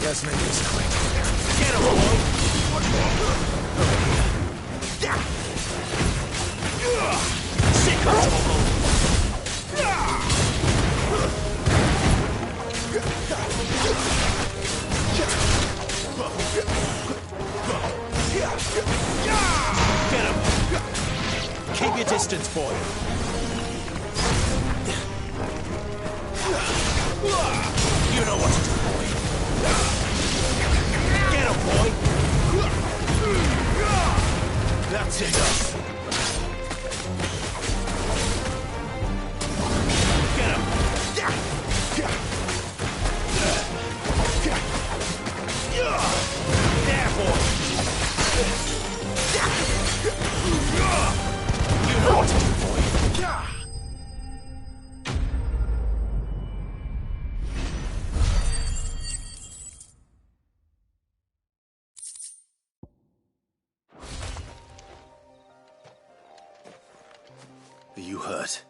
Let's make this quick. Get him, boy! Sick of Get him! Keep your distance, boy. You know what to do, boy. Get him, boy! That's enough. Get him! There, boy! You know what to do, boy. Are you hurt?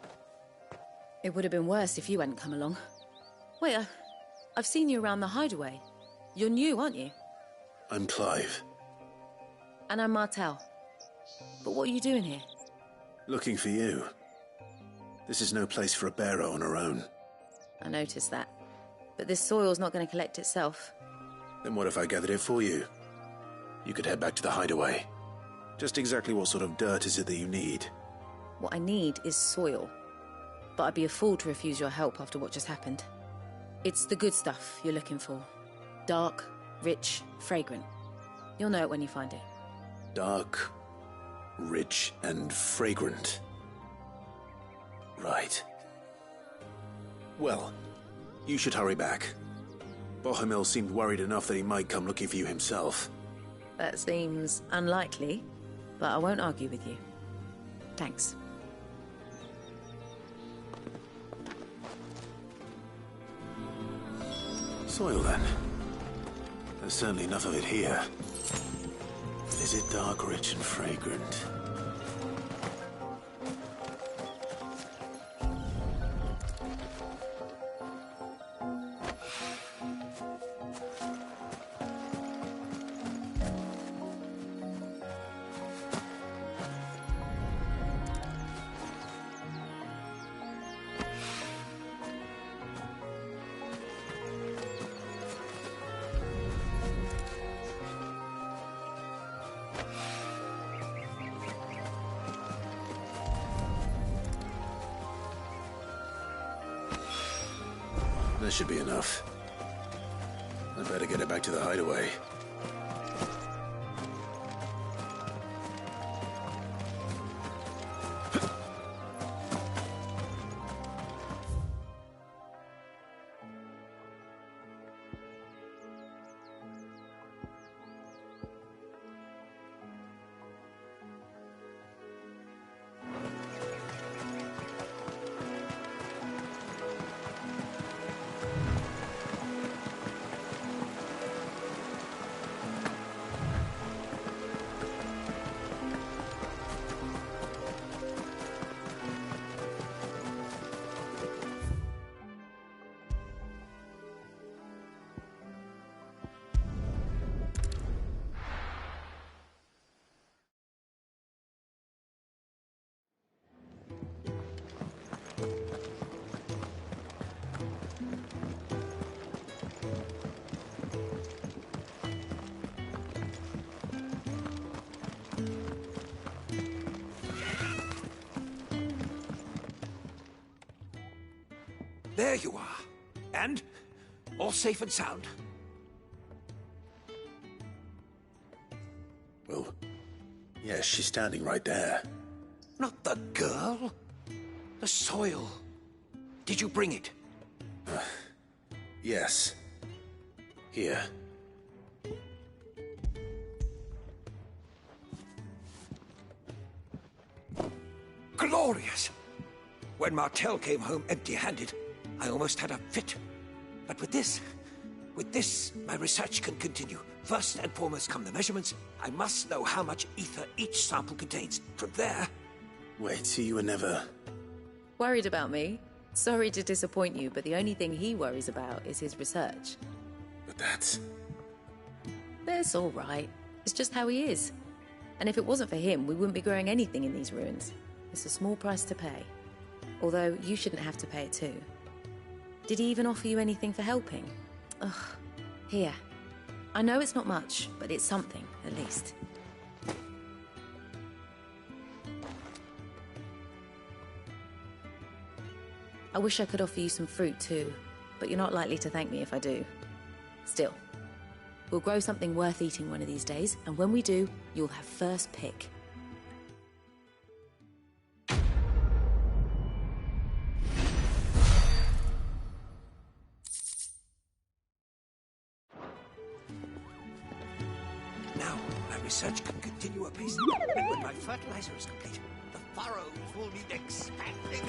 It would have been worse if you hadn't come along. Wait, I've seen you around the hideaway. You're new, aren't you? I'm Clive. And I'm Martel. But what are you doing here? Looking for you. This is no place for a bearer on her own. I noticed that. But this soil's not going to collect itself. Then what if I gathered it for you? You could head back to the hideaway. Just exactly what sort of dirt is it that you need? What I need is soil. But I'd be a fool to refuse your help after what just happened. It's the good stuff you're looking for. Dark, rich, fragrant. You'll know it when you find it. Dark, rich, and fragrant. Right. Well, you should hurry back. Bohemil seemed worried enough that he might come looking for you himself. That seems unlikely, but I won't argue with you. Thanks. Soil, then. There's certainly enough of it here. But is it dark, rich, and fragrant? That should be enough. I better get it back to the hideaway. There you are. And all safe and sound. Well, yes, she's standing right there. Not the girl. The soil. Did you bring it? Yes. Here. Glorious! When Martel came home empty-handed, I almost had a fit. But with this, my research can continue. First and foremost come the measurements. I must know how much ether each sample contains. From there, Wait, so you were never... Worried about me? Sorry to disappoint you, but the only thing he worries about is his research. But that's... That's all right. It's just how he is. And if it wasn't for him, we wouldn't be growing anything in these ruins. It's a small price to pay. Although, you shouldn't have to pay it too. Did he even offer you anything for helping? Ugh. Here. I know it's not much, but it's something, at least. I wish I could offer you some fruit too, but you're not likely to thank me if I do. Still, we'll grow something worth eating one of these days, and when we do, you'll have first pick. Now, my research can continue apace, and when my fertilizer is complete, the furrows will need expanding.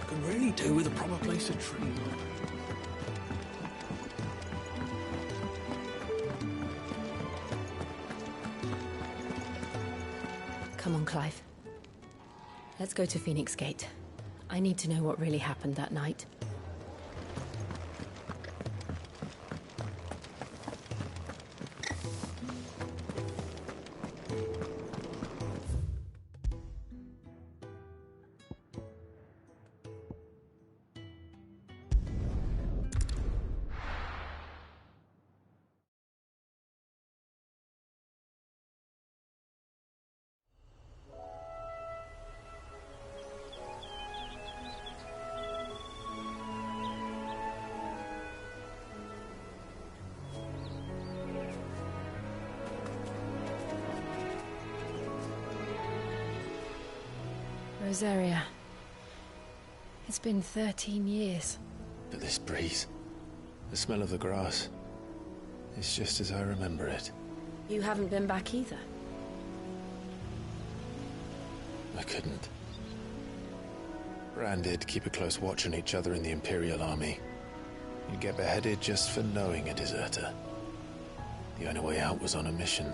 Can really do with a proper place to tree. Come on, Clive. Let's go to Phoenix Gate. I need to know what really happened that night. Rosaria. It's been 13 years. But this breeze, the smell of the grass, it's just as I remember it. You haven't been back either. I couldn't. Branded, keep a close watch on each other in the Imperial Army. You'd get beheaded just for knowing a deserter. The only way out was on a mission.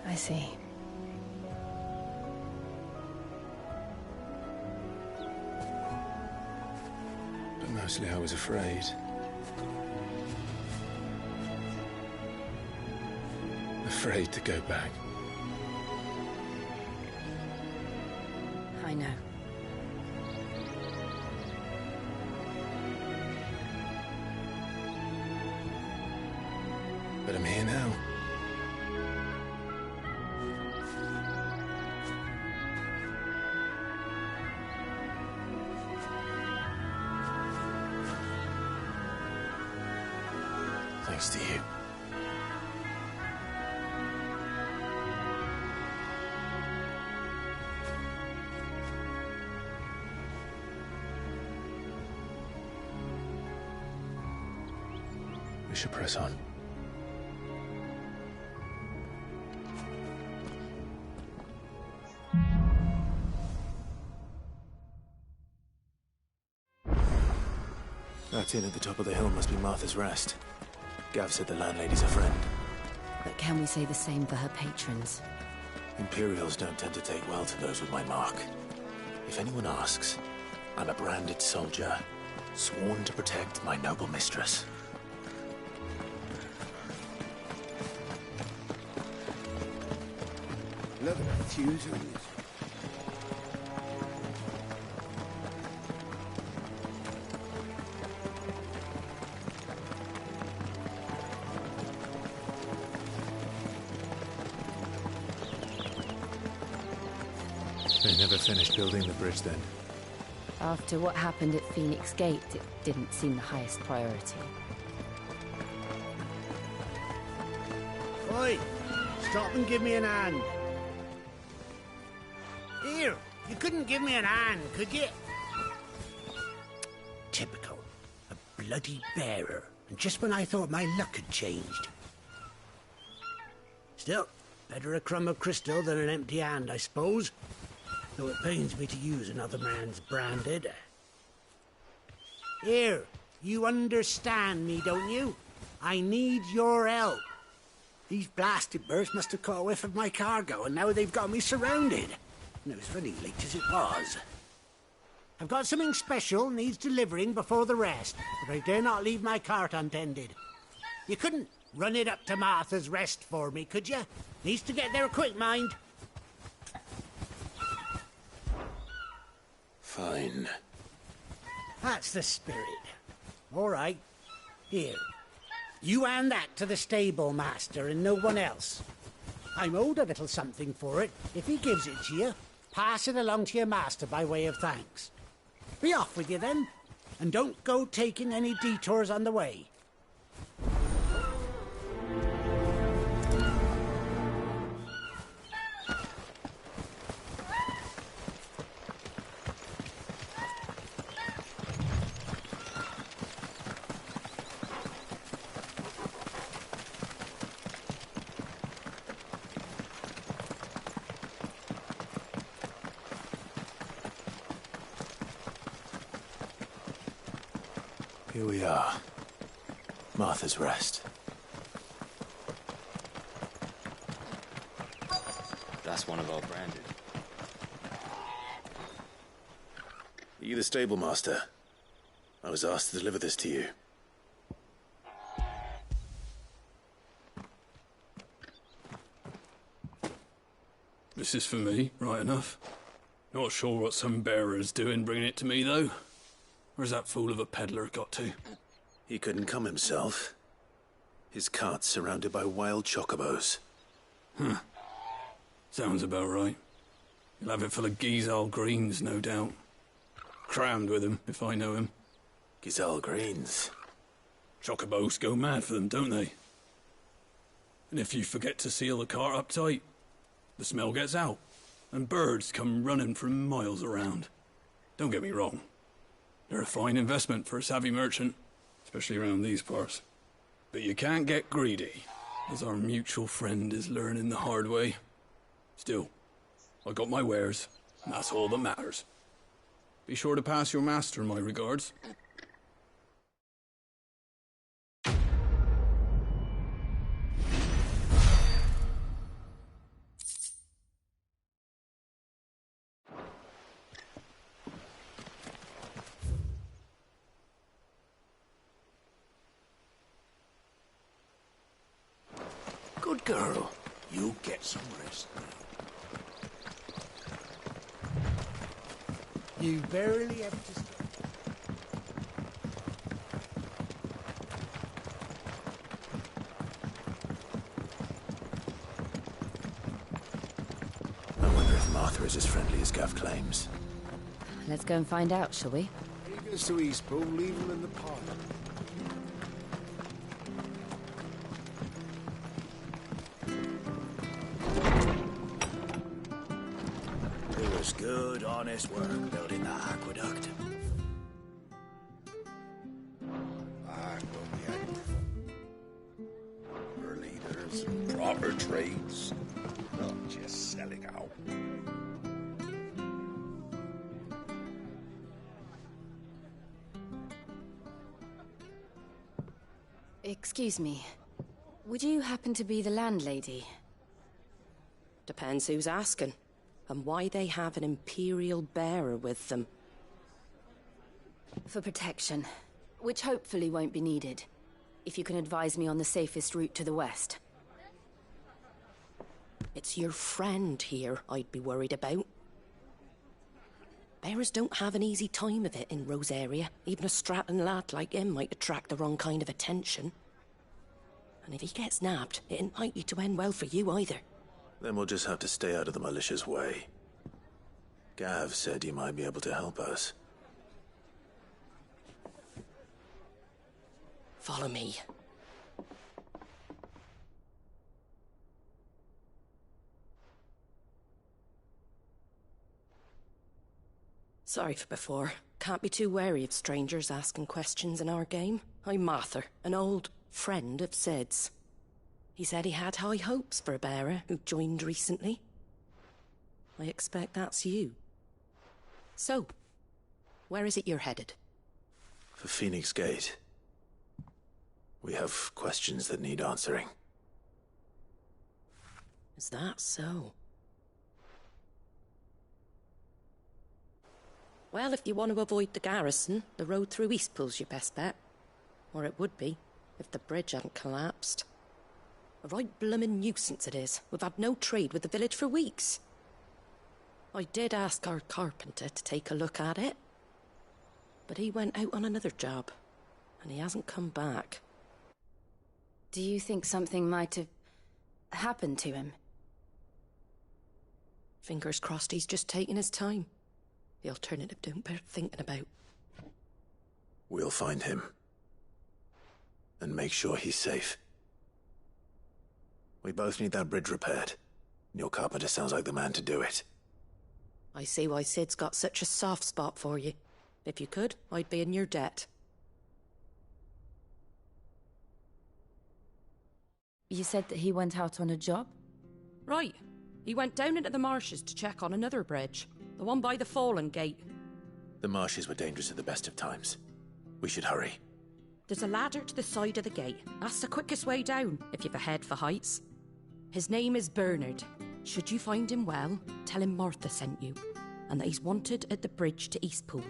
I see. But mostly I was afraid. Afraid to go back. I know. But I'm here now. Thanks to you. We should press on. That inn at the top of the hill must be Martha's Rest. Gav said the landlady's a friend. But can we say the same for her patrons? Imperials don't tend to take well to those with my mark. If anyone asks, I'm a branded soldier, sworn to protect my noble mistress. Look at the fuse on this. They never finished building the bridge then. After what happened at Phoenix Gate, it didn't seem the highest priority. Oi! Stop and give me an hand. Here, you couldn't give me an hand, could you? Typical. A bloody bearer. And just when I thought my luck had changed. Still, better a crumb of crystal than an empty hand, I suppose. Though it pains me to use another man's branded. Here, you understand me, don't you? I need your help. These blasted birds must have caught a whiff of my cargo, and now they've got me surrounded. And it was running late as it was. I've got something special needs delivering before the rest, but I dare not leave my cart untended. You couldn't run it up to Martha's Rest for me, could you? Needs to get there quick, mind. Fine. That's the spirit. All right. Here. You hand that to the stable master and no one else. I'm owed a little something for it. If he gives it to you, pass it along to your master by way of thanks. Be off with you then, and don't go taking any detours on the way. Here we are. Martha's Rest. That's one of our branded. Are you the stable master? I was asked to deliver this to you. This is for me, right enough. Not sure what some bearer's doing bringing it to me, though. Where's that fool of a peddler got to? He couldn't come himself. His cart's surrounded by wild chocobos. Huh. Sounds about right. He'll have it full of Gizal greens, no doubt. Crammed with them, if I know him. Gizal greens? Chocobos go mad for them, don't they? And if you forget to seal the cart up tight, the smell gets out, and birds come running from miles around. Don't get me wrong. They're a fine investment for a savvy merchant, especially around these parts. But you can't get greedy, as our mutual friend is learning the hard way. Still, I got my wares, and that's all that matters. Be sure to pass your master my regards. Good girl. You get some rest now. You barely have to stop. I wonder if Martha is as friendly as Gav claims. Let's go and find out, shall we? He goes to Eastpool, leave him in the parlour. It was good, honest work building that aqueduct. We're leaders and proper trades, not just selling out. Excuse me. Would you happen to be the landlady? Depends who's asking, and why they have an Imperial bearer with them. For protection, which hopefully won't be needed. If you can advise me on the safest route to the west. It's your friend here I'd be worried about. Bearers don't have an easy time of it in Rosaria. Even a Stratton lad like him might attract the wrong kind of attention. And if he gets nabbed, it ain't likely to end well for you either. Then we'll just have to stay out of the militia's way. Gav said you might be able to help us. Follow me. Sorry for before. Can't be too wary of strangers asking questions in our game. I'm Martha, an old friend of Sid's. He said he had high hopes for a bearer who joined recently. I expect that's you. So, where is it you're headed? For Phoenix Gate. We have questions that need answering. Is that so? Well, if you want to avoid the garrison, the road through Eastpool's your best bet. Or it would be, if the bridge hadn't collapsed. A right bloomin' nuisance it is. We've had no trade with the village for weeks. I did ask our carpenter to take a look at it, but he went out on another job, and he hasn't come back. Do you think something might have happened to him? Fingers crossed he's just taking his time. The alternative don't bear thinking about. We'll find him. And make sure he's safe. We both need that bridge repaired. Your carpenter sounds like the man to do it. I see why Sid's got such a soft spot for you. If you could, I'd be in your debt. You said that he went out on a job? Right. He went down into the marshes to check on another bridge. The one by the Fallen Gate. The marshes were dangerous at the best of times. We should hurry. There's a ladder to the side of the gate. That's the quickest way down, if you've a head for heights. His name is Bernard. Should you find him well, tell him Martha sent you, and that he's wanted at the bridge to Eastpool.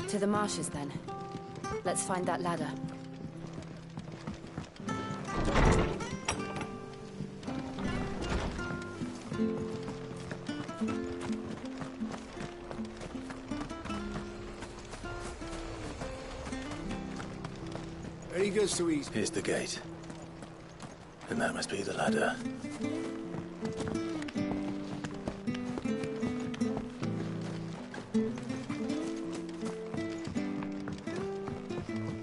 To the marshes, then. Let's find that ladder. Ready goes to East. Here's the gate. And that must be the ladder.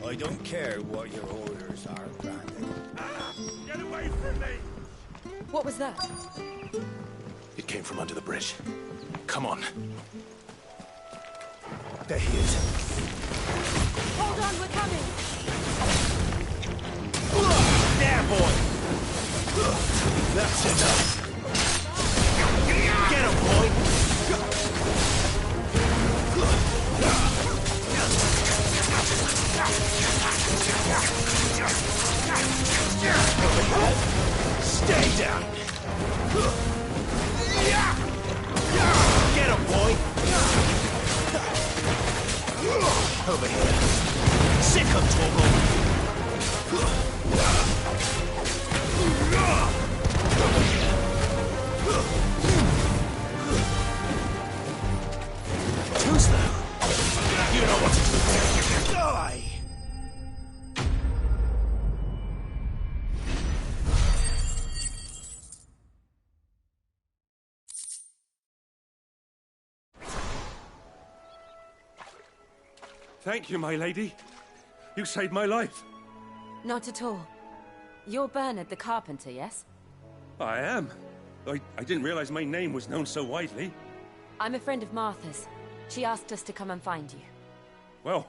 I don't care what your orders are, Brandon. Get away from me! What was that? It came from under the bridge. Come on. There he is. Hold on, we're coming! There, boy! That's enough. Get him, boy! Stay down. Get him, boy! Over here. Sick him, Torgal! Too slow. You know what to do. Die! Thank you, my lady. You saved my life. Not at all. You're Bernard the carpenter, yes? I am. I didn't realize my name was known so widely. I'm a friend of Martha's. She asked us to come and find you. Well,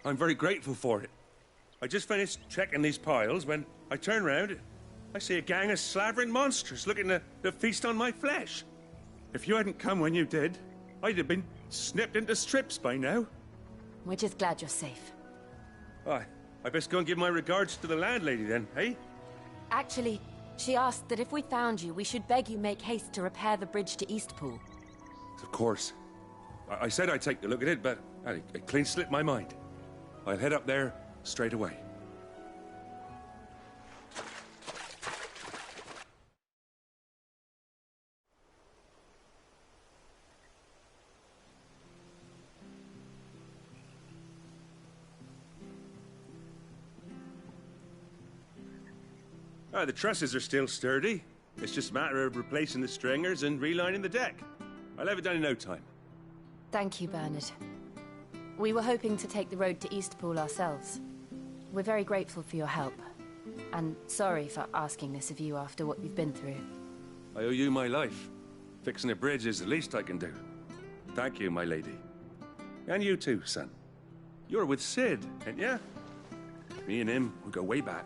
I'm very grateful for it. I just finished checking these piles when I turn round. I see a gang of slavering monsters looking to feast on my flesh. If you hadn't come when you did, I'd have been snipped into strips by now. We're just glad you're safe. I best go and give my regards to the landlady then, eh? Actually, she asked that if we found you, we should beg you make haste to repair the bridge to Eastpool. Of course. I said I'd take a look at it, but it clean slipped my mind. I'll head up there straight away. The trusses are still sturdy. It's just a matter of replacing the stringers and relining the deck. I'll have it done in no time. Thank you, Bernard. We were hoping to take the road to Eastpool ourselves. We're very grateful for your help. And sorry for asking this of you after what you've been through. I owe you my life. Fixing a bridge is the least I can do. Thank you, my lady. And you too, son. You're with Sid, ain't ya? Me and him, we go way back.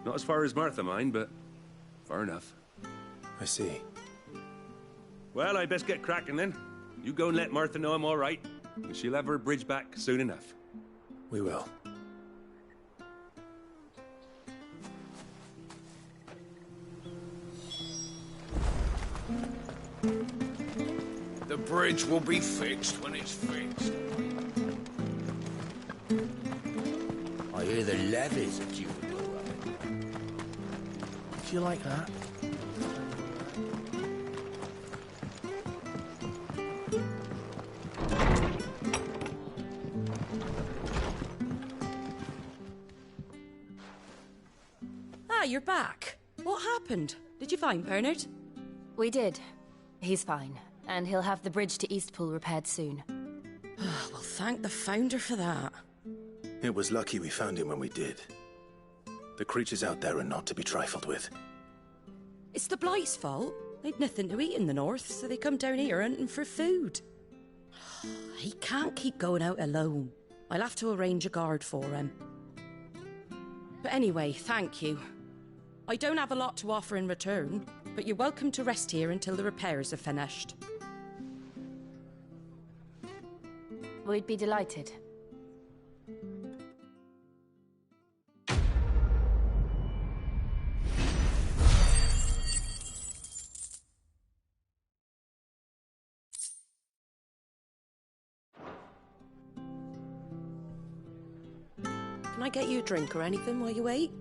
Not as far as Martha, mind, but far enough. I see. Well, I best get cracking then. You go and let Martha know I'm all right. And she'll have her bridge back soon enough. We will. The bridge will be fixed when it's fixed. I hear the levies are due to go up. Do you like that? Ah, you're back. What happened? Did you find Bernard? We did. He's fine, and he'll have the bridge to Eastpool repaired soon. Well, thank the Founder for that. It was lucky we found him when we did. The creatures out there are not to be trifled with. It's the Blight's fault. They'd nothing to eat in the north, so they come down here hunting for food. He can't keep going out alone. I'll have to arrange a guard for him. But anyway, thank you. I don't have a lot to offer in return, but you're welcome to rest here until the repairs are finished. We'd be delighted. Can I get you a drink or anything while you wait?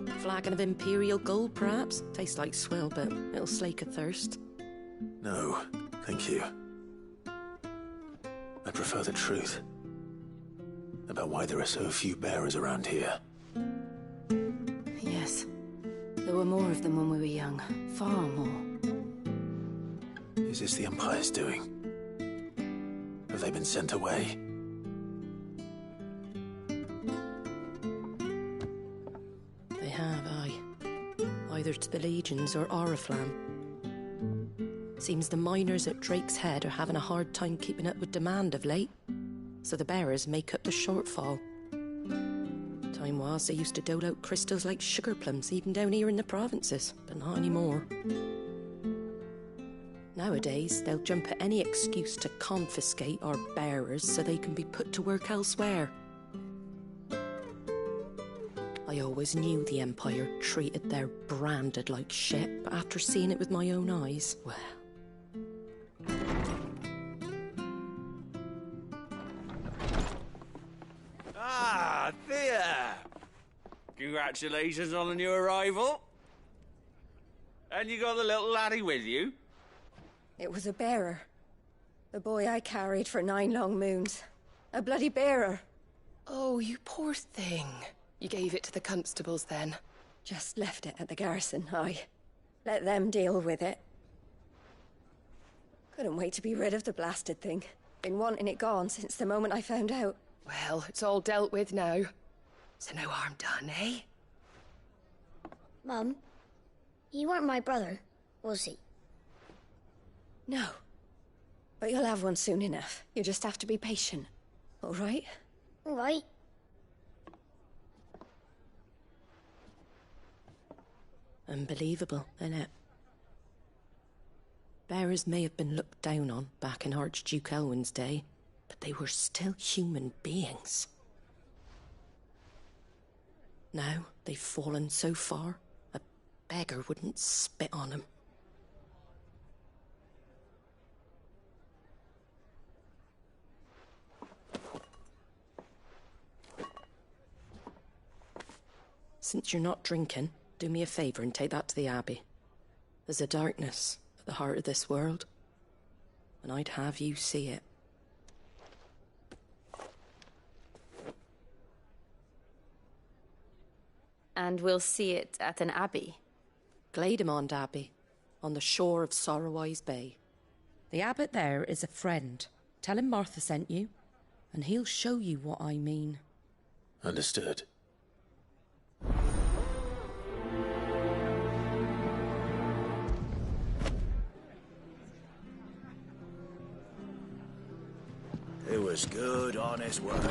A flagon of Imperial Gold, perhaps? Tastes like swill, but it'll slake a thirst. No, thank you. I prefer the truth. About why there are so few bearers around here. Yes. There were more of them when we were young. Far more. Is this the Empire's doing? Have they been sent away? They have, aye. Either to the Legions or Oriflamme. Seems the miners at Drake's Head are having a hard time keeping up with demand of late, so the bearers make up the shortfall. Time was they used to dole out crystals like sugar plums even down here in the provinces, but not anymore. Nowadays, they'll jump at any excuse to confiscate our bearers so they can be put to work elsewhere. I always knew the Empire treated their branded like shit, but after seeing it with my own eyes, well... Ah, Thea! Congratulations on the new arrival. And you got the little laddie with you? It was a bearer. The boy I carried for 9 long moons. A bloody bearer. Oh, you poor thing. You gave it to the constables then? Just left it at the garrison, aye. Let them deal with it. Couldn't wait to be rid of the blasted thing. Been wanting it gone since the moment I found out. Well, it's all dealt with now. So no harm done, eh? Mum, you weren't my brother, was he? No. But you'll have one soon enough. You just have to be patient. All right? All right. Unbelievable, innit? Bearers may have been looked down on back in Archduke Elwin's day, but they were still human beings. Now they've fallen so far, a beggar wouldn't spit on them. Since you're not drinking, do me a favour and take that to the Abbey. There's a darkness at the heart of this world, and I'd have you see it. And we'll see it at an abbey? Glademond Abbey, on the shore of Sorrowise Bay. The abbot there is a friend. Tell him Martha sent you, and he'll show you what I mean. Understood. It was good, honest work.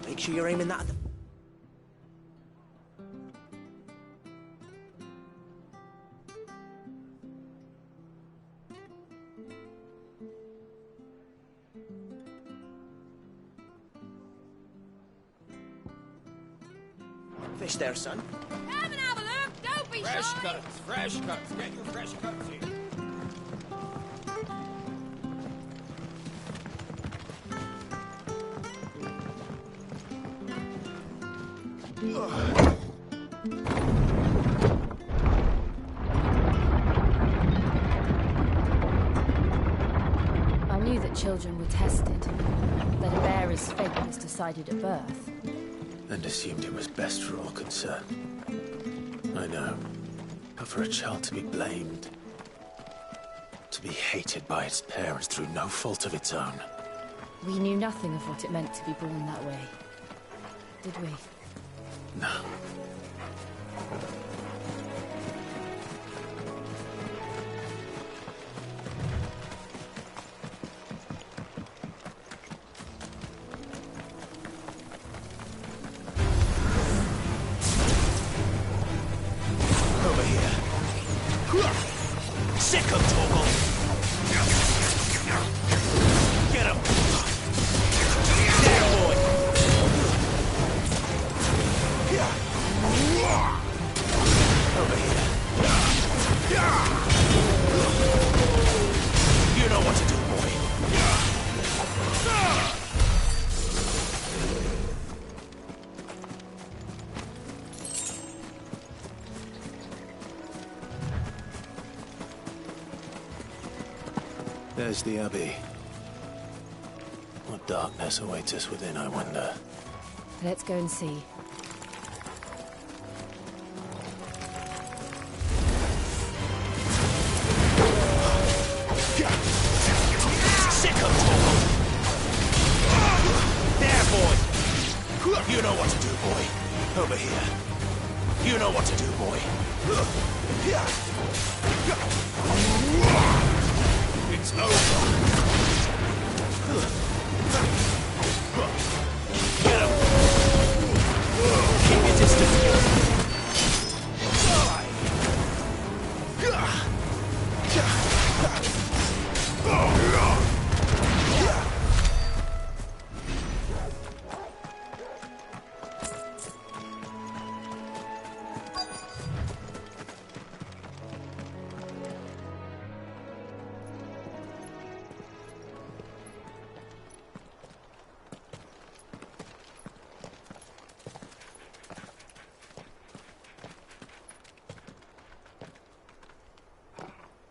Make sure you're aiming that at the... Fish there, son. Come and have a look. Don't be Fresh shy. cuts, fresh cuts. Get your fresh cuts here. I knew that children were tested, that a bearer's fate was decided at birth. And assumed it was best for all concerned. I know. But for a child to be blamed, to be hated by its parents through no fault of its own. We knew nothing of what it meant to be born that way. Did we? No. Over here. Sick of Torgal. Get him. There, boy. Over here. You know what to do, boy. There's the Abbey. What darkness awaits us within, I wonder. Let's go and see. Sick of Torgal. There, boy. You know what to do, boy. Over here. You know what to do, boy. It's over. Get him. Keep your distance, kid.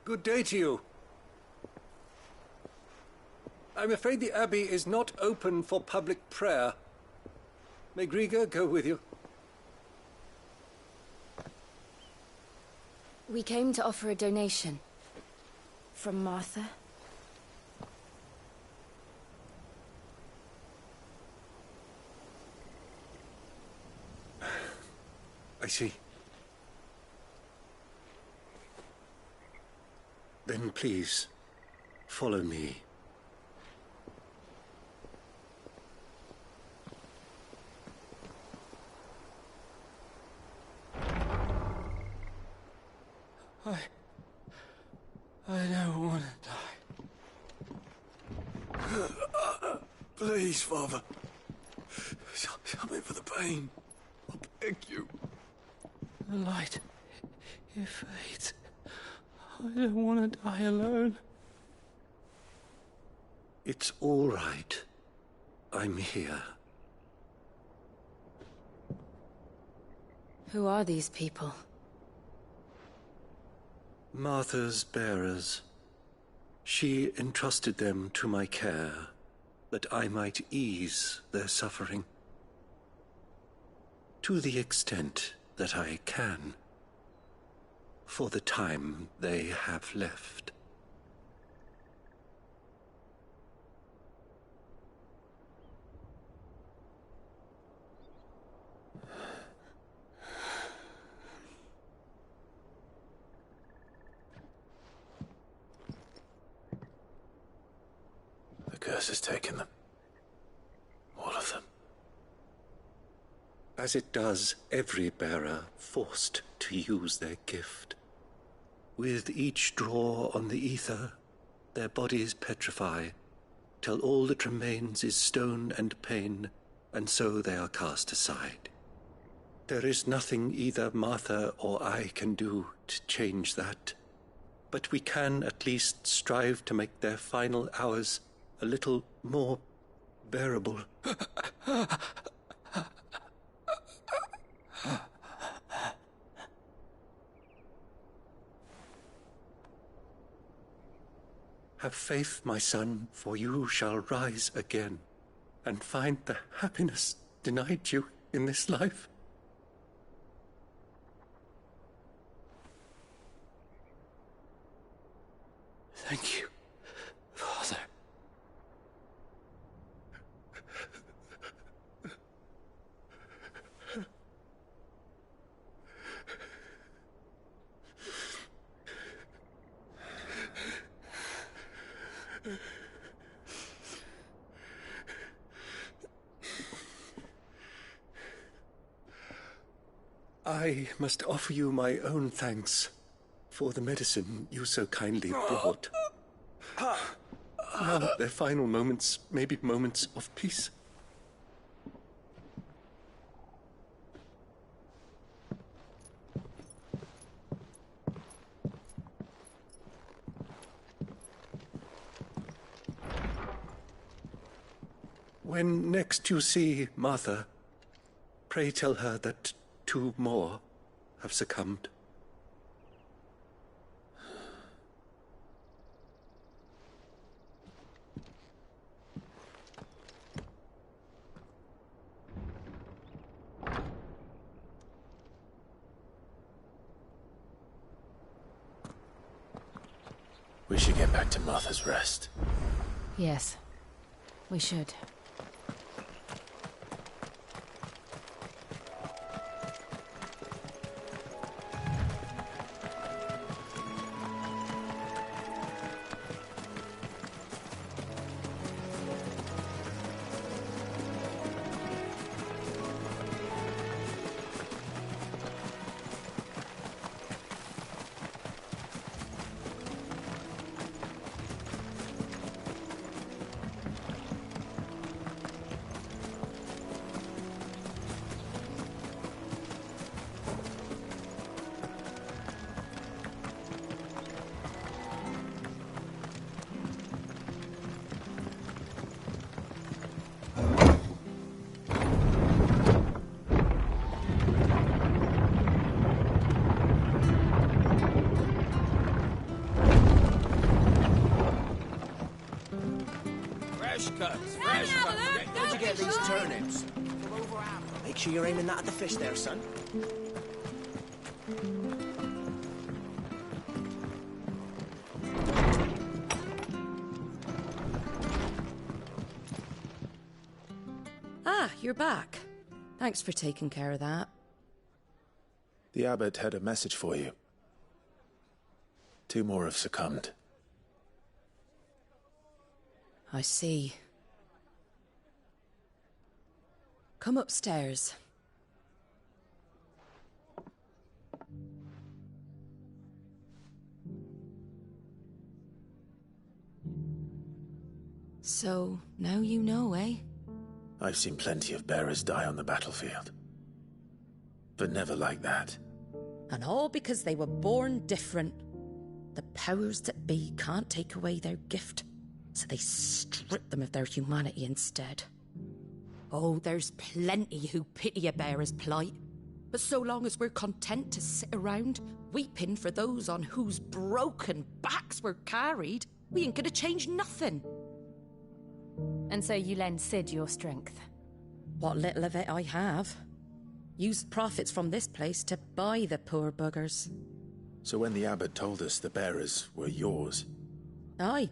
Good day to you. I'm afraid the Abbey is not open for public prayer. May Griga go with you? We came to offer a donation. From Martha. I see. Then please, follow me. I don't want to die. Please, Father. Help me for the pain. I beg you. The light, it fades. I don't want to die alone. It's all right. I'm here. Who are these people? Martha's bearers. She entrusted them to my care, that I might ease their suffering. To the extent that I can, for the time they have left. The curse has taken them. All of them. As it does every bearer forced to use their gift. With each draw on the ether, their bodies petrify, till all that remains is stone and pain, and so they are cast aside. There is nothing either Martha or I can do to change that. But we can at least strive to make their final hours a little more bearable. Have faith, my son, for you shall rise again and find the happiness denied you in this life. Thank you, Father. I must offer you my own thanks for the medicine you so kindly brought. Now their final moments may be moments of peace. When next you see Martha, pray tell her that 2 more have succumbed. We should get back to Martha's Rest. Yes, we should. Where'd you get these turnips? From over out. Make sure you're aiming that at the fish there, son. Ah, you're back. Thanks for taking care of that. The abbot had a message for you. 2 more have succumbed. I see. Come upstairs. So, now you know, eh? I've seen plenty of bearers die on the battlefield. But never like that. And all because they were born different. The powers that be can't take away their gift, so they strip them of their humanity instead. Oh, there's plenty who pity a bearer's plight. But so long as we're content to sit around, weeping for those on whose broken backs we're carried, we ain't gonna change nothing. And so you lend Sid your strength? What little of it I have. Use profits from this place to buy the poor buggers. So when the abbot told us the bearers were yours... Aye,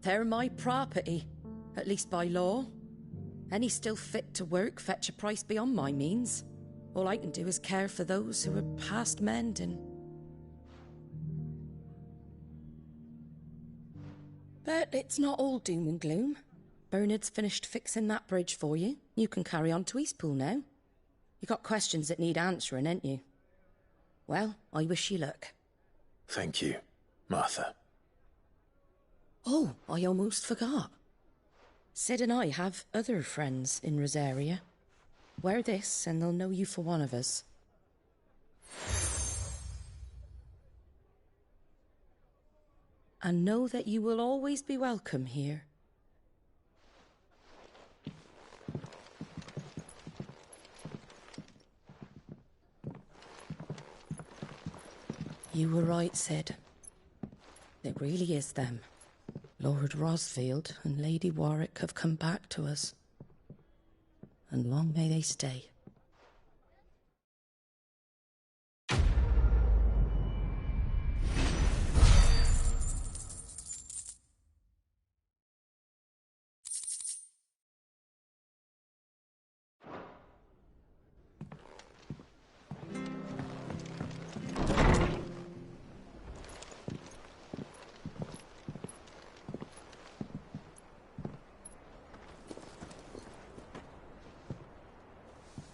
they're my property, at least by law. Any still fit to work fetch a price beyond my means. All I can do is care for those who are past mending. But it's not all doom and gloom. Bernard's finished fixing that bridge for you. You can carry on to Eastpool now. You got questions that need answering, ain't you? Well, I wish you luck. Thank you, Martha. Oh, I almost forgot. Sid and I have other friends in Rosaria. Wear this and they'll know you for one of us. and know that you will always be welcome here. You were right, Sid. It really is them. Lord Rosfield and Lady Warwick have come back to us. And long may they stay.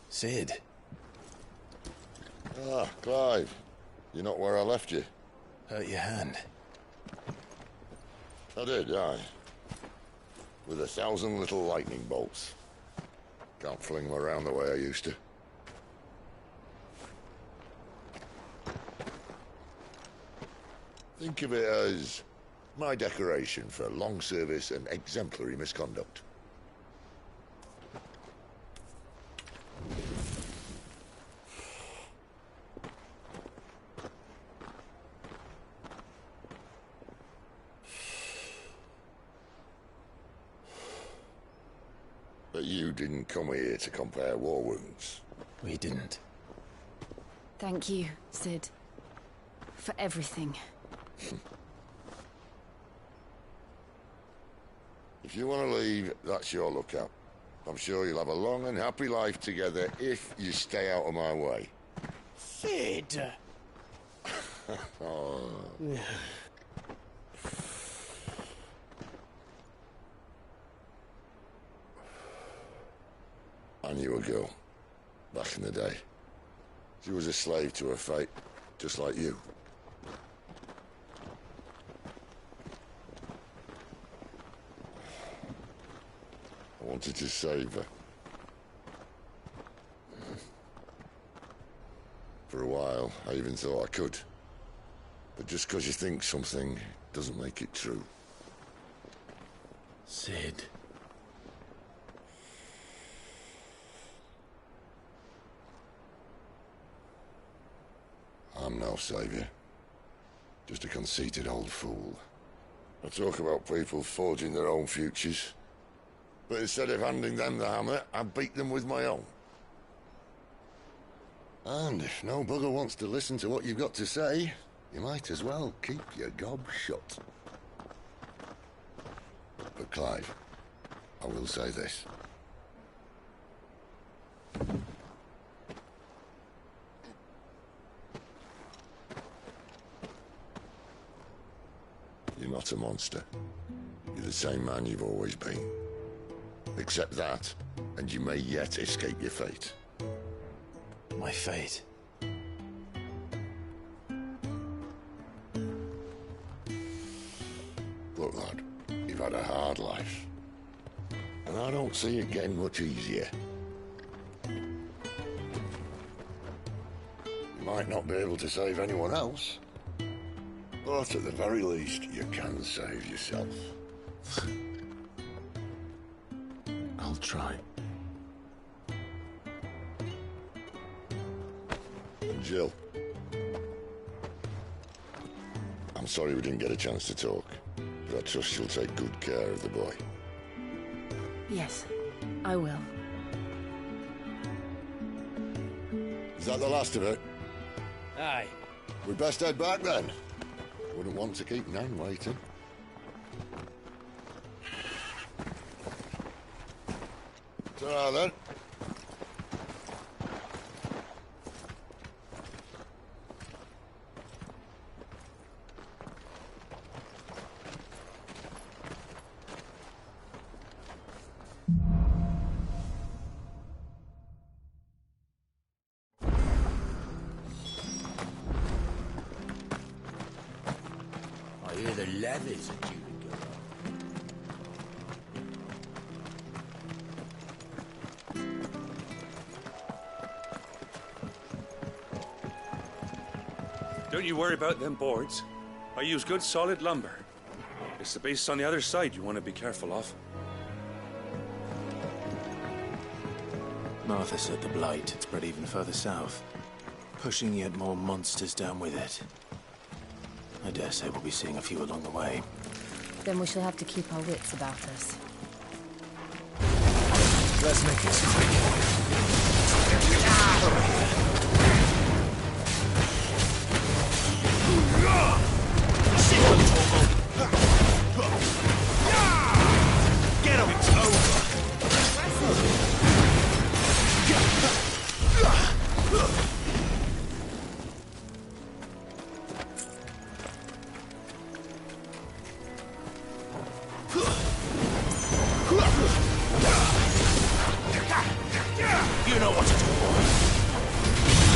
Sid. Ah, Clive. You're not where I left you. Hurt your hand. I did, aye. With 1,000 little lightning bolts. Can't fling them around the way I used to. Think of it as my decoration for long service and exemplary misconduct. But you didn't come here to compare war wounds. We didn't. Thank you, Sid. For everything. If you want to leave, that's your lookout. I'm sure you'll have a long and happy life together if you stay out of my way. Sid! Oh. I knew a girl, back in the day. She was a slave to her fate, just like you. I wanted to save her. For a while, I even thought I could. But just because you think something doesn't make it true. Sid. I'm no savior. Just a conceited old fool. I talk about people forging their own futures. But instead of handing them the hammer, I beat them with my own. And if no bugger wants to listen to what you've got to say, you might as well keep your gob shut. But Clive, I will say this. You're not a monster. You're the same man you've always been. Accept that, and you may yet escape your fate. My fate? Look, lad, you've had a hard life. And I don't see it getting much easier. You might not be able to save anyone else, but at the very least, you can save yourself. I'll try. And Jill, I'm sorry we didn't get a chance to talk, but I trust you'll take good care of the boy. Yes, I will. Is that the last of it? Aye. We'd best head back then. Wouldn't want to keep Nan waiting. Ta-ra then. I hear the leathers are due to go up. Don't you worry about them boards. I use good solid lumber. It's the base on the other side you want to be careful of. Martha said the Blight had spread even further south, pushing yet more monsters down with it. I dare say we'll be seeing a few along the way. Then we shall have to keep our wits about us. Let's make this quick. Over here. Sit on Torgal. Get him! It's over. You know what to do, boy.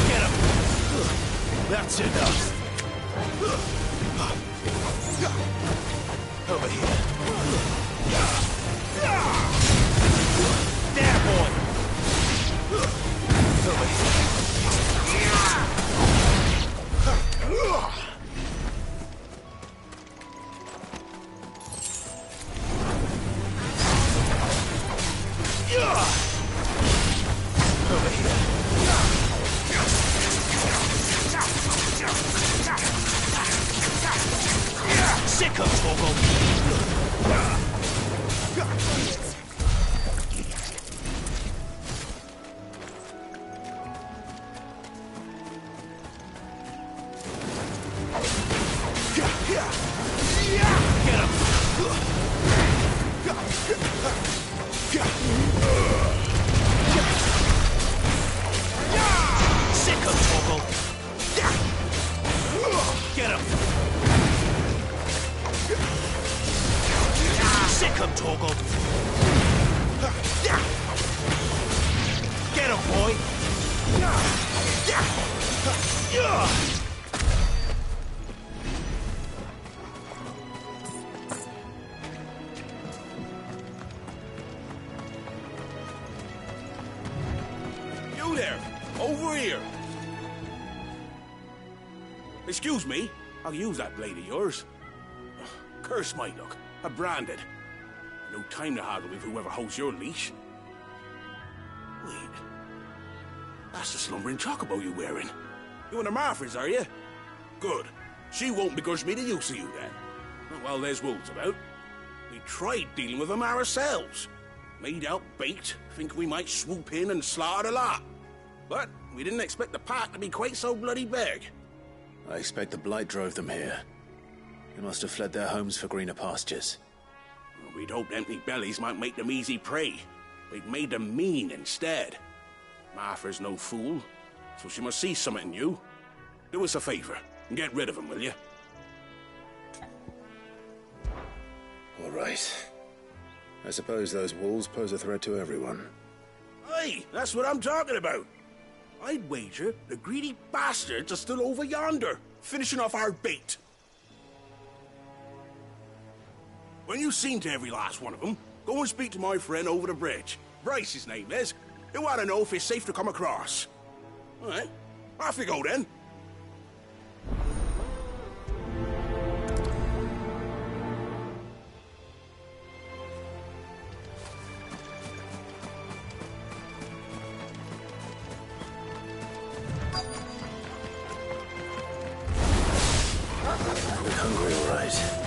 Get him. That's enough. Over here. There, boy. Over here. Sick of Torgal. You there! Over here! Excuse me, I'll use that blade of yours. Ugh, curse my luck. I'm branded. No time to haggle with whoever holds your leash. Wait. That's the slumbering chocobo you're wearing. You and the Marfors, are you? Good. She won't begrudge me the use of you, then. Well, there's wolves about. We tried dealing with them ourselves. Made out bait, think we might swoop in and slaughter the lot. But we didn't expect the pack to be quite so bloody big. I expect the Blight drove them here. They must have fled their homes for greener pastures. We'd hoped empty bellies might make them easy prey. We'd made them mean instead. Martha's no fool, so she must see something in you. Do us a favor and get rid of them, will you? All right. I suppose those wolves pose a threat to everyone. Hey, that's what I'm talking about. I'd wager the greedy bastards are still over yonder, finishing off our bait. When you've seen to every last one of them, go and speak to my friend over the bridge. Bryce, his name is. He'll want to know if it's safe to come across. All right, off you go then. Look hungry, all right.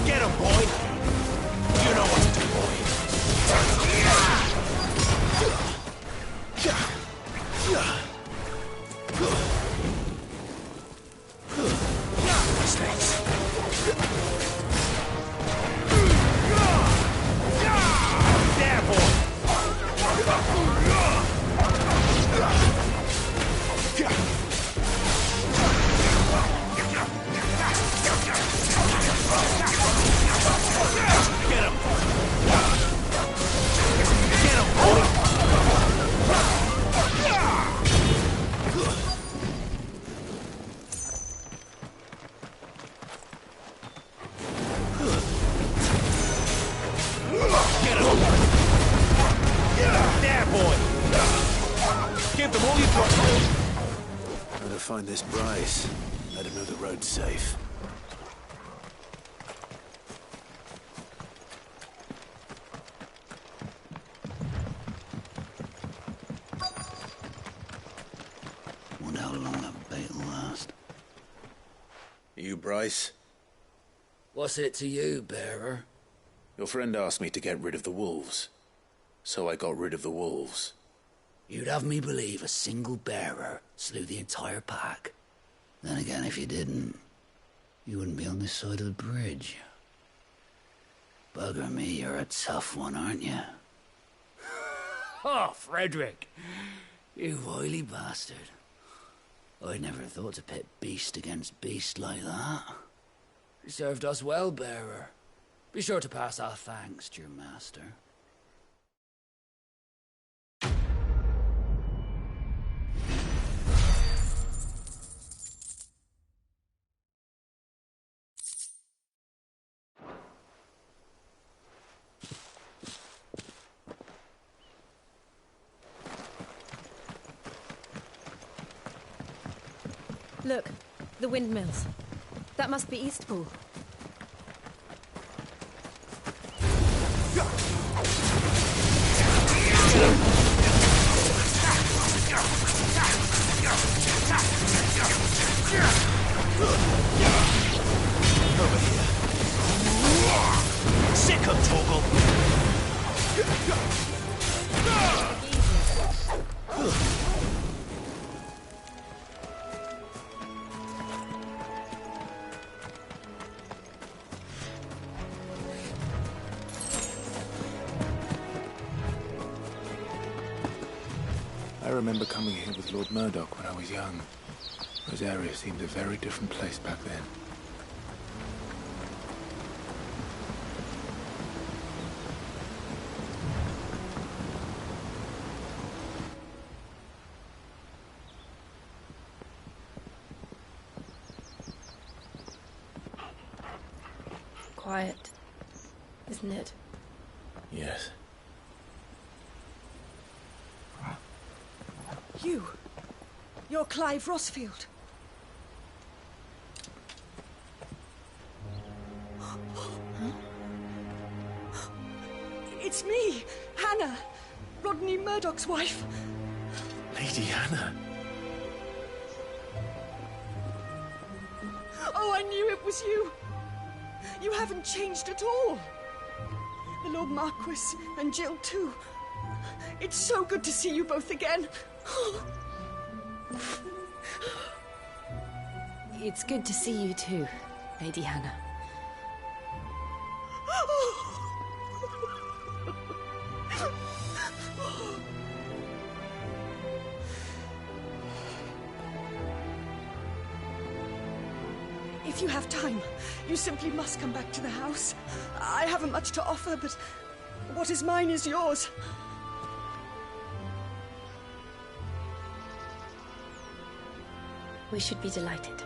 Get him, boy! You know what to do, boy. Thanks. give them all you've got. Better find this Bryce. Let him know the road's safe. Wonder how long that bait'll last. You, Bryce? What's it to you, bearer? Your friend asked me to get rid of the wolves. So I got rid of the wolves. You'd have me believe a single bearer slew the entire pack. Then again, if you didn't, you wouldn't be on this side of the bridge. Bugger me, you're a tough one, aren't you? Oh, Frederick! You wily bastard. I'd never thought to pit beast against beast like that. You served us well, bearer. Be sure to pass our thanks to your master. Look, the windmills. That must be Eastpool. Over here. Sick of Torgal! I remember coming here with Lord Murdoch when I was young. Rosaria seemed a very different place back then. Quiet, isn't it? Yes. You're Clive Rossfield. It's me, Hannah, Rodney Murdoch's wife. Lady Hannah. Oh, I knew it was you. You haven't changed at all. The Lord Marquis and Jill too. It's so good to see you both again. It's good to see you too, Lady Hannah. If you have time, you simply must come back to the house. I haven't much to offer, but what is mine is yours. We should be delighted.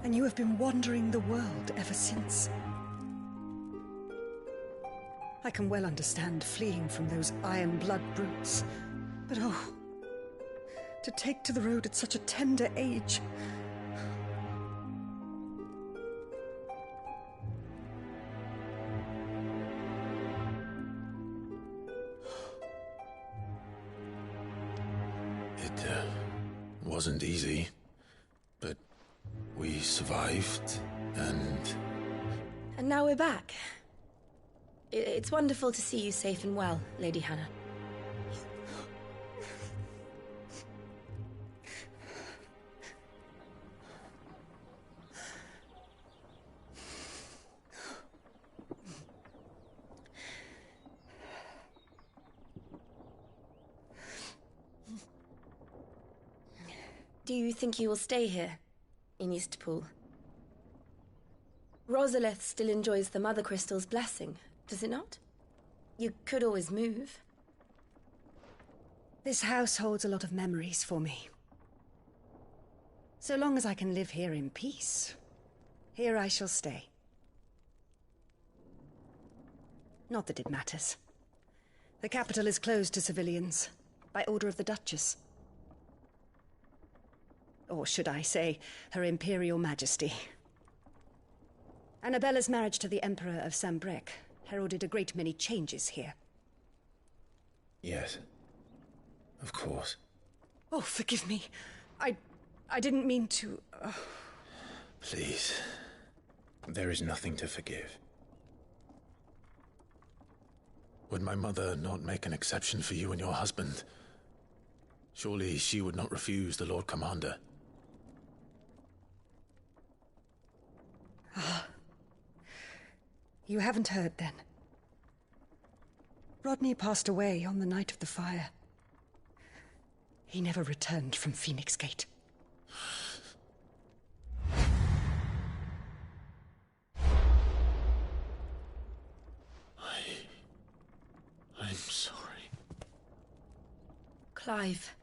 And you have been wandering the world ever since. I can well understand fleeing from those iron blood brutes. But oh, to take to the road at such a tender age. It wasn't easy, but we survived, and now we're back. It's wonderful to see you safe and well, Lady Hannah. Do you think you will stay here, in Eastpool? Rosalith still enjoys the Mother Crystal's blessing, does it not? You could always move. This house holds a lot of memories for me. So long as I can live here in peace, here I shall stay. Not that it matters. The capital is closed to civilians, by order of the Duchess. Or should I say, Her Imperial Majesty. Annabella's marriage to the Emperor of Sambrec heralded a great many changes here. Yes. Of course. Oh, forgive me. I didn't mean to... Please. There is nothing to forgive. Would my mother not make an exception for you and your husband? Surely she would not refuse the Lord Commander. Ah. You haven't heard, then. Rodney passed away on the night of the fire. He never returned from Phoenix Gate. I'm sorry. Clive.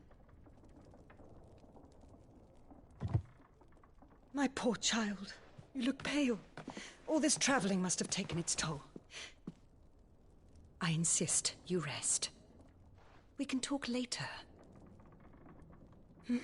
My poor child. You look pale. All this traveling must have taken its toll. I insist you rest. We can talk later. Hmm?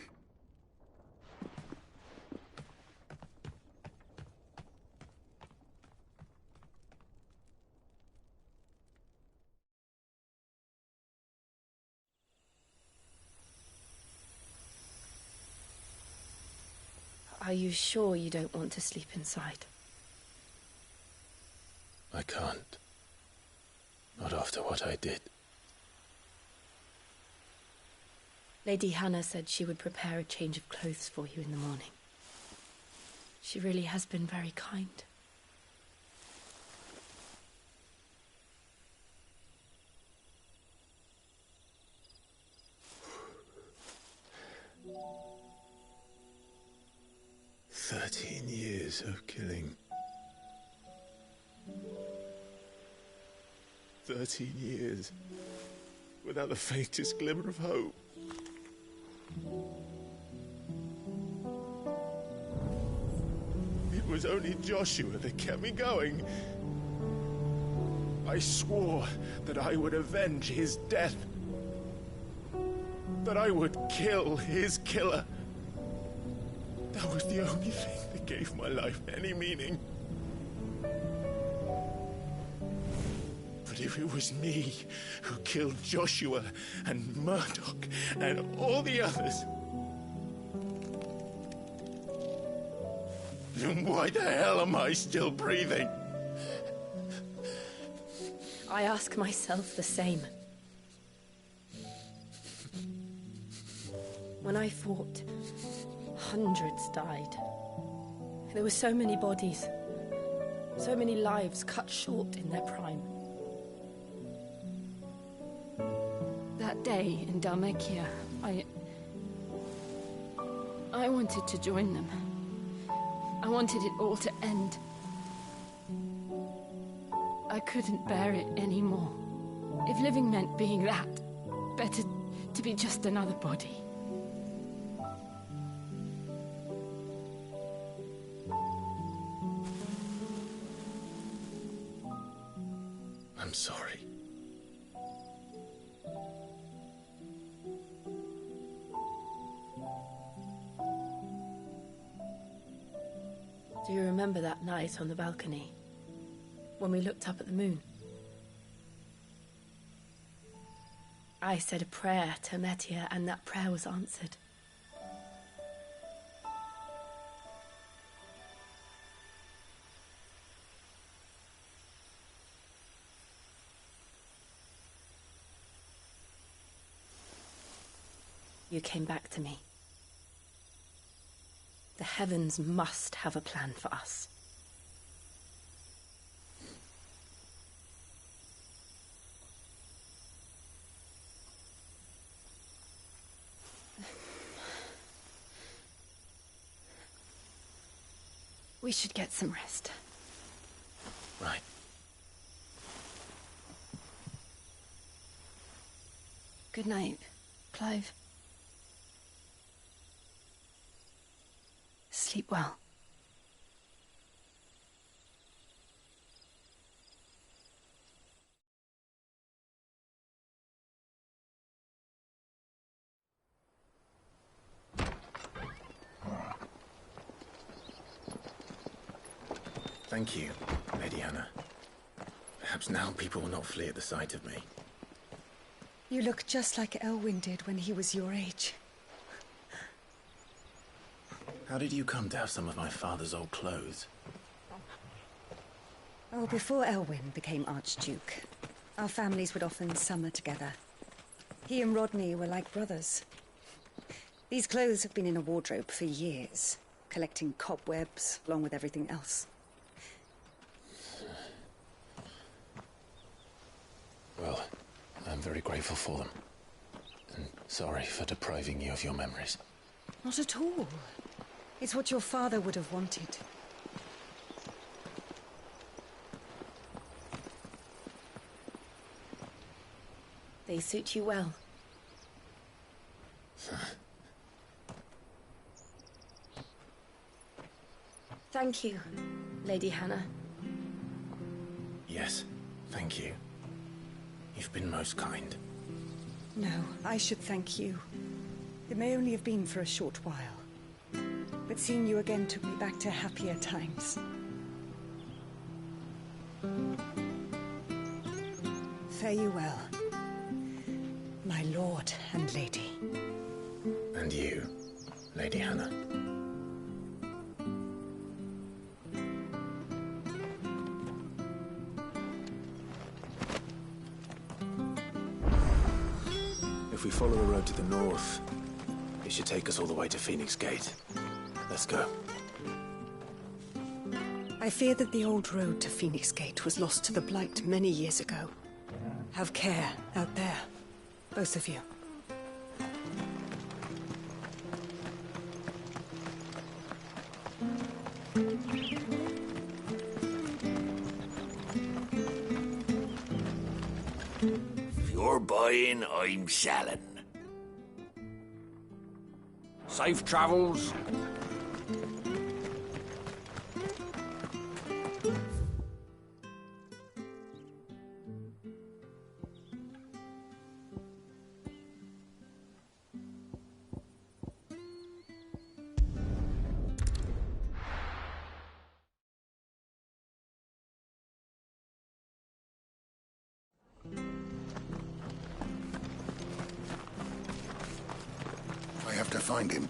Are you sure you don't want to sleep inside? I can't. Not after what I did. Lady Hannah said she would prepare a change of clothes for you in the morning. She really has been very kind. Years of killing. 13 years without the faintest glimmer of hope. It was only Joshua that kept me going. I swore that I would avenge his death. That I would kill his killer. That was the only thing that gave my life any meaning. But if it was me who killed Joshua and Murdoch and all the others, then why the hell am I still breathing? I ask myself the same. When I fought, hundreds died. There were so many bodies, so many lives cut short in their prime. That day in Dalmekia, I wanted to join them. I wanted it all to end. I couldn't bear it anymore. If living meant being that, better to be just another body. I'm sorry. Do you remember that night on the balcony, when we looked up at the moon? I said a prayer to Metia, and that prayer was answered. You came back to me. The heavens must have a plan for us. We should get some rest. Right. Good night, Clive. Sleep well. Thank you, Lady Hannah. Perhaps now people will not flee at the sight of me. You look just like Elwyn did when he was your age. How did you come to have some of my father's old clothes? Oh, before Elwyn became Archduke, our families would often summer together. He and Rodney were like brothers. These clothes have been in a wardrobe for years, collecting cobwebs along with everything else. Well, I'm very grateful for them. And sorry for depriving you of your memories. Not at all. It's what your father would have wanted. They suit you well. Thank you, Lady Hannah. Yes, thank you. You've been most kind. No, I should thank you. It may only have been for a short while, but seeing you again took me back to happier times. Fare you well, my lord and lady. And you, Lady Hannah. If we follow the road to the north, it should take us all the way to Phoenix Gate. Let's go. I fear that the old road to Phoenix Gate was lost to the Blight many years ago. Have care out there, both of you. If you're buying, I'm selling. Safe travels. I have to find him.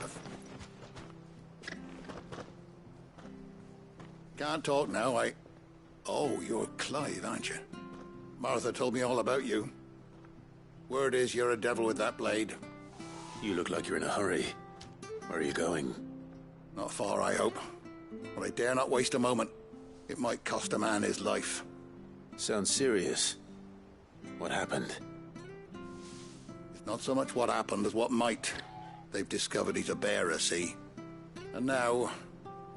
Can't talk now, Oh, you're Clive, aren't you? Martha told me all about you. Word is you're a devil with that blade. You look like you're in a hurry. Where are you going? Not far, I hope. But I dare not waste a moment. It might cost a man his life. Sounds serious. What happened? It's not so much what happened as what might. They've discovered he's a bearer, see? And now,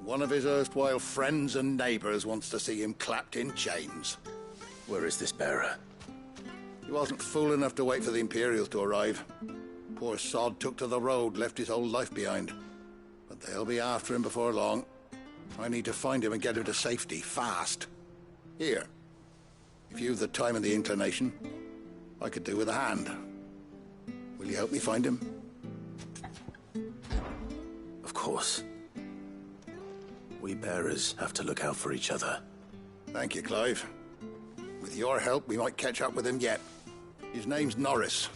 one of his erstwhile friends and neighbors wants to see him clapped in chains. Where is this bearer? He wasn't fool enough to wait for the Imperials to arrive. Poor sod took to the road, left his whole life behind. But they'll be after him before long. I need to find him and get him to safety, fast. Here. If you've the time and the inclination, I could do with a hand. Will you help me find him? Of course. We bearers have to look out for each other. Thank you, Clive. With your help, we might catch up with him yet. His name's Norris.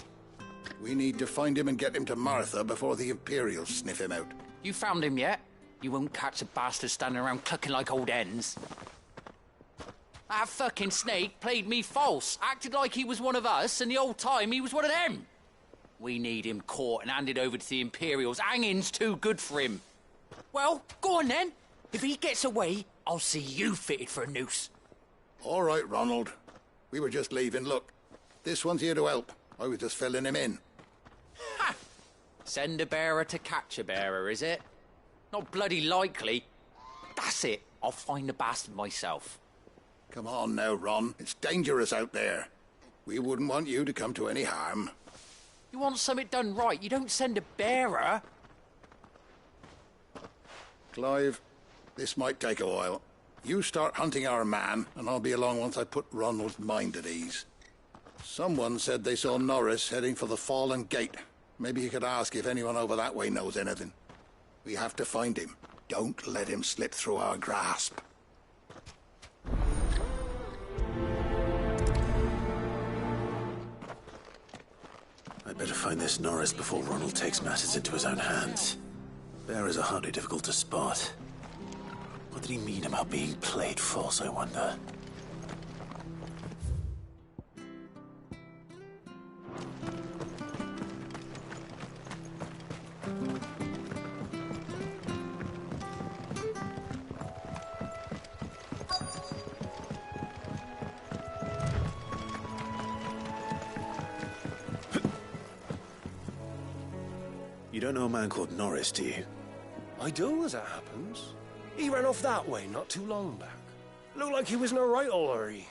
We need to find him and get him to Martha before the Imperials sniff him out. You found him yet? You won't catch a bastard standing around clucking like old hens. That fucking snake played me false, acted like he was one of us, and the whole time he was one of them. We need him caught and handed over to the Imperials. Hanging's too good for him. Well, go on then. If he gets away, I'll see you fitted for a noose. All right, Ronald. We were just leaving. Look, this one's here to help. I was just filling him in. Ha! Send a bearer to catch a bearer, is it? Not bloody likely. That's it. I'll find the bastard myself. Come on now, Ron. It's dangerous out there. We wouldn't want you to come to any harm. You want something done right, you don't send a bearer. Clive, this might take a while. You start hunting our man, and I'll be along once I put Ronald's mind at ease. Someone said they saw Norris heading for the Fallen Gate. Maybe you could ask if anyone over that way knows anything. We have to find him. Don't let him slip through our grasp. I'd better find this Norris before Ronald takes matters into his own hands. Bearers are hardly difficult to spot. What did he mean about being played false, I wonder? You don't know a man called Norris, do you? I do, as it happens. He ran off that way not too long back. Looked like he was in a right old hurry.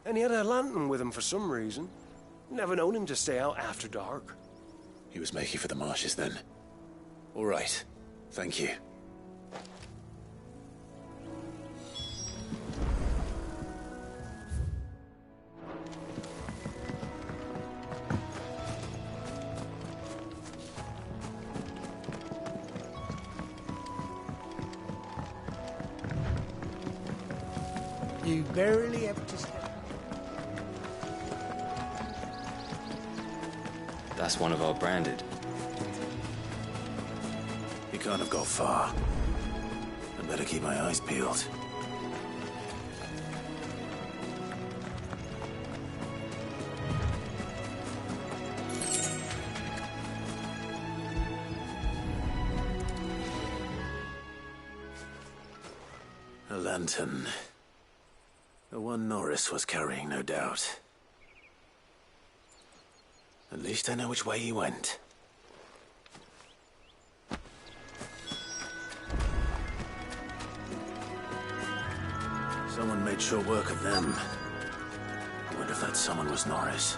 And he had a lantern with him for some reason. Never known him to stay out after dark. He was making for the marshes then. All right. Thank you. You barely have to step. That's one of our branded. He can't have got far. I better keep my eyes peeled. A lantern. The one Norris was carrying, no doubt. At least I know which way he went. Someone made short work of them. I wonder if that someone was Norris.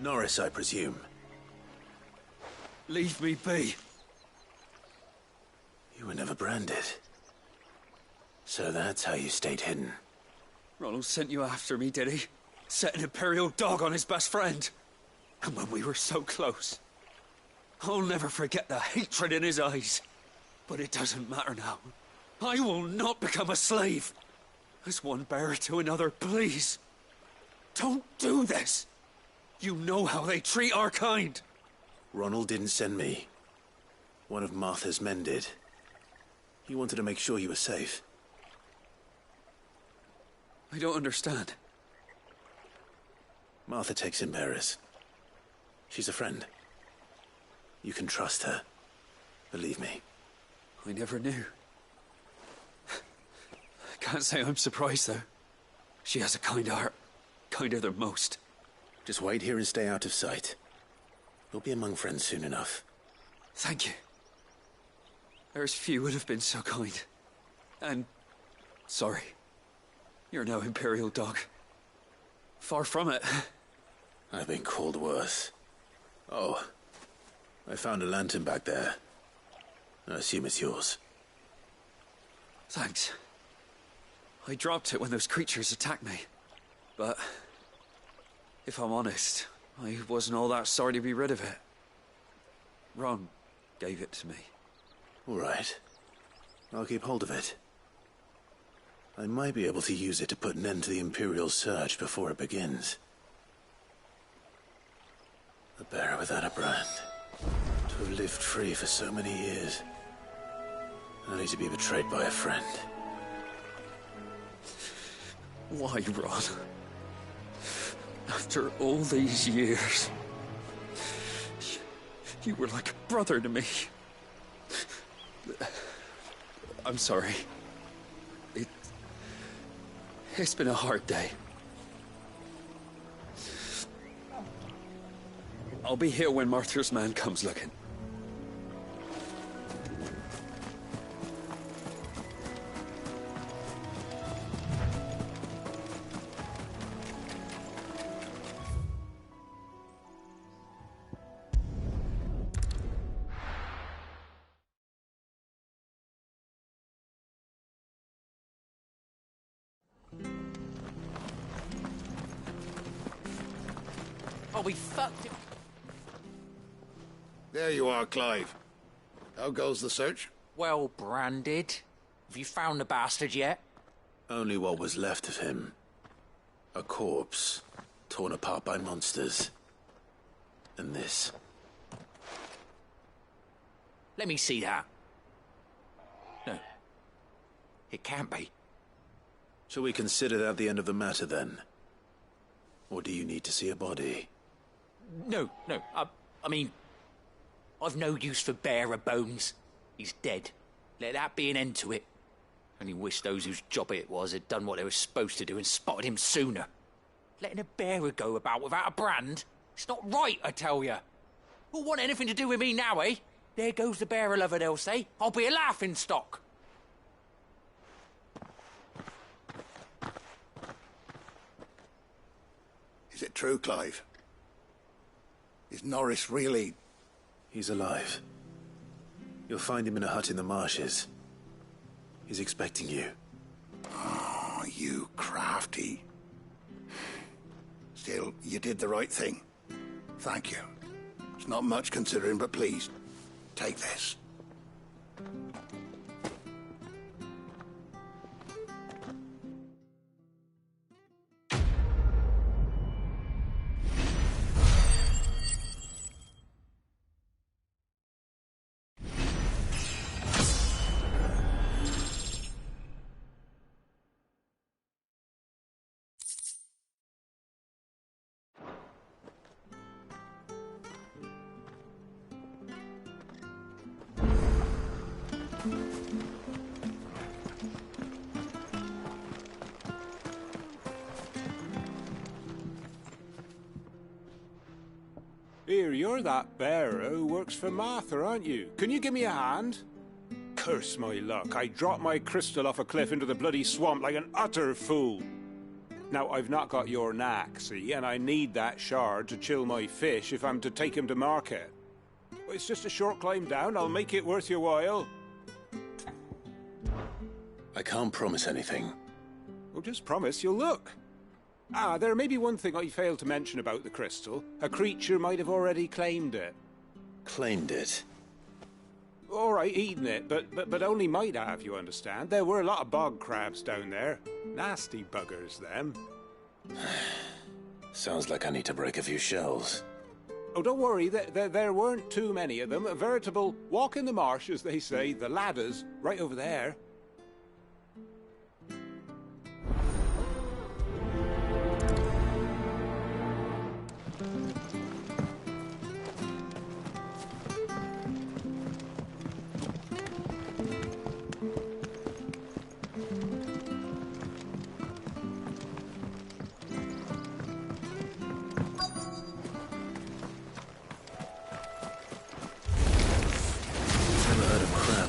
Norris, I presume. Leave me be. You were never branded. So that's how you stayed hidden. Ronald sent you after me, did he? Set an Imperial dog on his best friend. And when we were so close. I'll never forget the hatred in his eyes. But it doesn't matter now. I will not become a slave. As one bearer to another, please. Don't do this. You know how they treat our kind. Ronald didn't send me. One of Martha's men did. He wanted to make sure you were safe. I don't understand. Martha takes in bearers. She's a friend. You can trust her. Believe me. I never knew. I can't say I'm surprised, though. She has a kind heart. Kinder than most. Just wait here and stay out of sight. You'll be among friends soon enough. Thank you. There's few would have been so kind. And... sorry. You're no Imperial dog. Far from it. I've been called worse. Oh. I found a lantern back there. I assume it's yours. Thanks. I dropped it when those creatures attacked me. But... if I'm honest, I wasn't all that sorry to be rid of it. Ron gave it to me. All right. I'll keep hold of it. I might be able to use it to put an end to the Imperial surge before it begins. A bearer without a brand. To have lived free for so many years. Only to be betrayed by a friend. Why, Ron? After all these years, you were like a brother to me. I'm sorry. It's been a hard day. I'll be here when Martha's man comes looking. I'll be fucked. There you are, Clive. How goes the search? Well branded. Have you found the bastard yet? Only what was left of him. A corpse, torn apart by monsters. And this. Let me see that. No. It can't be. Shall we consider that the end of the matter, then? Or do you need to see a body? No. I mean, I've no use for bearer bones. He's dead. Let that be an end to it. Only wish those whose job it was had done what they were supposed to do and spotted him sooner. Letting a bearer go about without a brand? It's not right, I tell you. Who'll want anything to do with me now, eh? There goes the bearer lover, they'll say. I'll be a laughing stock. Is it true, Clive? Is Norris really... He's alive. You'll find him in a hut in the marshes. He's expecting you. Oh, you crafty. Still, you did the right thing. Thank you. It's not much considering, but please, take this. Here, you're that bearer who works for Martha, aren't you? Can you give me a hand? Curse my luck, I dropped my crystal off a cliff into the bloody swamp like an utter fool. Now, I've not got your knack, see, and I need that shard to chill my fish if I'm to take him to market. It's just a short climb down, I'll make it worth your while. I can't promise anything. Well, just promise you'll look. Ah, there may be one thing I failed to mention about the crystal. A creature might have already claimed it. Claimed it? All right, eaten it, but only might have, you understand. There were a lot of bog crabs down there. Nasty buggers, them. Sounds like I need to break a few shells. Oh, don't worry, there weren't too many of them. A veritable walk in the marsh, as they say. The ladder's right over there.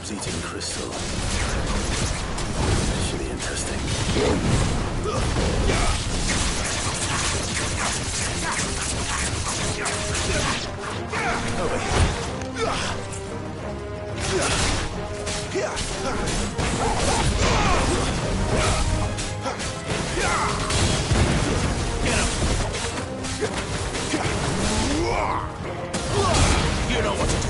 Eating crystal. Should be interesting. You know what to do.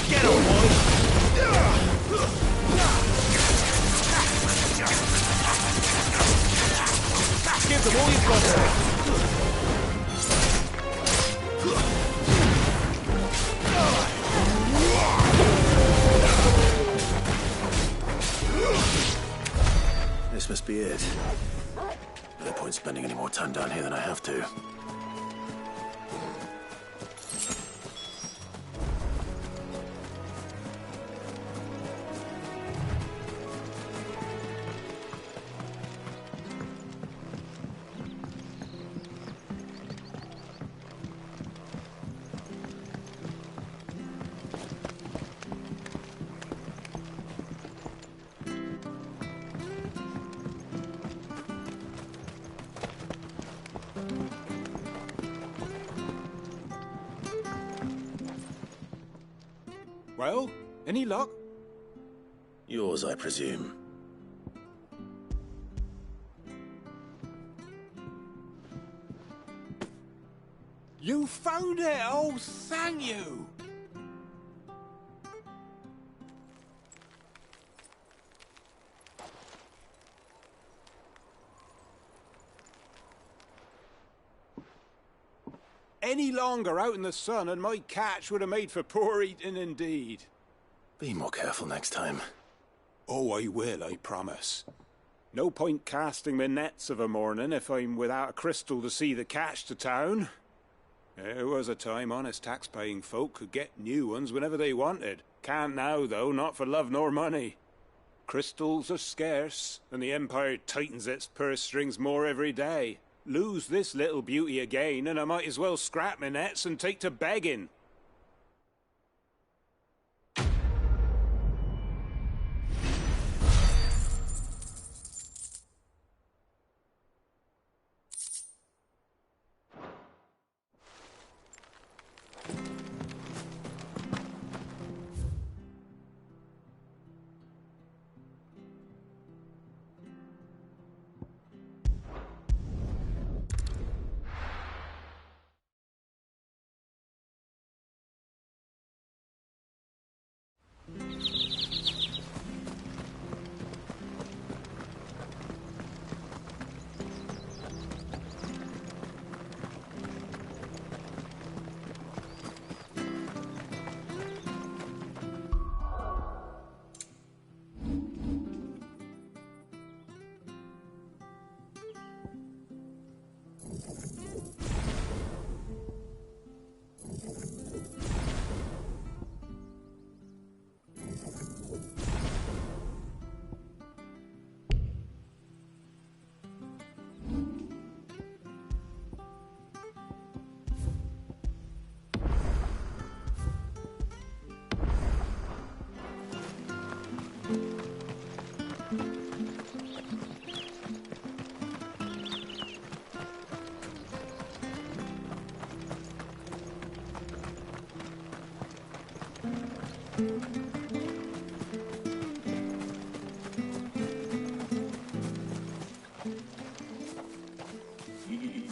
Get him, boy! Give them all you've got. This must be it. No point spending any more time down here than I have to. Well, any luck? Yours, I presume. You found it! Oh, thank you! Any longer out in the sun and my catch would have made for poor eating indeed. Be more careful next time. Oh, I will, I promise. No point casting my nets of a morning if I'm without a crystal to see the catch to town. There was a time honest tax-paying folk could get new ones whenever they wanted. Can't now, though, not for love nor money. Crystals are scarce, and the Empire tightens its purse strings more every day. Lose this little beauty again, and I might as well scrap my nets and take to begging.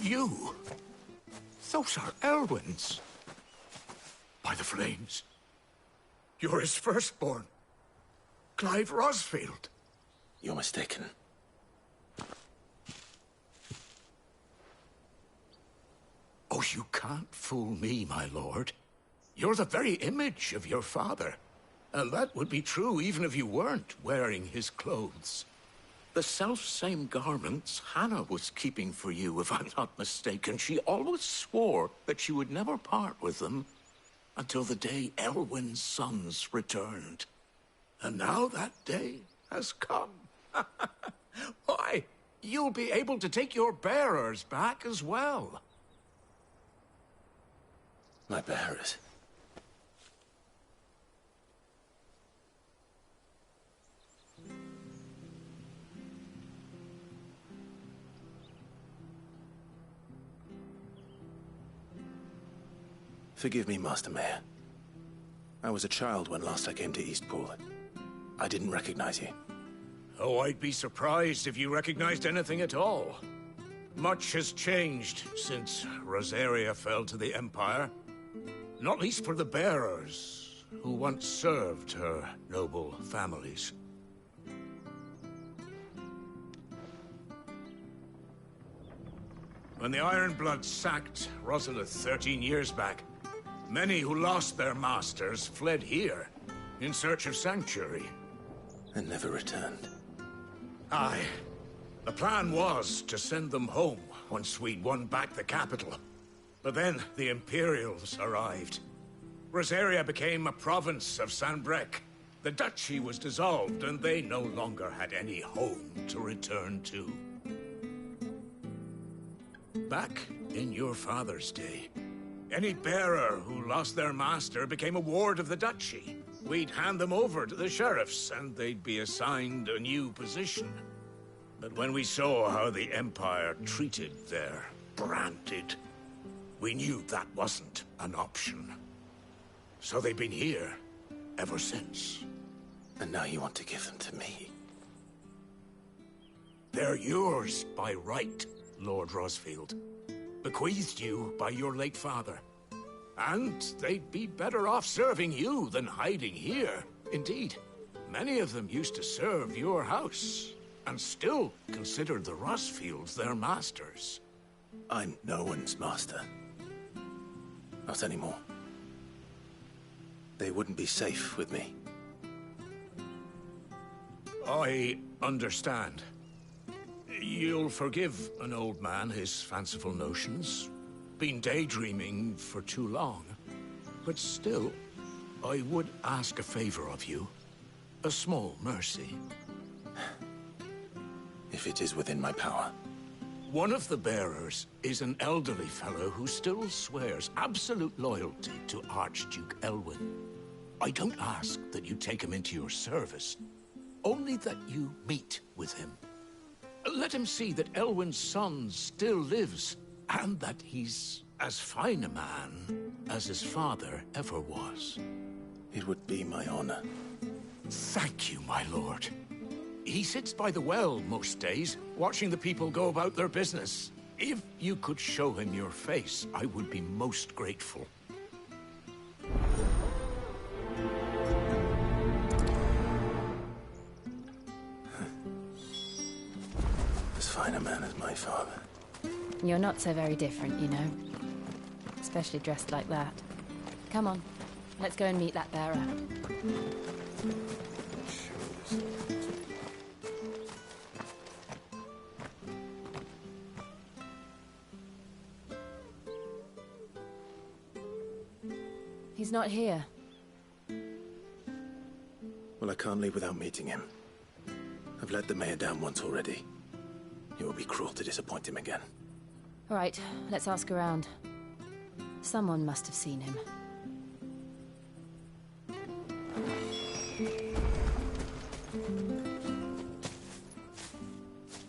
You? Those are Elwyn's. By the flames. You're his firstborn. Clive Rosfield. You're mistaken. Oh, you can't fool me, my lord. You're the very image of your father. And that would be true even if you weren't wearing his clothes. The self-same garments Hannah was keeping for you, if I'm not mistaken. She always swore that she would never part with them until the day Elwyn's sons returned. And now that day has come. Why, you'll be able to take your bearers back as well. My bearers? Forgive me, Master Mayor. I was a child when last I came to Eastpool. I didn't recognize you. Oh, I'd be surprised if you recognized anything at all. Much has changed since Rosaria fell to the Empire. Not least for the bearers, who once served her noble families. When the Ironbloods sacked Rosalith 13 years back, many who lost their masters fled here in search of sanctuary. And never returned. Aye. The plan was to send them home once we'd won back the capital. But then the Imperials arrived. Rosaria became a province of Sanbreque. The duchy was dissolved, and they no longer had any home to return to. Back in your father's day, any bearer who lost their master became a ward of the duchy. We'd hand them over to the sheriffs, and they'd be assigned a new position. But when we saw how the Empire treated their branded, we knew that wasn't an option. So they've been here ever since. And now you want to give them to me? They're yours by right, Lord Rosfield. bequeathed you by your late father. And they'd be better off serving you than hiding here. Indeed, many of them used to serve your house, and still considered the Rossfields their masters. I'm no one's master. Not anymore. They wouldn't be safe with me. I understand. You'll forgive an old man his fanciful notions. Been daydreaming for too long. But still, I would ask a favor of you. A small mercy. If it is within my power. One of the bearers is an elderly fellow who still swears absolute loyalty to Archduke Elwyn. I don't ask that you take him into your service, only that you meet with him. Let him see that Elwyn's son still lives, and that he's as fine a man as his father ever was. It would be my honor. Thank you, my lord. He sits by the well most days, watching the people go about their business. If you could show him your face, I would be most grateful. As fine a man as my father. You're not so very different, you know. Especially dressed like that. Come on, let's go and meet that bearer. He's not here. Well, I can't leave without meeting him. I've let the mayor down once already. It would be cruel to disappoint him again. All right, let's ask around. Someone must have seen him.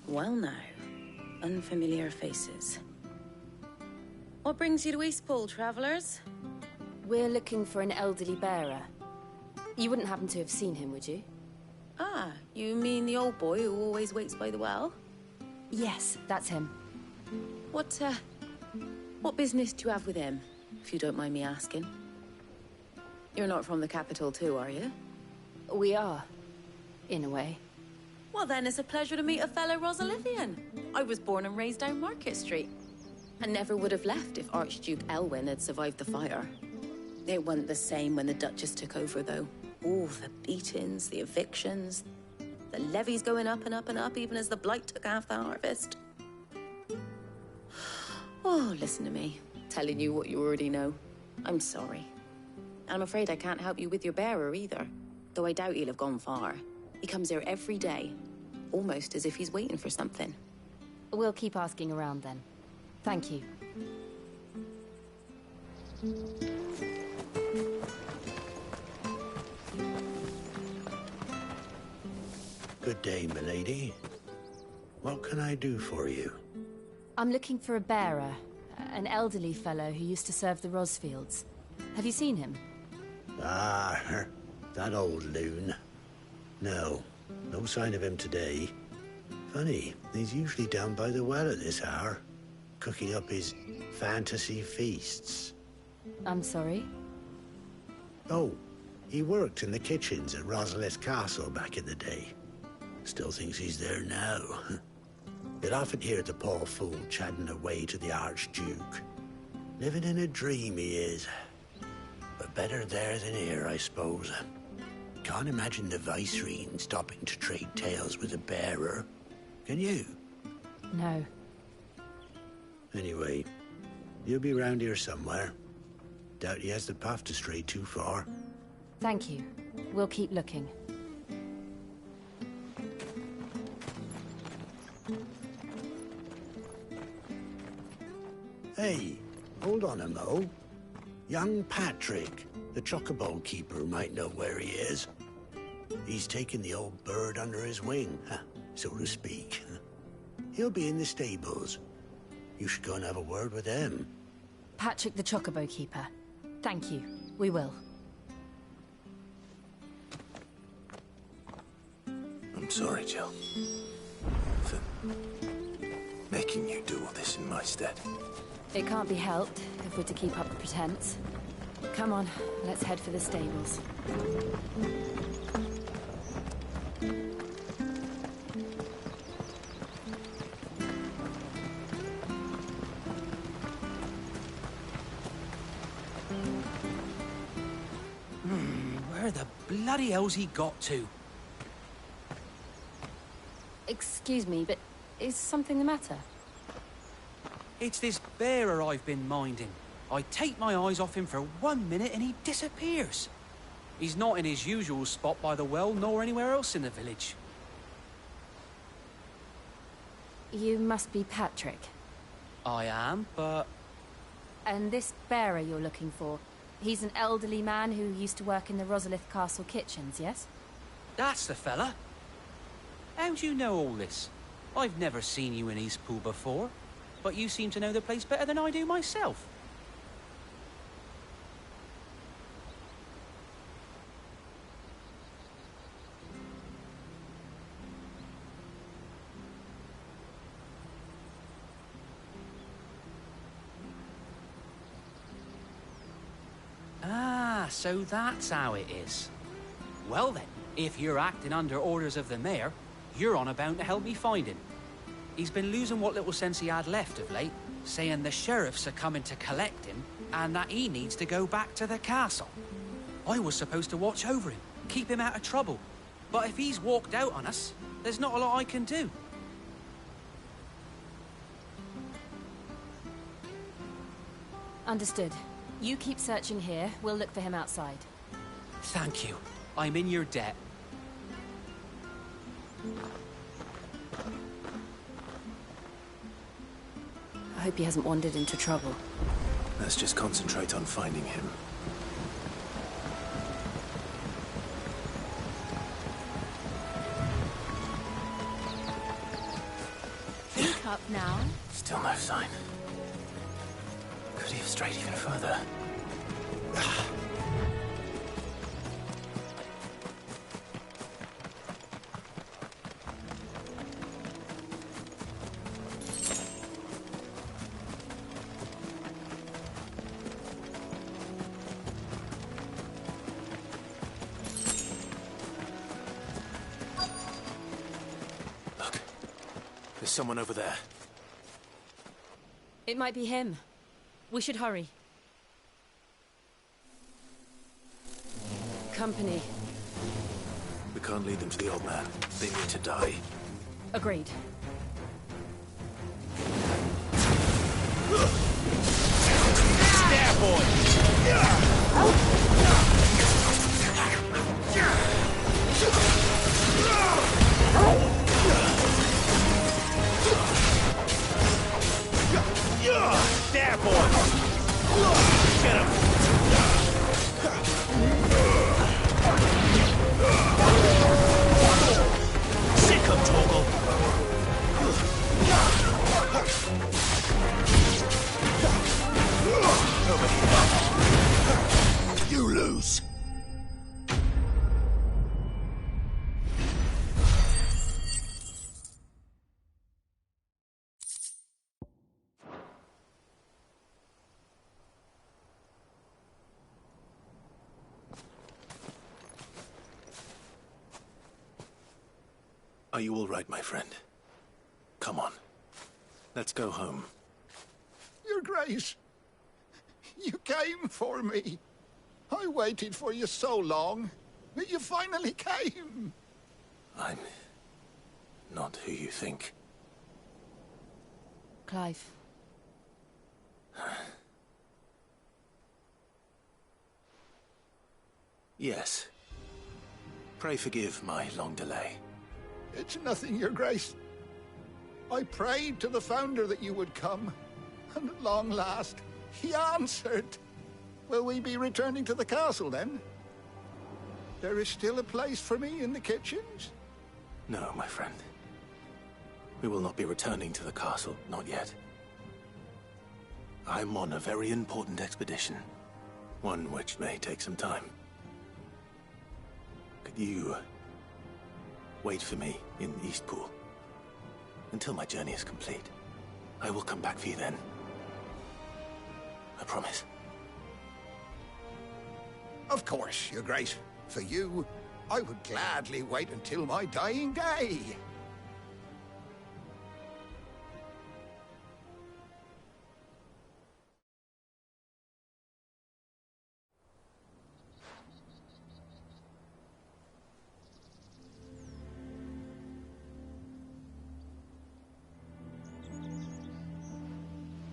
Well now, unfamiliar faces. What brings you to Eastpool, travellers? We're looking for an elderly bearer. You wouldn't happen to have seen him, would you? Ah, you mean the old boy who always waits by the well? Yes, that's him. What business do you have with him, if you don't mind me asking? You're not from the capital too, are you? We are, in a way. Well then, it's a pleasure to meet a fellow Rosalithian. I was born and raised down Market Street. And never would have left if Archduke Elwyn had survived the fire. It wasn't the same when the Duchess took over, though. All the beatings, the evictions, the levies going up and up and up, even as the blight took half the harvest. Oh, listen to me, telling you what you already know. I'm sorry. I'm afraid I can't help you with your bearer either, though I doubt he'll have gone far. He comes here every day, almost as if he's waiting for something. We'll keep asking around then. Thank you. Good day, milady. What can I do for you? I'm looking for a bearer, an elderly fellow who used to serve the Rosfields. Have you seen him? Ah, that old loon. No sign of him today. Funny, he's usually down by the well at this hour, cooking up his fantasy feasts. I'm sorry? Oh, he worked in the kitchens at Rosalith Castle back in the day. Still thinks he's there now. You'll often hear the poor fool chatting away to the Archduke. Living in a dream he is. But better there than here, I suppose. Can't imagine the Vicereine stopping to trade tales with a bearer. Can you? No. Anyway, he'll be round here somewhere. Doubt he has the path to stray too far. Thank you. We'll keep looking. Hey, hold on a mo. Young Patrick, the chocobo keeper, might know where he is. He's taken the old bird under his wing, so to speak. He'll be in the stables. You should go and have a word with him. Patrick the chocobo keeper. Thank you. We will. I'm sorry, Jill. For making you do all this in my stead. It can't be helped if we're to keep up the pretense. Come on, let's head for the stables. Where the bloody hell's he got to? Excuse me, but is something the matter? It's this bearer I've been minding. I take my eyes off him for 1 minute and he disappears. He's not in his usual spot by the well, nor anywhere else in the village. You must be Patrick. I am, but... And this bearer you're looking for, he's an elderly man who used to work in the Rosalith Castle kitchens, yes? That's the fella. How do you know all this? I've never seen you in Eastpool before, but you seem to know the place better than I do myself. Ah, so that's how it is. Well then, if you're acting under orders of the mayor, you're on about to help me find him. He's been losing what little sense he had left of late, saying the sheriffs are coming to collect him and that he needs to go back to the castle. I was supposed to watch over him, keep him out of trouble. But if he's walked out on us, there's not a lot I can do. Understood. You keep searching here, we'll look for him outside. Thank you. I'm in your debt. I hope he hasn't wandered into trouble. Let's just concentrate on finding him. Think up now. Still no sign. Could he have strayed even further? Look, there's someone over there. It might be him. We should hurry. Company. We can't lead them to the old man. They need to die. Agreed. Stab boy! Stab boy! Get him! Sick him, Toggle! You lose. Are you all right, my friend? Come on. Let's go home. Your Grace, you came for me. I waited for you so long, but you finally came. I'm not who you think. Clive. Yes. Pray forgive my long delay. It's nothing, Your Grace. I prayed to the Founder that you would come, and at long last, he answered. Will we be returning to the castle, then? There is still a place for me in the kitchens? No, my friend. We will not be returning to the castle, not yet. I'm on a very important expedition. One which may take some time. Could you wait for me in Eastpool until my journey is complete? I will come back for you then. I promise. Of course, Your Grace. For you, I would gladly wait until my dying day.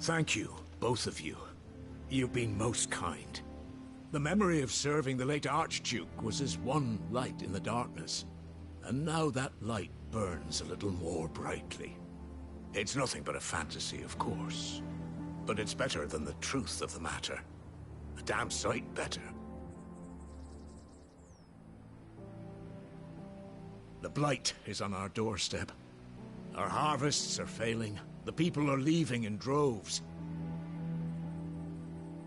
Thank you, both of you. You've been most kind. The memory of serving the late Archduke was as one light in the darkness, and now that light burns a little more brightly. It's nothing but a fantasy, of course, but it's better than the truth of the matter. A damn sight better. The blight is on our doorstep. Our harvests are failing. The people are leaving in droves.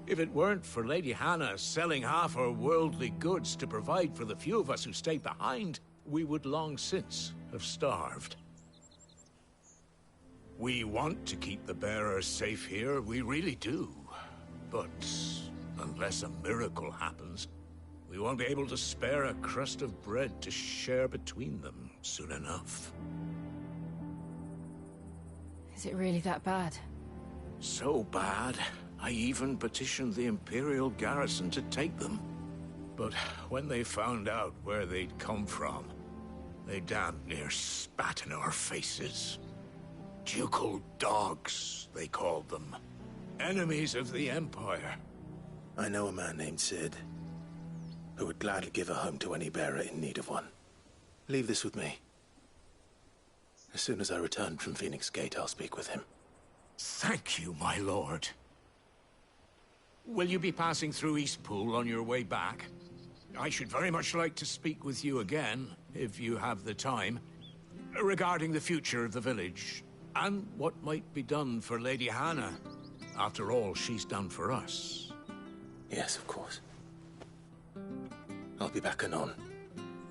If it weren't for Lady Hannah selling half her worldly goods to provide for the few of us who stayed behind, we would long since have starved. We want to keep the bearers safe here, we really do. But unless a miracle happens, we won't be able to spare a crust of bread to share between them soon enough. Is it really that bad? So bad, I even petitioned the Imperial garrison to take them. But when they found out where they'd come from, they damn near spat in our faces. Ducal dogs, they called them. Enemies of the Empire. I know a man named Sid, who would gladly give a home to any bearer in need of one. Leave this with me. As soon as I return from Phoenix Gate, I'll speak with him. Thank you, my lord. Will you be passing through Eastpool on your way back? I should very much like to speak with you again, if you have the time, regarding the future of the village, and what might be done for Lady Hannah. After all she's done for us. Yes, of course. I'll be back anon.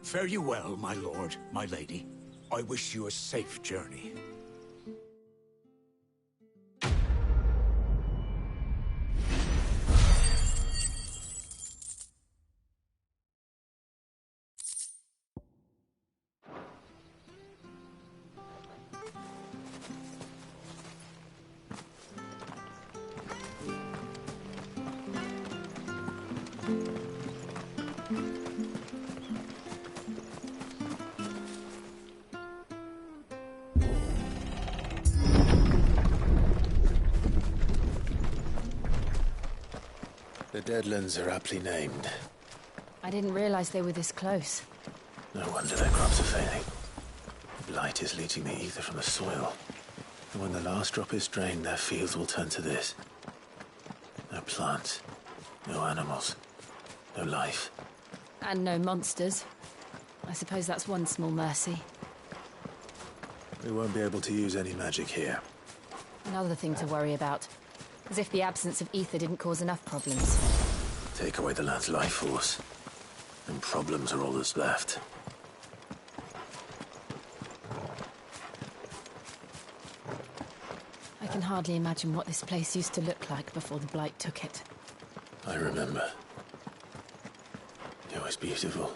Fare you well, my lord, my lady. I wish you a safe journey. The Deadlands are aptly named. I didn't realize they were this close. No wonder their crops are failing. The blight is leaching the ether from the soil. And when the last drop is drained, their fields will turn to this. No plants, no animals, no life. And no monsters. I suppose that's one small mercy. We won't be able to use any magic here. Another thing to worry about. As if the absence of ether didn't cause enough problems. Take away the lad's life force, and problems are all that's left. I can hardly imagine what this place used to look like before the blight took it. I remember. It was beautiful.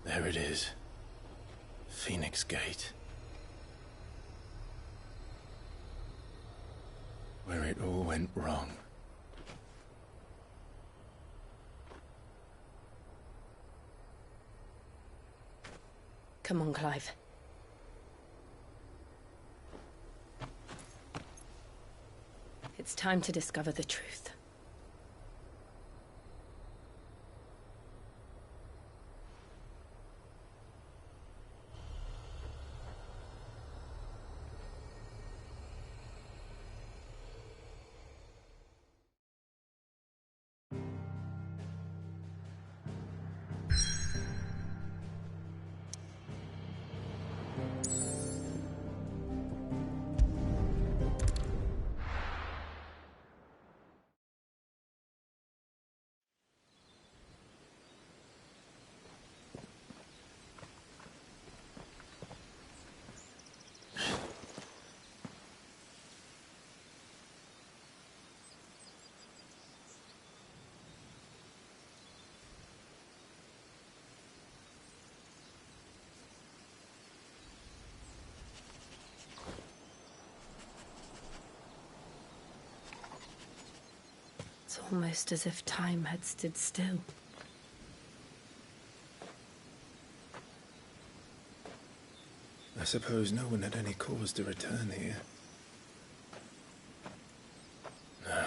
There it is. Phoenix Gate. Where it all went wrong. Come on, Clive. It's time to discover the truth. It's almost as if time had stood still. I suppose no one had any cause to return here. No.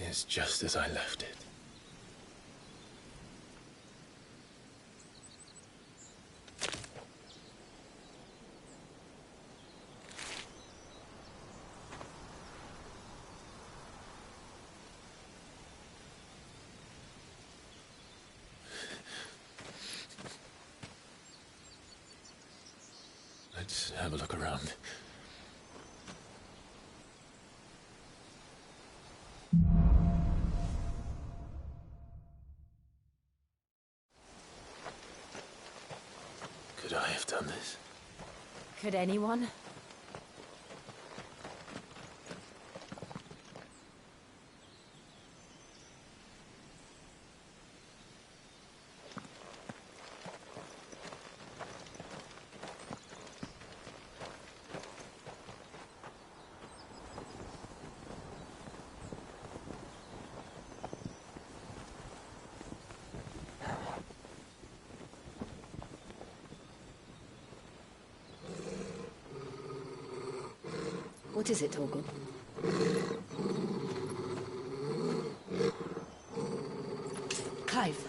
It's just as I left it. Let's have a look around. Could I have done this? Could anyone? What is it, Torgal? Clive.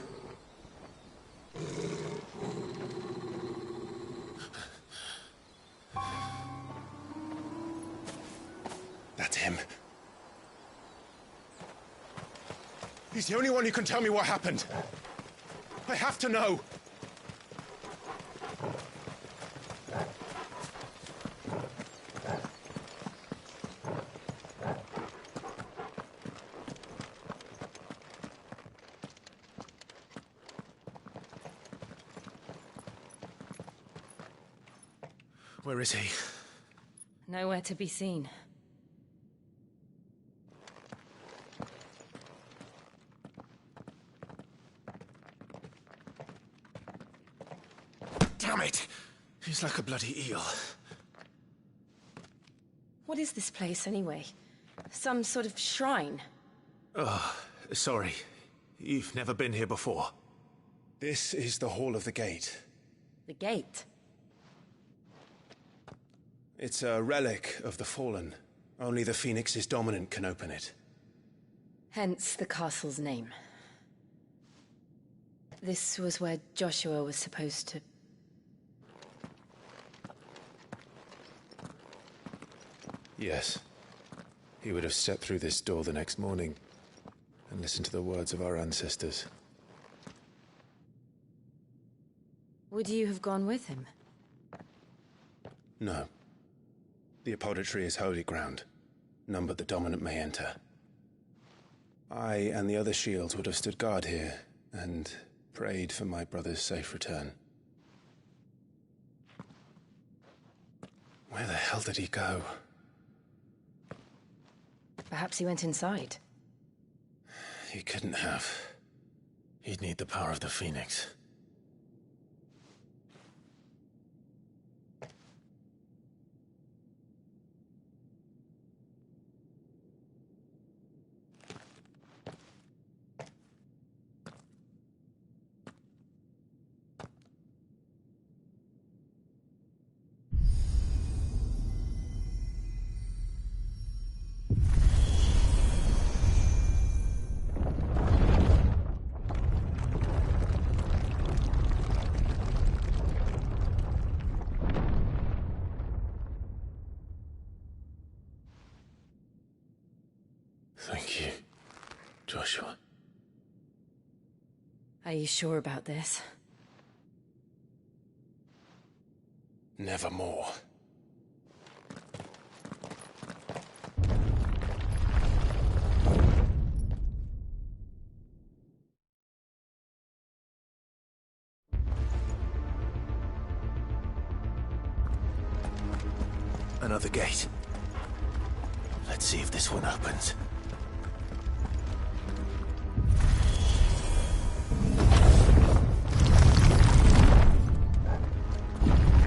That's him. He's the only one who can tell me what happened. I have to know. Where is he? Nowhere to be seen. Damn it! He's like a bloody eel. What is this place, anyway? Some sort of shrine? Oh, sorry. You've never been here before. This is the Hall of the Gate. The gate? It's a relic of the Fallen. Only the Phoenix's dominant can open it. Hence the castle's name. This was where Joshua was supposed to... Yes. He would have stepped through this door the next morning and listened to the words of our ancestors. Would you have gone with him? No. The apodatory is holy ground. None but the dominant may enter. I and the other shields would have stood guard here and prayed for my brother's safe return. Where the hell did he go? Perhaps he went inside. He couldn't have. He'd need the power of the Phoenix. Thank you, Joshua. Are you sure about this? Nevermore. Another gate. Let's see if this one opens.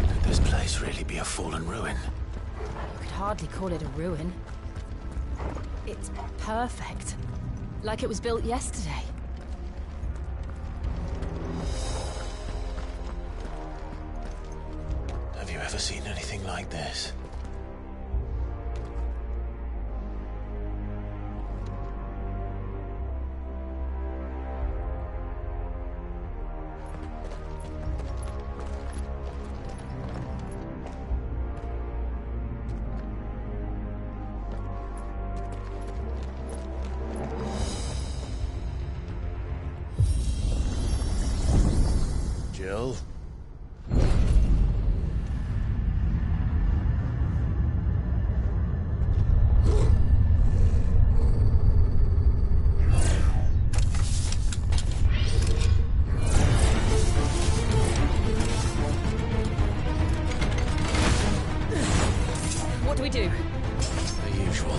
Could this place really be a fallen ruin? You could hardly call it a ruin. It's perfect. Like it was built yesterday. Have you ever seen anything like this? Jill? What do we do? The usual.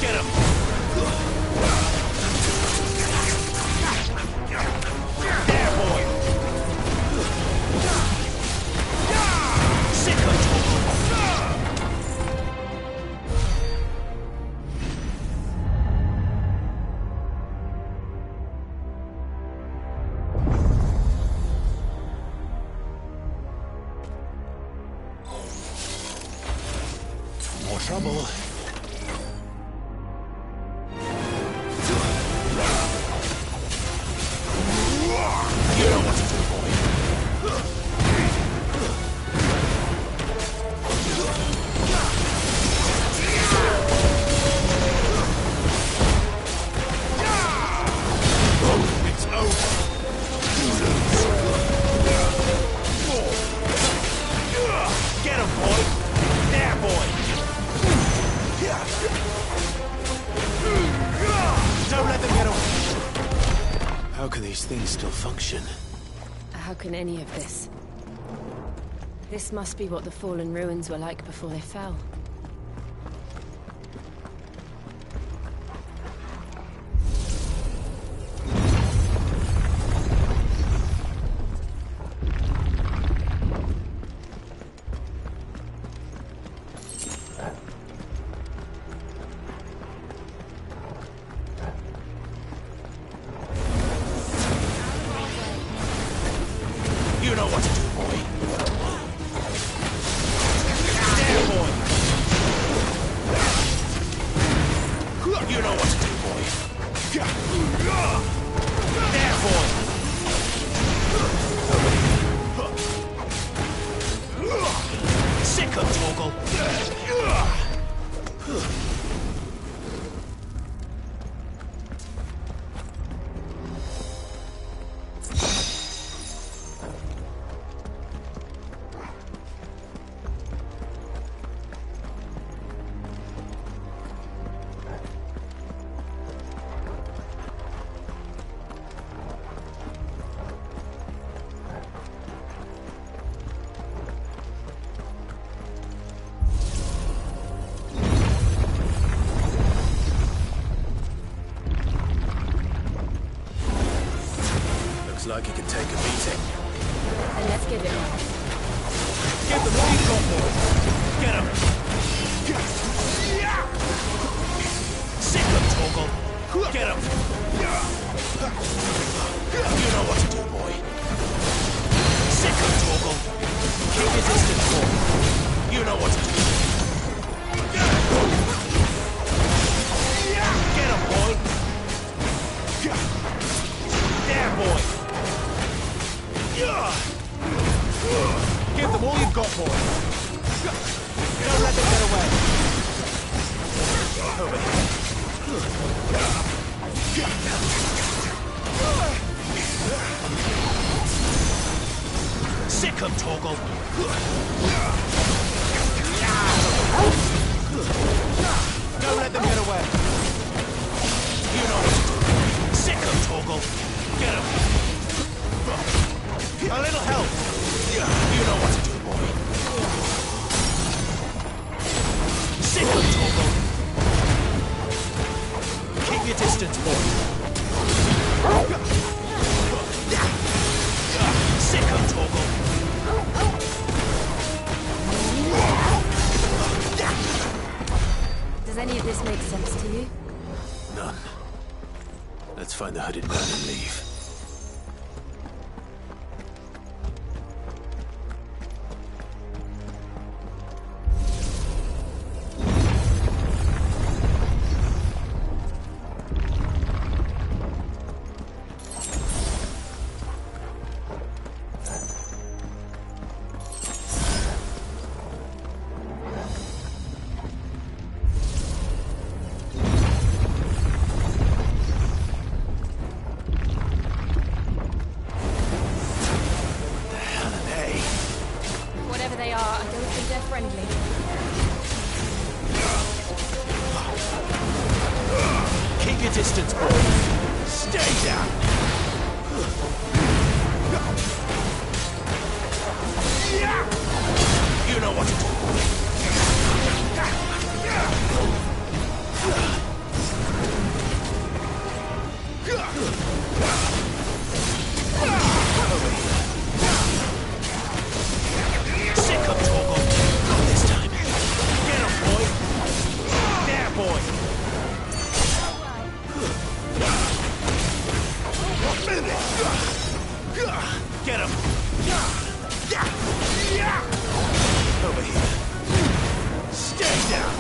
Get him! There, boy! Sick of More trouble. You know what to do, boy. It's over. Get him, boy. There, boy. Don't let them get away. How can these things still function? How can any of this? This must be what the fallen ruins were like before they fell. You know what to do, boy. There, boy. You know what to do, boy. There, boy. Sick of Torgal. Looks like he can take a beating. Then let's give it one. Get the lead, boy. Get him. Sick of Torgal. Get him. You know what to do, boy. Sick of Torgal. Keep your distance, boy. You know what to do. Get him, boy. There, boy. Give them all you've got, boy. Don't let them get away. Over here. Sick of Torgal. Don't let them get away. You know what to do. Sick of Torgal. Get him. A little help. You know what to do, boy. Sick of Torgal. Keep your distance, boy. Sick of Torgal. Does any of this make sense to you? None. Let's find the hooded man and leave. Whatever they are, I don't think they're friendly. Keep your distance, boy. Stay down. You know what to do. Sick of Torgal. Not this time. Get him, boy. There, boy. Get him. Over here. Stay down.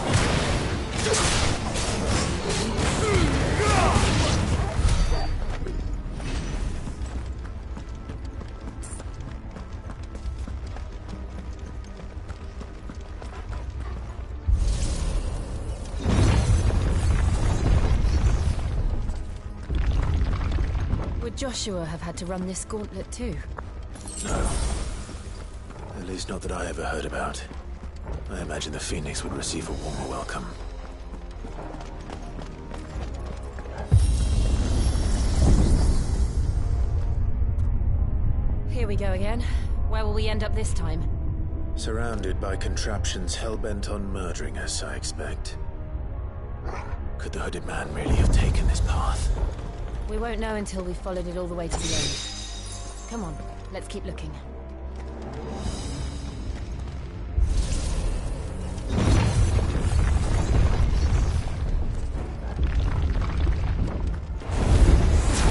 Would Joshua have had to run this gauntlet too? No. At least not that I ever heard about. I imagine the Phoenix would receive a warmer welcome. Here we go again. Where will we end up this time? Surrounded by contraptions hell-bent on murdering us, I expect. Could the hooded man really have taken this path? We won't know until we've followed it all the way to the end. Come on, let's keep looking.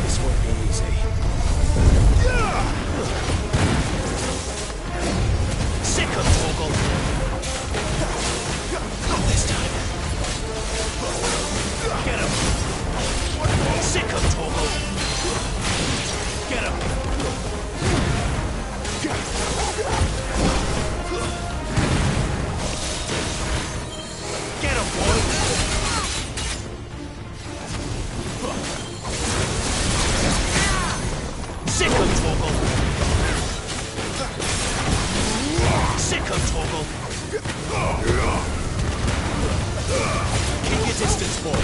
This won't be easy. Sick of Torgal. Not this time. Get him. Sick of Torgal. Get him. Get him, boy. Sick of Torgal. Sick of Torgal. Keep your distance, boy.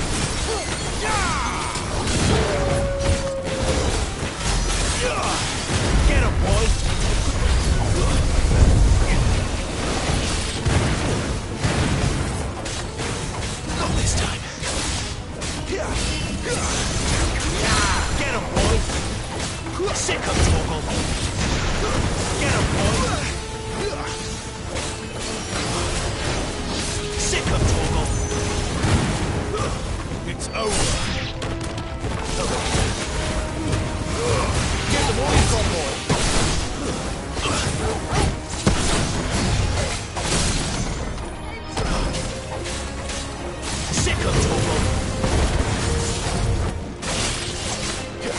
Get him, boy. Not this time. Get him, boy. Sick of Torgal. Get him, boy. Sick of Torgal. It's over. Get the boy from boy. Sick of Torgal.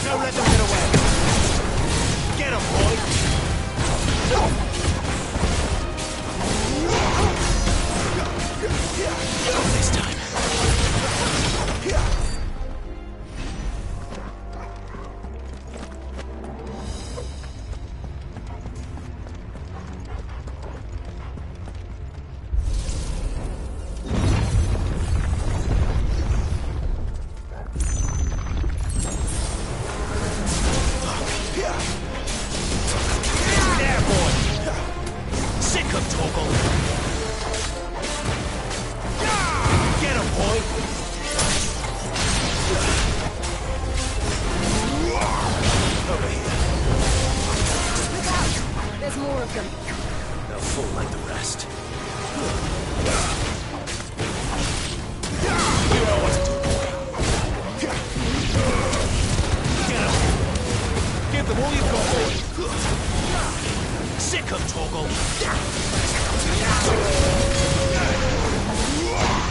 Don't let them get away. Get him, boy. Not this time. them. They'll fall like the rest. You know what to do, boy. Get him. Give them all you've got, boy. Sick of Torgal.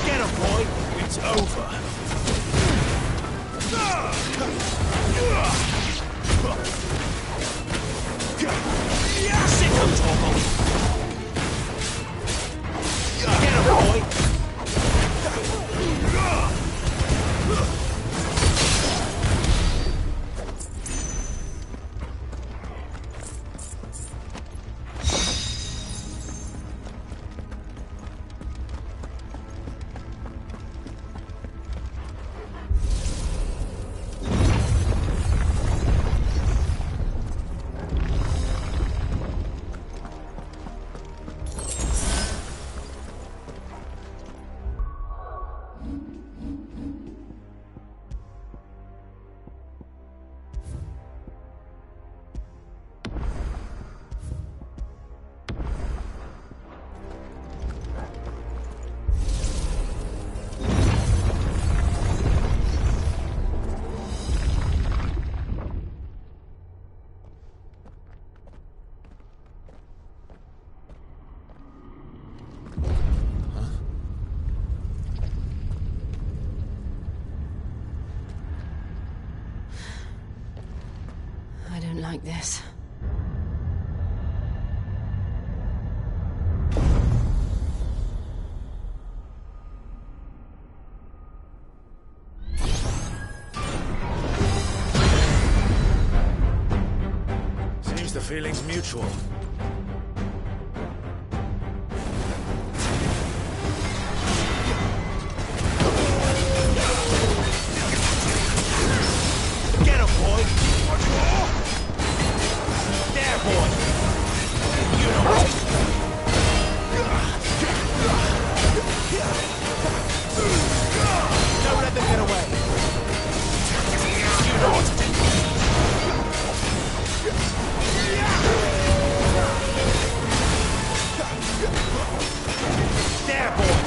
Get him, boy. It's over. Sick of Torgal. Get him, boy. I don't like this. Seems the feeling's mutual. Get him, boy! There, boy! You know what to do. Don't let them get away. You know what to do. There, boy!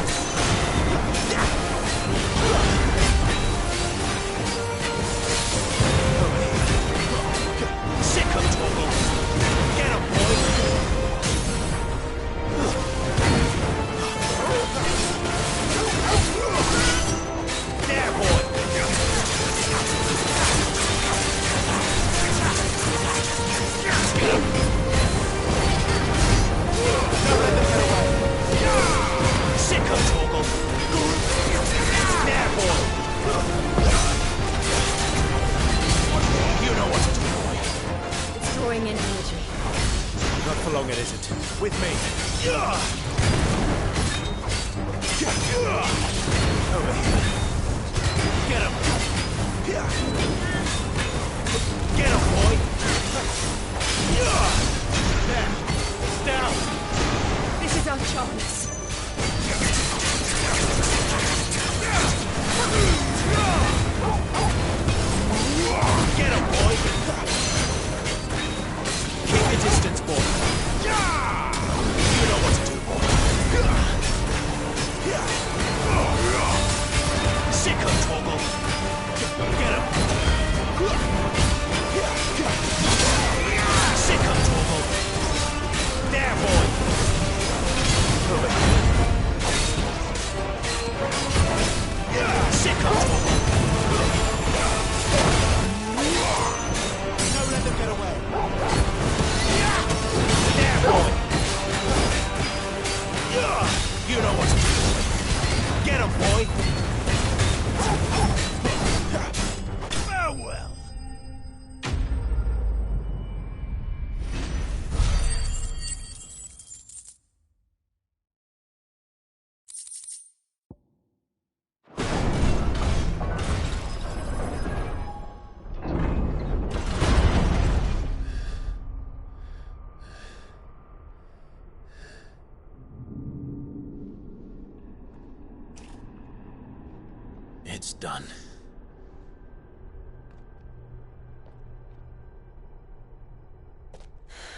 Sick of Torgal! Get him, boy! There, boy! Don't let them get away! Sick of Torgal! There, boy! You know what to do, boy. It's drawing in energy. Not for long, it isn't. With me. Over here. Get him. Get him, boy. There. Down. This is our chance. Get him, boy. Keep your distance, boy. You know what to do, boy. Sick of Torgal. Get him. Sick of Torgal. There, boy. Over here. Sick of Torgal. Don't let them get away. There, boy. You know what to do. Get him, boy. Farewell. It's done.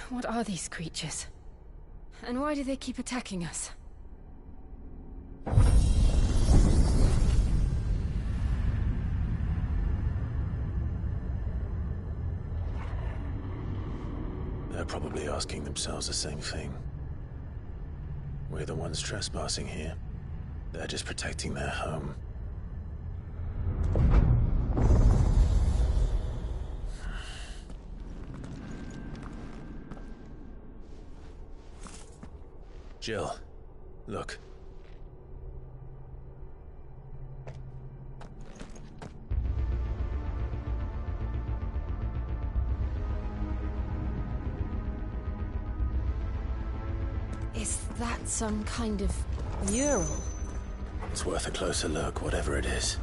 What are these creatures? And why do they keep attacking us? They're probably asking themselves the same thing. We're the ones trespassing here. They're just protecting their home. Jill, look. Is that some kind of mural? It's worth a closer look, whatever it is.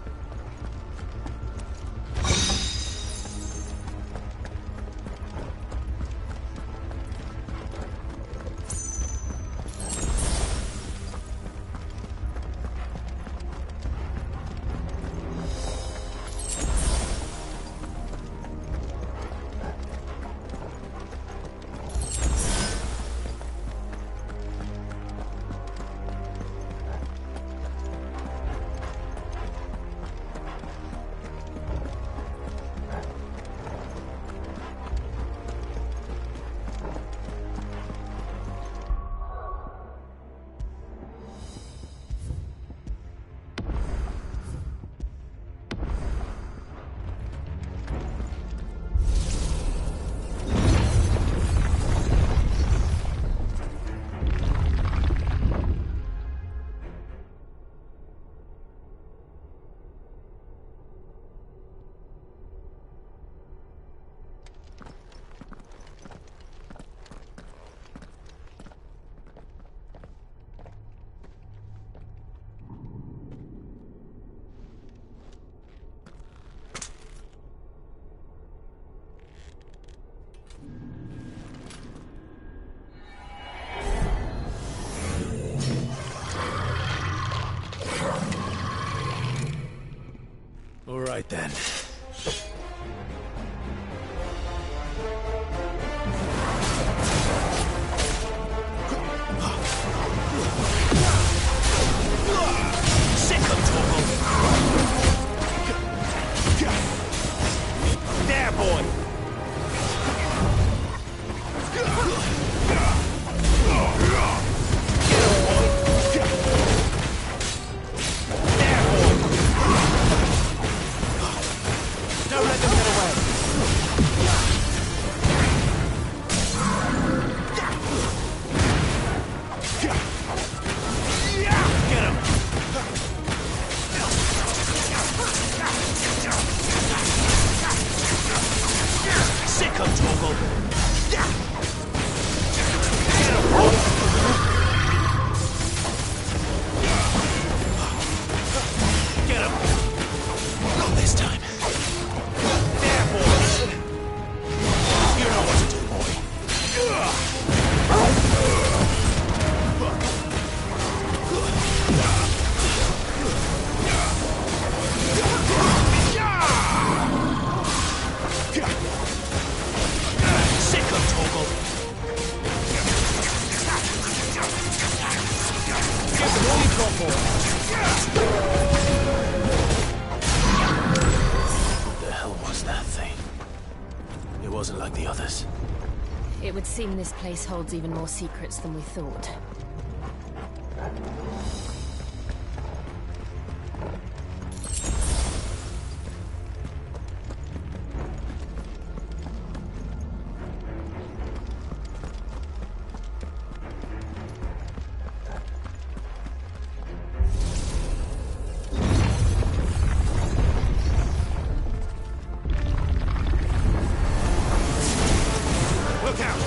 All right then. Sick of trouble. There, boy. What the hell was that thing? It wasn't like the others. It would seem this place holds even more secrets than we thought. Look out!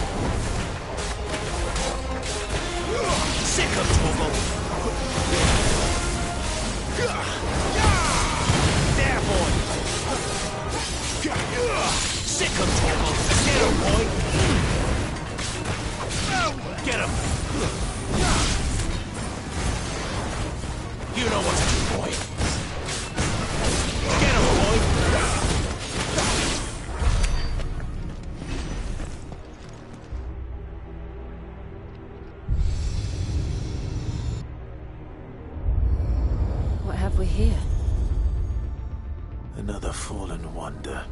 Another fallen wonder.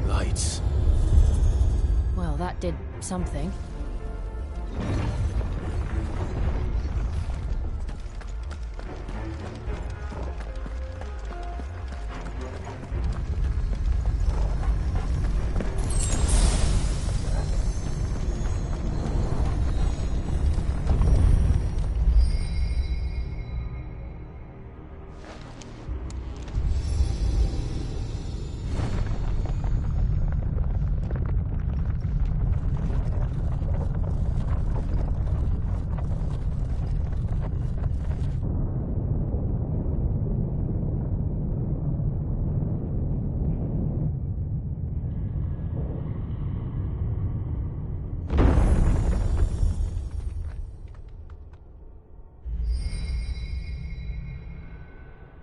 Lights. Well, that did something.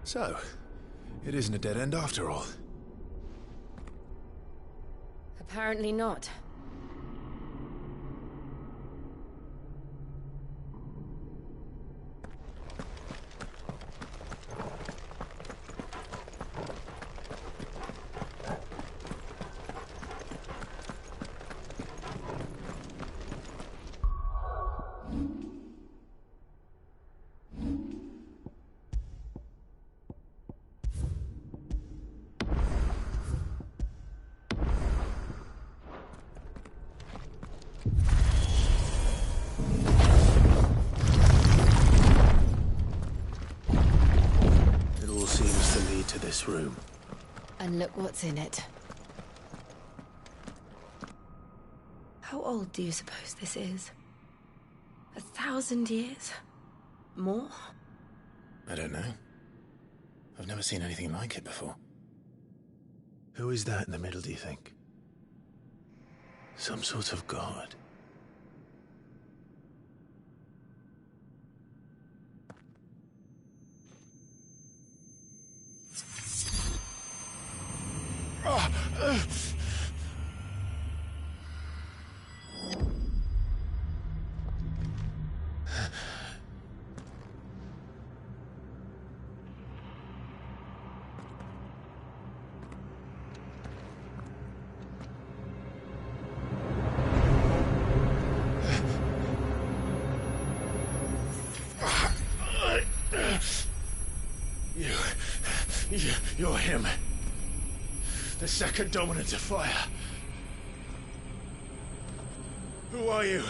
So, it isn't a dead end after all. Apparently not. This room. And look what's in it. How old do you suppose this is? 1,000 years? More? I don't know. I've never seen anything like it before. Who is that in the middle, do you think? Some sort of god? You're him. The second dominant of fire. Who are you?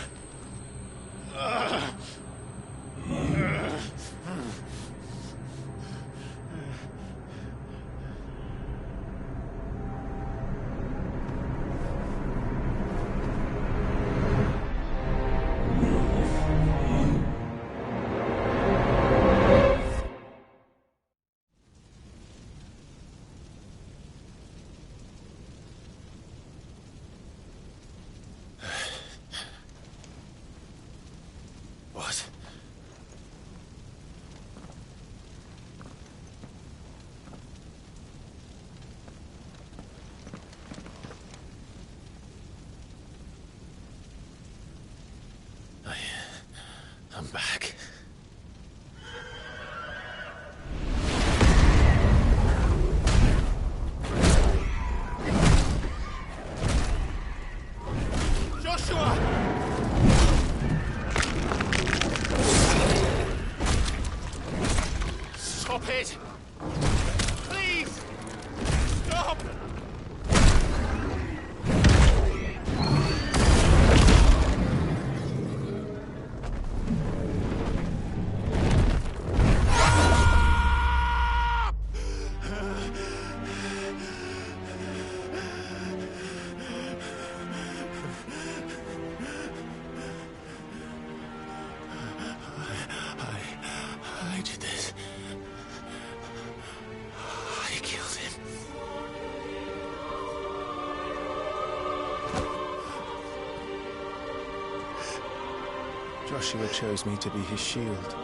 Joshua chose me to be his shield.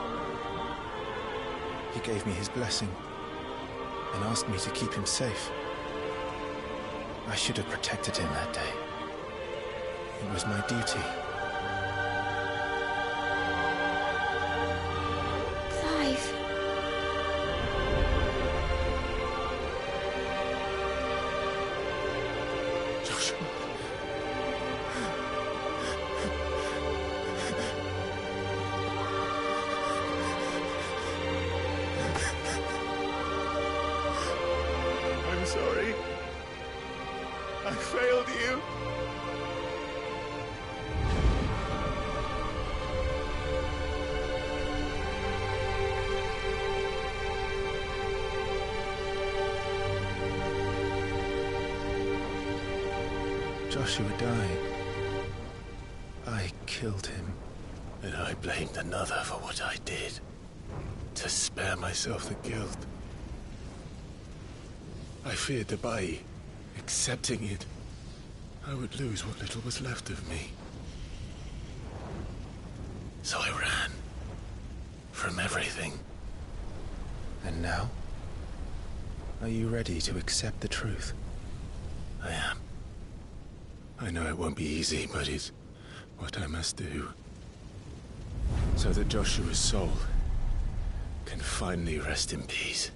He gave me his blessing and asked me to keep him safe. I should have protected him that day. It was my duty. Clive. Joshua. I'm sorry. I failed you. Joshua died. I killed him. And I blamed another for what I did. To spare myself the guilt. I feared that by accepting it, I would lose what little was left of me. So I ran. From everything. And now? Are you ready to accept the truth? I am. I know it won't be easy, but it's what I must do. So that Joshua's soul can finally rest in peace.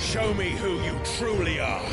Show me who you truly are.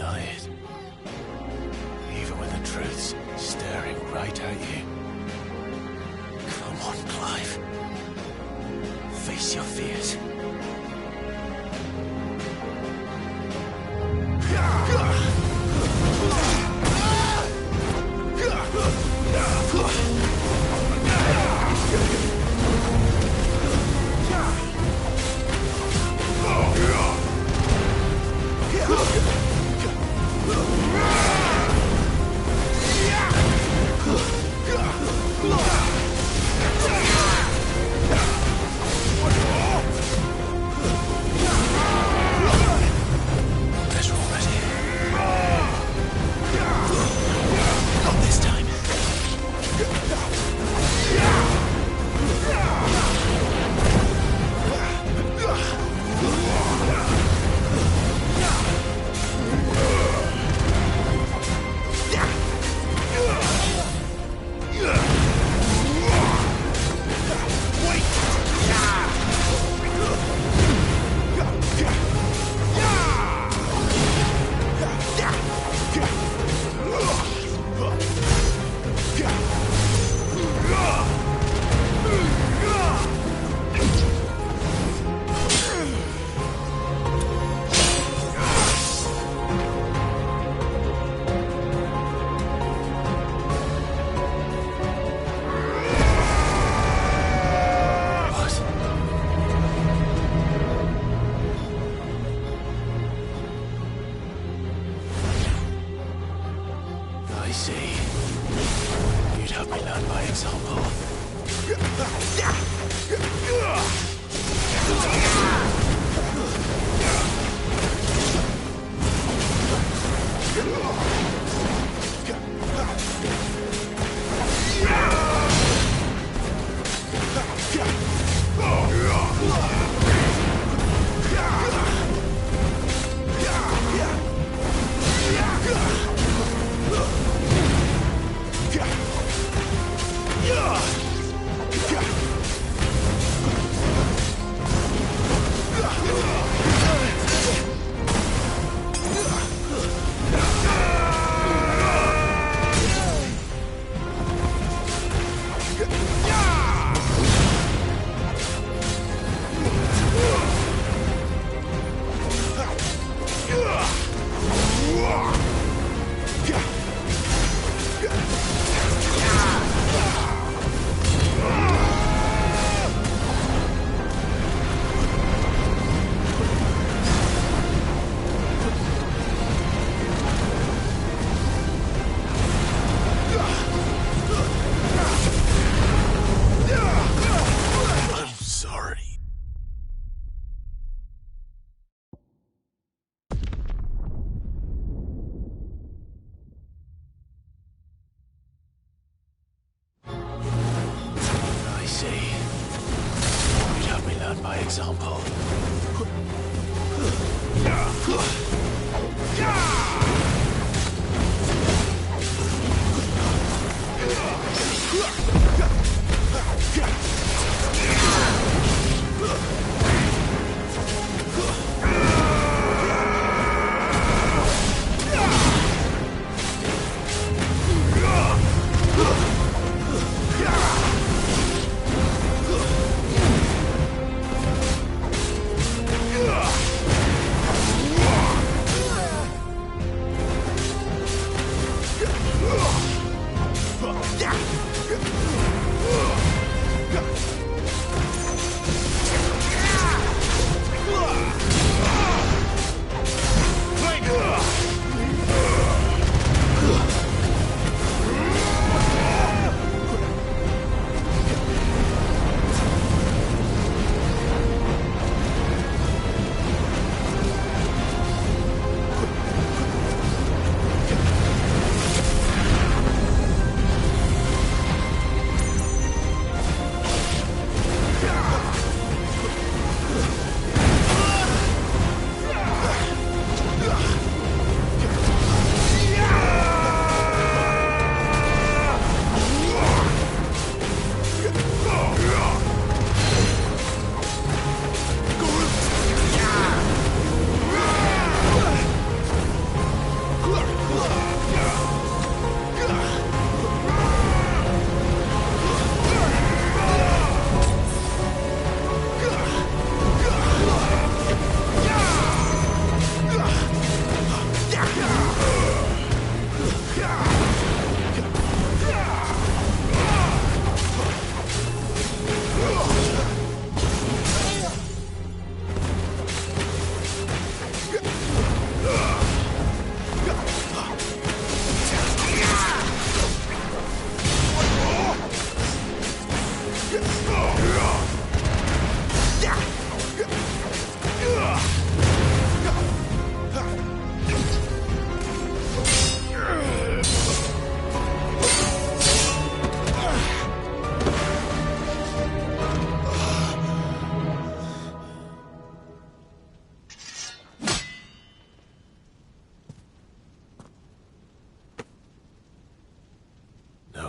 deny it. Even when the truth's staring right at you. Come on, Clive. Face your fears. I see. You'd have me learn by example.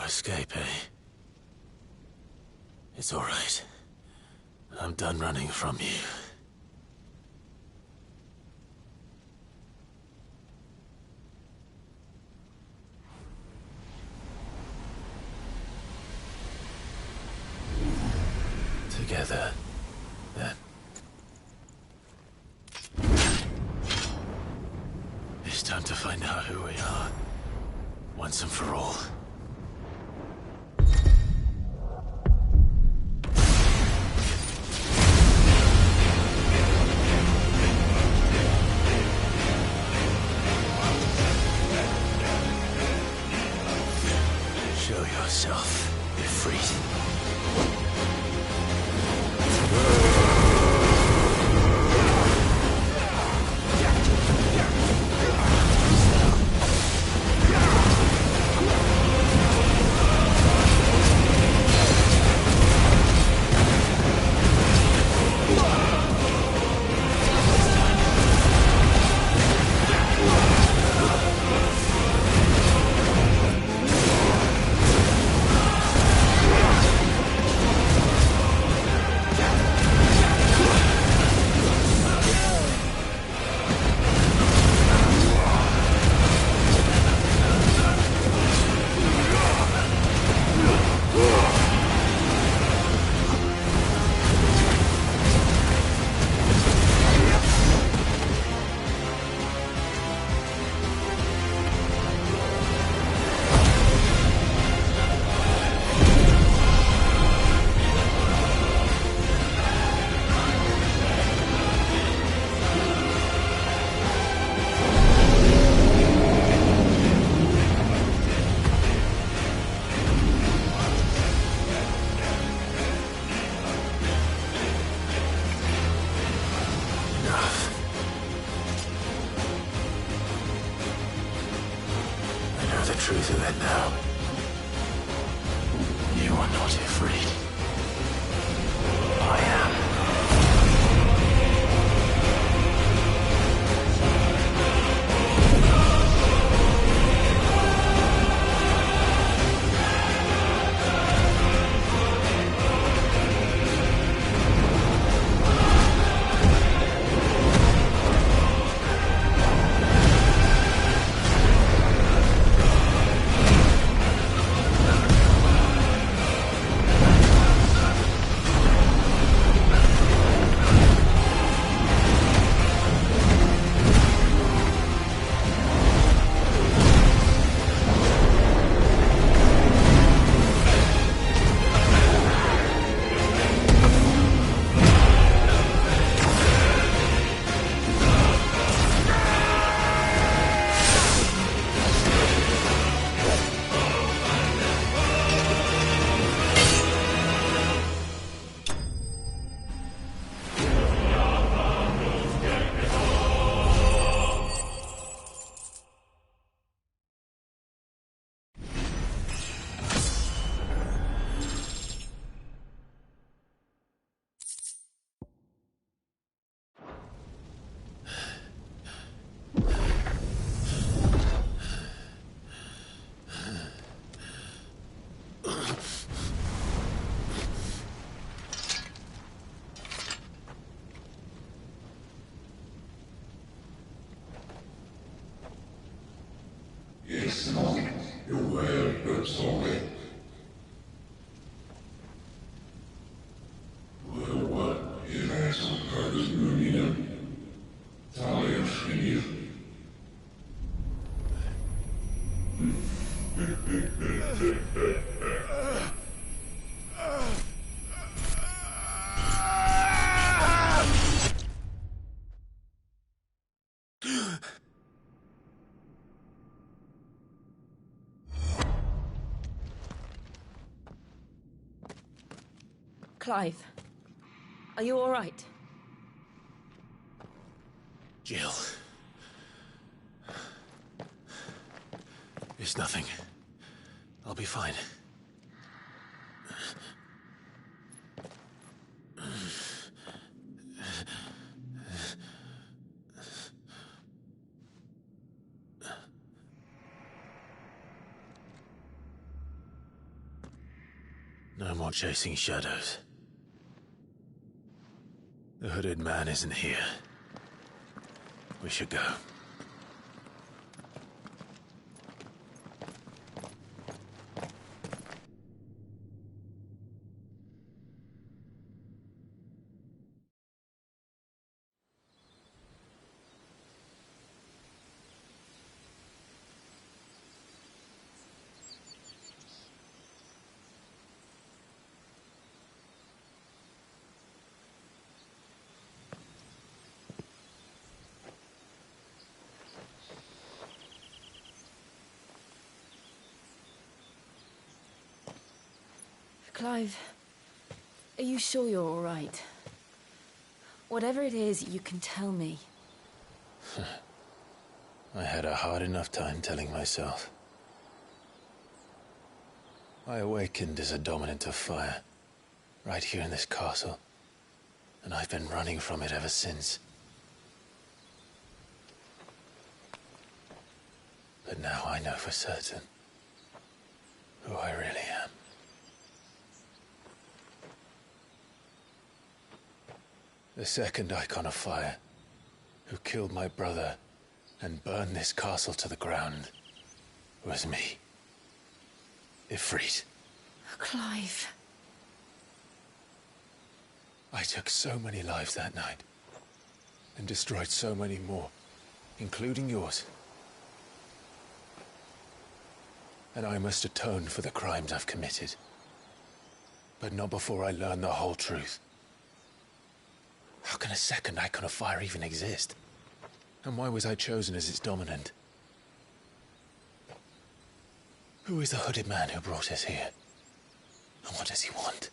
escape, eh? It's all right. I'm done running from you. Together, then. It's time to find out who we are, once and for all. Show yourself, Ifrit. Truth of it now. You are not afraid. I am. Clive, are you all right? Jill. It's nothing. I'll be fine. No more chasing shadows. The hooded man isn't here. We should go. Clive, are you sure you're all right? Whatever it is, you can tell me. I had a hard enough time telling myself. I awakened as a dominant of fire, right here in this castle, and I've been running from it ever since. But now I know for certain who I really am. The second icon of fire, who killed my brother and burned this castle to the ground, was me. Ifrit. Clive. I took so many lives that night, and destroyed so many more, including yours. And I must atone for the crimes I've committed. But not before I learn the whole truth. How can a second icon of fire even exist? And why was I chosen as its dominant? Who is the hooded man who brought us here? And what does he want?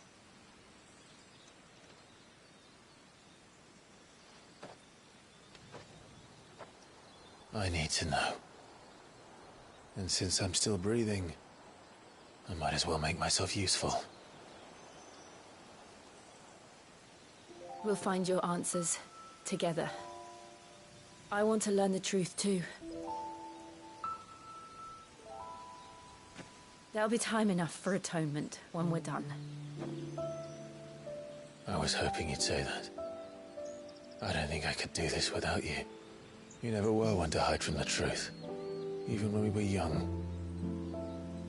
I need to know. And since I'm still breathing, I might as well make myself useful. We'll find your answers together. I want to learn the truth too. There'll be time enough for atonement when we're done. I was hoping you'd say that. I don't think I could do this without you. You never were one to hide from the truth, even when we were young.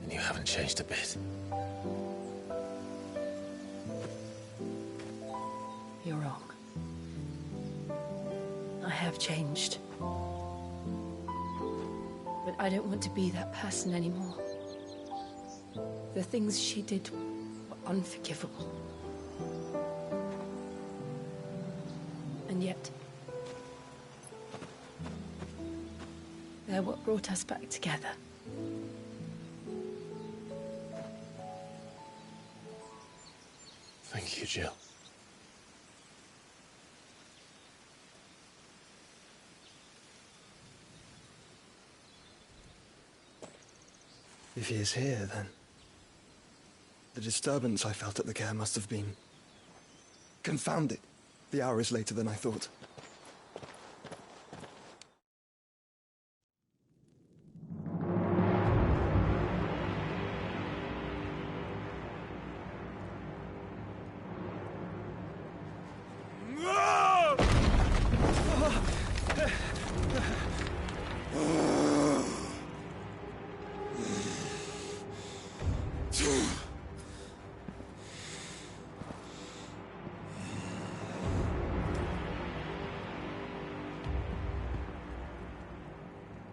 And you haven't changed a bit. You're wrong. I have changed. But I don't want to be that person anymore. The things she did were unforgivable. And yet, they're what brought us back together. Thank you, Jill. If he is here, then the disturbance I felt at the care must have been confounded. The hour is later than I thought.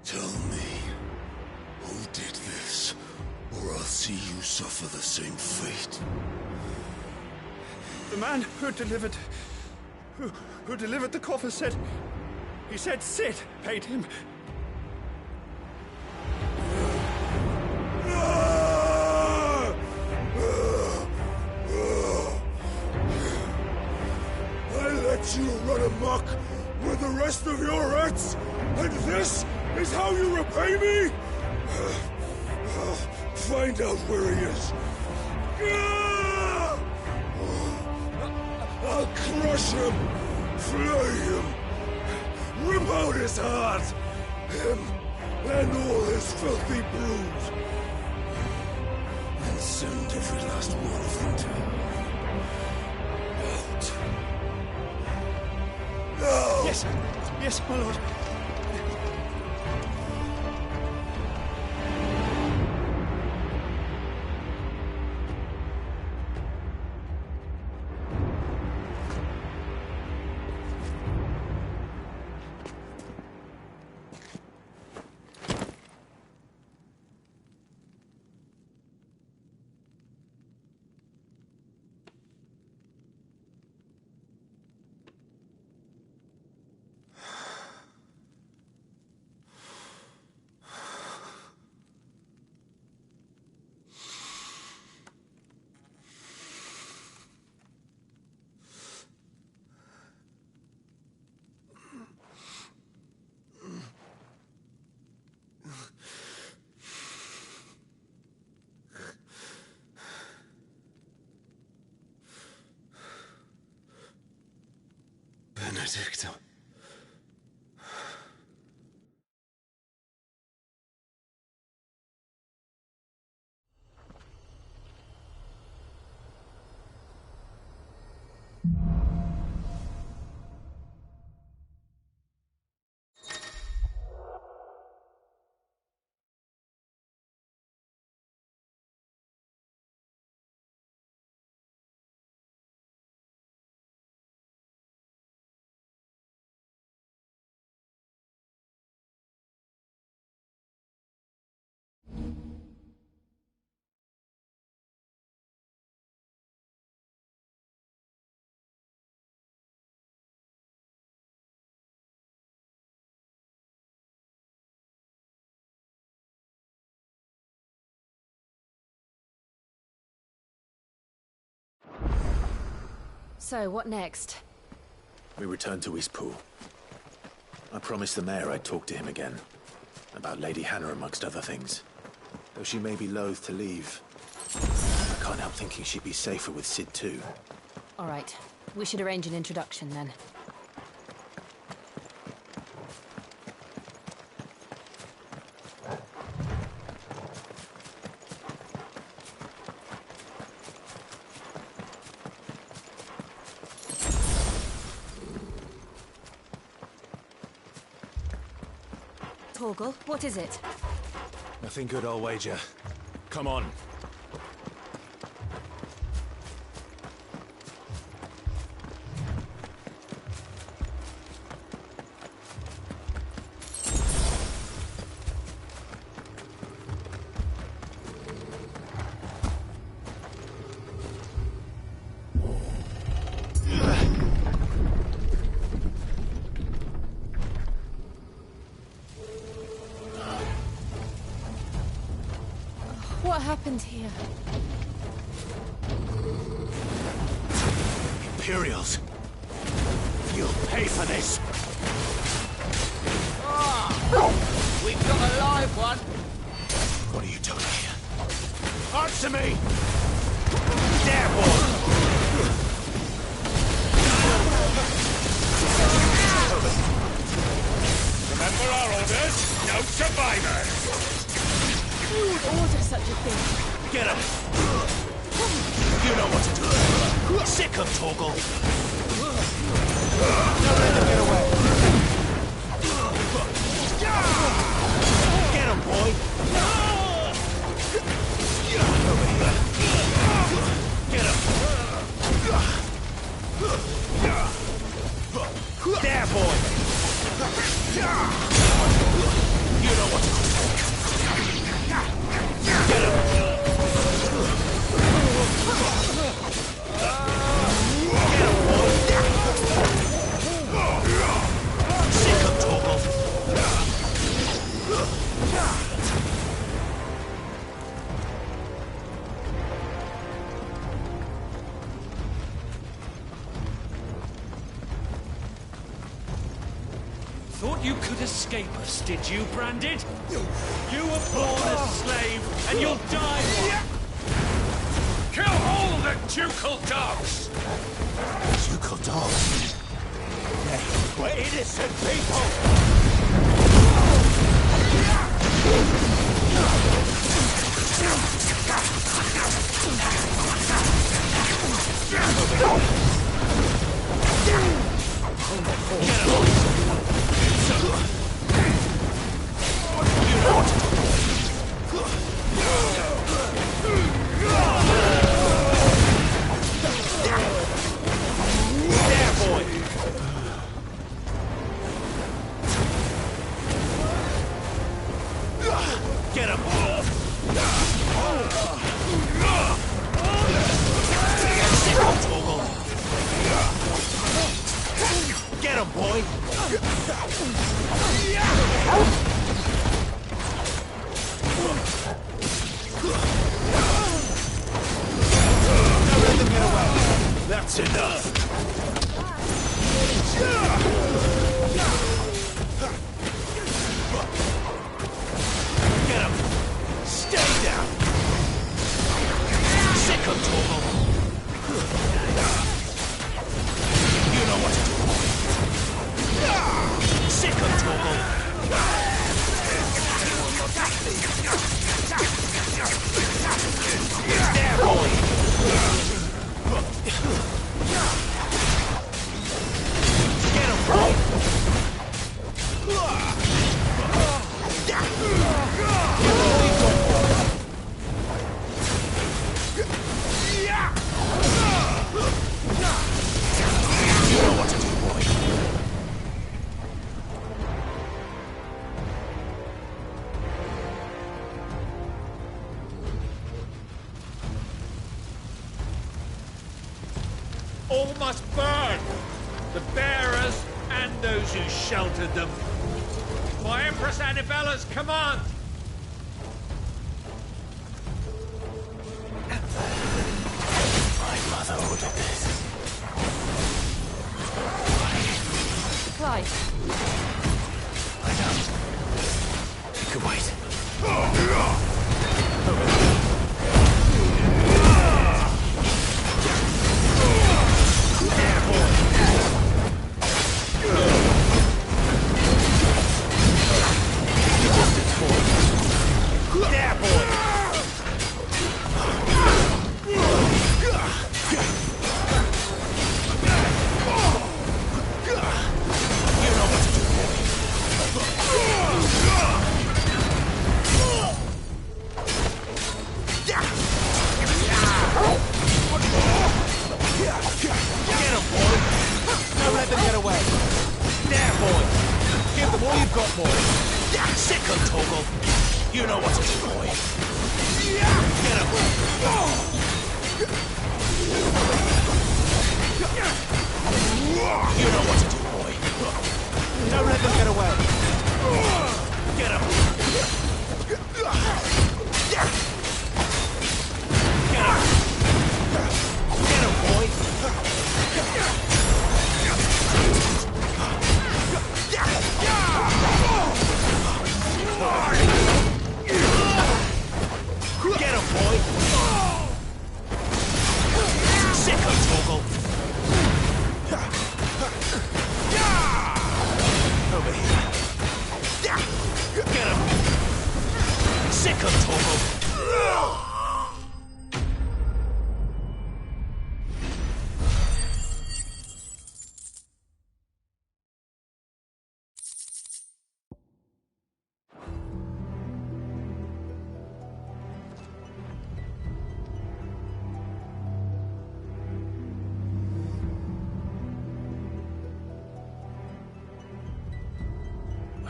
Tell me, who did this, or I'll see you suffer the same fate. The man who delivered the coffer said... He said Sid paid him. I let you run amok with the rest of your rats, and this is how you repay me? Find out where he is. I'll crush him, flay him, rip out his heart, him and all his filthy brood, and consumed every last one of them to melt. No! Yes, yes, my lord. Benedicto. So, what next? We return to Eastpool. I promised the mayor I'd talk to him again. About Lady Hannah, amongst other things. Though she may be loath to leave, I can't help thinking she'd be safer with Sid too. All right. We should arrange an introduction then. Torgal, what is it? Nothing good, I'll wager. Come on. What happened here? Imperials! You'll pay for this! We've got a live one! What are you doing here? Answer me! There, boy! Remember our orders? No survivors! Who would order such a thing? Get him! You know what to do. Sick of Torgal! Don't let them get away! Get him, boy! Over here. Get him! There, boy! You know what to do. Get him! Sick of Torgal! Thought you could escape us, did you, Branded? You were born a slave, and you'll die one! Kill all the ducal dogs! Ducal dogs? We're innocent people! all must burn. The bearers and those who sheltered them. By Empress Annabella's command. My mother ordered this. Clive. I know. You can wait. There, boy! You know what to do, boy. Get him. You know what to do, boy. Don't let them get away. Get him. Get him, boy. Get him, boy! Sick of Toggle! Over here. Get him! Sick of Toggle!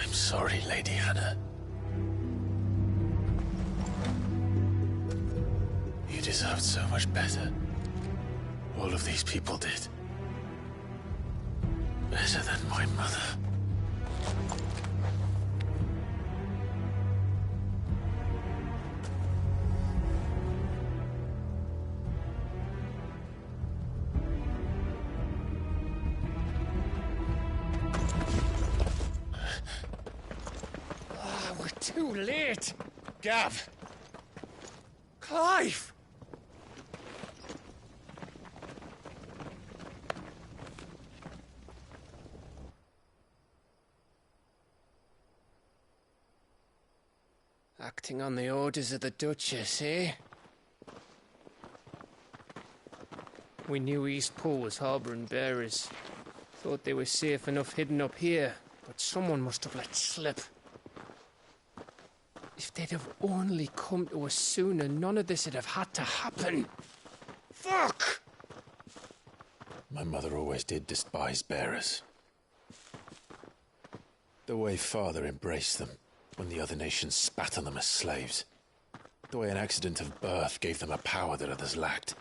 I'm sorry, Lady Hannah. You deserved so much better. All of these people did. Better than my mother. Too late! Gav! Clive! Acting on the orders of the Duchess, eh? We knew East Pool was harbouring bearers. Thought they were safe enough hidden up here, but someone must have let slip. If they'd have only come to us sooner, none of this would have had to happen. Fuck! My mother always did despise bearers. The way Father embraced them when the other nations spat on them as slaves. The way an accident of birth gave them a power that others lacked.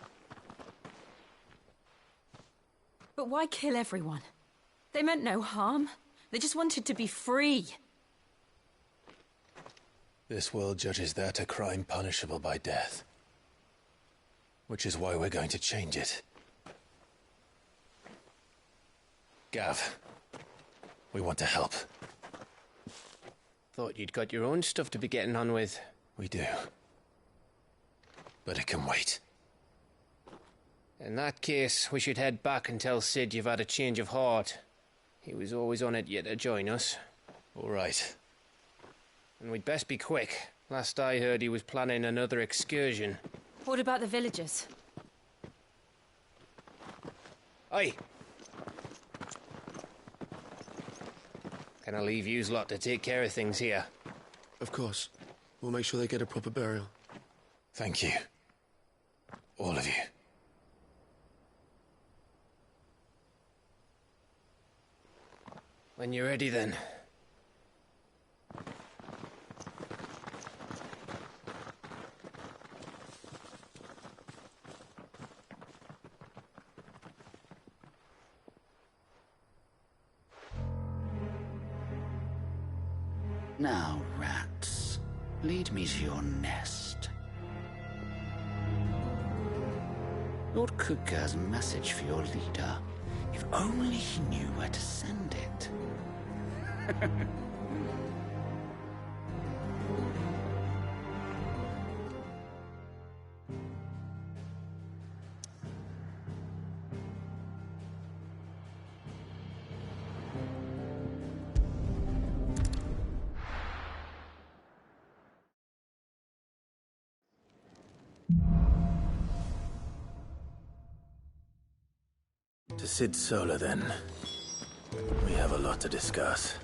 But why kill everyone? They meant no harm. They just wanted to be free. This world judges that a crime punishable by death. Which is why we're going to change it. Gav, we want to help. Thought you'd got your own stuff to be getting on with. We do. But it can wait. In that case, we should head back and tell Sid you've had a change of heart. He was always on it yet to join us. All right. And we'd best be quick. Last I heard, he was planning another excursion. What about the villagers? Aye. Can I leave yous lot to take care of things here? Of course. We'll make sure they get a proper burial. Thank you. All of you. When you're ready, then. Now, rats, lead me to your nest. Lord Kuka has a message for your leader. If only he knew where to send it. To Sid Solar, then. We have a lot to discuss.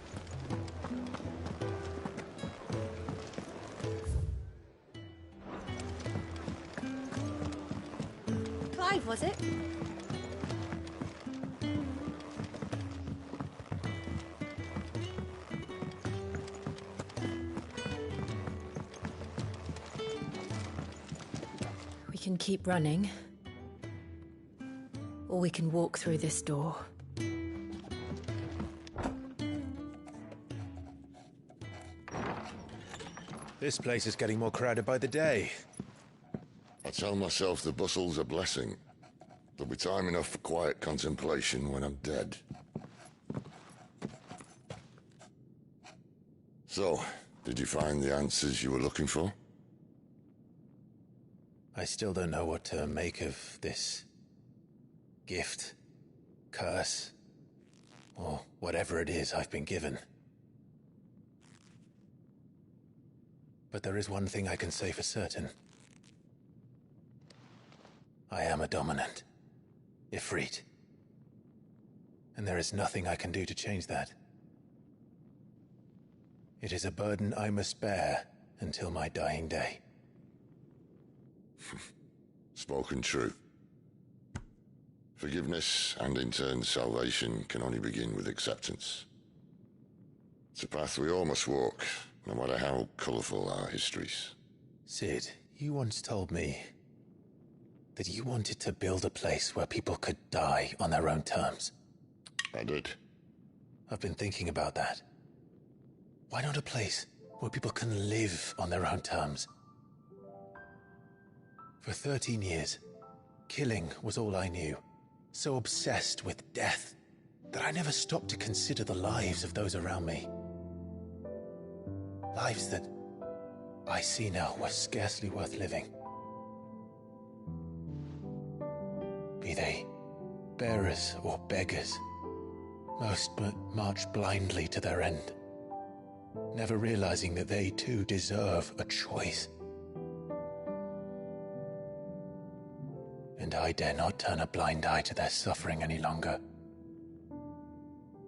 Clive, was it? We can keep running. Or we can walk through this door. This place is getting more crowded by the day. I tell myself the bustle's a blessing. There'll be time enough for quiet contemplation when I'm dead. So, did you find the answers you were looking for? I still don't know what to make of this gift, curse, or whatever it is I've been given. But there is one thing I can say for certain. I am a dominant, Ifrit. And there is nothing I can do to change that. It is a burden I must bear until my dying day. Spoken true. Forgiveness, and in turn salvation, can only begin with acceptance. It's a path we all must walk, no matter how colourful our histories. Sid, you once told me that you wanted to build a place where people could die on their own terms. I did. I've been thinking about that. Why not a place where people can live on their own terms? For 13 years, killing was all I knew. So obsessed with death that I never stopped to consider the lives of those around me. Lives that I see now were scarcely worth living. Be they bearers or beggars, most march blindly to their end, never realizing that they too deserve a choice. And I dare not turn a blind eye to their suffering any longer.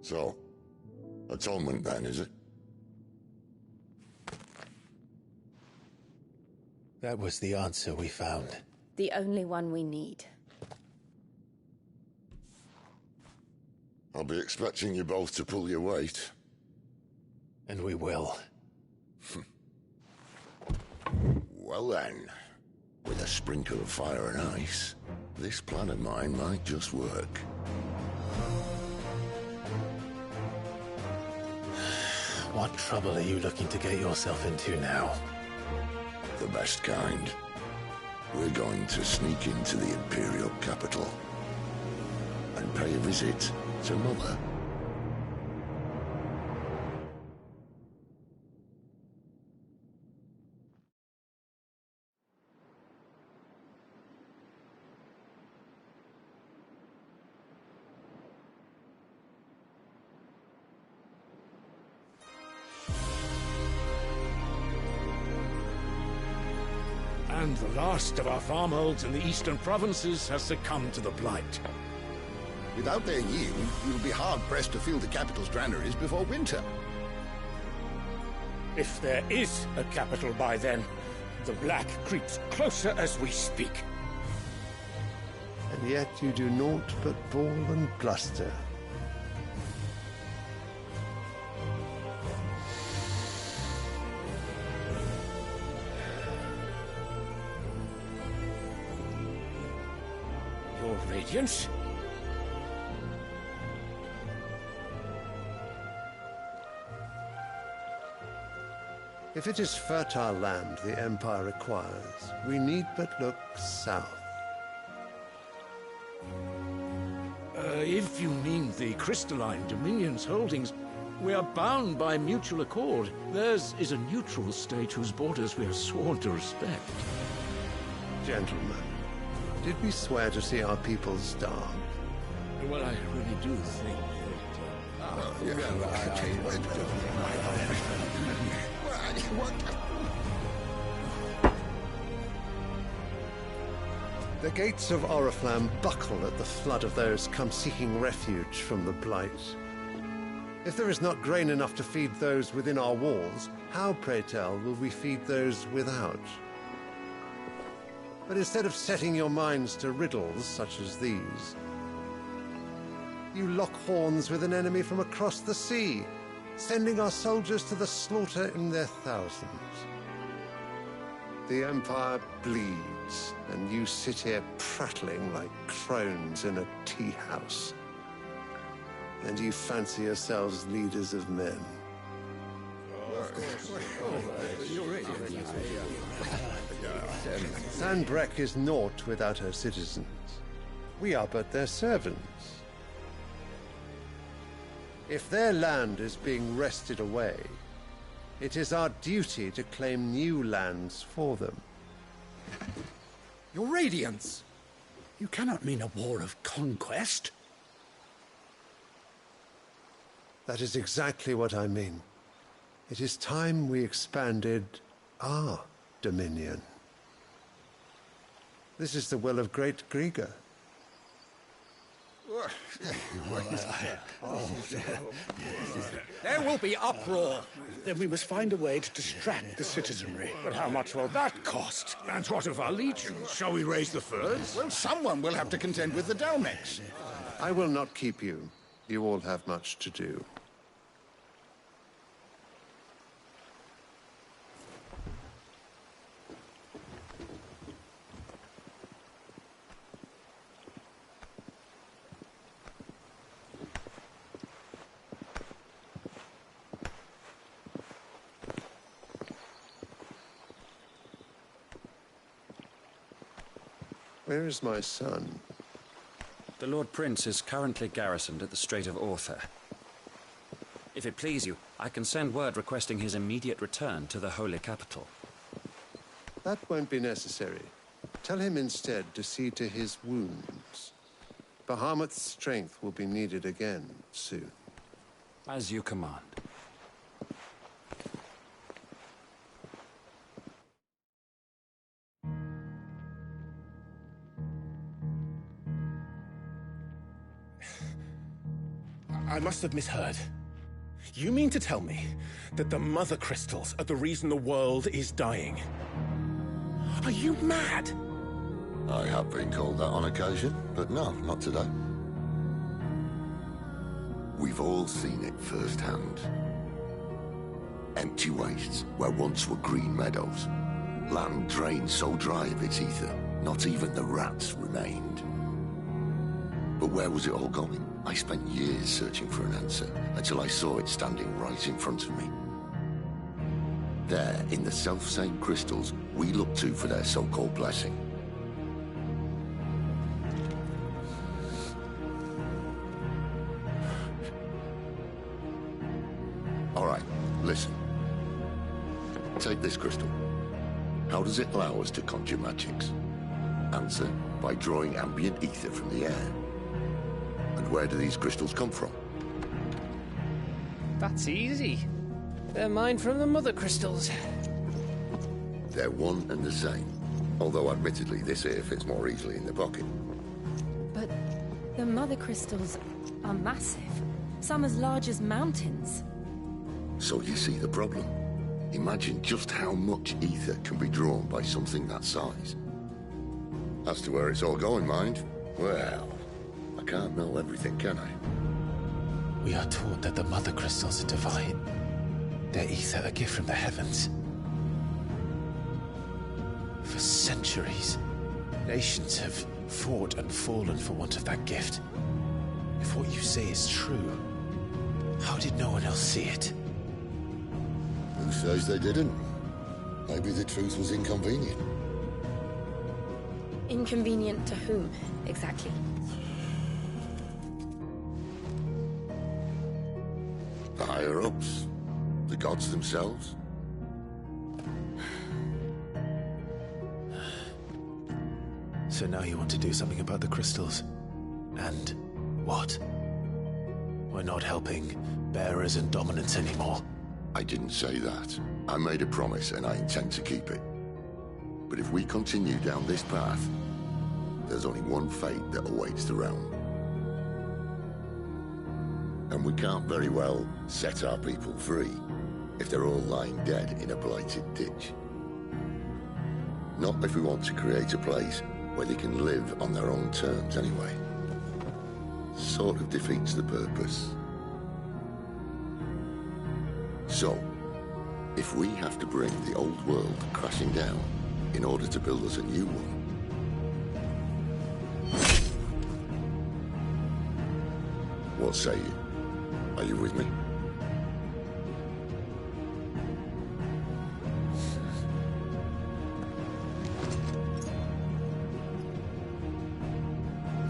So, atonement then, is it? That was the answer we found. The only one we need. I'll be expecting you both to pull your weight. And we will. Well then, with a sprinkle of fire and ice, this plan of mine might just work. What trouble are you looking to get yourself into now? The best kind. We're going to sneak into the Imperial capital and pay a visit to Mother. And the last of our farmholds in the eastern provinces has succumbed to the blight. Without their yield, you'll be hard-pressed to fill the capital's granaries before winter. If there is a capital by then, the black creeps closer as we speak. And yet you do naught but bawl and bluster. Your Radiance? If it is fertile land the Empire requires, we need but look south. If you mean the crystalline Dominion's holdings, we are bound by mutual accord. Theirs is a neutral state whose borders we are sworn to respect. Gentlemen, did we swear to see our people starve? Well, I really do think The gates of Oriflamme buckle at the flood of those come seeking refuge from the Blight. If there is not grain enough to feed those within our walls, how, pray tell, will we feed those without? But instead of setting your minds to riddles such as these, you lock horns with an enemy from across the sea, sending our soldiers to the slaughter in their thousands. The Empire bleeds, and you sit here prattling like crones in a tea house. And you fancy yourselves leaders of men. Sanbreque is naught without her citizens. We are but their servants. If their land is being wrested away, it is our duty to claim new lands for them. Your Radiance! You cannot mean a war of conquest. That is exactly what I mean. It is time we expanded our dominion. This is the will of great Grieger. There will be uproar. Then we must find a way to distract the citizenry. But how much will that cost? And what of our legions? Shall we raise the furs? Well, someone will have to contend with the Dalmex. I will not keep you. You all have much to do. Where is my son? The Lord Prince is currently garrisoned at the Strait of Orther. If it please you, I can send word requesting his immediate return to the Holy Capital. That won't be necessary. Tell him instead to see to his wounds. Bahamut's strength will be needed again soon. As you command. I must have misheard. You mean to tell me that the Mother Crystals are the reason the world is dying? Are you mad? I have been called that on occasion, but no, not today. We've all seen it firsthand. Empty wastes where once were green meadows. Land drained so dry of its ether, not even the rats remained. But where was it all going? I spent years searching for an answer, until I saw it standing right in front of me. There, in the self-same crystals we look to for their so-called blessing. All right, listen. Take this crystal. How does it allow us to conjure magics? Answer, by drawing ambient ether from the air. And where do these crystals come from? That's easy. They're mine from the Mother Crystals. They're one and the same. Although admittedly this here fits more easily in the pocket. But the Mother Crystals are massive. Some as large as mountains. So you see the problem. Imagine just how much ether can be drawn by something that size. As to where it's all going, mind, well, I can't know everything, can I? We are taught that the Mother Crystals are divine. Their ether a gift from the heavens. For centuries, nations have fought and fallen for want of that gift. If what you say is true, how did no one else see it? Who says they didn't? Maybe the truth was inconvenient. Inconvenient to whom, exactly? The higher-ups? The gods themselves? So now you want to do something about the crystals? And what? We're not helping bearers and dominants anymore. I didn't say that. I made a promise and I intend to keep it. But if we continue down this path, there's only one fate that awaits the realm. And we can't very well set our people free if they're all lying dead in a blighted ditch. Not if we want to create a place where they can live on their own terms anyway. Sort of defeats the purpose. So, if we have to bring the old world crashing down in order to build us a new one, what say you? Are you with me?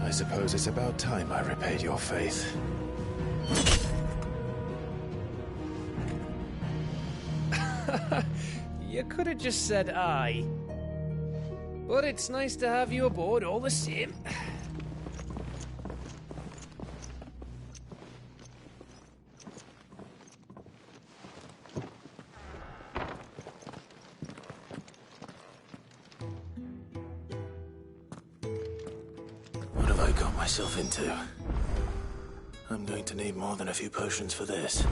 I suppose it's about time I repaid your faith. You could have just said aye. But it's nice to have you aboard all the same. What have I got myself into? I'm going to need more than a few potions for this.